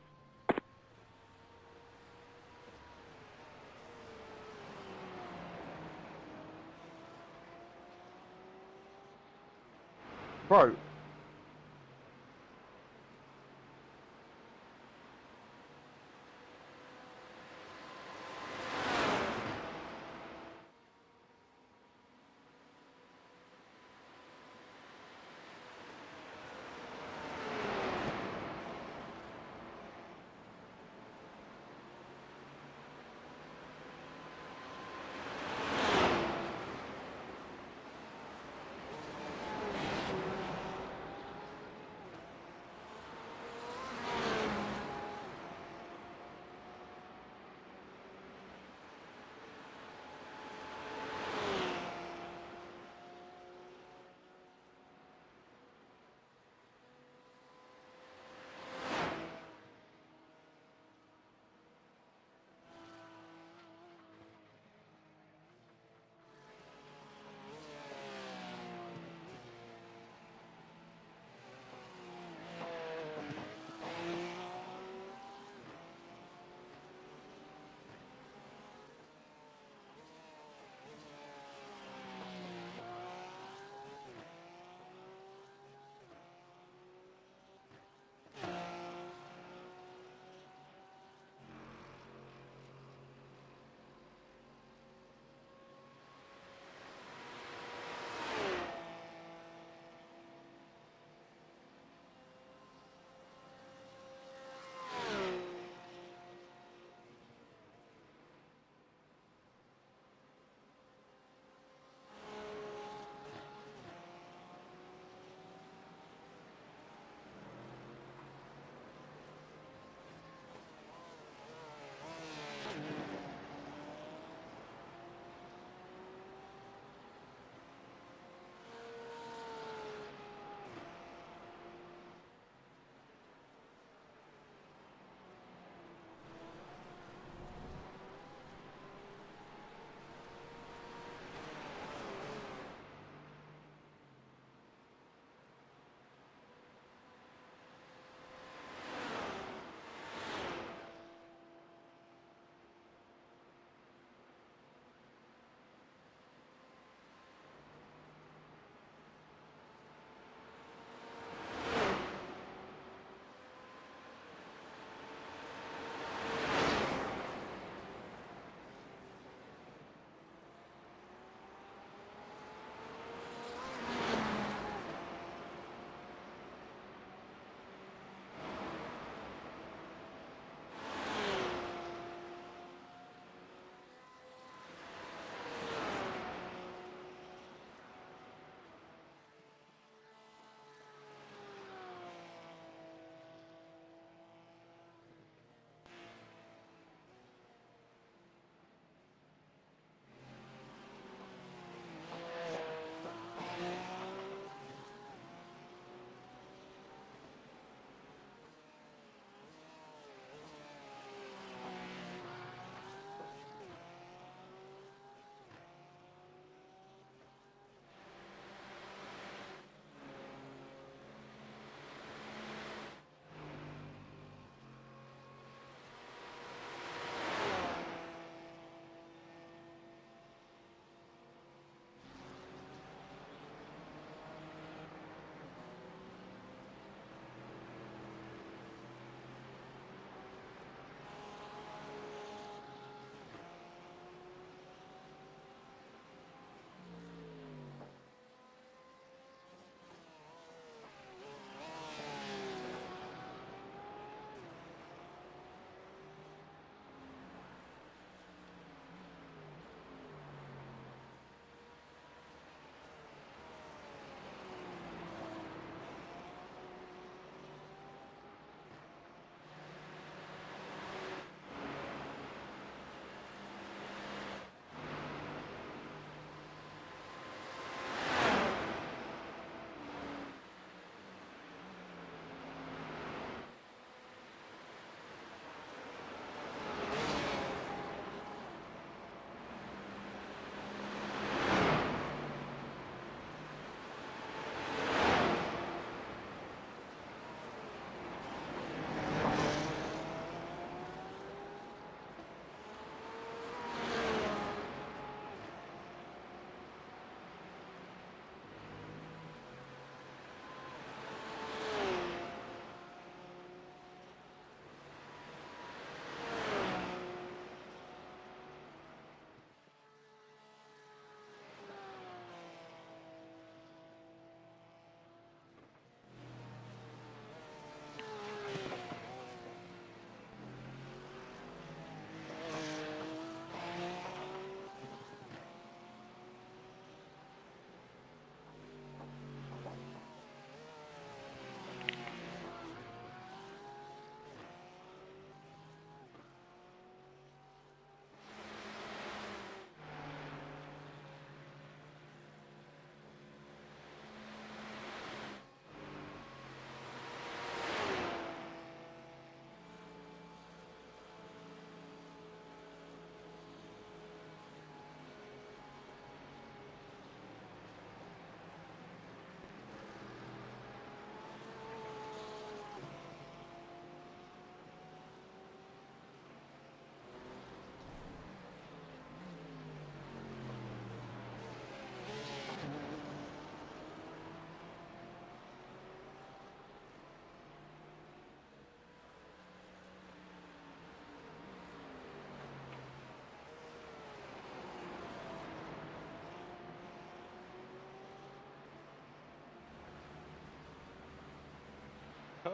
Bro.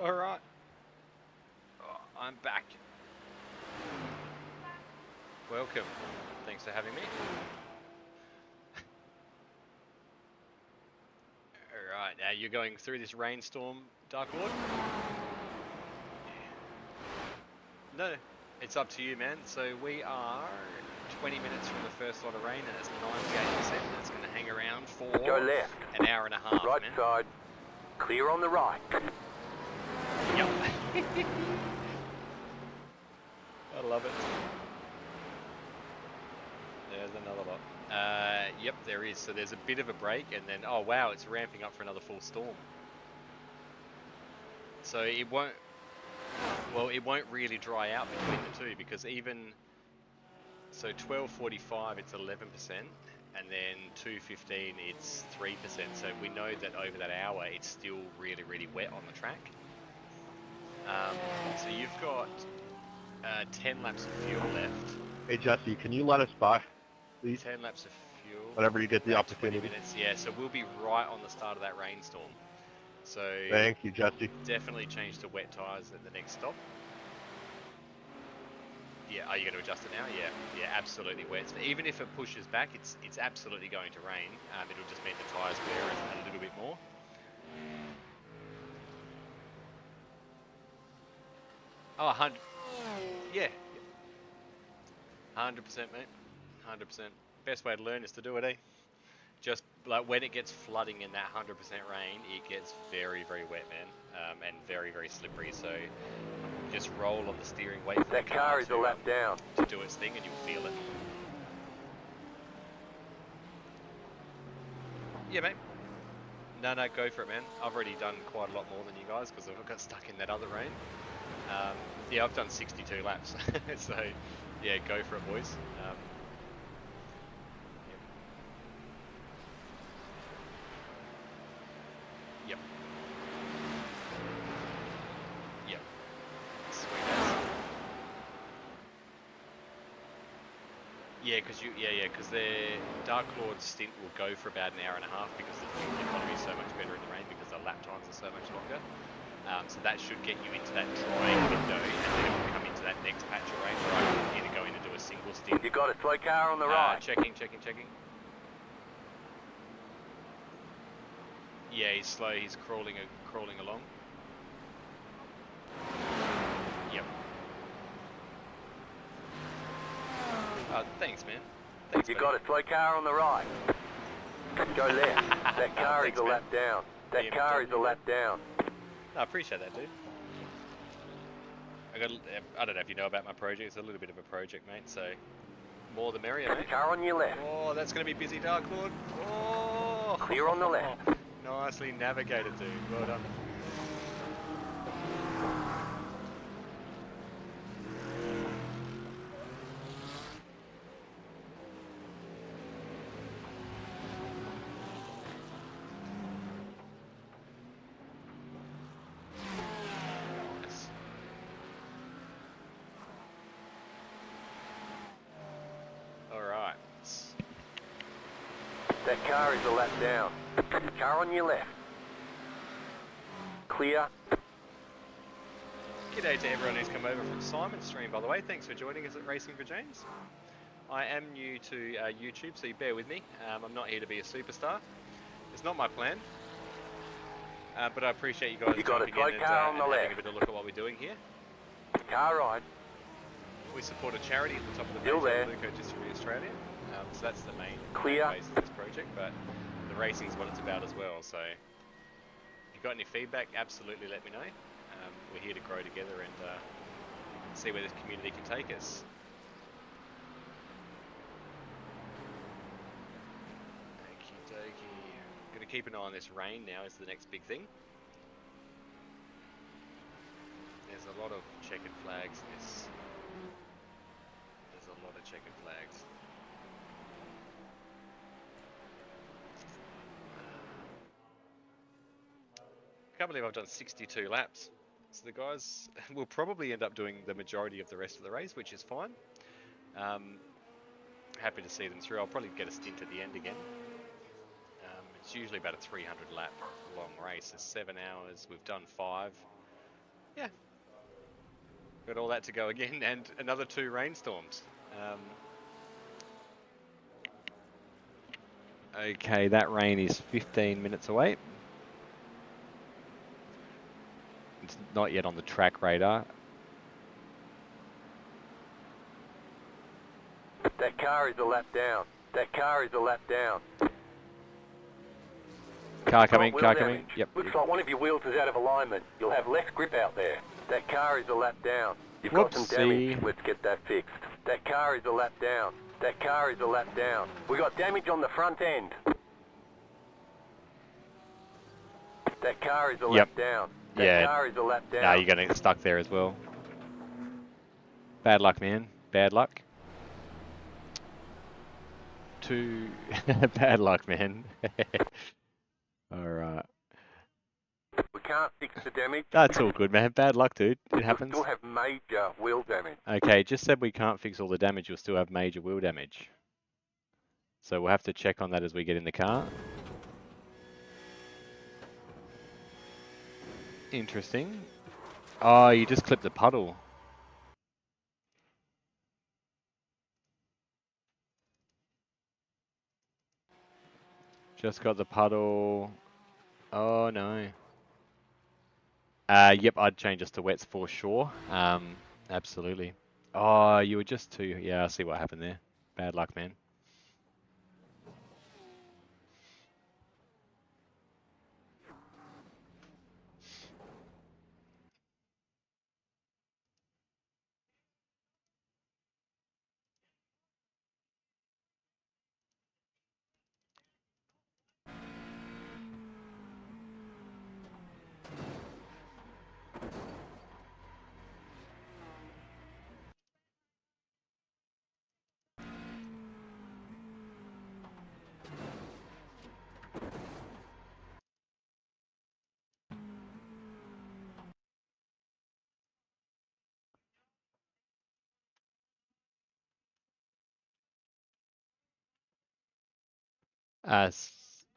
Alright. Oh, I'm back. Welcome. Thanks for having me. Alright, now you're going through this rainstorm, Dark Lord? No, it's up to you, man. So we are 20 minutes from the first lot of rain, and it's 98%. It's going to hang around for Go left. an hour and a half, Right man. side. Clear on the right. Yep. I love it. There's another lot. Yep, there is. So there's a bit of a break, and then, oh wow, it's ramping up for another full storm. So it won't really dry out between the two, because even, so 12:45 it's 11%, and then 2:15 it's 3%. So we know that over that hour it's still really, really wet on the track. So you've got 10 laps of fuel left. Hey, Jesse, can you let us by, please? 10 laps of fuel. Whenever you get the about opportunity. 20 minutes, yeah. So we'll be right on the start of that rainstorm. So Thank you, Jesse. definitely change to wet tyres at the next stop. Yeah, are you going to adjust it now? Yeah, absolutely wet. So even if it pushes back, it's absolutely going to rain. It'll just mean the tyres wear a little bit more. Oh, 100. Yeah. 100%, mate. 100%. Best way to learn is to do it, eh? Just like when it gets flooding in that 100% rain, it gets very, very wet, man, and very, very slippery. So just roll on the steering, wait for That the car is a lap down. to do its thing, and you'll feel it. Yeah, mate. No, go for it, man. I've already done quite a lot more than you guys because I've got stuck in that other rain. Yeah, I've done 62 laps. So, yeah, go for it, boys. Yep. Yep. Sweet as. Yeah, because the Dark Lord's stint will go for about an hour and a half because the fuel economy is so much better in the rain because the lap times are so much longer. So that should get you into that drying window, and then it will come into that next patch of rain where I can either go in and do a single stint. You got a slow car on the right. Checking. Yeah, he's slow. He's crawling along. Yep. Thanks, man. Thanks, You buddy. got a slow car on the right. Go left. That car is Thanks, a man. lap down. That car is a lap down. I appreciate that, dude. I don't know if you know about my project. It's a little bit of a project, mate. So more the merrier, mate. Car on your left. Oh, that's going to be busy, Dark Lord. Oh, Clear on the left. Nicely navigated, dude. Well done. Nice. All right. That car is a lap down. Car on your left. Clear. G'day to everyone who's come over from Simon's stream, by the way. Thanks for joining us at Racing for James. I am new to YouTube, so you bear with me. I'm not here to be a superstar. It's not my plan. But I appreciate you guys jumping in and having a bit of a look at what we're doing here. Car right. We support a charity at the top of the page, Still there. Leukodystrophy Australia. So that's the main Clear. base of this project, but the racing is what it's about as well. So if you've got any feedback, absolutely let me know. We're here to grow together and see where this community can take us. Okie dokie. Going to keep an eye on this rain now is the next big thing. There's a lot of checkered flags in this. There's a lot of checkered flags. I can't believe I've done 62 laps. So the guys will probably end up doing the majority of the rest of the race, which is fine. Happy to see them through. I'll probably get a stint at the end again. It's usually about a 300 lap long race. It's 7 hours. We've done 5. Yeah. Got all that to go again, and another 2 rainstorms. Okay, that rain is 15 minutes away. It's not yet on the track radar. That car is a lap down. That car is a lap down. Car coming, Wheel car damage. coming. Yep. Looks like one of your wheels is out of alignment. You'll have less grip out there. That car is a lap down. You've got some damage. Whoopsie. Let's get that fixed. That car is a lap down. That car is a lap down. We got damage on the front end. That car is a lap down. That car is a lap down. Nah, you're going to get stuck there as well. Bad luck, man. Bad luck. Bad luck, man. Alright. We can't fix the damage. That's all good, man. Bad luck, dude. It happens. We still have major wheel damage. Okay, just said we can't fix all the damage. You'll still have major wheel damage. So we'll have to check on that as we get in the car. Interesting. Oh, you just clipped the puddle. Just got the puddle. Oh no. Yep, I'd change us to wets for sure. Absolutely. Oh, you were just too. Yeah, I see what happened there. Bad luck, man.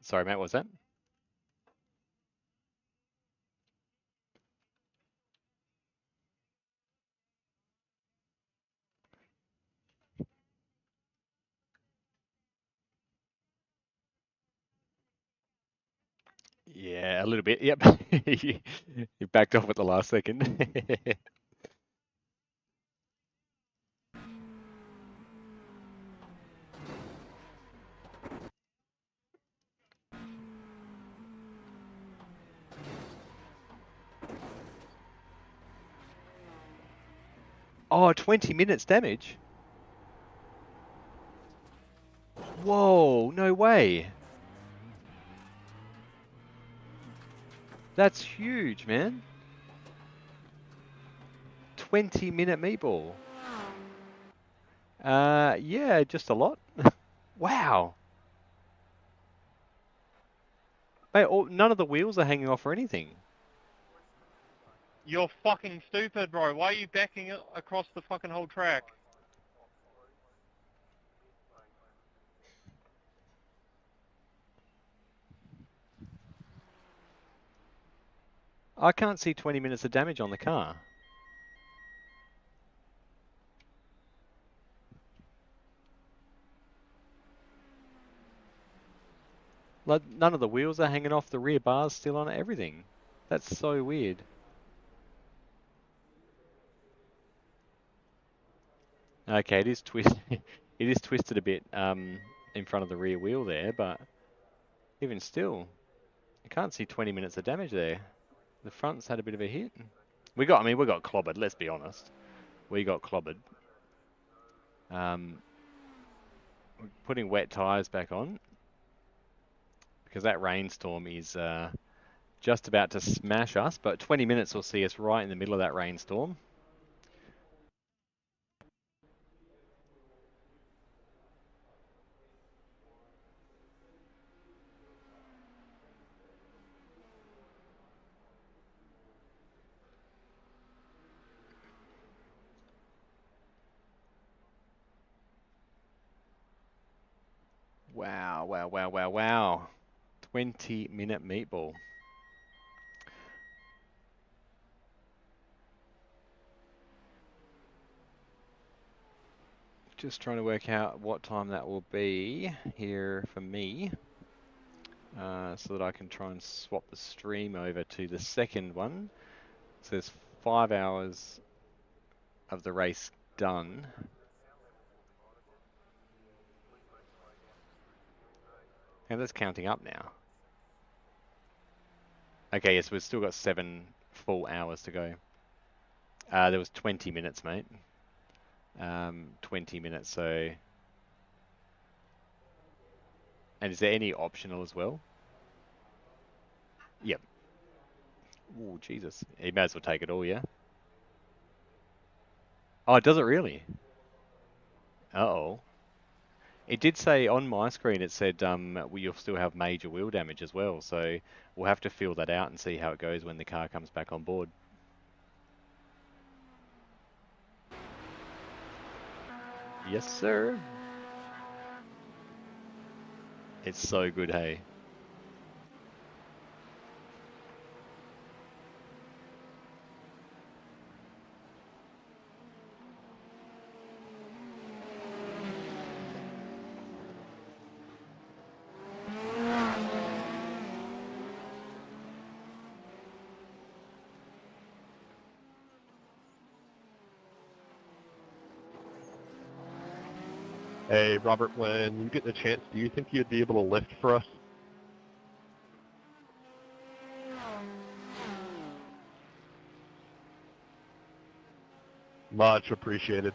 Sorry, mate, what was that? Yeah, a little bit. Yep. You backed off at the last second. Oh, 20 minutes damage? Whoa, no way. That's huge, man. 20-minute meatball. Yeah, just a lot. Wow. Mate, none of the wheels are hanging off or anything. You're fucking stupid, bro. Why are you backing across the fucking whole track? I can't see 20 minutes of damage on the car. Like, none of the wheels are hanging off, the rear bar's still on it, everything. That's so weird. Okay, it is it is twisted a bit in front of the rear wheel there, but even still, I can't see 20 minutes of damage there. The front's had a bit of a hit. We got clobbered, let's be honest. We got clobbered. Putting wet tyres back on because that rainstorm is just about to smash us, but 20 minutes will see us right in the middle of that rainstorm. Wow, wow, wow, wow, wow. 20-minute meatball. Just trying to work out what time that will be here for me, so that I can try and swap the stream over to the second one. So there's 5 hours of the race done. And that's counting up now. Okay, yes, we've still got 7 full hours to go. There was 20 minutes, mate. 20 minutes, so... And is there any optional as well? Yep. Oh, Jesus. You may as well take it all, yeah? Oh, does it really? Uh-oh. It did say on my screen, it said you'll still have major wheel damage as well, so we'll have to feel that out and see how it goes when the car comes back on board. Yes, sir. It's so good, hey. Hey, Robert, when you get the chance, do you think you'd be able to lift for us? Much appreciated.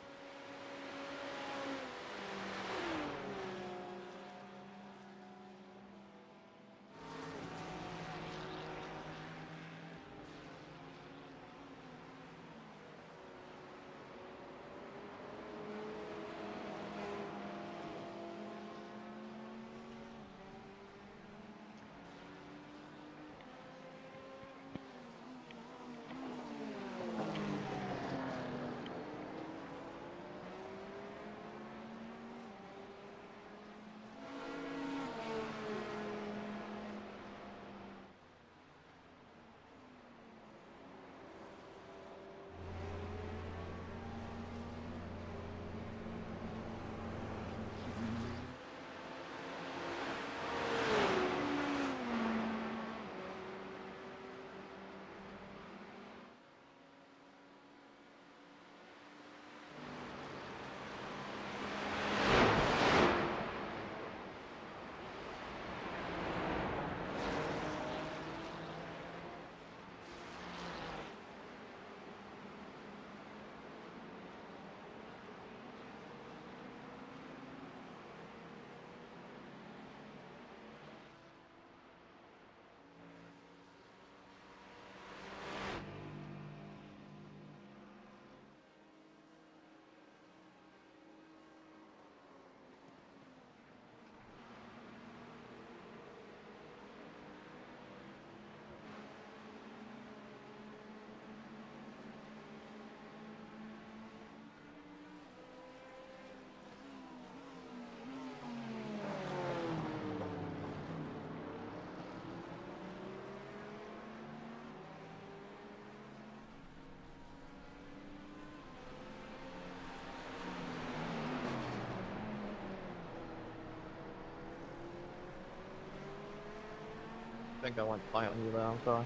I think I went silent on you there, I'm sorry.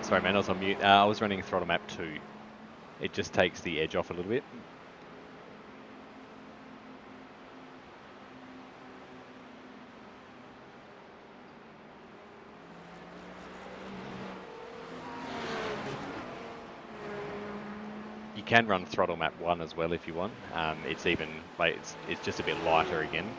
Sorry, man, I was on mute. I was running throttle map 2. It just takes the edge off a little bit. You can run throttle map 1 as well if you want. It's even like it's just a bit lighter again.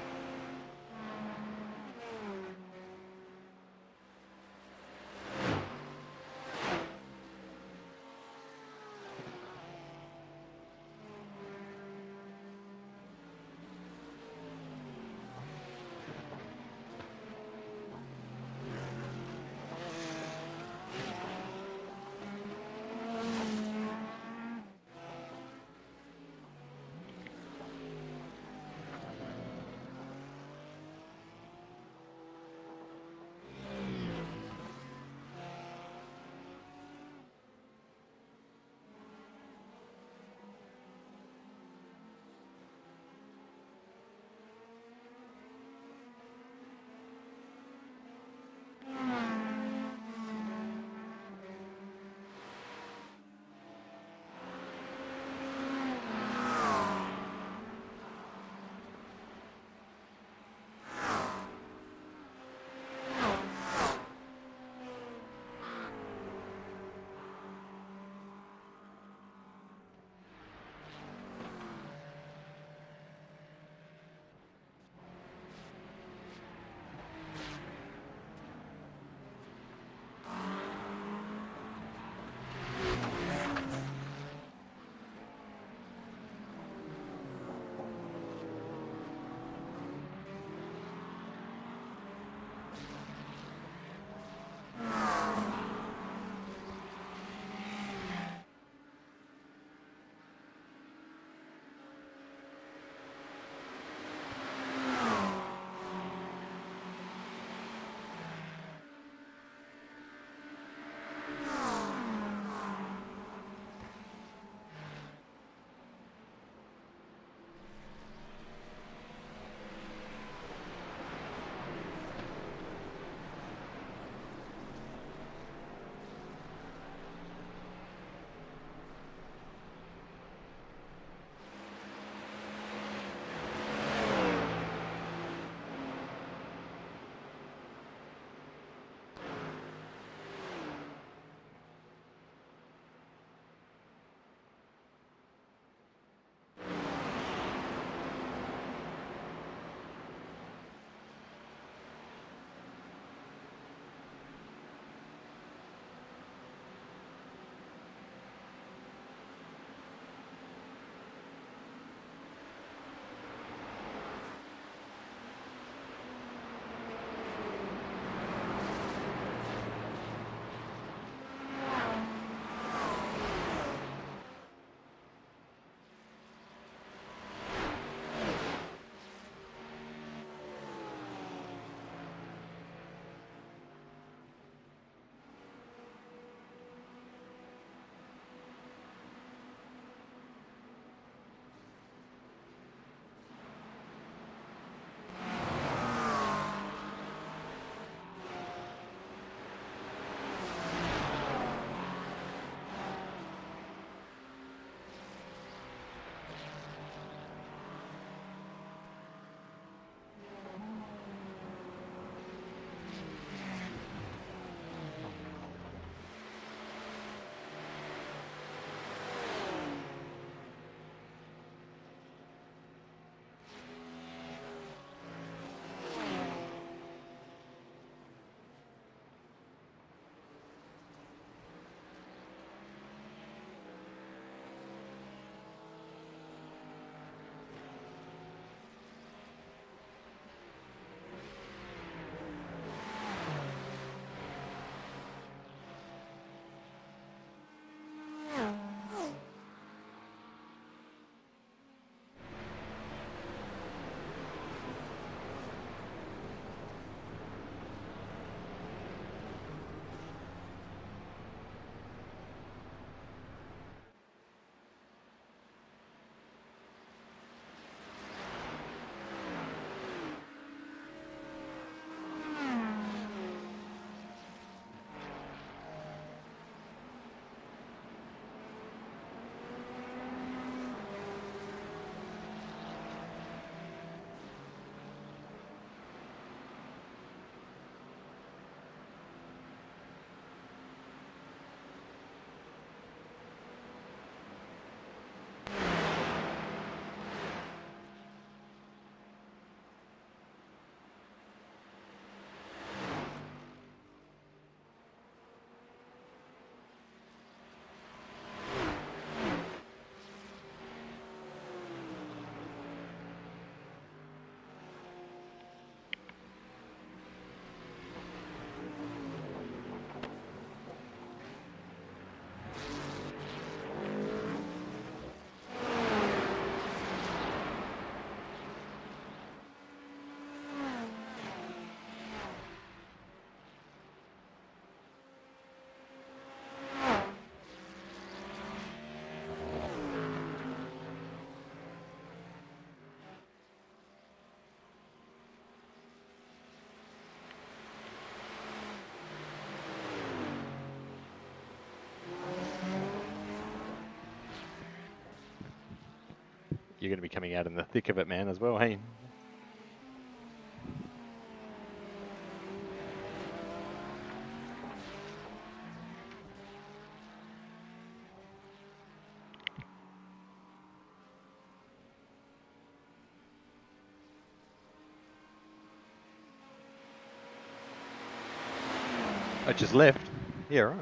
you're going to be coming out in the thick of it, man, as well, hey? I just left. Yeah, right.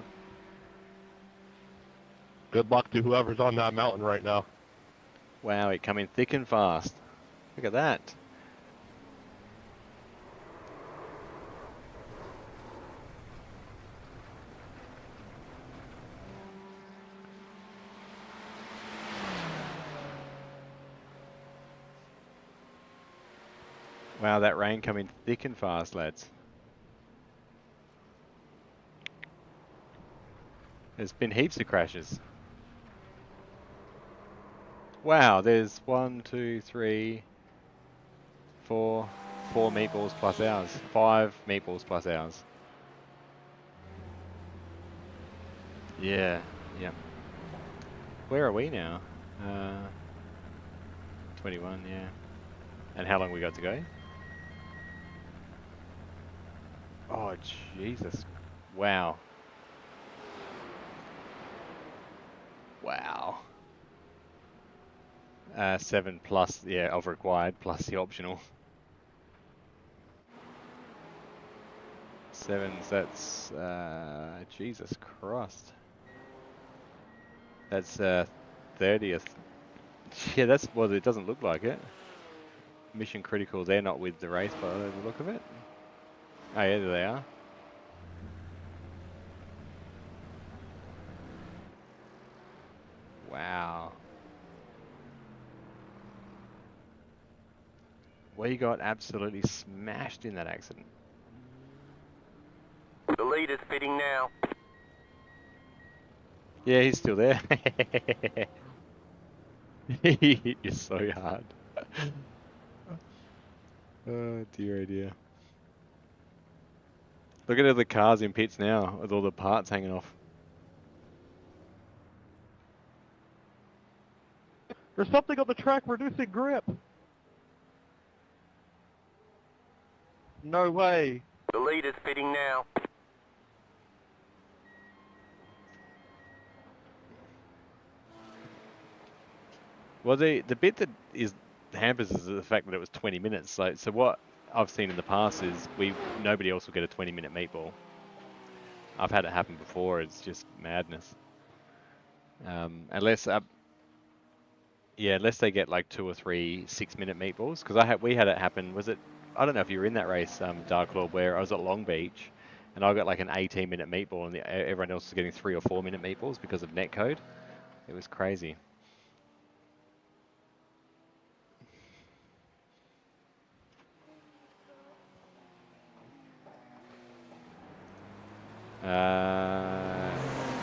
Good luck to whoever's on that mountain right now. Wow, it come in thick and fast. Look at that. Wow, that rain come in thick and fast, lads. There's been heaps of crashes. Wow, there's 1, 2, 3, 4 meatballs plus ours. 5 meatballs plus ours. Yeah, yeah. Where are we now? 21, yeah. And how long we got to go? Oh, Jesus. Wow. Wow. 7 plus, yeah, of required, plus the optional. 7s, that's, Jesus Christ. That's 30th. Yeah, that's, well, it doesn't look like it. Mission critical, they're not with the race by the look of it. Oh yeah, there they are. Wow. We got absolutely smashed in that accident. The leader's pitting now. Yeah, he's still there. He hit you so hard. Oh dear, oh dear. Look at all the cars in pits now with all the parts hanging off. There's something on the track reducing grip. No way. The leader's pitting now. Well, the bit that is hampers is the fact that it was 20 minutes. So what I've seen in the past is nobody else will get a 20-minute meatball. I've had it happen before. It's just madness. Unless they get like 2 or 3 6-minute meatballs. Because we had it happen. Was it? I don't know if you were in that race, Dark Lord, where I was at Long Beach, and I got like an 18-minute meatball, and everyone else was getting 3 or 4-minute meatballs because of netcode. It was crazy.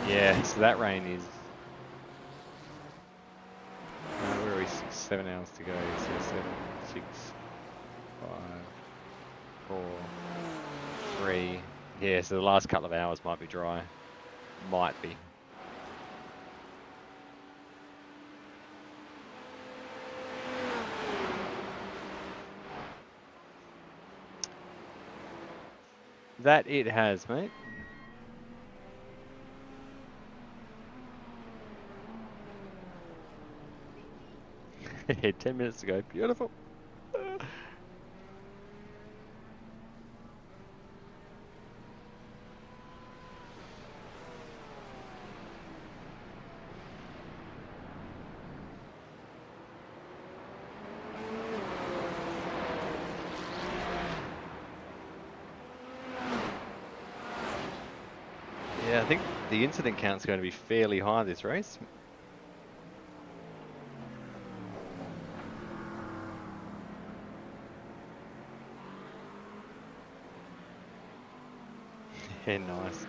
Yeah, so that rain is... where are we? 7 hours to go. So 7, 6, 5, 4, 3. Yeah, so the last couple of hours might be dry. Might be. That it has, mate. Yeah, 10 minutes to go. Beautiful. Yeah, I think the incident count's going to be fairly high this race. Yeah, nice.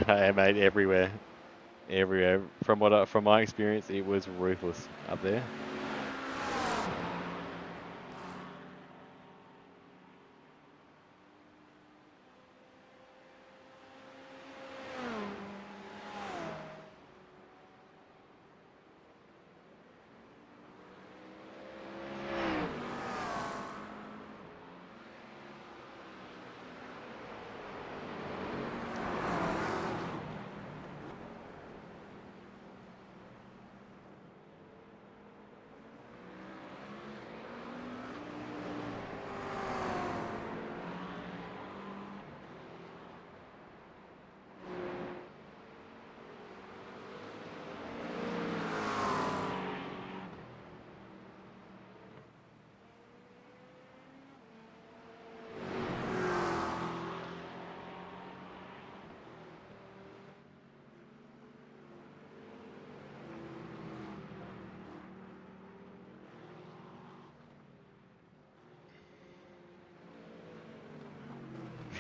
Yeah, mate, everywhere. Everywhere. From my experience, it was ruthless up there.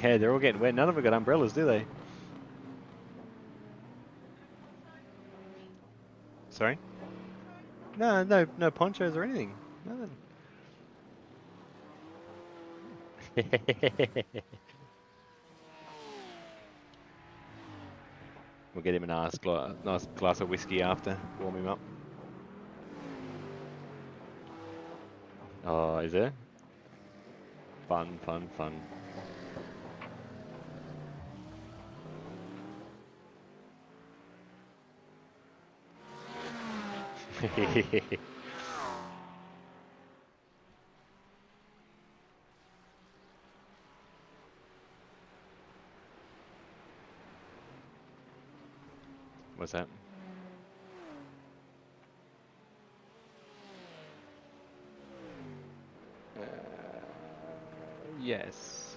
Yeah, they're all getting wet. None of them got umbrellas, do they? Sorry? No ponchos or anything. Nothing. We'll get him a nice glass of whiskey after, warm him up. Oh, is there? Fun. What's that? Yes.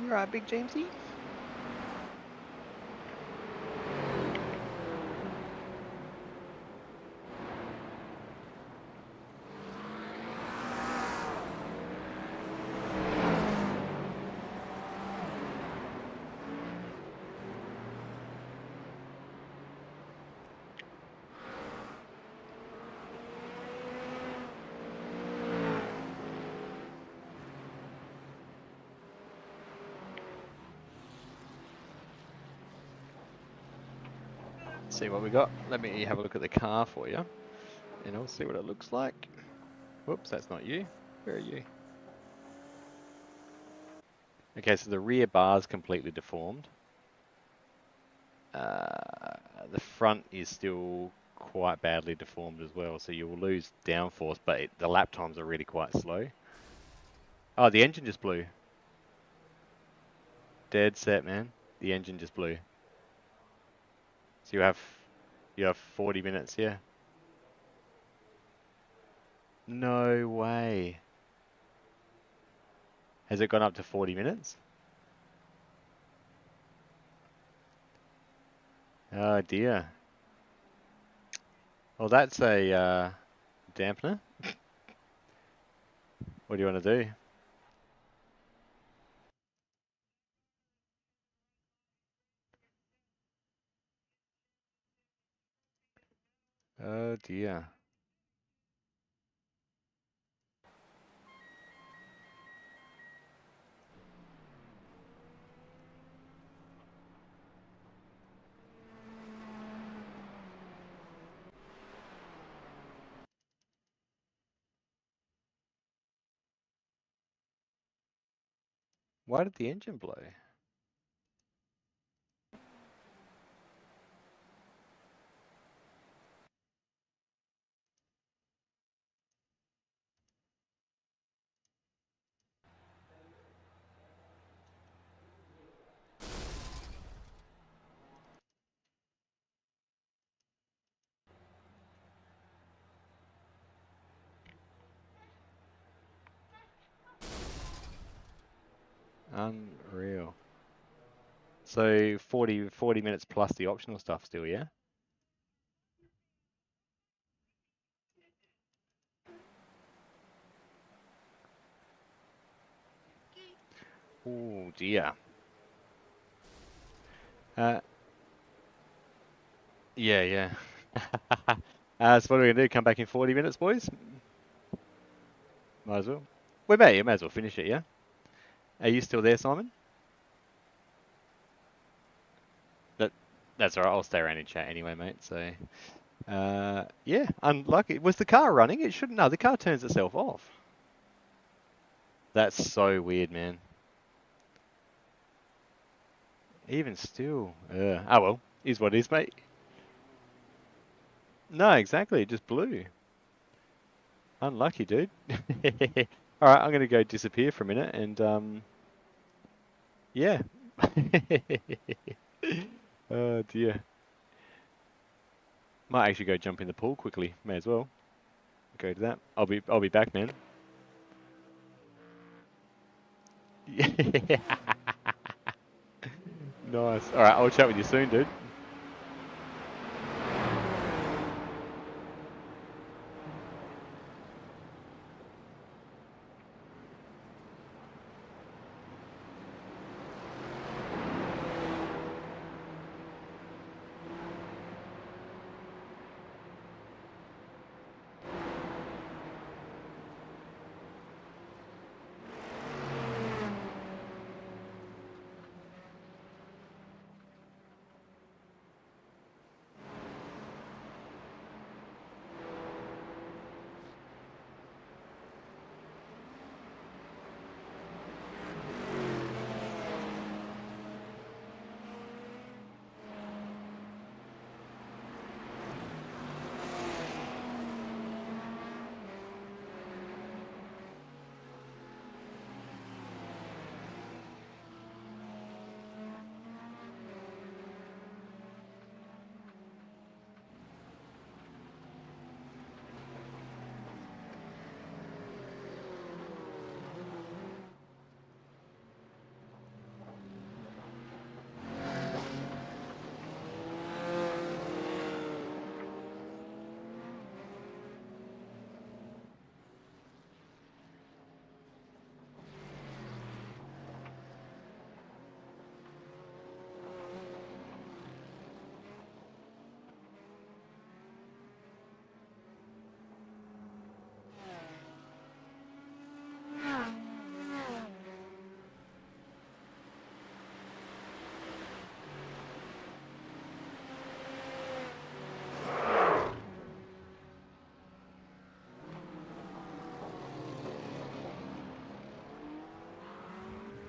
You right, Big Jamesy? See what we got. Let me have a look at the car for you, and I'll see what it looks like. Whoops, that's not you. Where are you? Okay, so the rear bar's completely deformed. The front is still quite badly deformed as well, so you will lose downforce, but the lap times are really quite slow. Oh, the engine just blew. Dead set, man. The engine just blew. So you have 40 minutes, yeah. No way. Has it gone up to 40 minutes? Oh dear. Well, that's a dampener. What do you want to do? Oh dear. Why did the engine blow? Unreal. So 40 minutes plus the optional stuff still, yeah? Oh dear. Yeah. So what are we gonna do? Come back in 40 minutes, boys? Might as well. We may as well finish it, yeah? Are you still there, Simon? That's alright, I'll stay around in chat anyway, mate, so... yeah, unlucky. Was the car running? It shouldn't... No, the car turns itself off. That's so weird, man. Even still... oh well, is what it is, mate. No, exactly, it just blew. Unlucky, dude. Alright, I'm gonna go disappear for a minute, and, yeah. Oh, dear. Might actually go jump in the pool quickly. May as well. Go to that. I'll be back, man. Nice. Alright, I'll chat with you soon, dude.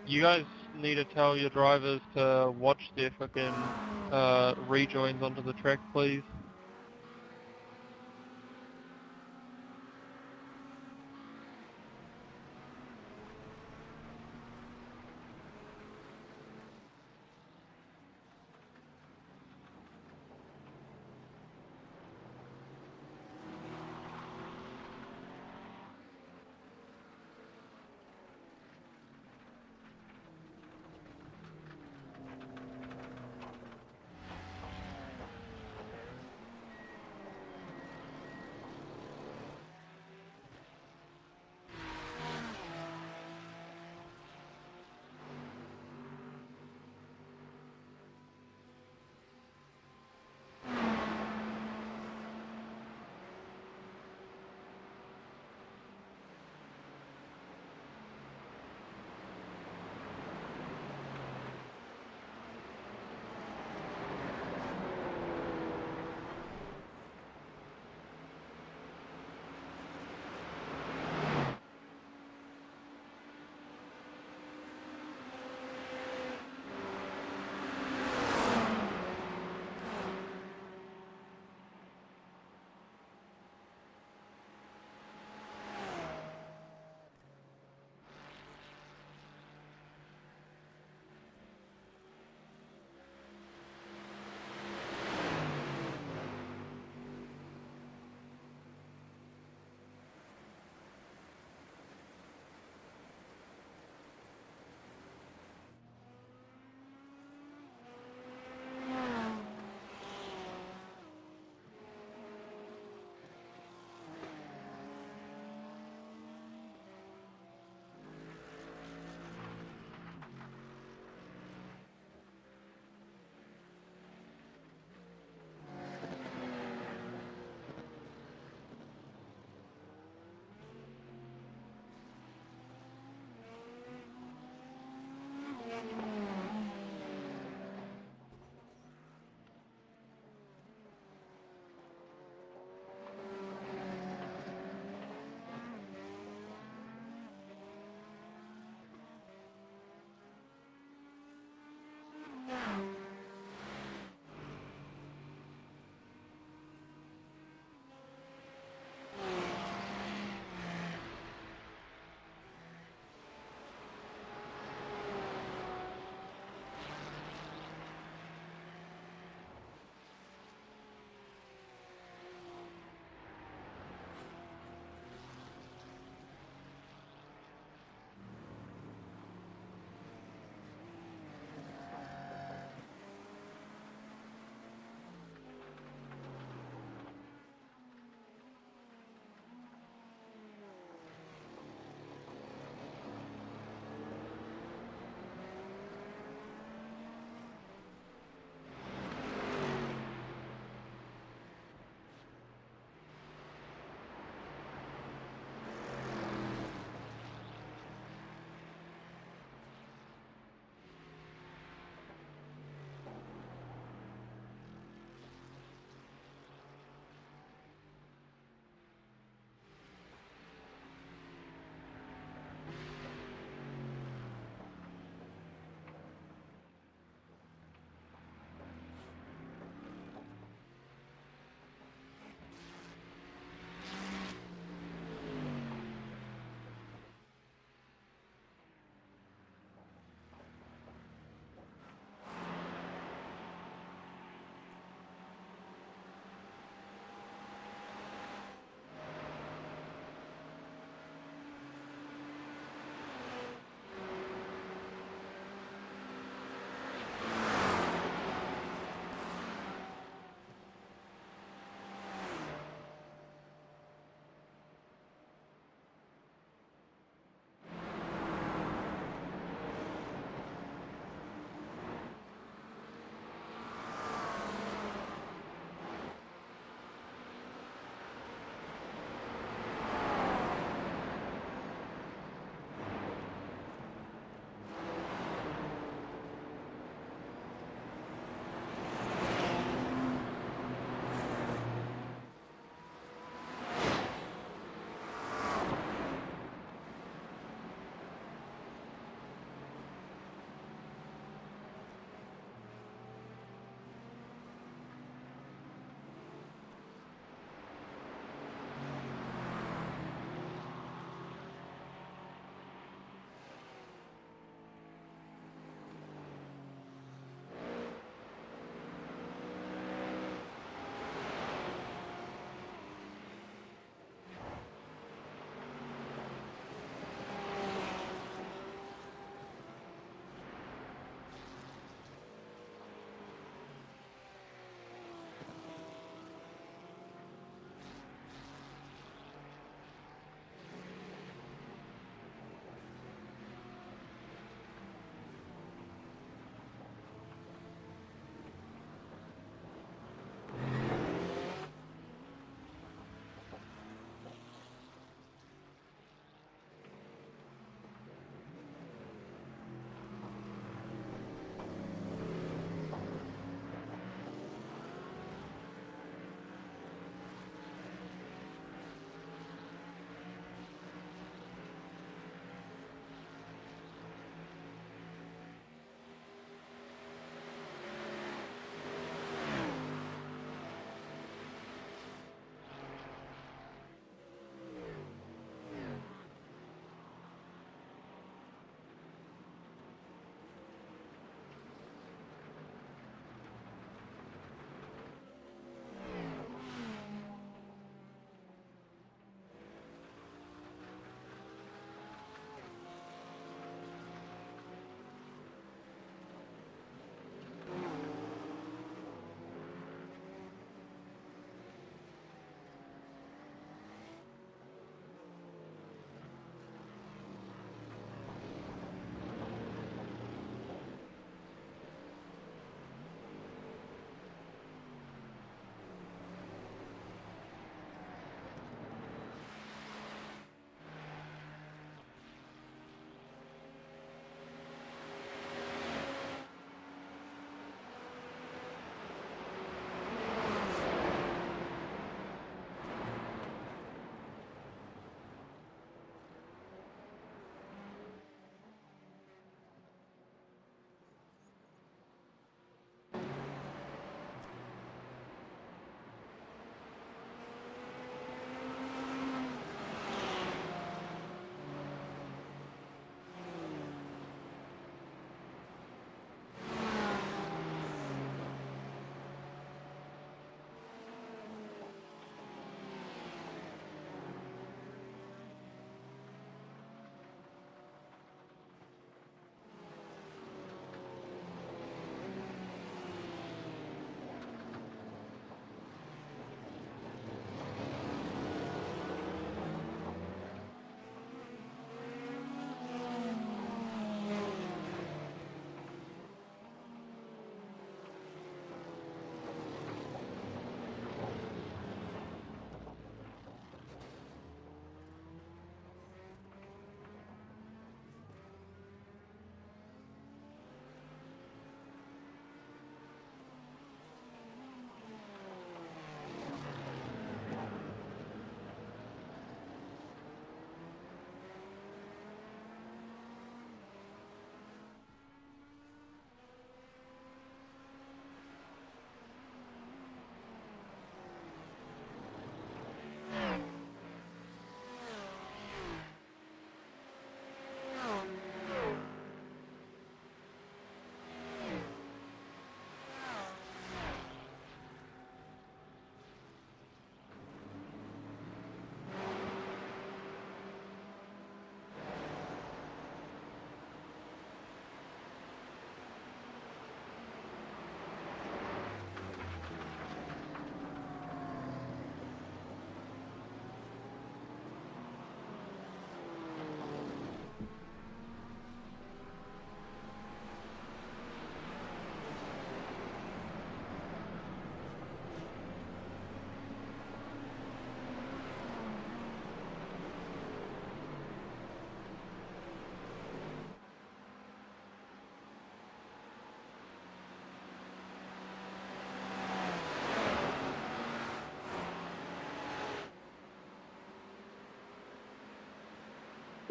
You guys need to tell your drivers to watch their fucking rejoins onto the track, please.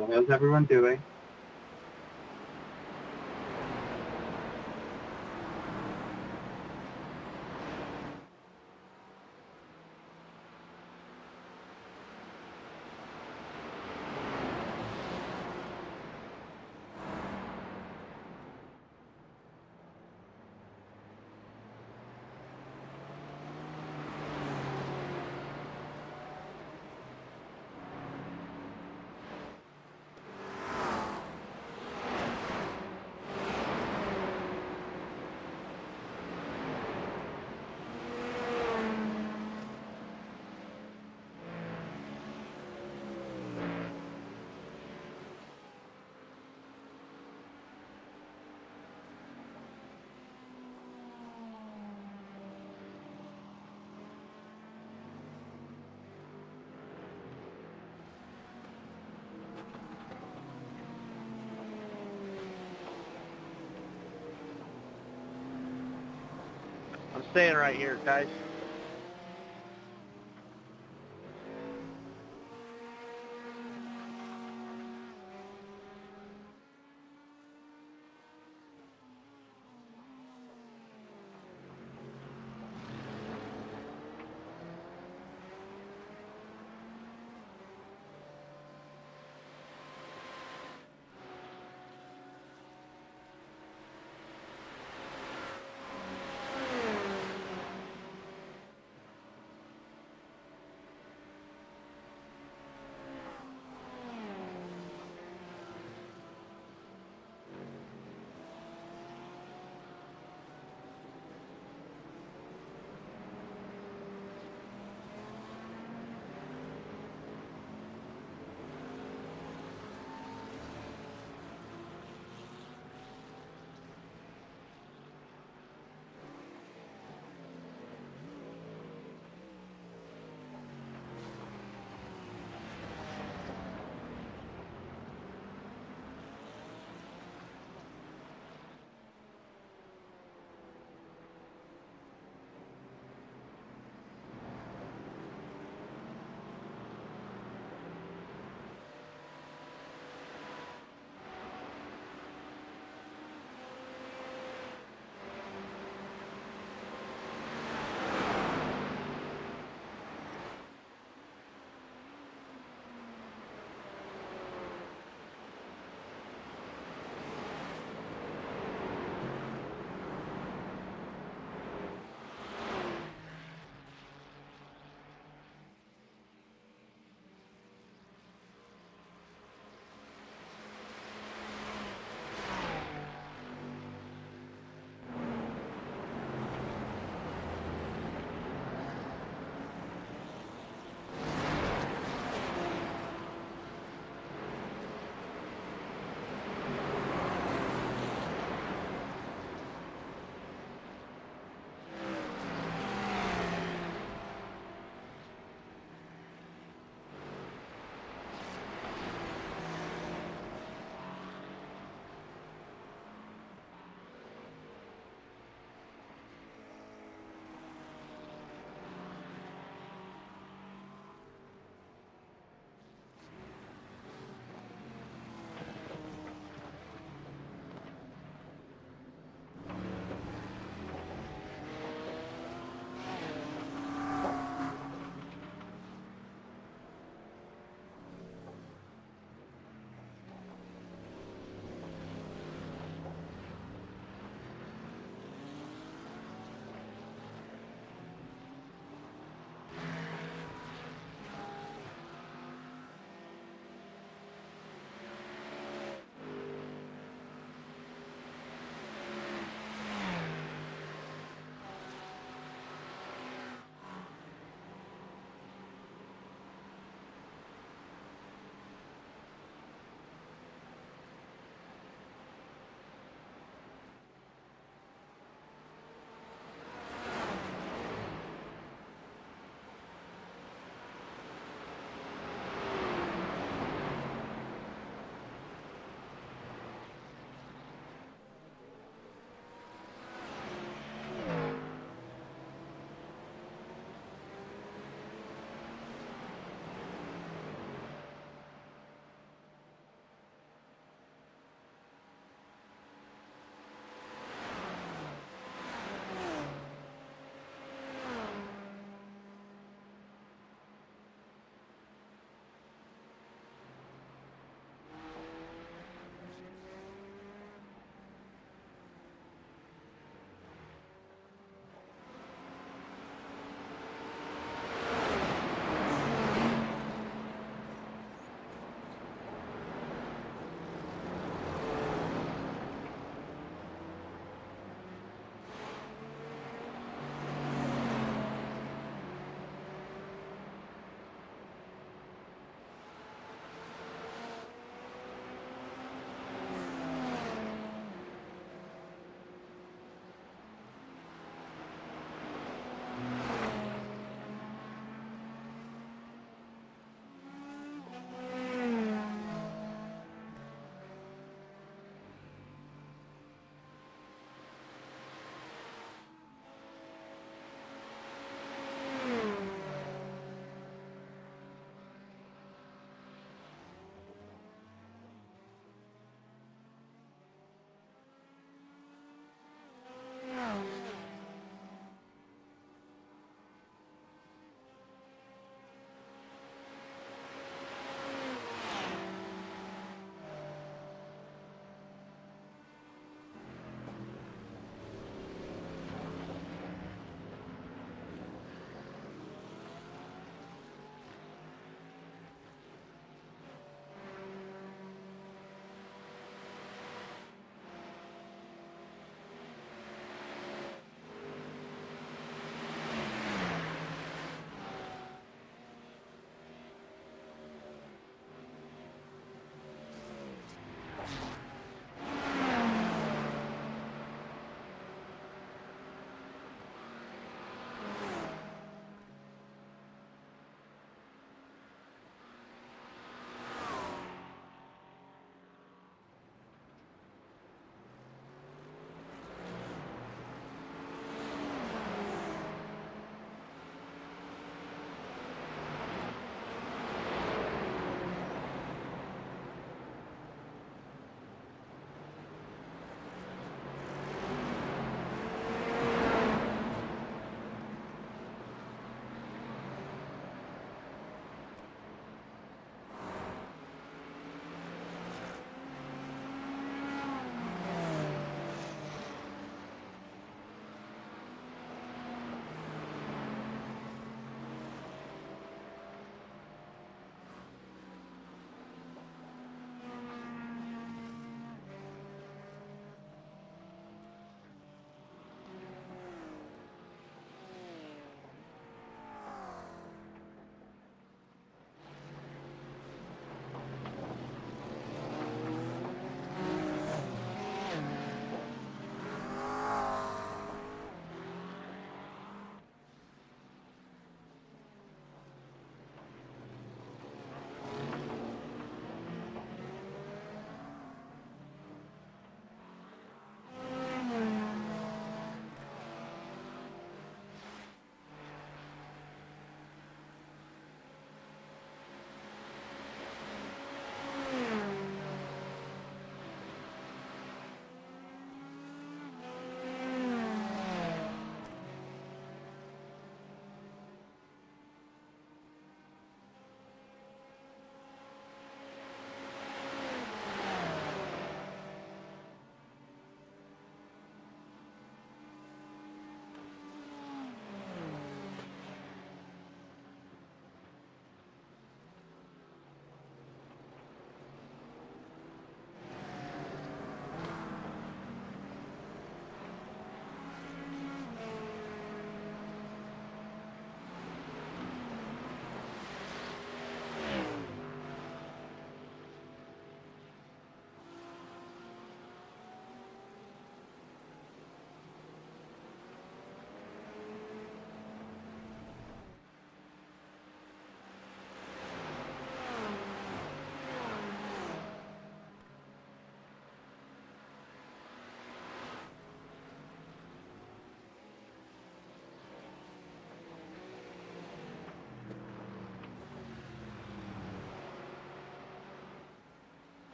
So how's everyone doing? I'm staying right here, guys.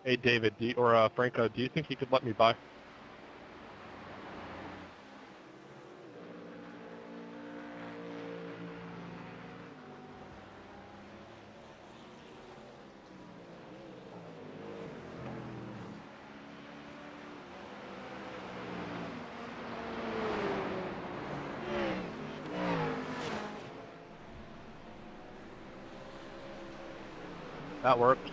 Hey, David, Franco, do you think you could let me by? That works.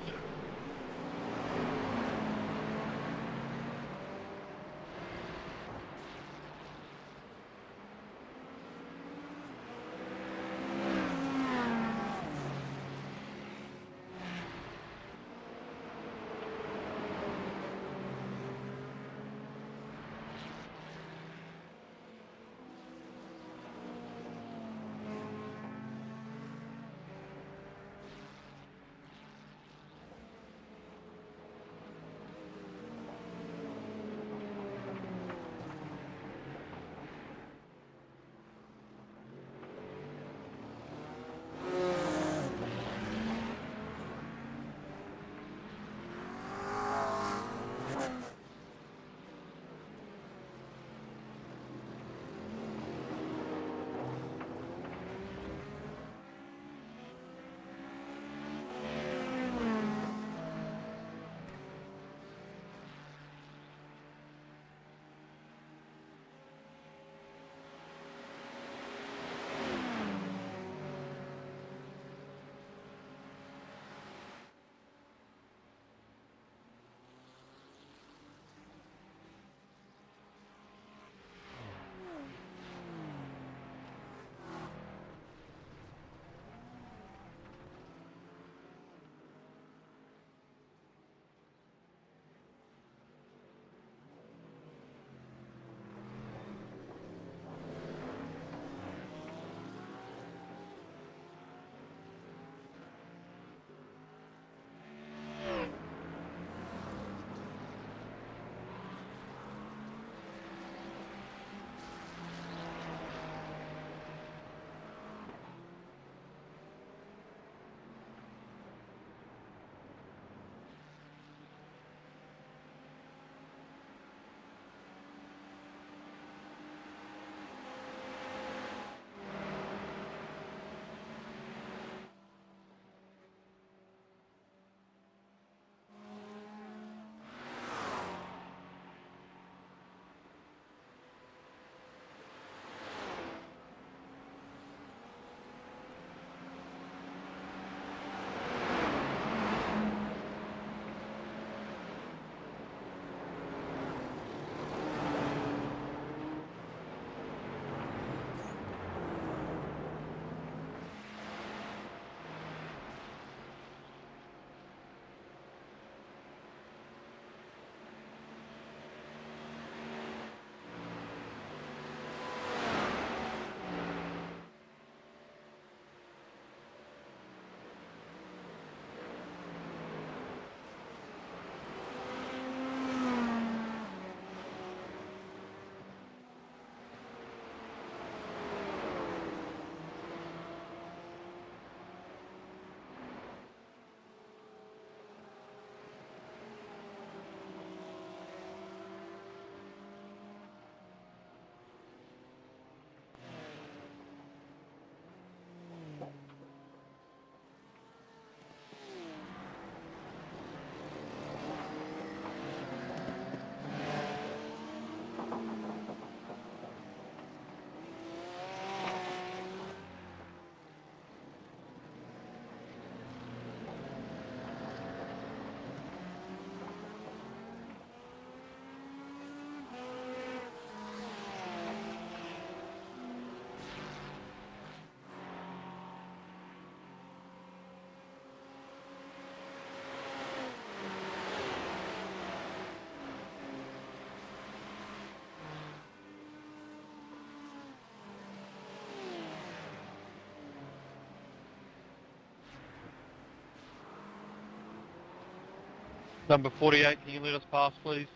Number 48, can you let us pass, please?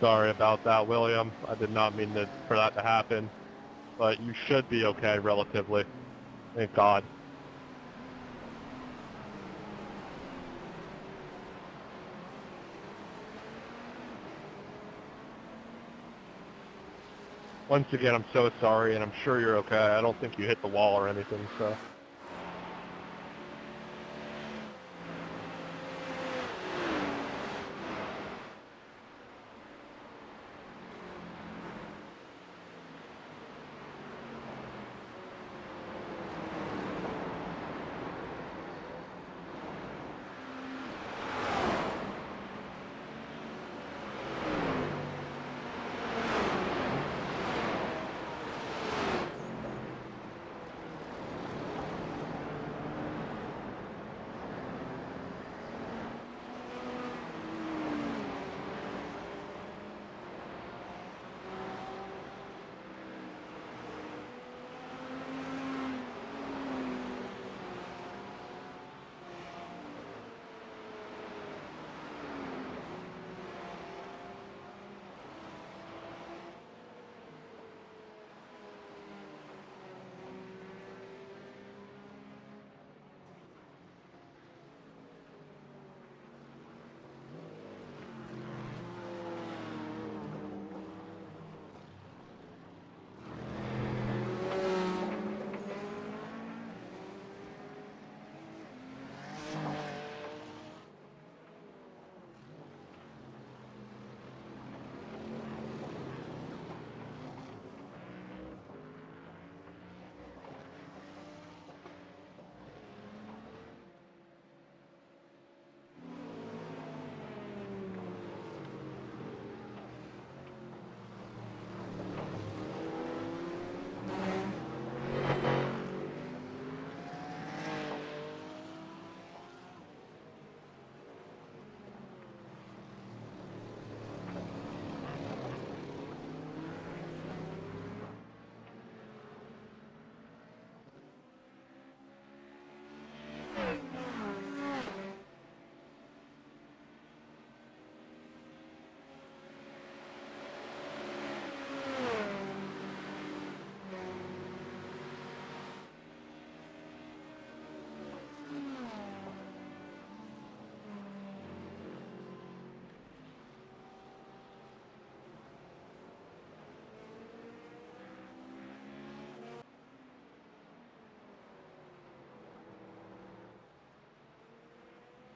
Sorry about that, William. I did not mean for that to happen. But you should be okay, relatively. Thank God. Once again, I'm so sorry, and I'm sure you're okay. I don't think you hit the wall or anything, so...